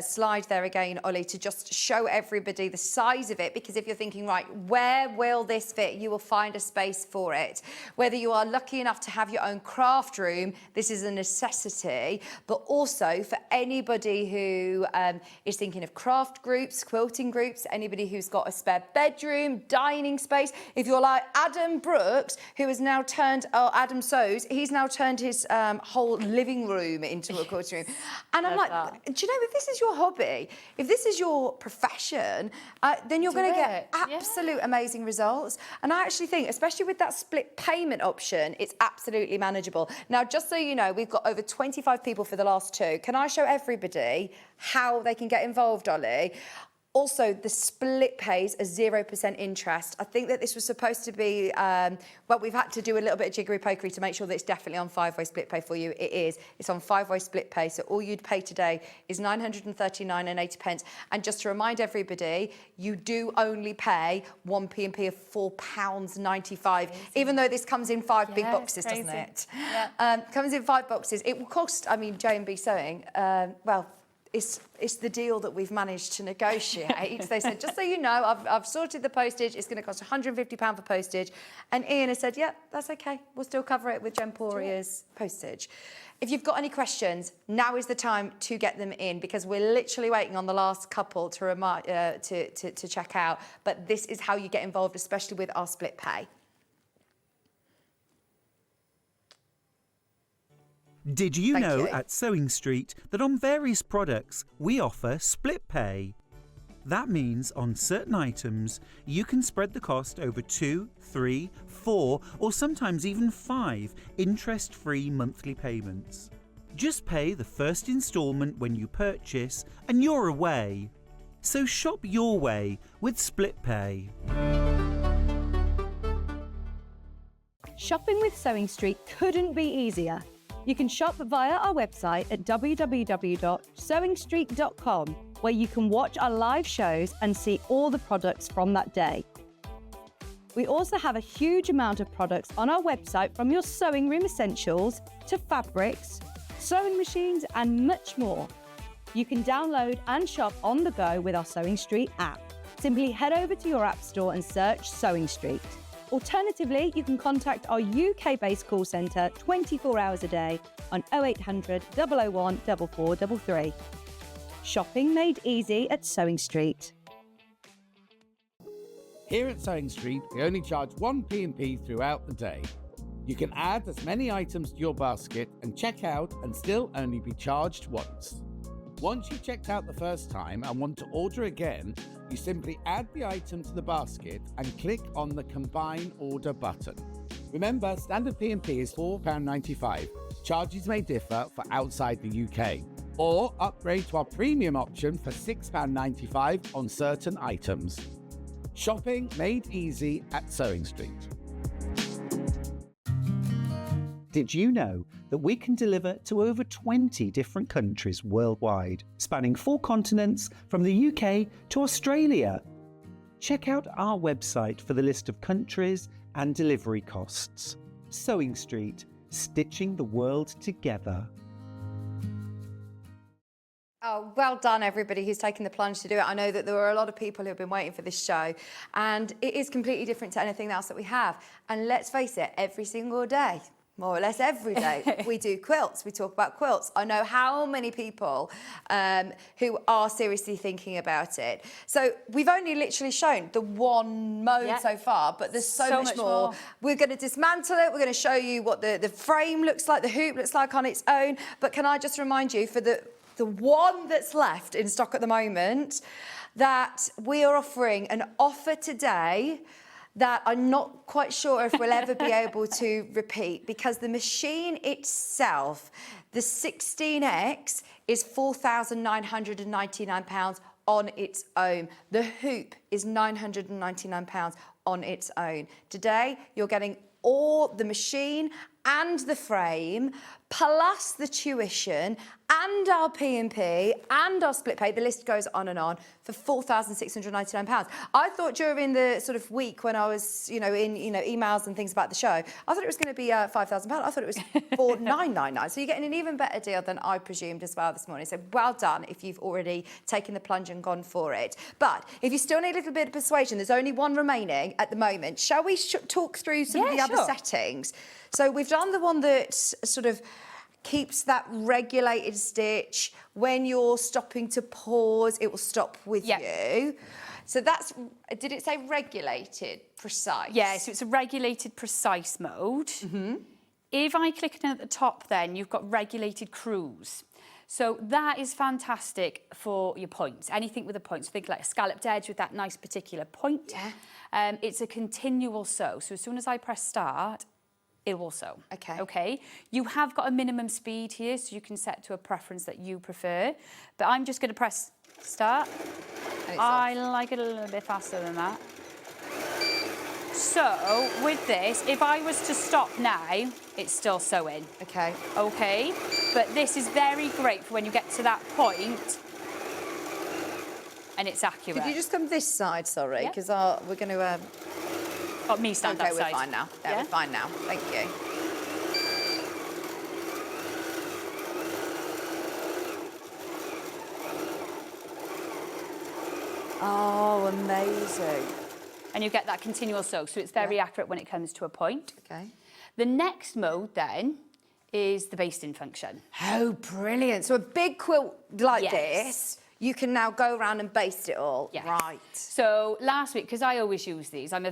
slide there again, Ollie, to just show everybody the size of it, because if you're thinking, right, where will this fit? You will find a space for it. Whether you are lucky enough to have your own craft room, this is a necessity, but also for anybody who is thinking of craft groups, quilting groups, anybody who's got a spare bedroom, dining space. If you're like Adam Brooks, who has now turned, Adam Sews, he's now turned his whole living room into a quilting room. And I'm like, do you know, if this is your hobby, if this is your profession, then you're going to get absolute amazing results. And I actually think, especially with that split payment option, it's absolutely manageable. Now, just so you know, we've got over 25 people for the last two. Can I show everybody how they can get involved, Ollie? Also, the split pays a 0% interest. I think that this was supposed to be, well, we've had to do a little bit of jiggery-pokery to make sure that it's definitely on 5-way split pay for you. It is. It's on 5-way split pay, so all you'd pay today is £939.80. And just to remind everybody, you do only pay one P&P of £4.95, even though this comes in 5 big boxes, doesn't it? Yeah. Comes in 5 boxes. It will cost, I mean, J&B Sewing, well, it's the deal that we've managed to negotiate. They said, just so you know, I've sorted the postage. It's going to cost £150 for postage. And Ian has said, yeah, that's OK. We'll still cover it with Gemporia's postage. If you've got any questions, now is the time to get them in, because we're literally waiting on the last couple to check out. But this is how you get involved, especially with our split pay. Did you know at SewingStreet that on various products we offer split pay? That means on certain items you can spread the cost over 2, 3, 4 or sometimes even 5 interest-free monthly payments. Just pay the first instalment when you purchase and you're away. So shop your way with split pay. Shopping with SewingStreet couldn't be easier. You can shop via our website at www.sewingstreet.com, where you can watch our live shows and see all the products from that day. We also have a huge amount of products on our website, from your sewing room essentials to fabrics, sewing machines and much more. You can download and shop on the go with our SewingStreet app. Simply head over to your app store and search SewingStreet. Alternatively, you can contact our UK-based call centre 24 hours a day on 0800 001 4433. Shopping made easy at SewingStreet. Here at SewingStreet, we only charge one P&P throughout the day. You can add as many items to your basket and check out and still only be charged once. Once you've checked out the first time and want to order again, you simply add the item to the basket and click on the Combine Order button. Remember, standard P&P is £4.95. Charges may differ for outside the UK. Or upgrade to our premium option for £6.95 on certain items. Shopping made easy at SewingStreet. Did you know that we can deliver to over 20 different countries worldwide, spanning 4 continents from the UK to Australia? Check out our website for the list of countries and delivery costs. SewingStreet, stitching the world together. Oh, well done, everybody who's taken the plunge to do it. I know that there were a lot of people who have been waiting for this show, and it is completely different to anything else that we have. And let's face it, every single day, more or less every day, we do quilts. We talk about quilts. I know how many people who are seriously thinking about it. So we've only literally shown the one mode so far, but there's so much more. We're going to dismantle it. We're going to show you what the frame looks like, the hoop looks like on its own. But can I just remind you, for the one that's left in stock at the moment, that we are offering an offer today that I'm not quite sure if we'll ever be able to repeat, because the machine itself, the 16X, is £4,999 on its own. The hoop is £999 on its own. Today, you're getting all the machine and the frame, plus the tuition and our P&P and our split pay, the list goes on, for £4,699. I thought during the sort of week when I was, in emails and things about the show, I thought it was going to be £5,000. I thought it was £4,999. So you're getting an even better deal than I presumed as well this morning. So well done if you've already taken the plunge and gone for it. But if you still need a little bit of persuasion, there's only one remaining at the moment. Shall we talk through some of the other settings? So we've done the one that's sort of keeps that regulated stitch. When you're stopping to pause, it will stop with you. So that's, did it say regulated, precise? Yeah, so it's a regulated precise mode. If I click in at the top then, you've got regulated cruise. So that is fantastic for your points, anything with a point. So think like a scalloped edge with that nice particular point. It's a continual sew. So as soon as I press start, it will sew. Okay. You have got a minimum speed here, so you can set to a preference that you prefer. But I'm just going to press start. I like it a little bit faster than that. So with this, if I was to stop now, it's still sewing. Okay. But this is very great for when you get to that point and it's accurate. Could you just come this side, sorry, because we're going to... Oh, me stand that side. Okay, we're fine now. Yeah, we're fine now. Thank you. Oh, amazing. And you get that continual sew, so it's very accurate when it comes to a point. Okay. The next mode then is the basting function. Oh, brilliant. So a big quilt like this, you can now go around and baste it all. Right. So last week, because I always use these, I'm a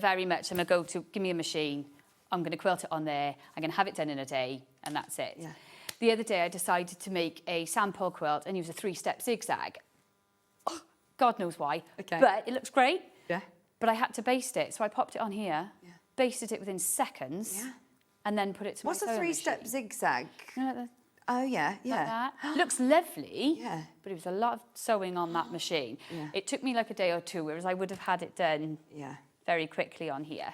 go-to, give me a machine, I'm going to quilt it on there, I'm going to have it done in a day, and that's it. The other day I decided to make a sample quilt and use a 3-step zigzag. Oh, God knows why, but it looks great. But I had to baste it, so I popped it on here, basted it within seconds, and then put it to my sewing machine. What's a 3-step zigzag? You know, like oh, yeah. Like that. Looks lovely, but it was a lot of sewing on that machine. It took me like a day or two, whereas I would have had it done very quickly on here.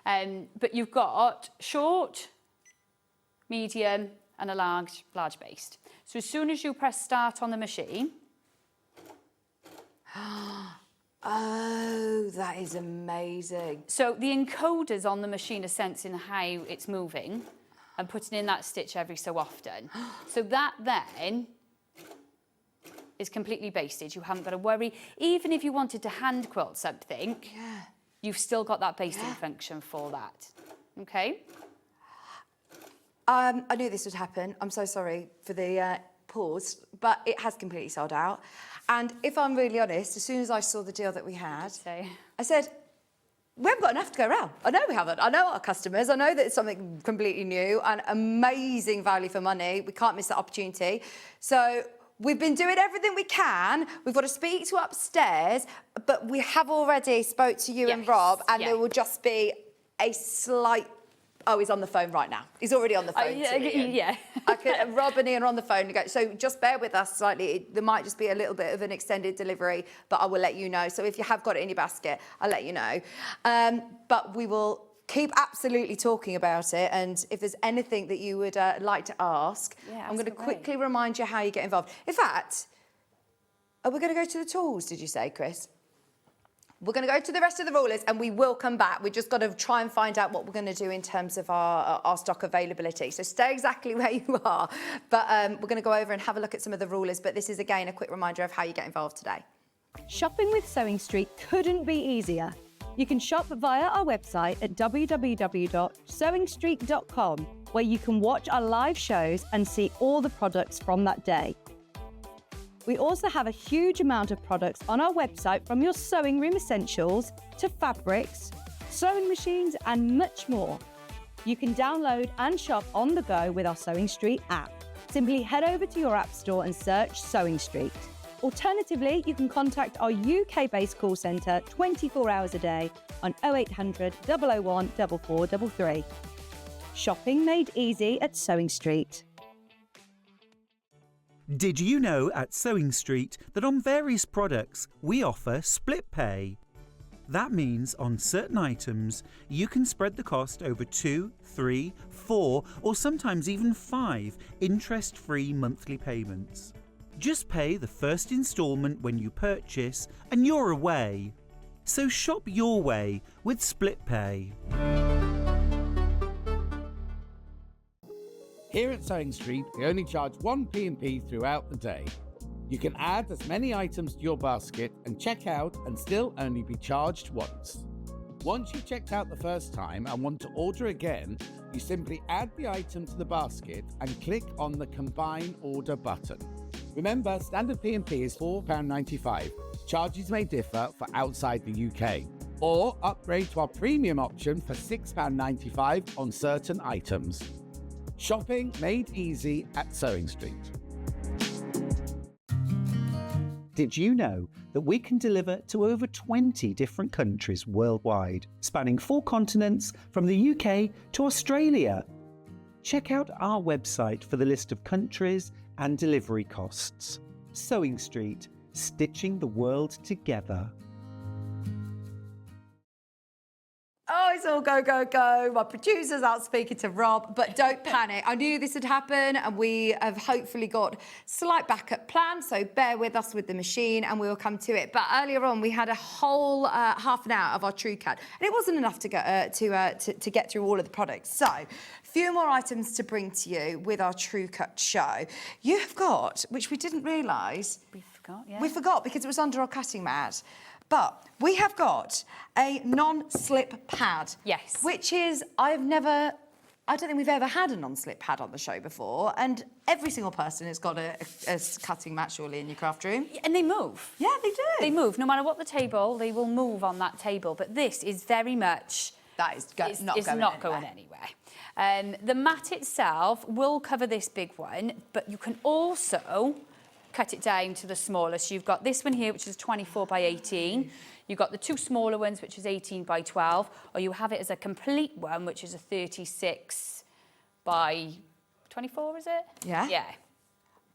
But you've got short, medium, and a large baste. So as soon as you press start on the machine... Oh, that is amazing. So the encoders on the machine are sensing how it's moving and putting in that stitch every so often. So that then is completely basted. You haven't got to worry. Even if you wanted to hand quilt something, you've still got that basting function for that. Okay? I knew this would happen. I'm so sorry for the pause, but it has completely sold out. And if I'm really honest, as soon as I saw the deal that we had, I said, we haven't got enough to go around. I know we haven't. I know our customers. I know that it's something completely new and amazing value for money. We can't miss that opportunity. So we've been doing everything we can. We've got to speak to upstairs, but we have already spoke to you and Rob, and there will just be a slight... Oh, he's on the phone right now. He's already on the phone. Rob and Ian are on the phone. So just bear with us slightly. There might just be a little bit of an extended delivery, but I will let you know. So if you have got it in your basket, I'll let you know. But we will keep absolutely talking about it. And if there's anything that you would like to ask, I'm going to quickly remind you how you get involved. In fact, are we going to go to the tools, did you say, Chris? We're going to go to the rest of the rulers and we will come back. We've just got to try and find out what we're going to do in terms of our stock availability. So stay exactly where you are. But we're going to go over and have a look at some of the rulers. But this is, again, a quick reminder of how you get involved today. Shopping with Sewing Street couldn't be easier. You can shop via our website at www.sewingstreet.com, where you can watch our live shows and see all the products from that day. We also have a huge amount of products on our website, from your sewing room essentials to fabrics, sewing machines and much more. You can download and shop on the go with our Sewing Street app. Simply head over to your app store and search Sewing Street. Alternatively, you can contact our UK-based call centre 24 hours a day on 0800 001 4433. Shopping made easy at Sewing Street. Did you know at Sewing Street that on various products we offer split pay? That means on certain items you can spread the cost over 2, 3, 4 or sometimes even 5 interest-free monthly payments. Just pay the first instalment when you purchase and you're away. So shop your way with split pay. Here at Sewing Street, we only charge one P&P throughout the day. You can add as many items to your basket and check out and still only be charged once. Once you've checked out the first time and want to order again, you simply add the item to the basket and click on the Combine Order button. Remember, standard P&P is £4.95. Charges may differ for outside the UK. Or upgrade to our premium option for £6.95 on certain items. Shopping made easy at Sewing Street. Did you know that we can deliver to over 20 different countries worldwide, spanning 4 continents from the UK to Australia? Check out our website for the list of countries and delivery costs. Sewing Street, stitching the world together. Oh, it's all go, go, go. My producer's out speaking to Rob, but don't panic. I knew this would happen, and we have hopefully got slight backup plan, so bear with us with the machine and we will come to it. But earlier on, we had a whole half an hour of our True Cut, and it wasn't enough to get through all of the products. So, a few more items to bring to you with our True Cut show. You have got, which we didn't realise. We forgot, yeah. We forgot because it was under our cutting mat. But we have got a non-slip pad. Yes. Which is, I don't think we've ever had a non-slip pad on the show before. And every single person has got a cutting mat, surely, in your craft room. And they move. Yeah, they do. They move. No matter what the table, they will move on that table. But this is very much... That is not going anywhere. The mat itself will cover this big one, but you can also cut it down to the smallest. You've got this one here, which is 24 by 18. You've got the 2 smaller ones, which is 18 by 12, or you have it as a complete one, which is a 36 by 24, is it? Yeah. Yeah.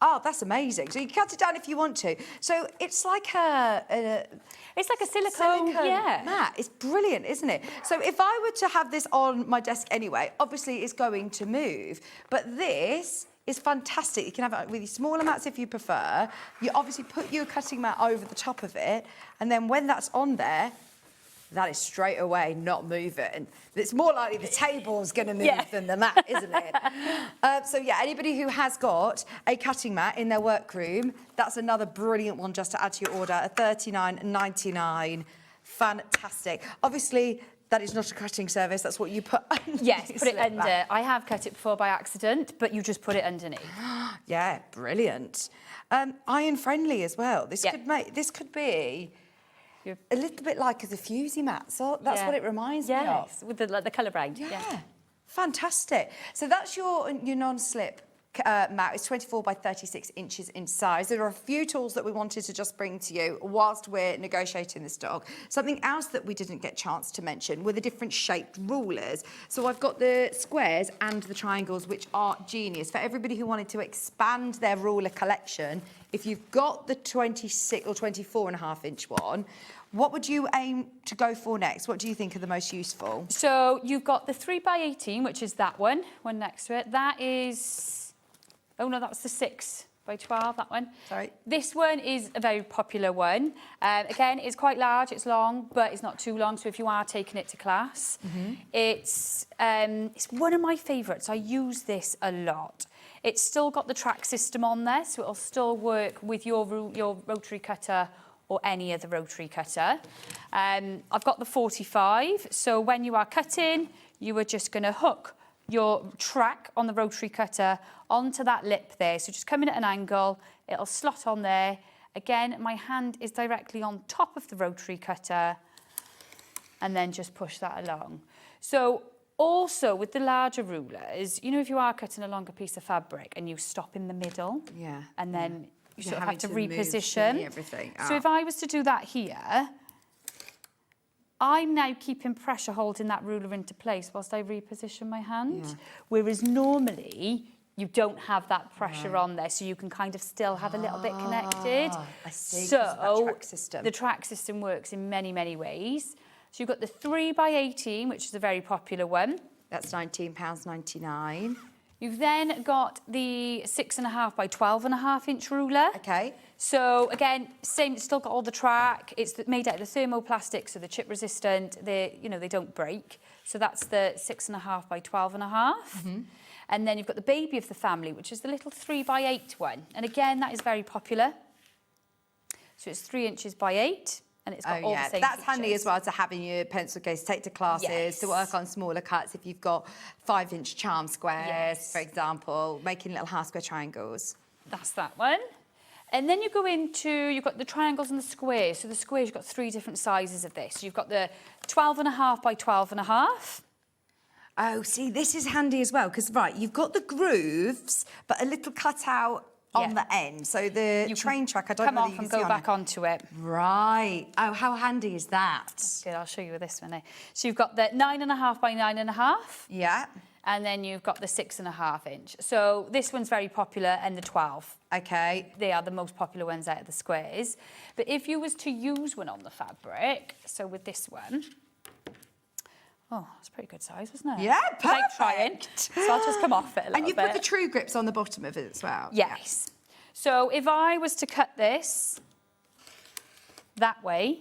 Oh, that's amazing. So you can cut it down if you want to. So it's like it's like a silicone mat. It's brilliant, isn't it? So if I were to have this on my desk anyway, obviously it's going to move. But this is fantastic. You can have it with your smaller mats if you prefer. You obviously put your cutting mat over the top of it, and then when that's on there, that is straight away not moving. It's more likely the table's going to move than the mat, isn't it? So yeah, anybody who has got a cutting mat in their workroom, that's another brilliant one just to add to your order, at $39.99. Fantastic. Obviously, that is not a cutting service, that's what you put under. Yes, put it under. I have cut it before by accident, but you just put it underneath. Yeah, brilliant. Iron friendly as well. This could be a little bit like a diffusey mat. So that's what it reminds me of. With the colour brown. Yeah. Fantastic. So that's your non-slip mat. It's 24 by 36 inches in size. There are a few tools that we wanted to just bring to you whilst we're negotiating the stock. Something else that we didn't get a chance to mention were the different shaped rulers. So I've got the squares and the triangles, which are genius. For everybody who wanted to expand their ruler collection, if you've got the 26 or 24.5 inch one, what would you aim to go for next? What do you think are the most useful? So you've got the 3 by 18, which is that one next to it. That is... Oh, no, that's the 6 by 12, that one. Sorry. This one is a very popular one. Again, it's quite large, it's long, but it's not too long, so if you are taking it to class, it's one of my favourites. I use this a lot. It's still got the track system on there, so it'll still work with your rotary cutter or any other rotary cutter. I've got the 45, so when you are cutting, you are just going to hook your track on the rotary cutter onto that lip there. So just come in at an angle, it'll slot on there. Again, my hand is directly on top of the rotary cutter, and then just push that along. So also with the larger rulers, you know, if you are cutting a longer piece of fabric and you stop in the middle, and then you sort of have to reposition. So if I was to do that here, I'm now keeping pressure holding that ruler into place whilst I reposition my hand. Whereas normally you don't have that pressure on there, so you can kind of still have a little bit connected. I see. So track system. The track system works in many, many ways. So you've got the 3 by 18, which is a very popular one. That's £19.99. You've then got the 6.5 by 12.5 inch ruler. Okay. So again, same, it's still got all the track. It's made out of the thermoplastic, so they're chip resistant. They don't break. So that's the 6.5 by 12.5. And then you've got the baby of the family, which is the little 3 by 8 one. And again, that is very popular. So it's 3 inches by 8. and it's got all the same that's handy features. as well to have in your pencil case, to take to classes, to work on smaller cuts. If you've got 5-inch charm squares, for example, making little half square triangles. That's that one. And then you go into, you've got the triangles and the squares. So the squares, you've got 3 different sizes of this. You've got the 12.5 by 12.5. Oh, see, this is handy as well, because, right, you've got the grooves, but a little cutout on the end. So the train track, I don't know come off and go back onto it. Right. Oh, how handy is that? That's good. I'll show you with this one. So you've got the 9.5 by 9.5. Yeah. And then you've got the 6.5 inch. So this one's very popular, and the 12. Okay. They are the most popular ones out of the squares. But if you was to use one on the fabric, so with this one, oh, that's a pretty good size, wasn't it? Yeah, perfect. Like trying. So I'll just come off it a little bit. And you put the true grips on the bottom of it as well. Yes. So if I was to cut this that way,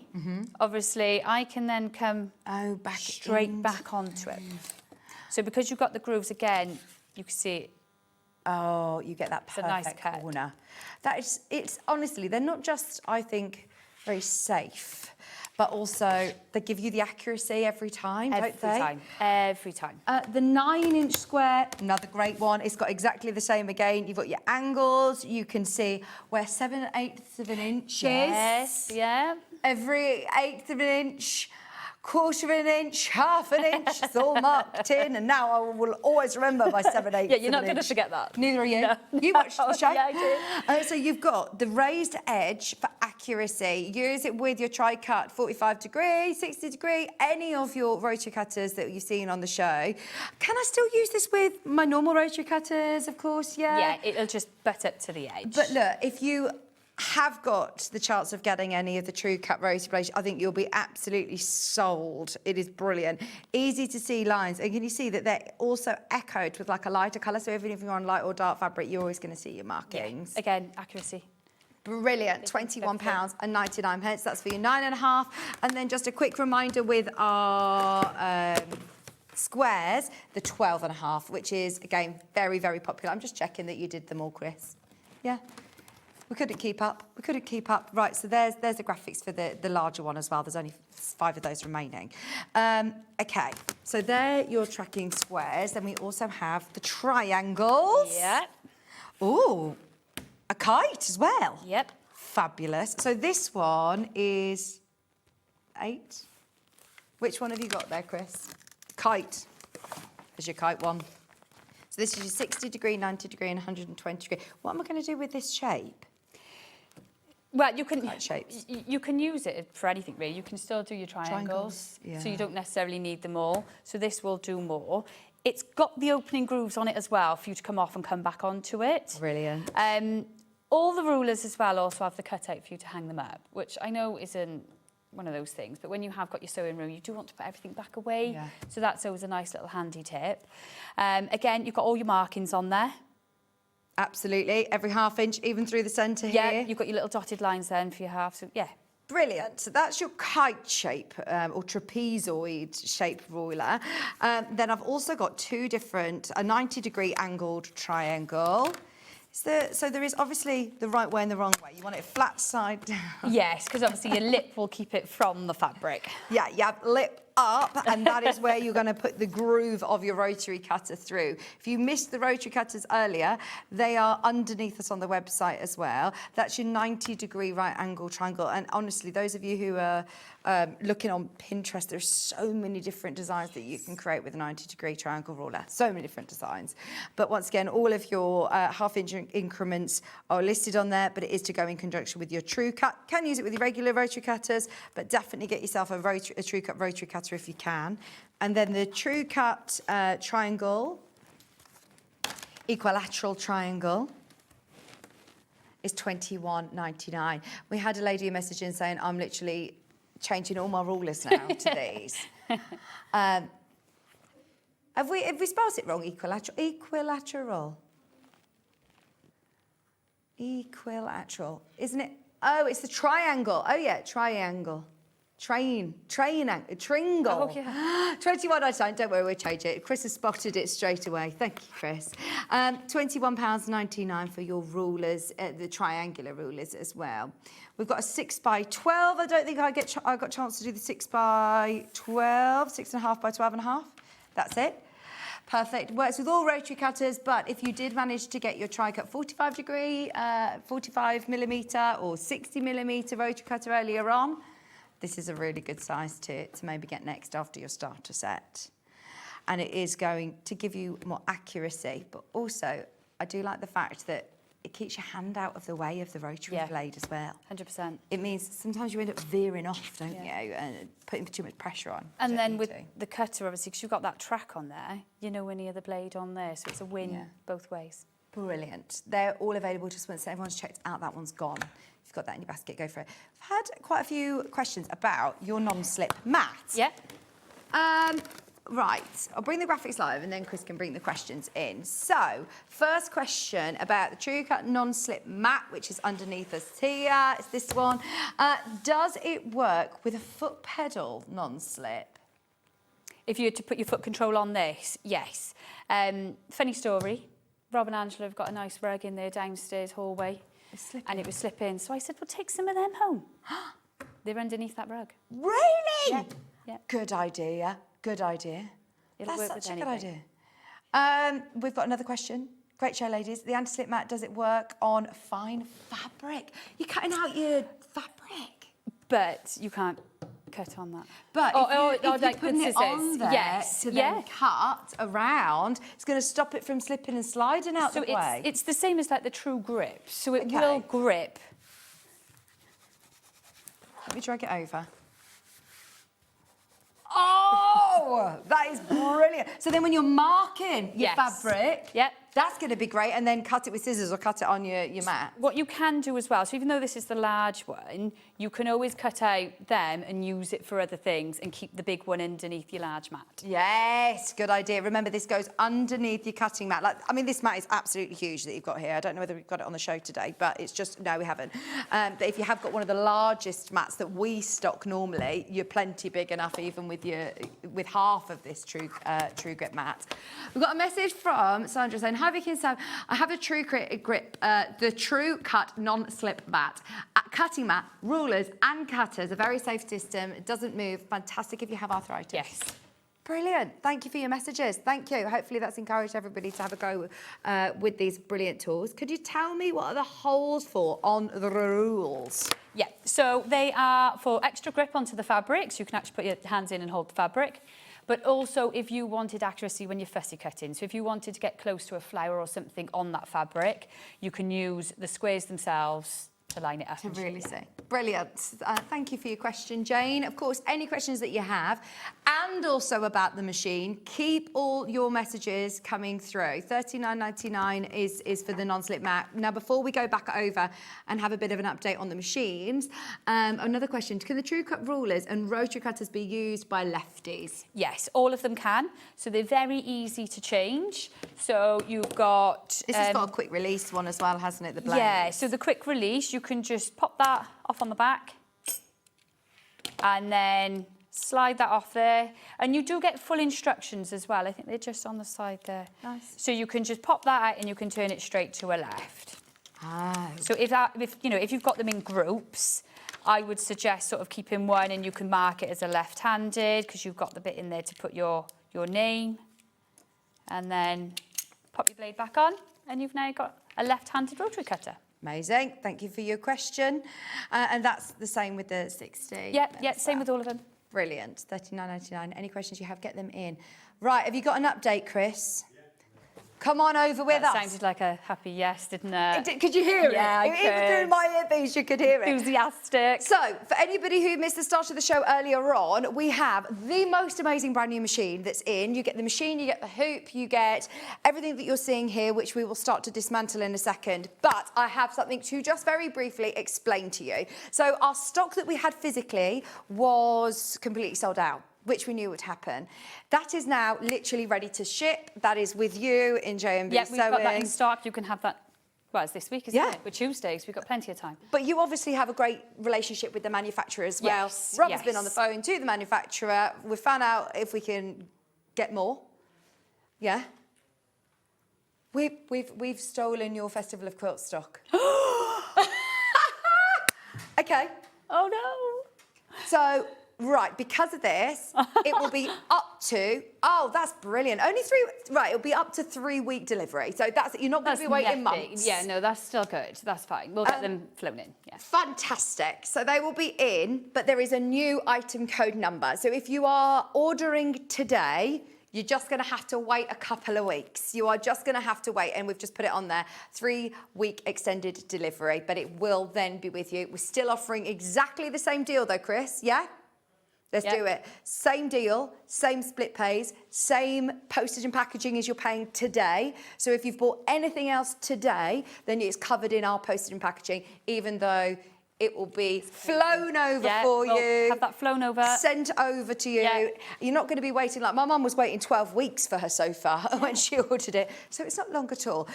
obviously I can then come back straight back onto it. So because you've got the grooves again, you can see it. Oh, you get that perfect nice cut. corner. That is, it's honestly, they're not just, I think, very safe, but also they give you the accuracy every time, don't they? Every time. The 9-inch square, another great one. It's got exactly the same again. You've got your angles. You can see where 7/8 of an inch is. Yes, yeah. Every 1/8 of an inch. 1/4 of an inch, 1/2 an inch, it's all marked in, and now I will always remember my 7/8. Yeah, you're not going to forget that. Neither are you. No. You watched the show? Yeah, I did. So you've got the raised edge for accuracy. Use it with your tri-cut, 45 degree, 60 degree, any of your rotary cutters that you've seen on the show. Can I still use this with my normal rotary cutters, of course, Yeah, it'll just butt up to the edge. But look, if you have got the chance of getting any of the true cut rotary blades, I think you'll be absolutely sold. It is brilliant. Easy to see lines. And can you see that they're also echoed with like a lighter colour? So even if you're on light or dark fabric, you're always going to see your markings. Yeah. Again, accuracy. Brilliant. £21.99. That's for your 9.5. And then just a quick reminder with our squares, the 12.5, which is, again, very, very popular. I'm just checking that you did them all, Chris. Yeah. We couldn't keep up. We couldn't keep up. Right, so there's the graphics for the larger one as well. There's only 5 of those remaining. Okay, so they're your tracking squares. Then we also have the triangles. Yep. Ooh, a kite as well. Yep. Fabulous. So this one is 8. Which one have you got there, Chris? Kite. There's your kite one. So this is your 60 degree, 90 degree, and 120 degree. What am I going to do with this shape? Well, you can shapes. You can use it for anything really. You can still do your triangles, so you don't necessarily need them all. So this will do more. It's got the opening grooves on it as well for you to come off and come back onto it. Brilliant. All the rulers as well also have the cutout for you to hang them up, which I know isn't one of those things, but when you have got your sewing room, you do want to put everything back away. Yeah. So that's always a nice little handy tip. Again, you've got all your markings on there. Absolutely, every 1/2 inch, even through the centre here. Yeah, you've got your little dotted lines then for your half, so yeah. Brilliant. So that's your kite shape or trapezoid shape ruler. Then I've also got 2 different, a 90 degree angled triangle. So there is obviously the right way and the wrong way. You want it flat side down. Yes, because obviously your lip will keep it from the fabric. Yeah, you have lip up, and that is where you're going to put the groove of your rotary cutter through. If you missed the rotary cutters earlier, they are underneath us on the website as well. That's your 90 degree right angle triangle. And honestly, those of you who are looking on Pinterest, there's so many different designs that you can create with a 90 degree triangle ruler. So many different designs. But once again, all of your 1/2 inch increments are listed on there, but it is to go in conjunction with your true cut. Can use it with your regular rotary cutters, but definitely get yourself a true cut rotary cutter if you can. And then the true cut triangle, equilateral triangle, is £21.99. We had a lady message in saying, I'm literally changing all my rulers now to these. Have we spelled it wrong? Equilateral. Equilateral, isn't it? Oh, it's the triangle. Oh yeah, triangle. Tringle. Oh, yeah. £21.99. Don't worry, we'll change it. Chris has spotted it straight away. Thank you, Chris. £21.99 for your rulers, the triangular rulers as well. We've got a 6x12. I don't think I got a chance to do the 6x12, 6.5 by 12.5. That's it. Perfect. Works with all rotary cutters, but if you did manage to get your tri-cut 45 degree, 45 millimetre or 60 millimetre rotary cutter earlier on, this is a really good size to maybe get next after your starter set. And it is going to give you more accuracy, but also I do like the fact that it keeps your hand out of the way of the rotary blade as well. 100%. It means sometimes you end up veering off, don't you, and putting too much pressure on. And then with the cutter, obviously, because you've got that track on there, you're nowhere near the blade on there, so it's a win both ways. Brilliant. They're all available just once everyone's checked out. That one's gone. If you've got that in your basket, go for it. I've had quite a few questions about your non-slip mat. Yeah. Right, I'll bring the graphics live and then Chris can bring the questions in. So, first question about the True Cut non-slip mat, which is underneath us here. It's this one. Does it work with a foot pedal non-slip? If you had to put your foot control on this, yes. Funny story, Rob and Angela have got a nice rug in their downstairs hallway. And it was slipping. So I said, well, take some of them home. They're underneath that rug. Really? Yeah. Yeah. Good idea. Good idea. It'll That's work such with a good anything. idea. We've got another question. Great show, ladies. The anti-slip mat, does it work on fine fabric? You're cutting out your fabric. But you can't cut on that. But if you're like putting it on there to then yeah. cut around, it's going to stop it from slipping and sliding out the way. It's the same as like the True Grip. So it will grip. Let me drag it over. Oh, that is brilliant. So then when you're marking your fabric, that's going to be great, and then cut it with scissors or cut it on your mat. What you can do as well, so even though this is the large one, you can always cut out them and use it for other things and keep the big one underneath your large mat. Yes, good idea. Remember, this goes underneath your cutting mat. Like, I mean, this mat is absolutely huge that you've got here. I don't know whether we've got it on the show today, but it's just, no, we haven't. But if you have got one of the largest mats that we stock normally, you're plenty big enough even with half of this True Grip mat. We've got a message from Sandra saying, hi Vicky and Sam, I have a True Grip, the True Cut non-slip mat. Cutting mat, rulers and cutters, a very safe system. It doesn't move. Fantastic if you have arthritis. Yes. Brilliant. Thank you for your messages. Thank you. Hopefully that's encouraged everybody to have a go with these brilliant tools. Could you tell me what are the holes for on the rules? Yeah, so they are for extra grip onto the fabric, so you can actually put your hands in and hold the fabric. But also if you wanted accuracy when you're fussy cutting, so if you wanted to get close to a flower or something on that fabric, you can use the squares themselves to line it up. To really see. Brilliant. Thank you for your question, Jane. Of course, any questions that you have, and also about the machine, keep all your messages coming through. $39.99 is for the non-slip mat. Now, before we go back over and have a bit of an update on the machines, another question. Can the True Cut rulers and rotary cutters be used by lefties? Yes, all of them can. So they're very easy to change. So you've got... This has got a quick release one as well, hasn't it, the blade? Yeah, so the quick release, you can just pop that off on the back and then slide that off there. And you do get full instructions as well. I think they're just on the side there. Nice. So you can just pop that out and you can turn it straight to a left. So if you've got them in groups, I would suggest sort of keeping one and you can mark it as a left-handed because you've got the bit in there to put your name. And then pop your blade back on and you've now got a left-handed rotary cutter. Amazing. Thank you for your question. And that's the same with the 60. Yeah, same with all of them. Brilliant. $39.99. Any questions you have, get them in. Right, have you got an update, Chris? Come on over with us. That sounded like a happy yes, didn't it? Could you hear it? Yeah, I Even through my earpiece, you could hear it. Enthusiastic. So, for anybody who missed the start of the show earlier on, we have the most amazing brand new machine that's in. You get the machine, you get the hoop, you get everything that you're seeing here, which we will start to dismantle in a second. But I have something to just very briefly explain to you. So, our stock that we had physically was completely sold out, which we knew would happen. That is now literally ready to ship. That is with you in J&B Sewing. we've got that in stock. You can have that Well, it's this week, isn't it? We're Tuesdays, we've got plenty of time. But you obviously have a great relationship with the manufacturer as well. Yes, Rob's been on the phone to the manufacturer. We've found out if we can get more. Yeah. We've stolen your Festival of Quilt stock. Okay. Oh no. So, right, because of this, it will be up to, oh, that's brilliant. Only 3, right, it'll be up to 3-week delivery. So you're not going to be waiting months. Yeah, no, that's still good. That's fine. We'll get them flown in. Yeah. Fantastic. So they will be in, but there is a new item code number. So if you are ordering today, you're just going to have to wait a couple of weeks. You are just going to have to wait, and we've just put it on there, 3-week extended delivery, but it will then be with you. We're still offering exactly the same deal though, Chris, yeah? Let's do it. Same deal, same split pays, same postage and packaging as you're paying today. So if you've bought anything else today, then it's covered in our postage and packaging, even though it will be flown over for you. Have that flown over. Sent over to you. Yeah. You're not going to be waiting like my mum was waiting 12 weeks for her sofa when she ordered it. So it's not long at all.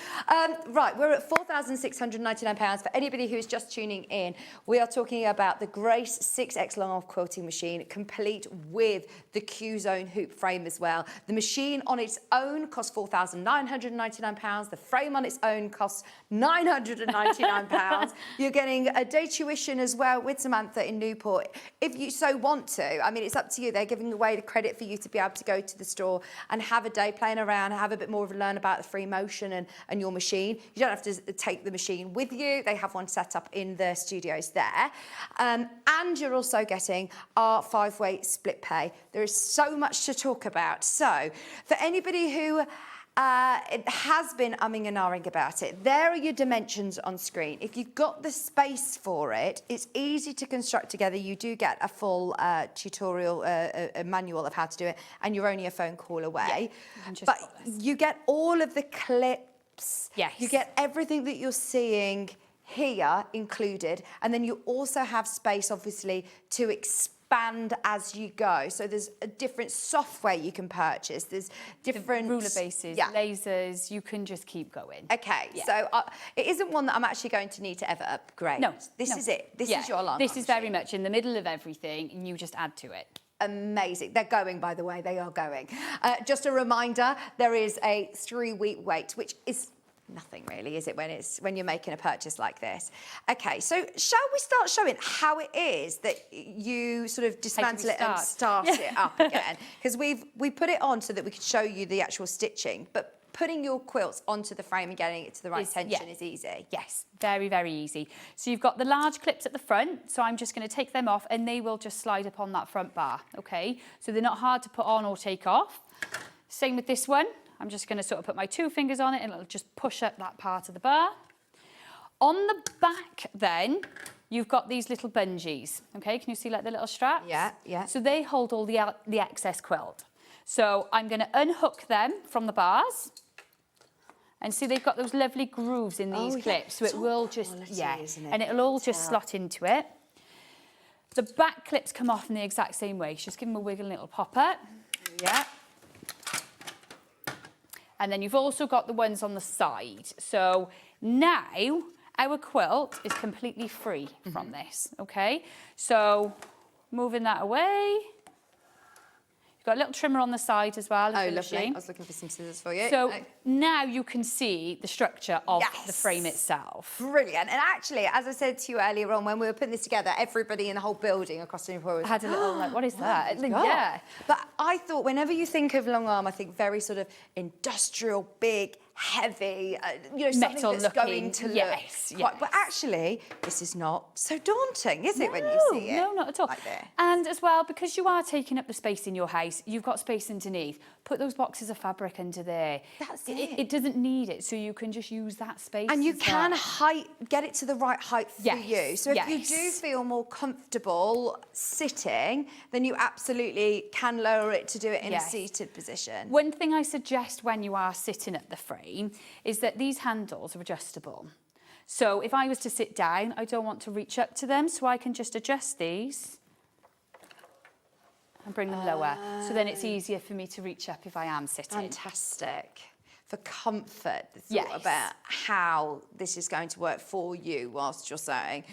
Right, we're at £4,699 for anybody who's just tuning in. We are talking about the Grace 6X Long Arm Quilting Machine, complete with the Q-Zone hoop frame as well. The machine on its own costs £4,999. The frame on its own costs £999. You're getting a day tuition as well with Samantha in Newport. If you so want to, I mean, it's up to you. They're giving away the credit for you to be able to go to the store and have a day playing around, have a bit more of a learn about the free motion and your machine. You don't have to take the machine with you. They have one set up in the studios there. And you're also getting our 5-way split pay. There is so much to talk about. So for anybody who it has been umming and ahhing about it, there are your dimensions on screen. If you've got the space for it, it's easy to construct together. You do get a full tutorial, a manual of how to do it, and you're only a phone call away. Yeah, but you get all of the clips. Yes. You get everything that you're seeing here included, and then you also have space, obviously, to expand as you go. So there's a different software you can purchase. There's different ruler bases, lasers. You can just keep going. Okay, so it isn't one that I'm actually going to need to ever upgrade. No, this is it. This is your alarm. This is very much in the middle of everything, and you just add to it. Amazing. They're going, by the way. They are going. Just a reminder: there is a 3-week wait, which is nothing really, is it, when you're making a purchase like this? Okay, so shall we start showing how it is that you sort of dismantle it and start it up again? Because we put it on so that we could show you the actual stitching, but putting your quilts onto the frame and getting it to the right tension is easy. Yes, very, very easy. So you've got the large clips at the front, so I'm just going to take them off and they will just slide up on that front bar, okay? So they're not hard to put on or take off. Same with this one. I'm just going to sort of put my 2 fingers on it and it'll just push up that part of the bar. On the back then, you've got these little bungees, okay? Can you see like the little straps? Yeah, yeah. So they hold all the excess quilt. So I'm going to unhook them from the bars. And see, they've got those lovely grooves in these clips. So it will just, and it'll all just slot into it. The back clips come off in the exact same way. Just give them a wiggle and it'll pop up. Yeah. And then you've also got the ones on the side. So now our quilt is completely free from this, okay? So moving that away. You've got a little trimmer on the side as well. Oh, lovely. I was looking for some scissors for you. So now you can see the structure of the frame itself. Brilliant. And actually, as I said to you earlier on, when we were putting this together, everybody in the whole building across the Newport had a little like, what is that? Yeah. But I thought whenever you think of long arm, I think very sort of industrial, big, heavy, you know, something metal that's looking, going to look quite, but actually this is not so daunting, is it, when you see it? No, not at all. Like there. And as well, because you are taking up the space in your house, you've got space underneath. Put those boxes of fabric under there. That's it. It doesn't need it, so you can just use that space. And you as can well. get it to the right height for you. So if you do feel more comfortable sitting, then you absolutely can lower it to do it in a seated position. One thing I suggest when you are sitting at the frame is that these handles are adjustable. So if I was to sit down, I don't want to reach up to them, so I can just adjust these and bring them lower. So then it's easier for me to reach up if I am sitting. Fantastic. for comfort, the thought Yes. about how this is going to work for you whilst you're sewing.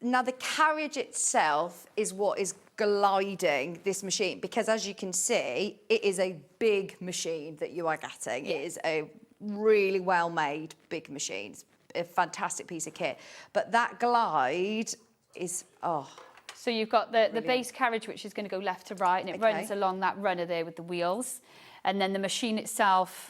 Now, the carriage itself is what is gliding this machine, because as you can see, it is a big machine that you are getting. It is a really well-made big machine. It's a fantastic piece of kit. But that glide is, So you've got the base carriage, which is going to go left to right, and it runs along that runner there with the wheels. And then the machine itself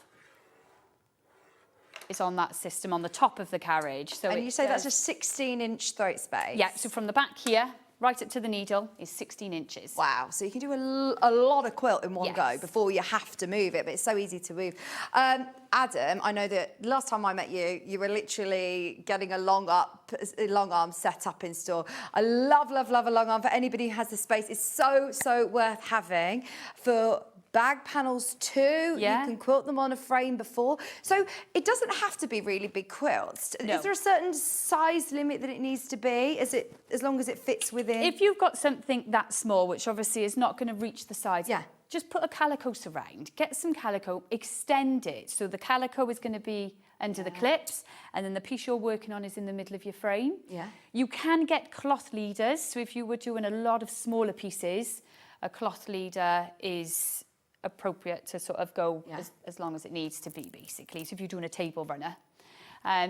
is on that system on the top of the carriage. So and you say that's a 16-inch throat space? Yeah, so from the back here, right up to the needle is 16 inches. Wow, so you can do a lot of quilt in one go before you have to move it, but it's so easy to move. Adam, I know that last time I met you, you were literally getting a long arm set up in store. I love a long arm. For anybody who has the space, it's so worth having. For bag panels too, you can quilt them on a frame before. So it doesn't have to be really big quilts. No. Is there a certain size limit that it needs to be? Is it as long as it fits within? If you've got something that small, which obviously is not going to reach the sides, just put a calico surround, get some calico, extend it. So the calico is going to be under the clips, and then the piece you're working on is in the middle of your frame. Yeah. You can get cloth leaders. So if you were doing a lot of smaller pieces, a cloth leader is appropriate to sort of go as long as it needs to be, basically. So if you're doing a table runner,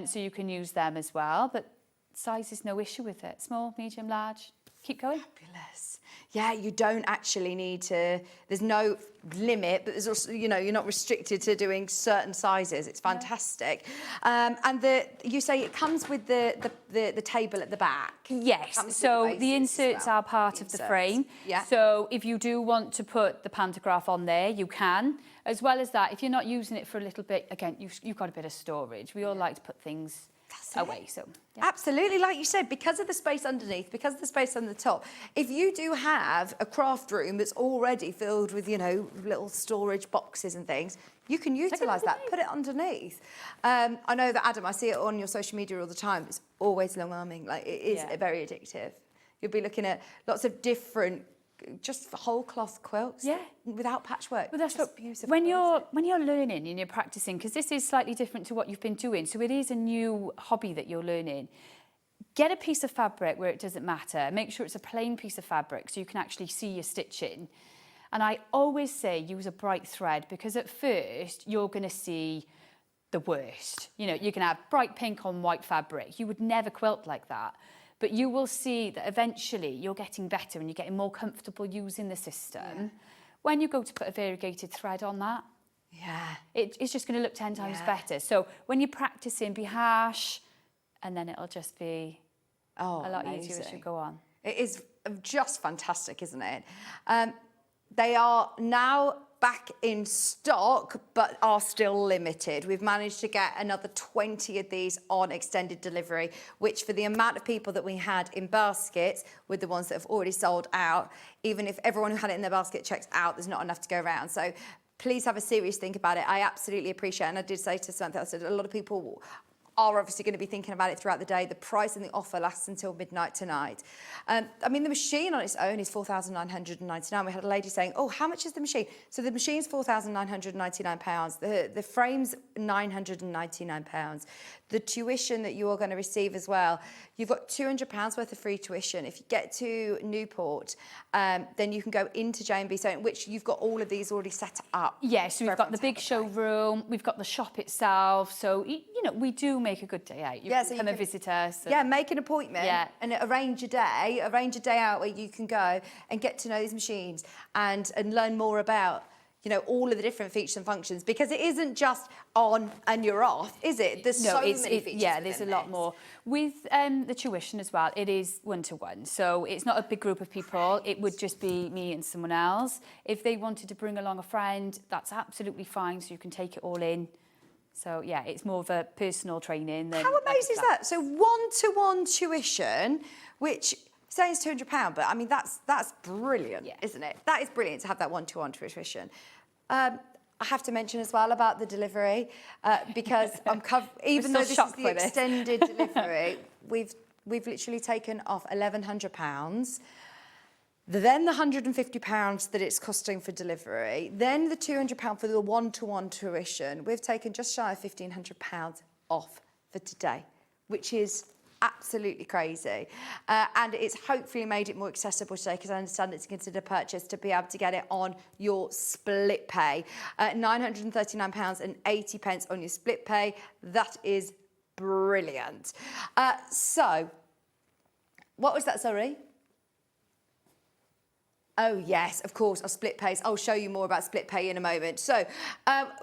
so you can use them as well, but size is no issue with it. Small, medium, large, keep going. Fabulous. Yeah, you don't actually need to, there's no limit, but there's also, you know, you're not restricted to doing certain sizes. It's fantastic. And you say it comes with the table at the back. Yes, so the inserts are part of the frame. Yeah. So if you do want to put the pantograph on there, you can. As well as that, if you're not using it for a little bit, again, you've got a bit of storage. We all like to put things away, so Absolutely, like you said, because of the space underneath, because of the space on the top, if you do have a craft room that's already filled with, you know, little storage boxes and things, you can utilise that, put it underneath. I know that, Adam, I see it on your social media all the time, it's always long arming, like it is very addictive. You'll be looking at lots of different, just whole cloth quilts, without patchwork. Well, that's what, when you're learning and you're practicing, because this is slightly different to what you've been doing, so it is a new hobby that you're learning. Get a piece of fabric where it doesn't matter. Make sure it's a plain piece of fabric so you can actually see your stitching. And I always say use a bright thread, because at first you're going to see the worst. You know, you can have bright pink on white fabric. You would never quilt like that. But you will see that eventually you're getting better and you're getting more comfortable using the system. When you go to put a variegated thread on that, it's just going to look 10 times better. So when you're practicing, be harsh, and then it'll just be a lot easier as you go on. It is just fantastic, isn't it? They are now back in stock, but are still limited. We've managed to get another 20 of these on extended delivery, which for the amount of people that we had in baskets, with the ones that have already sold out, even if everyone who had it in their basket checks out, there's not enough to go around. So please have a serious think about it. I absolutely appreciate it. And I did say to Samantha, I said a lot of people are obviously going to be thinking about it throughout the day. The price and the offer lasts until midnight tonight. I mean, the machine on its own is £4,999. We had a lady saying, oh, how much is the machine? So the machine's £4,999. The frame's £999. The tuition that you are going to receive as well, you've got £200 worth of free tuition. If you get to Newport, then you can go into J&B Sewing, which you've got all of these already set up. Yeah, so we've got the big showroom, we've got the shop itself. So, you know, we do make a good day out. You can come and visit us. Yeah, make an appointment and arrange a day out where you can go and get to know these machines and learn more about, you know, all of the different features and functions, because it isn't just on and you're off, is it? There's so many features. Yeah, there's a lot more. With the tuition as well, it is one-to-one. So it's not a big group of people. It would just be me and someone else. If they wanted to bring along a friend, that's absolutely fine. So you can take it all in. So, yeah, it's more of a personal training. How amazing is that? So one-to-one tuition, which saying it's £200, but I mean, that's brilliant, isn't it? That is brilliant to have that one-to-one tuition. I have to mention as well about the delivery, because even though this is the extended delivery, we've literally taken off £1,100. then the £150 that it's costing for delivery, then the £200 for the one-to-one tuition. We've taken just shy of £1,500 off for today, which is absolutely crazy. And it's hopefully made it more accessible today, because I understand it's considered a purchase to be able to get it on your split pay. £939.80 on your split pay. That is brilliant. So, what was that, sorry? Oh yes, of course, our split pays. I'll show you more about split pay in a moment. So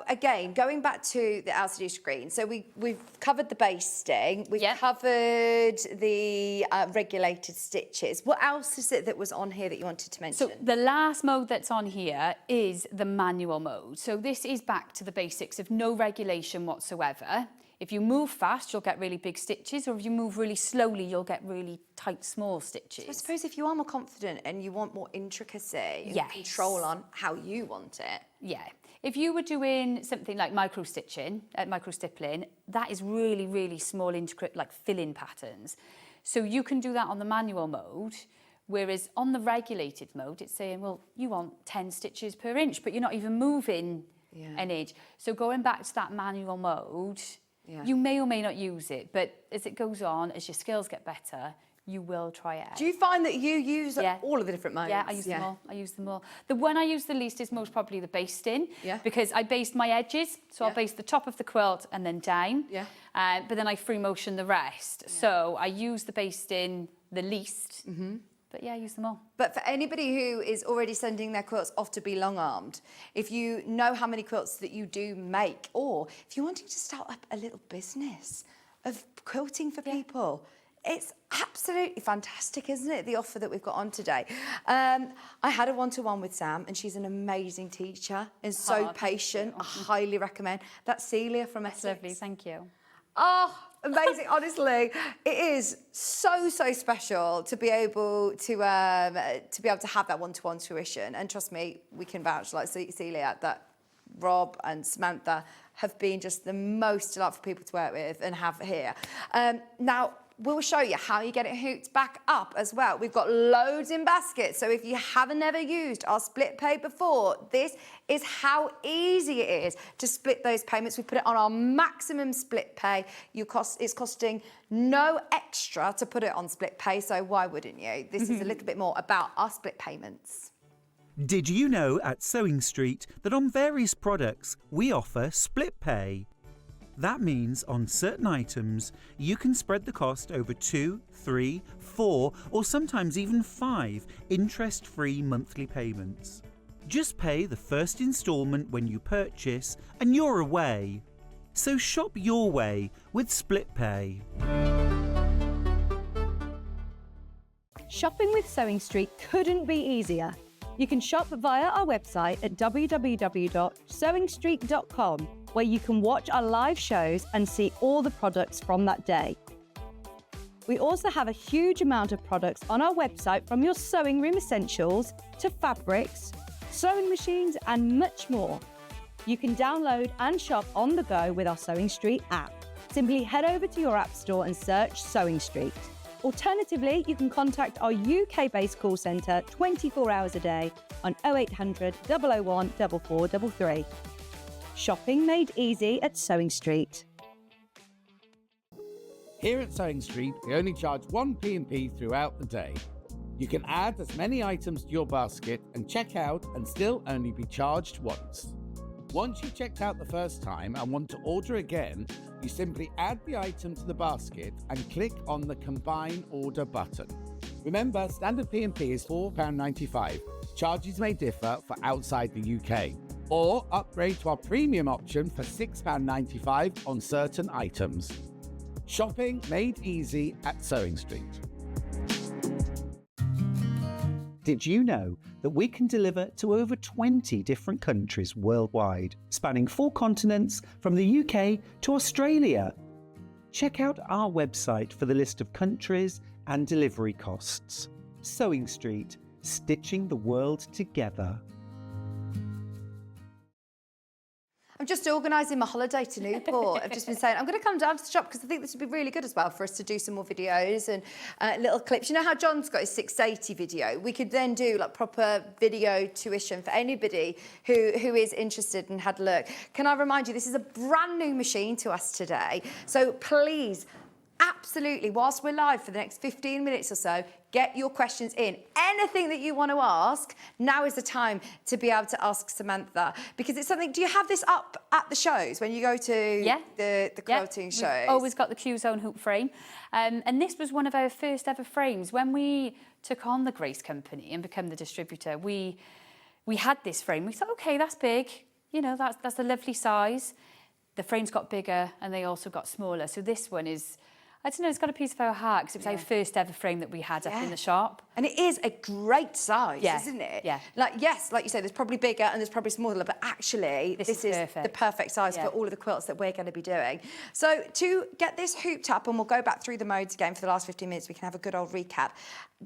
again, going back to the LCD screen. So we've covered the basting, we've covered the regulated stitches. What else is it that was on here that you wanted to mention? So the last mode that's on here is the manual mode. So this is back to the basics of no regulation whatsoever. If you move fast, you'll get really big stitches, or if you move really slowly, you'll get really tight, small stitches. So I suppose if you are more confident and you want more intricacy and control on how you want it. Yeah. If you were doing something like micro stippling, that is really, really small, intricate, like fill-in patterns. So you can do that on the manual mode, whereas on the regulated mode, it's saying, well, you want 10 stitches per inch, but you're not even moving an inch. So going back to that manual mode, you may or may not use it, but as it goes on, as your skills get better, you will try it out. Do you find that you use all of the different modes? Yeah, I use them all. I use them all. The one I use the least is most probably the basting, because I baste my edges, so I'll baste the top of the quilt and then down, but then I free motion the rest. So I use the basting the least. But yeah, I use them all. But for anybody who is already sending their quilts off to be long-armed, if you know how many quilts that you do make, or if you're wanting to start up a little business of quilting for people, it's absolutely fantastic, isn't it, the offer that we've got on today? I had a one-to-one with Sam, and she's an amazing teacher and so patient. I highly recommend. That's Celia from Essex. Lovely, thank you. Oh, amazing. Honestly, it is so special to be able to have that one-to-one tuition. And trust me, we can vouch, like Celia, that Rob and Samantha have been just the most delightful people to work with and have here. Now, we'll show you how you get it hooked back up as well. We've got loads in baskets, so if you haven't ever used our split pay before, this is how easy it is to split those payments. We put it on our maximum split pay. It's costing no extra to put it on split pay, so why wouldn't you? This is a little bit more about our split payments. Did you know at Sewing Street that on various products we offer split pay? That means on certain items, you can spread the cost over 2, 3, 4, or sometimes even 5 interest-free monthly payments. Just pay the first instalment when you purchase and you're away. So shop your way with split pay. Shopping with Sewing Street couldn't be easier. You can shop via our website at www.sewingstreet.com, where you can watch our live shows and see all the products from that day. We also have a huge amount of products on our website, from your sewing room essentials to fabrics, sewing machines and much more. You can download and shop on the go with our Sewing Street app. Simply head over to your app store and search Sewing Street. Alternatively, you can contact our UK-based call centre 24 hours a day on 0800 001 4433. Shopping made easy at Sewing Street. Here at Sewing Street, we only charge 1 P&P throughout the day. You can add as many items to your basket and check out and still only be charged once. Once you've checked out the first time and want to order again, you simply add the item to the basket and click on the Combine Order button. Remember, standard P&P is £4.95. Charges may differ for outside the UK. Or upgrade to our premium option for £6.95 on certain items. Shopping made easy at Sewing Street. Did you know that we can deliver to over 20 different countries worldwide, spanning 4 continents from the UK to Australia? Check out our website for the list of countries and delivery costs. Sewing Street, stitching the world together. I'm just organising my holiday to Newport. I've just been saying, I'm going to come down to the shop because I think this would be really good as well for us to do some more videos and little clips. You know how John's got his 680 video? We could then do like proper video tuition for anybody who is interested and had a look. Can I remind you, this is a brand new machine to us today. So please, absolutely, whilst we're live for the next 15 minutes or so, get your questions in. Anything that you want to ask, now is the time to be able to ask Samantha. Because it's something, do you have this up at the shows when you go to the quilting shows? We've always got the Q-Zone hoop frame. And this was one of our first ever frames. When we took on the Grace Company and became the distributor, we had this frame. We thought, okay, that's big. You know, that's a lovely size. The frames got bigger and they also got smaller. So this one is, I don't know, it's got a piece of our heart because it was our first ever frame that we had up in the shop. And it is a great size, isn't it? Yeah. Like, yes, like you say, there's probably bigger and there's probably smaller, but actually this is the perfect size for all of the quilts that we're going to be doing. So to get this hooped up, and we'll go back through the modes again for the last 15 minutes, we can have a good old recap.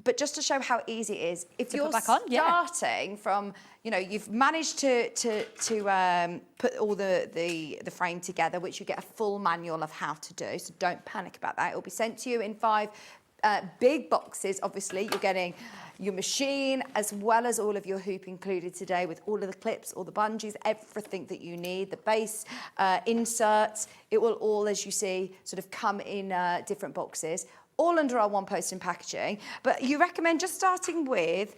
But just to show how easy it is, if you're starting from, you know, you've managed to put all the frame together, which you get a full manual of how to do, so don't panic about that. It will be sent to you in 5 big boxes. Obviously, you're getting your machine as well as all of your hoop included today, with all of the clips, all the bungees, everything that you need, the base inserts. It will all, as you see, sort of come in different boxes, all under our one post and packaging. But you recommend just starting with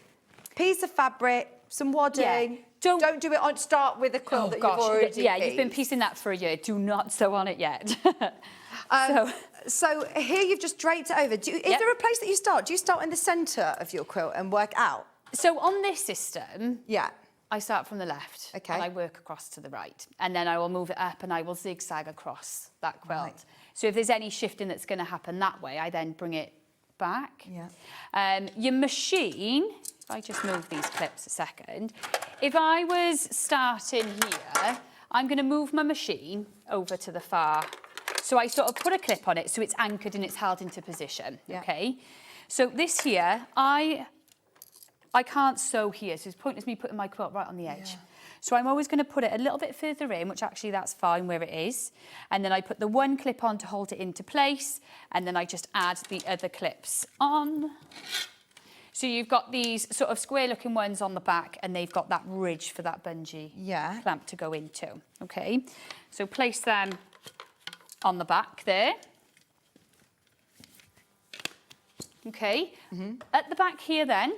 a piece of fabric, some wadding. Don't do it on, start with a quilt that you've already you've been piecing that for a year. Do not sew on it yet. So here you've just draped it over. Is there a place that you start? Do you start in the centre of your quilt and work out? So on this system, I start from the left and I work across to the right. And then I will move it up and I will zigzag across that quilt. Right. So if there's any shifting that's going to happen that way, I then bring it back. Your machine, if I just move these clips a second, if I was starting here, I'm going to move my machine over to the far. So I sort of put a clip on it so it's anchored and it's held into position, okay? So this here, I can't sew here, so it's pointless me putting my quilt right on the edge. So I'm always going to put it a little bit further in, which actually that's fine where it is. And then I put the one clip on to hold it into place, and then I just add the other clips on. So you've got these sort of square looking ones on the back, and they've got that ridge for that bungee clamp to go into, okay? So place them on the back there. Okay, at the back here then,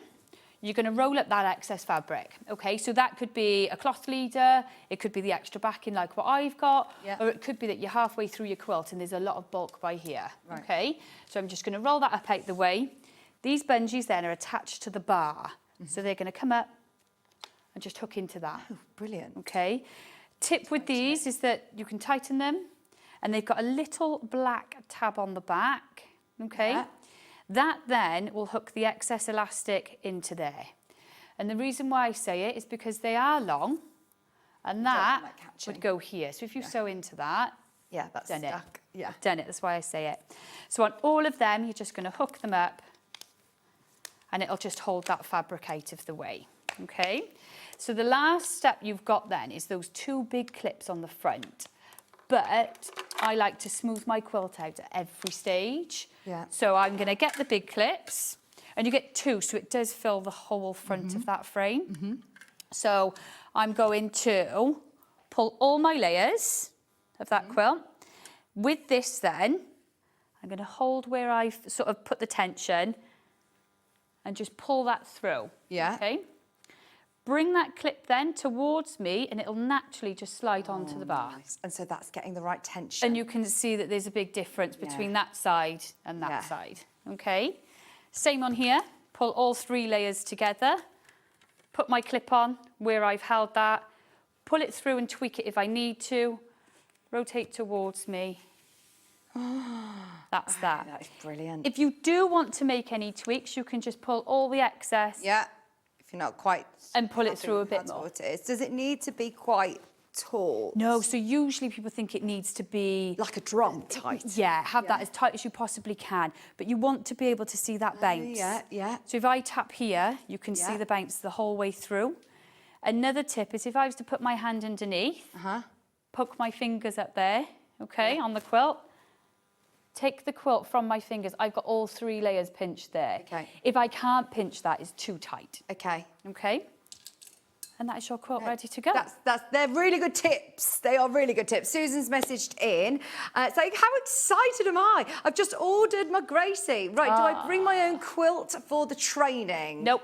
you're going to roll up that excess fabric, okay? So that could be a cloth leader, it could be the extra backing like what I've got, or it could be that you're halfway through your quilt and there's a lot of bulk by here, okay? So I'm just going to roll that up out the way. These bungees then are attached to the bar, so they're going to come up and just hook into that. Oh, brilliant. Okay. Tip with these is that you can tighten them, and they've got a little black tab on the back, okay? That then will hook the excess elastic into there. And the reason why I say it is because they are long, and that would go here. So if you sew into that, that's done stuck. it. Done it, that's why I say it. So on all of them, you're just going to hook them up, and it'll just hold that fabric out of the way, okay? So the last step you've got then is those 2 big clips on the front. But I like to smooth my quilt out at every stage. So I'm going to get the big clips, and you get 2, so it does fill the whole front of that frame. So I'm going to pull all my layers of that quilt. With this then, I'm going to hold where I've sort of put the tension and just pull that through. Okay? Bring that clip then towards me, and it'll naturally just slide onto the bar. Nice. And so that's getting the right tension. And you can see that there's a big difference between that side and that side. Okay? Same on here. Pull all 3 layers together. Put my clip on where I've held that. Pull it through and tweak it if I need to. Rotate towards me. That's that. That is brilliant. If you do want to make any tweaks, you can just pull all the excess. If you're not quite... And pull it through a bit more. What it is. Does it need to be quite taut? No, so usually people think it needs to be... Like a drum tight. Have that as tight as you possibly can. But you want to be able to see that bounce. So if I tap here, you can see the bounce the whole way through. Another tip is if I was to put my hand underneath, poke my fingers up there, okay, on the quilt. Take the quilt from my fingers. I've got all 3 layers pinched there. Okay. If I can't pinch that, it's too tight. Okay. Okay. And that is your quilt ready to go. They're really good tips. They are really good tips. Susan's messaged in saying, how excited am I? I've just ordered my Gracie. Right, do I bring my own quilt for the training? Nope.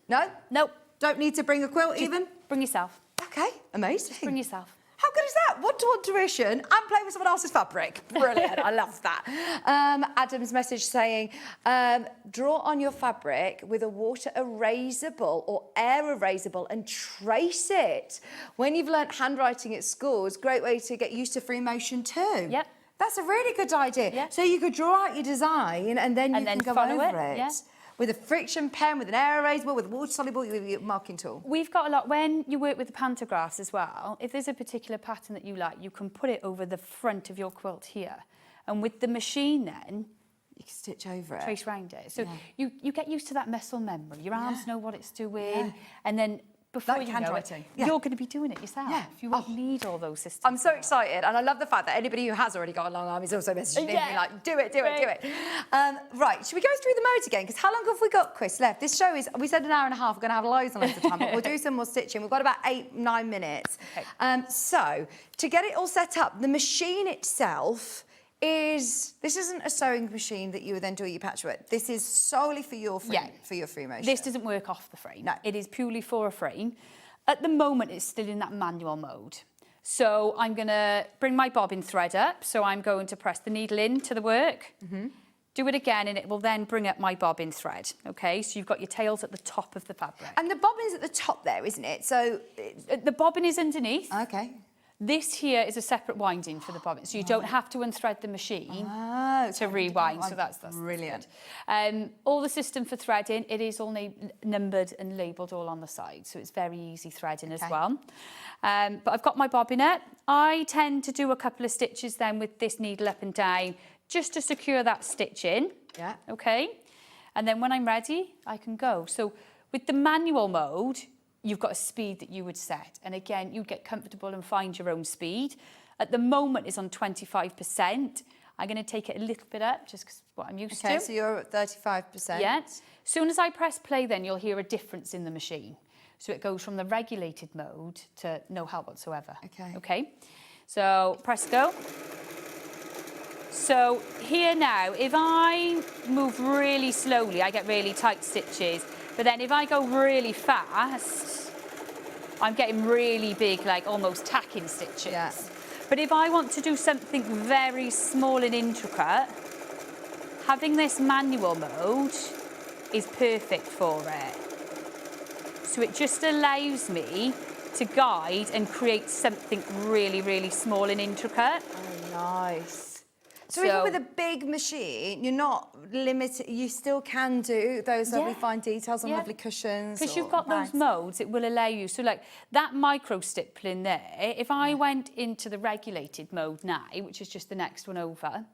No? Nope. Don't need to bring a quilt even? Bring yourself. Okay, amazing. Just bring yourself. How good is that? One-to-one tuition and playing with someone else's fabric. Brilliant. I love that. Adam's message saying, draw on your fabric with a water erasable or air erasable and trace it. When you've learnt handwriting at school, it's a great way to get used to free motion too. Yep. That's a really good idea. Yep. So you could draw out your design and then you can go follow over it. Yeah. With a friction pen, with an air erasable, with a water soluble, with your marking tool. We've got a lot, when you work with the pantographs as well, if there's a particular pattern that you like, you can put it over the front of your quilt here. And with the machine then, you can stitch over it. Trace round it. So you get used to that muscle memory. Your arms know what it's doing. And then before Like you know it, handwriting. you're going to be doing it yourself. Yeah. You won't need all those systems. I'm so excited, and I love the fact that anybody who has already got a long arm is also messaging me like, do it. Right, should we go through the modes again? Because how long have we got, Chris, left? This show is, we said an hour and a half, we're going to have loads and loads of time, but we'll do some more stitching. We've got about 8-9 minutes. Okay. So, to get it all set up, the machine itself this isn't a sewing machine that you would then do your patchwork. This is solely for your free motion. This doesn't work off the frame. No. It is purely for a frame. At the moment, it's still in that manual mode. So I'm going to bring my bobbin thread up. So I'm going to press the needle into the work, do it again, and it will then bring up my bobbin thread. Okay, so you've got your tails at the top of the fabric. And the bobbin's at the top there, isn't it? So the bobbin is underneath. Okay. This here is a separate winding for the bobbin, so you don't have to unthread the machine to rewind. So that's brilliant. All the system for threading, it is all numbered and labelled all on the side, so it's very easy threading as well. But I've got my bobbin up. I tend to do a couple of stitches then with this needle up and down, just to secure that stitch in. Yeah. Okay. And then when I'm ready, I can go. So with the manual mode, you've got a speed that you would set. And again, you'd get comfortable and find your own speed. At the moment, it's on 25%. I'm going to take it a little bit up, just because what I'm used to. Okay, so you're at 35%. Yeah. As soon as I press play, then you'll hear a difference in the machine. So it goes from the regulated mode to no help whatsoever. Okay. Okay. So press go. So here now, if I move really slowly, I get really tight stitches. But then if I go really fast, I'm getting really big, like almost tacking stitches. Yeah. But if I want to do something very small and intricate, having this manual mode is perfect for it. So it just allows me to guide and create something really, really small and intricate. Oh, nice. So even with a big machine, you're not limited, you still can do those lovely fine details on lovely cushions. Because you've got those modes, it will allow you. So like that micro stippling there, if I went into the regulated mode now, which is just the next one over,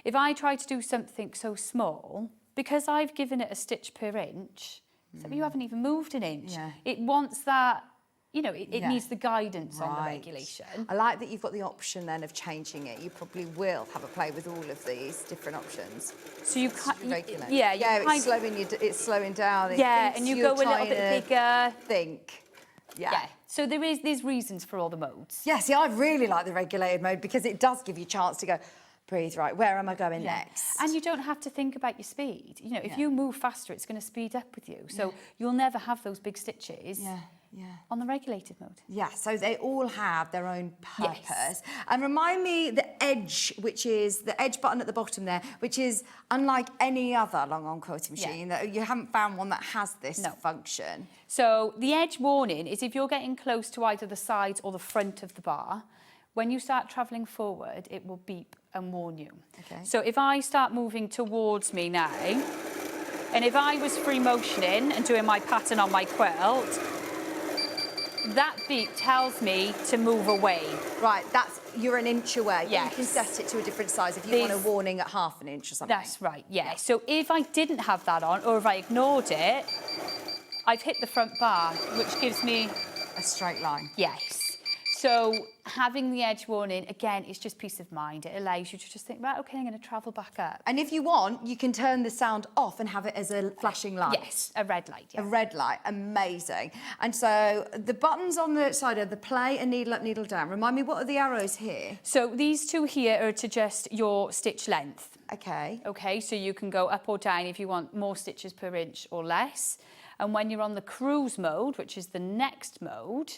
if I try to do something so small, because I've given it a stitch per inch, so you haven't even moved an inch, it wants that, you know, it needs the guidance on the regulation. I like that you've got the option then of changing it. You probably will have a play with all of these different options. So you can't, it's slowing down. And you go a little bit bigger. Yeah. So there's reasons for all the modes. Yeah, see, I really like the regulated mode because it does give you a chance to go, breathe, right, where am I going next? And you don't have to think about your speed. You know, if you move faster, it's going to speed up with you. So you'll never have those big stitches. On the regulated mode. Yeah, so they all have their own purpose. And remind me the edge, which is the edge button at the bottom there, which is unlike any other long arm quilting machine. That you haven't found one that has this function. So the edge warning is if you're getting close to either the sides or the front of the bar, when you start travelling forward, it will beep and warn you. Okay. So if I start moving towards me now, and if I was free motioning and doing my pattern on my quilt, that beep tells me to move away. Right, you're an inch away. Yes. You can set it to a different size if you want a warning at ½ an inch or something. That's right, yeah. So if I didn't have that on, or if I ignored it, I've hit the front bar, which gives me a straight line. Yes. So having the edge worn in, again, it's just peace of mind. It allows you to just think, right, okay, I'm going to travel back up. And if you want, you can turn the sound off and have it as a flashing light. Yes, a red light. Yeah. A red light, amazing. And so the buttons on the side are the play and needle up, needle down. Remind me, what are the arrows here? So these two here are to adjust your stitch length. Okay. Okay, so you can go up or down if you want more stitches per inch or less. And when you're on the cruise mode, which is the next mode,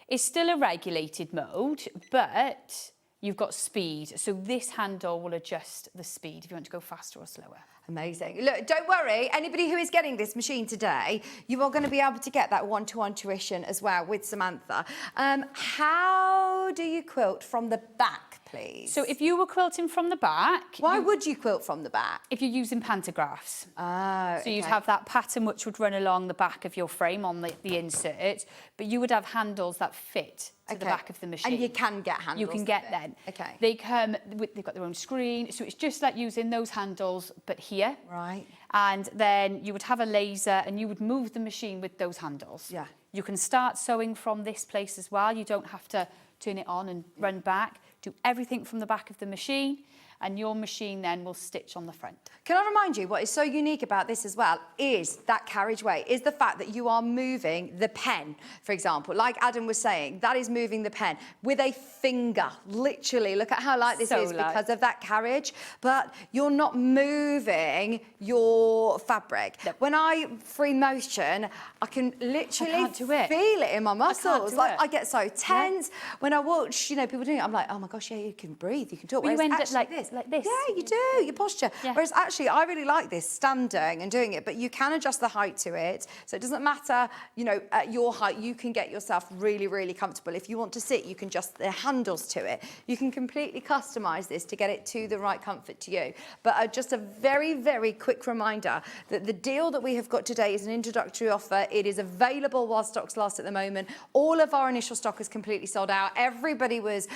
it's still a regulated mode, but you've got speed. So this handle will adjust the speed if you want to go faster or slower. Amazing. Look, don't worry, anybody who is getting this machine today, you are going to be able to get that one-to-one tuition as well with Samantha. How do you quilt from the back, please? So if you were quilting from the back... Why would you quilt from the back? If you're using pantographs. Oh, So you'd have that pattern which would run along the back of your frame on the insert, but you would have handles that fit to the back of the machine. And you can get handles. You can get them. Okay. They come with, they've got their own screen, so it's just like using those handles, but here. Right. And then you would have a laser and you would move the machine with those handles. Yeah. You can start sewing from this place as well. You don't have to turn it on and run back. Do everything from the back of the machine, and your machine then will stitch on the front. Can I remind you, what is so unique about this as well is that carriageway, is the fact that you are moving the pen, for example. Like Adam was saying, that is moving the pen with a finger, literally. Look at how light this is because of that carriage. But you're not moving your fabric. No. When I free motion, I can literally feel it in my muscles. Like, I get so tense. Yeah. When I watch, you know, people doing it, I'm like, oh my gosh, yeah, you can breathe, you can talk. Well, you end up like this. Like this. Yeah, you do, your posture. Yeah. Whereas actually, I really like this, standing and doing it, but you can adjust the height to it. So it doesn't matter, you know, at your height, you can get yourself really, really comfortable. If you want to sit, you can adjust the handles to it. You can completely customise this to get it to the right comfort to you. But just a very, very quick reminder that the deal that we have got today is an introductory offer. It is available while stocks last at the moment. All of our initial stock is completely sold out. Everybody was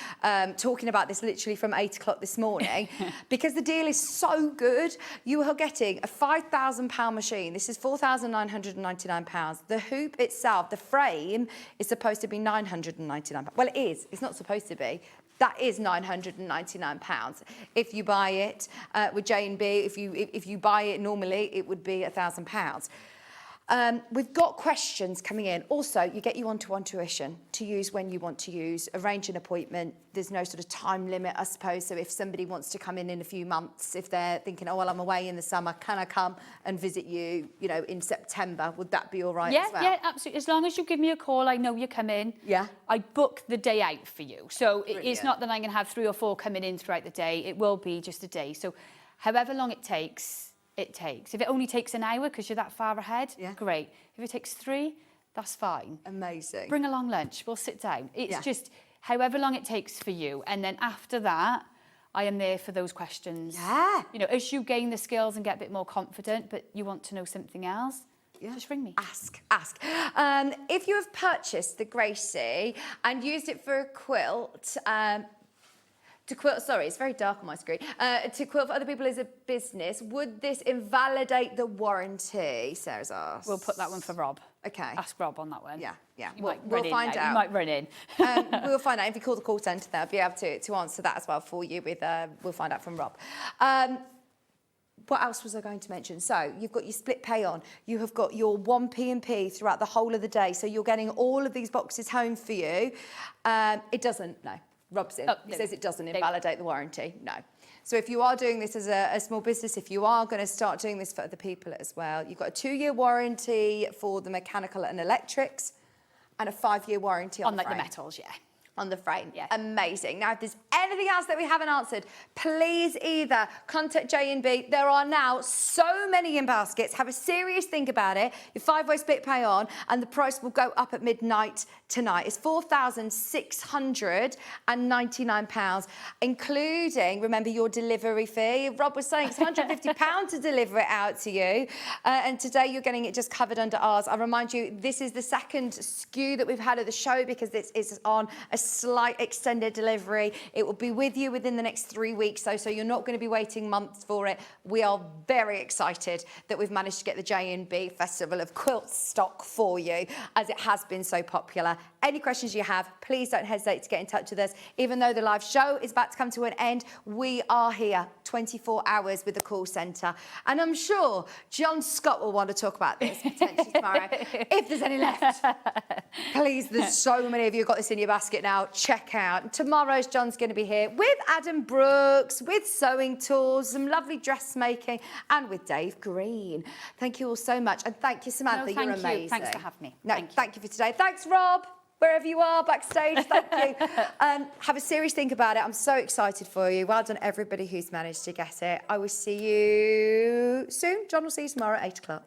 talking about this literally from 8 o'clock this morning. Because the deal is so good, you are getting a £5,000 machine. This is £4,999. The hoop itself, the frame, is supposed to be £999. Well, it is. It's not supposed to be. That is £999. If you buy it with J&B, if you buy it normally, it would be £1,000. We've got questions coming in. Also, you get your one-to-one tuition to use when you want to use. Arrange an appointment. There's no sort of time limit, I suppose. So if somebody wants to come in a few months, if they're thinking, oh, well, I'm away in the summer, can I come and visit you, you know, in September? Would that be all right as well? Yeah, absolutely. As long as you give me a call, I know you come in. Yeah. I book the day out for you. So it's not that I'm going to have 3 or 4 coming in throughout the day. It will be just a day. So however long it takes, it takes. If it only takes an hour because you're that far ahead, great. If it takes 3, that's fine. Amazing. Bring along lunch, we'll sit down. It's just however long it takes for you. And then after that, I am there for those questions. Yeah. You know, as you gain the skills and get a bit more confident, but you want to know something else, just ring me. Ask. If you have purchased the Gracie and used it for a quilt, to quilt, sorry, it's very dark on my screen. To quilt for other people as a business, would this invalidate the warranty? Sarah's asked. We'll put that one for Rob. Okay. Ask Rob on that one. Yeah. We'll find out. You might run in. We'll find out. If you call the call centre, they'll be able to answer that as well for you. We'll find out from Rob. What else was I going to mention? So you've got your split pay on. You have got your 1 P&P throughout the whole of the day. So you're getting all of these boxes home for you. It doesn't, no. Rob's in. He says it doesn't invalidate the warranty. No. So if you are doing this as a small business, if you are going to start doing this for other people as well, you've got a 2-year warranty for the mechanical and electrics and a 5-year warranty on the frame. The metals, On the frame. Yeah. Amazing. Now, if there's anything else that we haven't answered, please either contact J&B. There are now so many in baskets. Have a serious think about it. Your 5-way split pay on, and the price will go up at midnight tonight. It's £4,699, including, remember, your delivery fee. Rob was saying it's £150 to deliver it out to you. And today you're getting it just covered under ours. I remind you, this is the second SKU that we've had at the show because this is on a slight extended delivery. It will be with you within the next 3 weeks, though, so you're not going to be waiting months for it. We are very excited that we've managed to get the J&B Festival of Quilts stock for you, as it has been so popular. Any questions you have, please don't hesitate to get in touch with us. Even though the live show is about to come to an end, we are here 24 hours with the call centre. And I'm sure John Scott will want to talk about this potentially tomorrow, if there's any left. Please, there's so many of you got this in your basket now. Check out. Tomorrow's John's going to be here with Adam Brooks, with sewing tools, some lovely dressmaking, and with Dave Green. Thank you all so much. And thank you, Samantha. No, You're thank amazing. you. Thanks for having me. No, thank you for today. Thanks, Rob. Wherever you are, backstage, thank you. Have a serious think about it. I'm so excited for you. Well done, everybody who's managed to get it. I will see you soon. John will see you tomorrow at 8 o'clock.